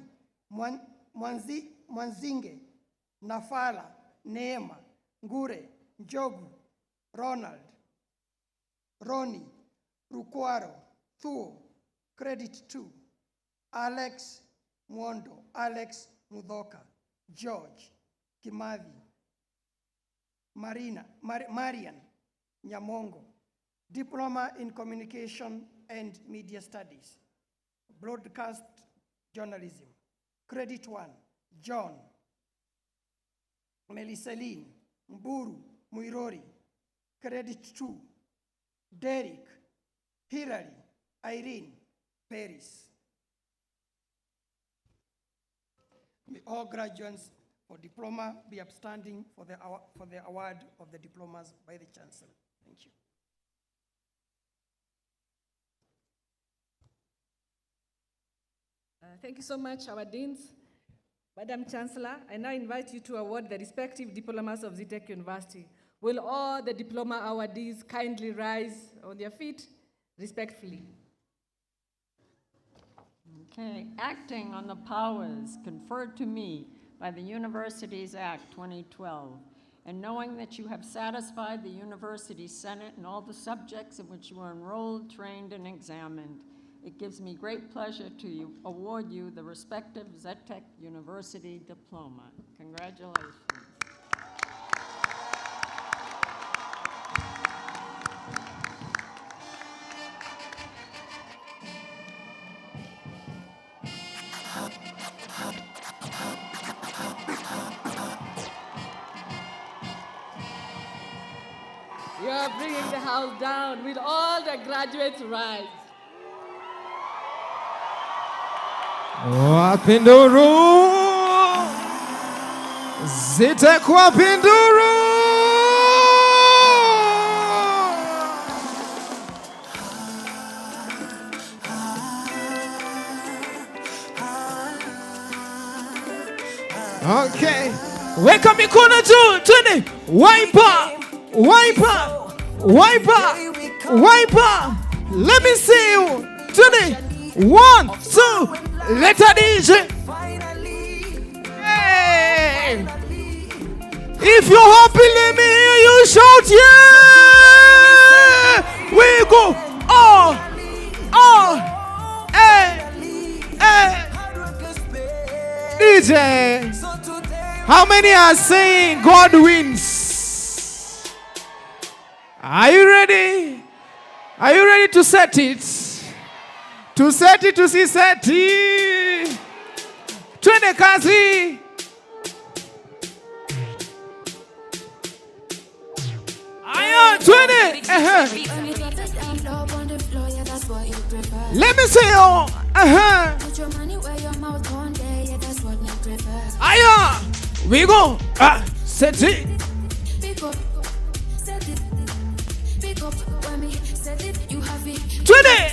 Mwanzinge, Nafala, Neema, Ngure, Njogu, Ronald, Roni, Rukwaro, Thuo, Credit 2, Alex Mwondo, Alex Mudhoka, George, Kimathi, Marian, Nyamongo, Diploma in Communication and Media Studies, Broadcast Journalism, Credit 1, John, Meliseline, Mburu, Muirori, Credit 2, Derek, Hilary, Irene, Paris. May all graduates for diploma be upstanding for the award of the diplomas by the Chancellor. Thank you. Thank you so much, our deans. Madam Chancellor, I now invite you to award the respective diplomas of Zetech University. Will all the diploma awardees kindly rise on their feet respectfully? Okay, acting on the powers conferred to me by the Universities Act 2012, and knowing that you have satisfied the University Senate in all the subjects in which you are enrolled, trained, and examined, it gives me great pleasure to award you the respective Zetech University diploma. Congratulations. You are bringing the house down. Will all the graduates rise? Wapinduru, Zetech Wapinduru. Okay, weka mikono juu, twende. Wiper, wiper, wiper, wiper. Let me see you. Twende. 1, 2. Let her DJ. Hey. If you're happy, let me hear you shout, yeah! We go. Oh, oh, hey, hey. DJ, how many are saying God wins? Are you ready? Are you ready to set it? To set it, to see set it. Twende kazi. Aya, twende. Let me see you. Aya, we go. Set it. Twende.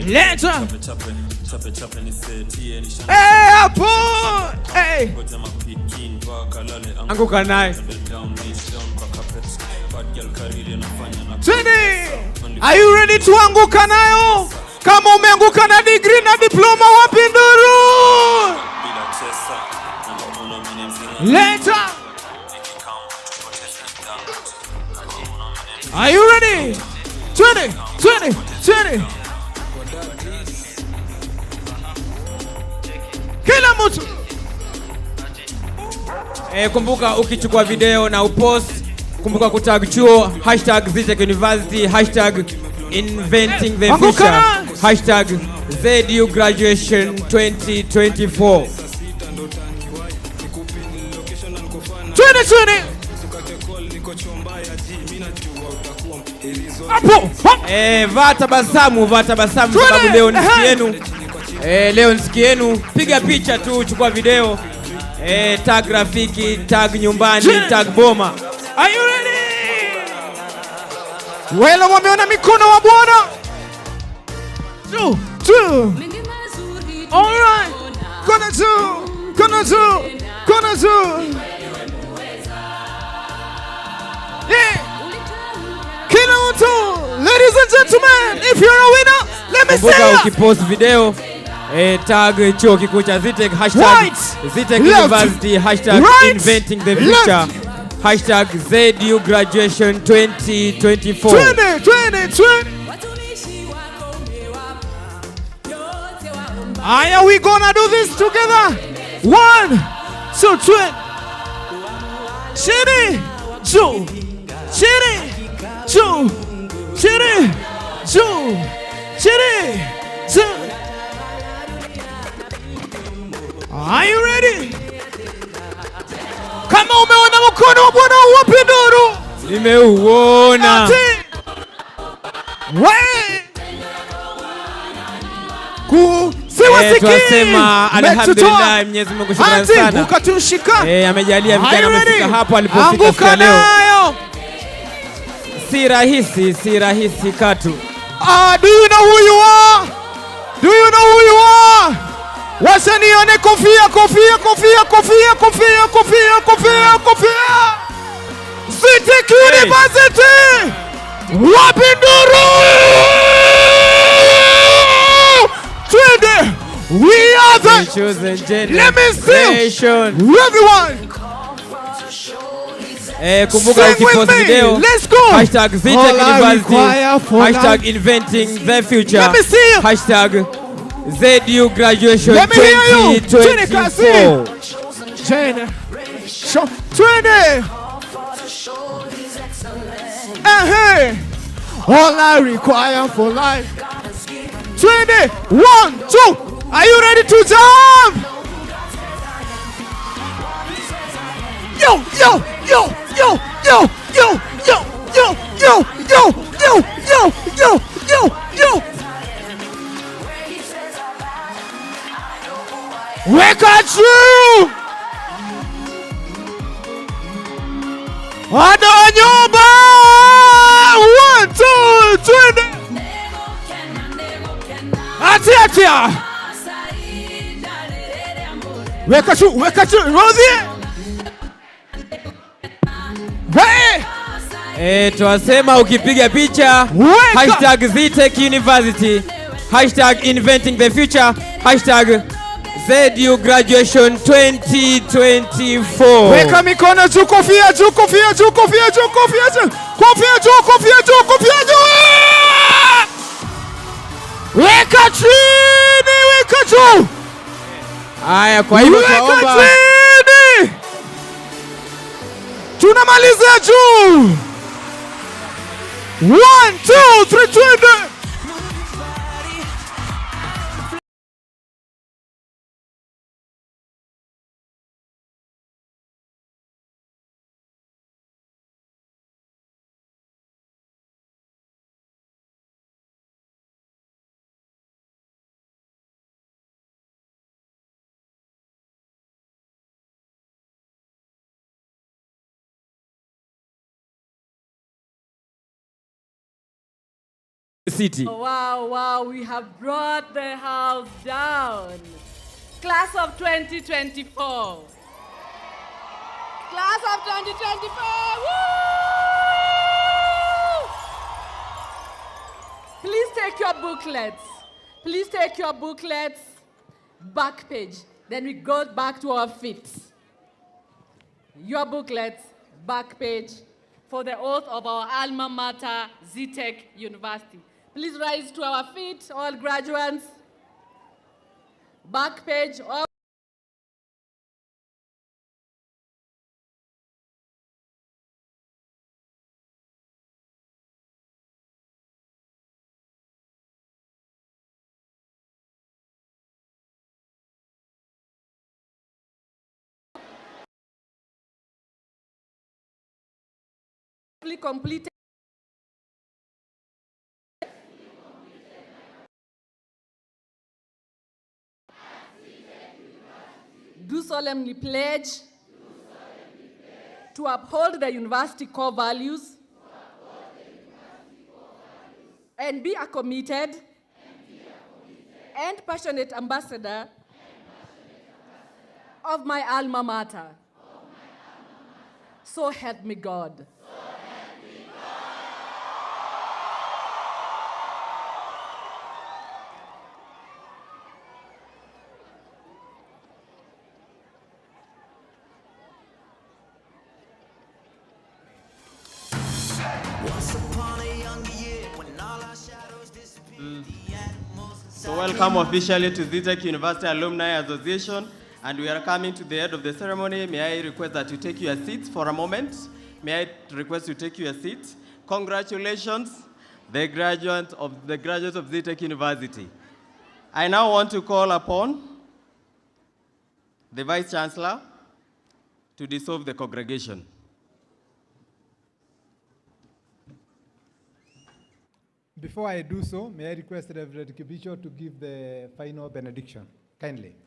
Later. Hey, hapo. Hey. Anguka naye. Twende. Are you ready to anguka nayo? Kama umeanguka na degree na diploma, Wapinduru. Later. Are you ready? 20, 20, 20. Kila mtu. Kumbuka ukichukua video na upost, kumbuka kutag chuo #Zetech University #Inventing the Future #ZU Graduation 2024. 2020. Hapo. Vata basamu sababu leo ni siku yenu. Leo ni siku yenu. Piga picha tu, chukua video. Tag rafiki, tag nyumbani, tag boma. Are you ready? Wale wameona mikono wa Bwana. 2, 2. All right. Gonna do. Yeah. Kila mtu, ladies and gentlemen, if you're a winner, let me Kumbuka say ukipost video, tag chuo kikuu cha Zetech, hashtag Zetech University, hashtag inventing the future, hashtag ZU graduation 2024. 20. Are we gonna do this together? 1, 2, 3. Chini, juu. Chini, juu. Chini, juu. Chini, juu. Are you ready? Kama umeona mkono wa Bwana wapi nduru? Nimeuona. Tunasema alhamdulillah, Mwenyezi Mungu shukrani sana. Ukatushika. Amejalia vijana wamefika hapo alipofika leo. Si rahisi katu. Do you know who you are? Wacha nione kofia. Zetech University. Wapi nduru? We are the chosen generation. Let me see everyone. Kumbuka ukipost video. Let's go. Hashtag Zetech University. Hashtag inventing the future. Let me see you. Hashtag ZU graduation 2024. 20. All I require for life. 20. 1, 2. Are you ready to jump? Yo. Weka juu. Ada nyumba. 1, 2, 3. Atia. Weka juu. Rosie. Twasema ukipiga picha hashtag Zetech University, hashtag inventing the future, hashtag ZU graduation 2024. Weka mikono juu, kofia juu. Weka juu. Haya, kwa hivyo tunaomba tunamalizia juu. 1, 2, 3, 20. City. Wow, we have brought the house down. Class of 2024. Class of 2024. Woo! Please take your booklets. Back page. Then we go back to our feet. Your booklets, back page, for the oath of our alma mater, Zetech University. Please rise to our feet, all graduates. Back page. Completed. Do so solemnly pledge to uphold the university core values and be a committed and passionate ambassador of my alma mater. So help me God. So welcome officially to Zetech University Alumni Association, and we are coming to the end of the ceremony. May I request that you take your seats for a moment? May I request you take your seats? Congratulations, the graduates of Zetech University. I now want to call upon the Vice Chancellor to dissolve the congregation. Before I do so, may I request Reverend Kibicho to give the final benediction, kindly.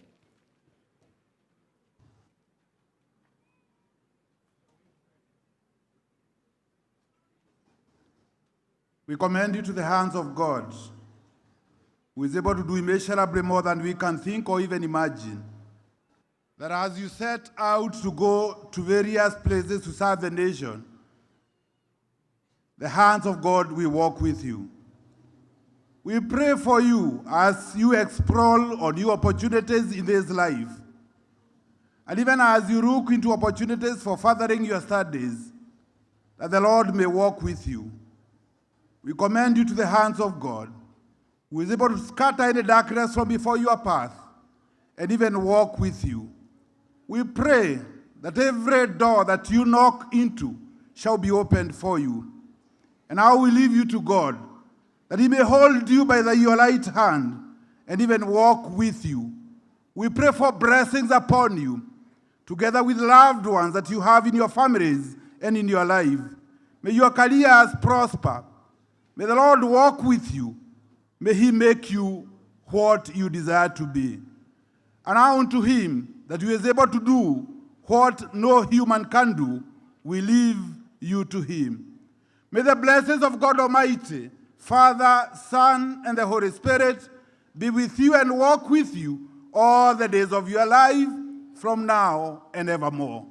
We commend you to the hands of God, who is able to do immeasurably more than we can think or even imagine. That as you set out to go to various places to serve the nation, the hands of God will walk with you. We pray for you as you explore on new opportunities in this life. And even as you look into opportunities for furthering your studies, that the Lord may walk with you. We commend you to the hands of God, who is able to scatter any darkness from before your path and even walk with you. We pray that every door that you knock into shall be opened for you. And now we leave you to God, that he may hold you by your right hand and even walk with you. We pray for blessings upon you, together with loved ones that you have in your families and in your life. May your careers prosper. May the Lord walk with you. May he make you what you desire to be. And now unto him that he is able to do what no human can do, we leave you to him. May the blessings of God Almighty, Father, Son, and the Holy Spirit be with you and walk with you all the days of your life from now and evermore.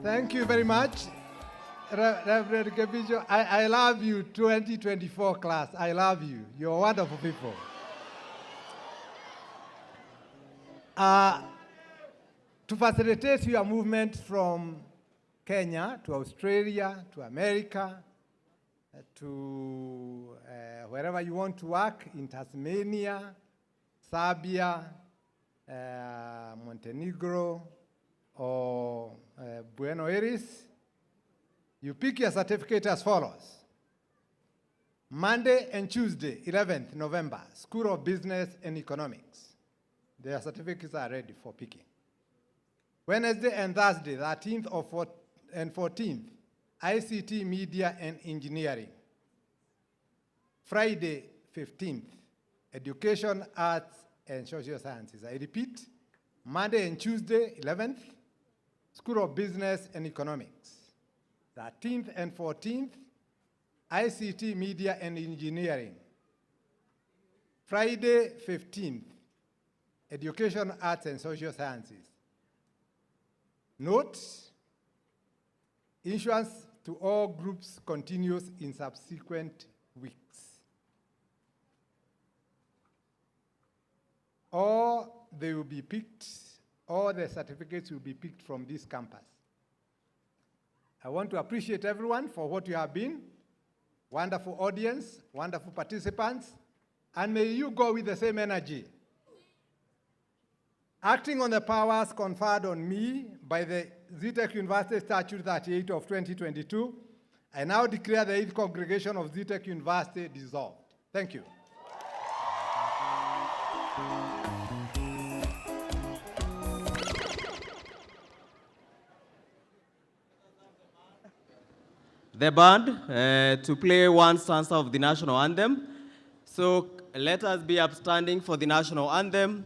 Thank you very much, Reverend Kebicho. I love you, 2024 class. I love you. You're wonderful people. To facilitate your movement from Kenya to Australia, to America, to wherever you want to work, in Tasmania, Serbia, Montenegro, or Buenos Aires, you pick your certificate as follows. Monday and Tuesday, 11th November, School of Business and Economics. Their certificates are ready for picking. Wednesday and Thursday, 13th and 14th, ICT, Media and Engineering. Friday, 15th, Education, Arts and Social Sciences. I repeat, Monday and Tuesday, 11th, School of Business and Economics. 13th and 14th, ICT, Media and Engineering. Friday, 15th, Education, Arts and Social Sciences. Note, issuance to all groups continues in subsequent weeks. Or they will be picked, all the certificates will be picked from this campus. I want to appreciate everyone for what you have been. Wonderful audience, wonderful participants, and may you go with the same energy. Acting on the powers conferred on me by the Zetech University Statute 38 of 2022, I now declare the 8th congregation of Zetech University dissolved. Thank you. The band to play one stanza of the national anthem. So let us be upstanding for the national anthem.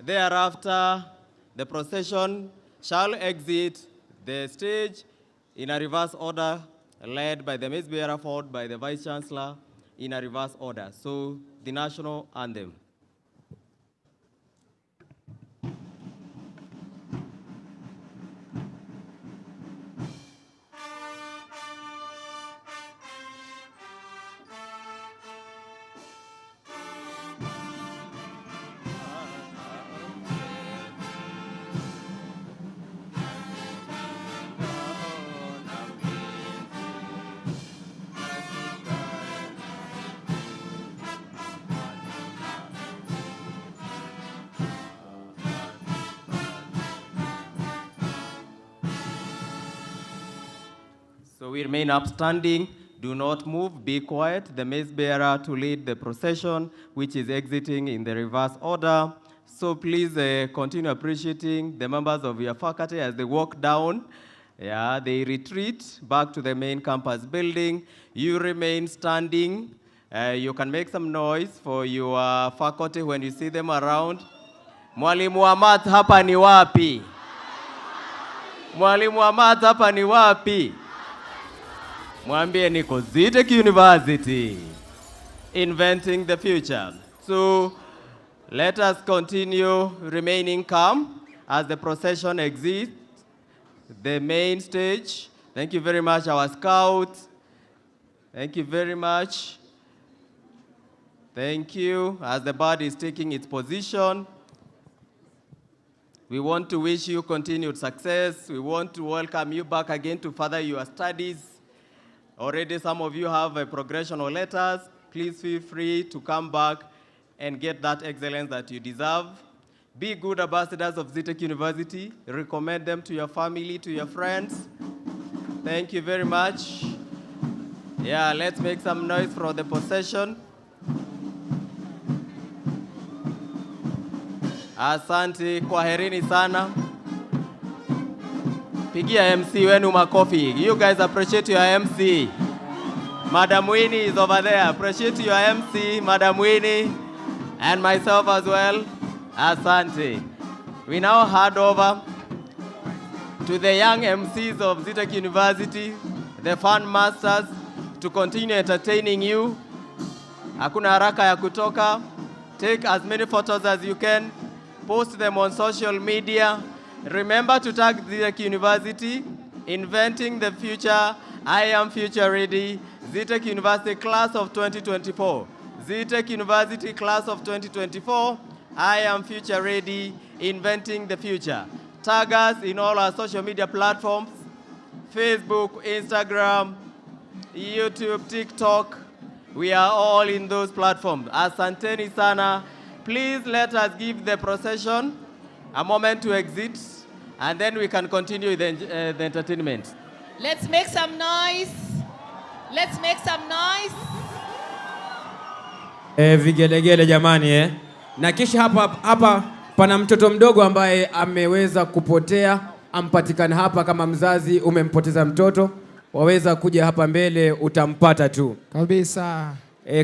Thereafter, the procession shall exit the stage in a reverse order, led by the Mace Bearer, followed by the Vice Chancellor in a reverse order. So the national anthem. So we remain upstanding. Do not move, be quiet. The mace bearer to lead the procession, which is exiting in the reverse order. So please continue appreciating the members of your faculty as they walk down. Yeah, they retreat back to the main campus building. You remain standing. You can make some noise for your faculty when you see them around. Mwalimu wa math hapa ni wapi? Mwalimu wa math hapa ni wapi? Mwambie niko Zetech University, inventing the future. So let us continue remaining calm as the procession exits the main stage. Thank you very much, our scouts. Thank you very much. Thank you. As the band is taking its position, we want to wish you continued success. We want to welcome you back again to further your studies. Already some of you have a progression or letters. Please feel free to come back and get that excellence that you deserve. Be good ambassadors of Zetech University. Recommend them to your family, to your friends. Thank you very much. Yeah, let's make some noise for the procession. Asante, kwaherini sana. Pigia MC wenu makofi. You guys appreciate your MC. Madam Winnie is over there. Appreciate your MC, Madam Winnie, and myself as well. Asante. We now hand over to the young MCs of Zetech University, the fun masters, to continue entertaining you. Hakuna haraka ya kutoka. Take as many photos as you can. Post them on social media. Remember to tag Zetech University, inventing the future. I am future ready. Zetech University class of 2024. Zetech University class of 2024. I am future ready, inventing the future. Tag us in all our social media platforms. Facebook, Instagram, YouTube, TikTok. We are all in those platforms. Asanteni sana. Please let us give the procession a moment to exit, and then we can continue the entertainment. Let's make some noise. Let's make some noise. Vigelegele jamani Na kisha hapa pana mtoto mdogo ambaye ameweza kupotea, ampatikana hapa. Kama mzazi umempoteza mtoto, waweza kuja hapa mbele, utampata tu. Kabisa.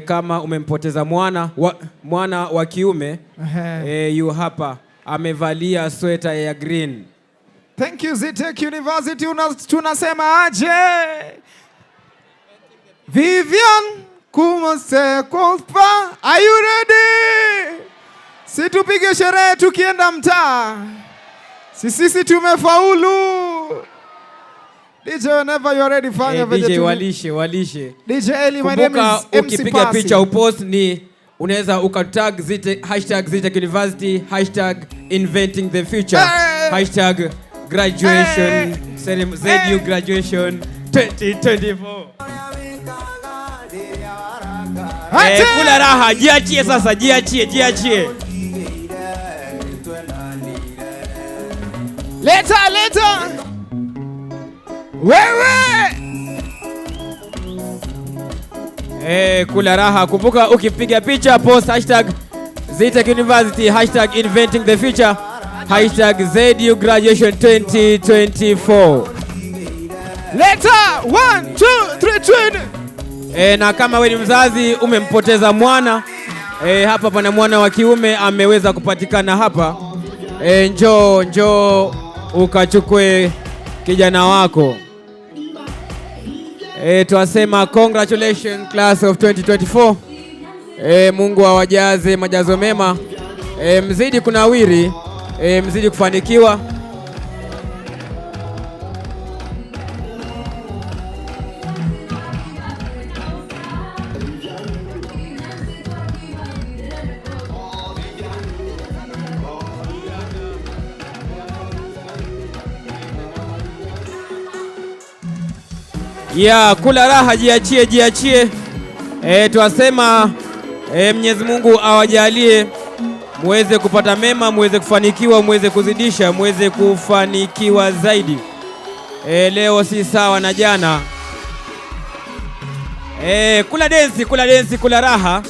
Kama umempoteza mwana wa kiume, yu hapa amevalia sweta ya green. Thank you Zetech University. Tunasema aje? Vivian kumose kolpa. Are you ready? Si tupige sherehe tukienda mtaa. Sisi tumefaulu. DJ, whenever you're ready, fanya DJ walishe. DJ Eli, my name is MC Ukipiga picha upost ni unaweza ukatag #Zetech University, #inventing the future, #graduation, ZU graduation 2024. Kula raha, jiachie sasa, jiachie. Leta. Wewe. Kula raha. Kumbuka ukipiga picha post #Zetech University, #inventing the future, #ZU graduation 2024. Leta 1 2 3 twin. Na kama wewe ni mzazi umempoteza mwana, Hapa pana mwana wa kiume ameweza kupatikana hapa. Njoo ukachukue kijana wako. Tuasema congratulations class of 2024. Mungu awajaze majazo mema. Mzidi kunawiri, mzidi kufanikiwa. Kula raha, jiachie. Tuasema Mwenyezi Mungu awajalie muweze kupata mema, muweze kufanikiwa, muweze kuzidisha, muweze kufanikiwa zaidi. Leo si sawa na jana. Kula densi, kula raha.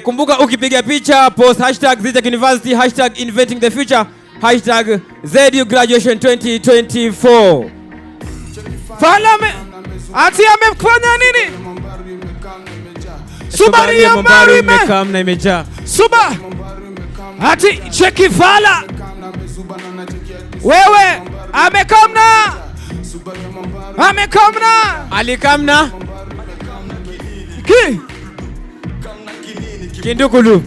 Kumbuka ukipiga picha post #Zetech University, #Inventing the Future, #ZU Graduation 2024. Falame ati amefanya nini? Subari ya mbari imekamna imejaa. Suba ati cheki fala. Wewe amekamna. Alikamna. Kindukulu.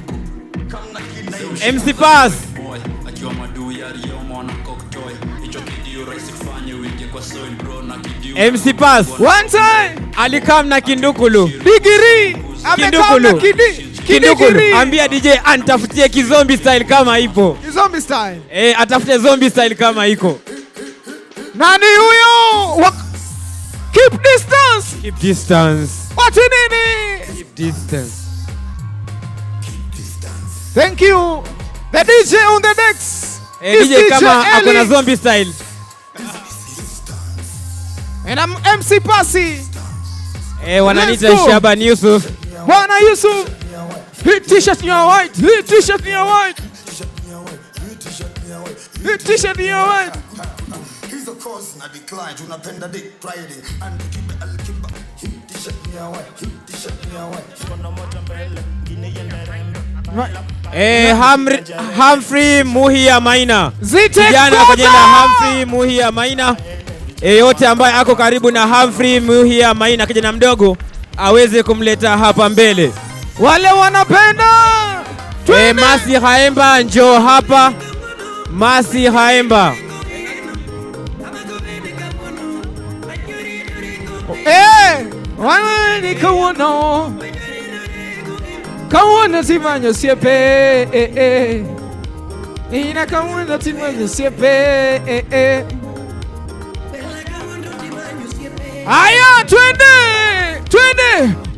MC Pass. MC Pass. One time. Alikamna Kindukulu. Digiri. Kindukulu. Kindukulu. Ambia DJ antafutie kizombi style kama ipo. Kizombi style. Atafute zombie style kama iko. Nani huyo? Keep distance. What nini? Keep distance. Thank you. The DJ on the decks. DJ kama akona zombie style. And I'm MC Passy. Wananita Shaban Yusuf. Bwana Yusuf. Hit t-shirt in your white. T-shirt in your white. He's a cause na decline. Tunapenda dick riding. And keep al-kiba. Hit t-shirt in your white. T-shirt in your white. Kuna moja mbele. Gine yenda Humphrey Muhia Maina. Kijana kwa jina Humphrey Muhia Maina. Yote ambaye ako karibu na Humphrey Muhia Maina, kijana mdogo, aweze kumleta hapa mbele. Wale wanapenda. Masi Haemba njoo hapa. Masi Haemba. Wana ni kawono. Kawana timanyo siepe, Nina kawana timanyo siepe, Aya, twende.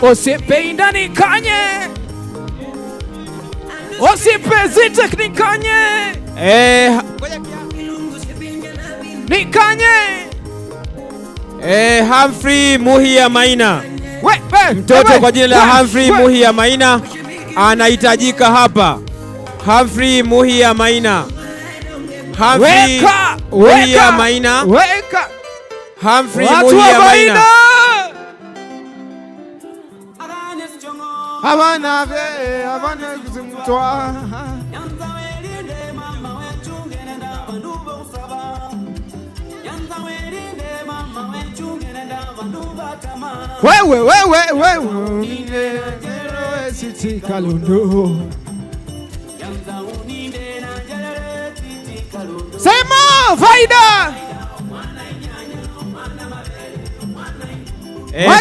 Osiepe indani kanye. Osiepe Zetech ni kanye. Ni kanye. Humphrey Muhia Maina. Mtoto kwa jina la Humphrey Muhia Maina anahitajika hapa. Humphrey Muhia Maina. Humphrey Muhia Maina. Humphrey Muhia Maina. Havana kuzimtoa. Wewe siti kalundo. Sema faida.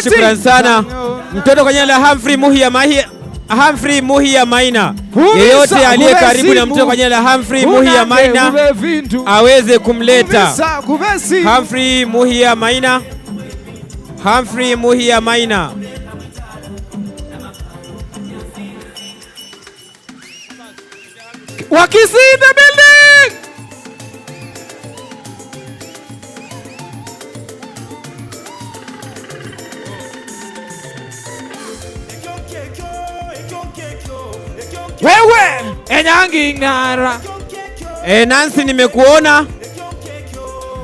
Shukran sana. Mtoto kwa jina la Humphrey Muhia Maina. Yeyote aliye karibu na mtoto kwa jina la Humphrey Muhia Maina aweze kumleta. Humphrey Muhia Maina. Humphrey Muhia Maina. Wakisi in the building. Wewe enyangi nara. Nancy nimekuona.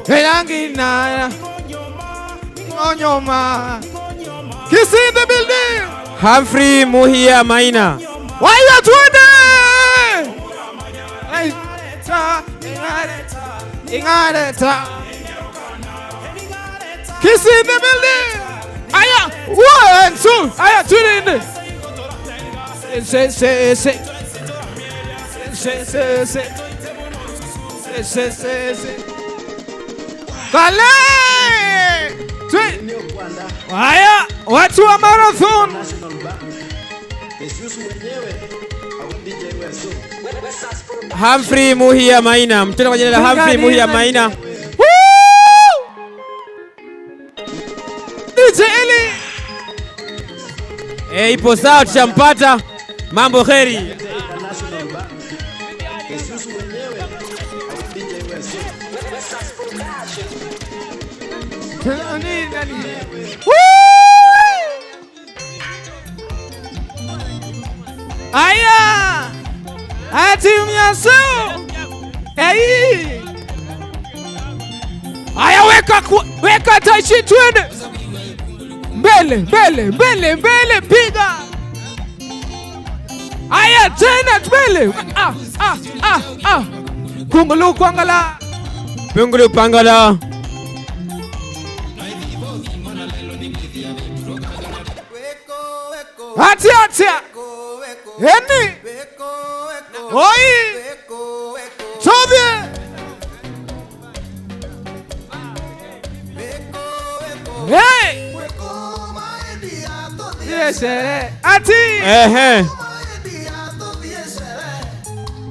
Enyangi nara. Onyoma. Kisi in the building. Humphrey Muhia Maina. Why you twende? Ingareta. Kisi in the building. Aya, 1, 2. Aya, twende. Kale! Haya, watu wa marathon. Humphrey Muhia Maina. Mtoto kwa jina la Humphrey Muhia Maina. DJ Eli. Ipo sawa, tushampata. Mambo kheri. Aya! Ati mnyaso! Ei! Aya, weka taishi twende! Mbele, piga! Aya, tena mbele! Kungulu kwangala! Pungulu pangala! Atia! Eni! Oi! Chobye! Hey! Yes, Ati!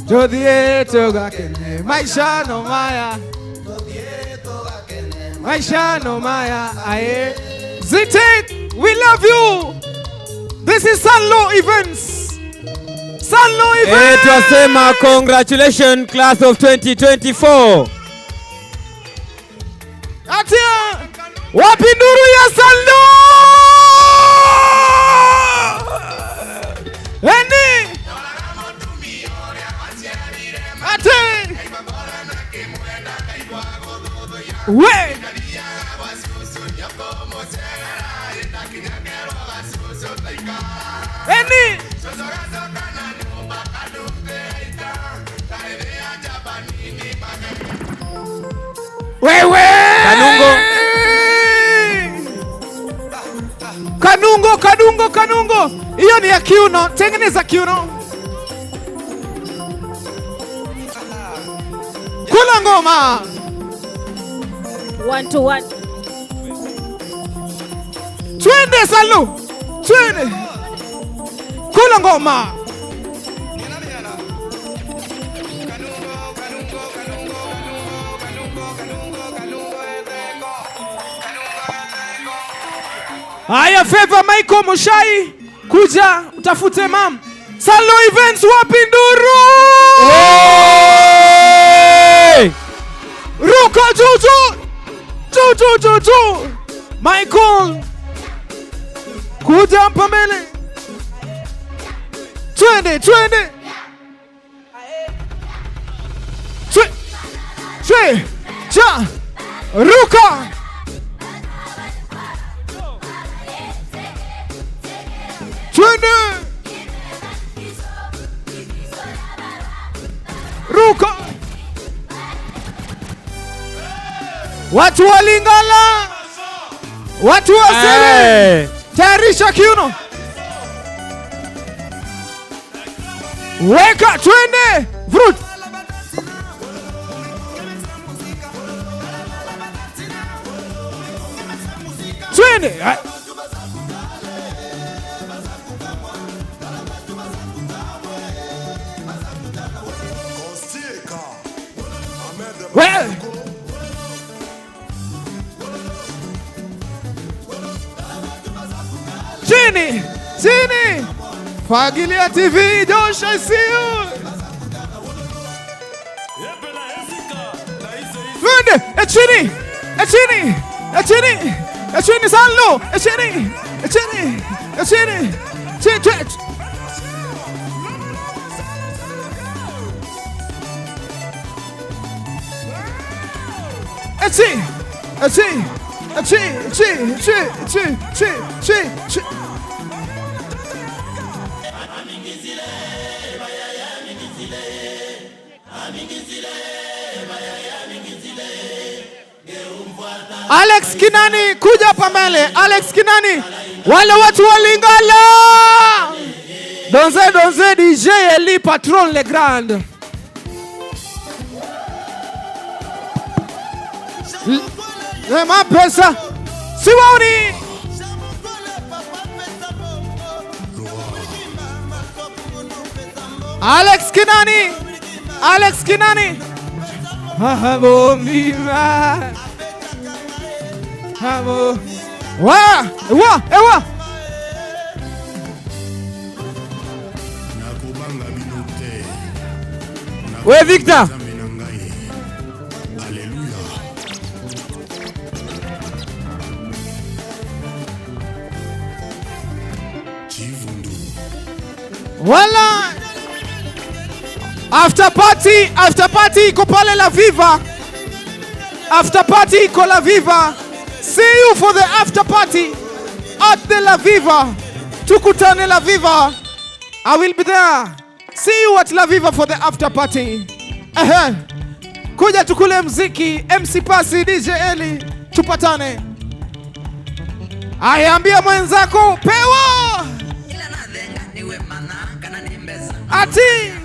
Jodie toga kene maisha no maya. Maisha no maya. Aye. Zetech, we love you. This is Sanlo Events. Sanlo Events. Twasema congratulations class of 2024. Atia, wapi nduru ya Sanlo? Eni. Ati. We. Eni. Wewe. Kanungo. Hiyo ni ya kiuno. Tengeneza kiuno. Kula ngoma. 1 to 1. Twende Salu. Twende. Kula ngoma. Haya, Favor Michael Mushai, kuja utafute mam. Sanlo Events wapi nduru? Ruka juju. Michael, kuja hapa mbele. Twende. Ja. Ruka. Twende. Ruka. Watu wa Lingala. Watu wa Sere. Tayarisha kiuno. Weka, twende. Vrut. Twende. Well. Chini. Fagilia TV, Josh, I see you. Echini. Echini. Echini. Echini sallo. Echini. Echini. Echini. Echini. Echini. Echini. Alex Kinani, kuja hapa mbele. Alex Kinani, wale watu wa Lingala. Donze DJ Eli Patron Le Grand. Lema pesa. Siwaoni. Alex Kinani. Alex Kinani. Habo mima. Habo. Ewa. We Victor. Wala. After party iko pale La Viva. After party iko La Viva. See you for the after party at the La Viva. Tukutane La Viva. I will be there. See you at La Viva for the after party. Kuja tukule mziki, MC Pasi, DJ Eli, tupatane. Ayambia mwenzako pewa. Ati.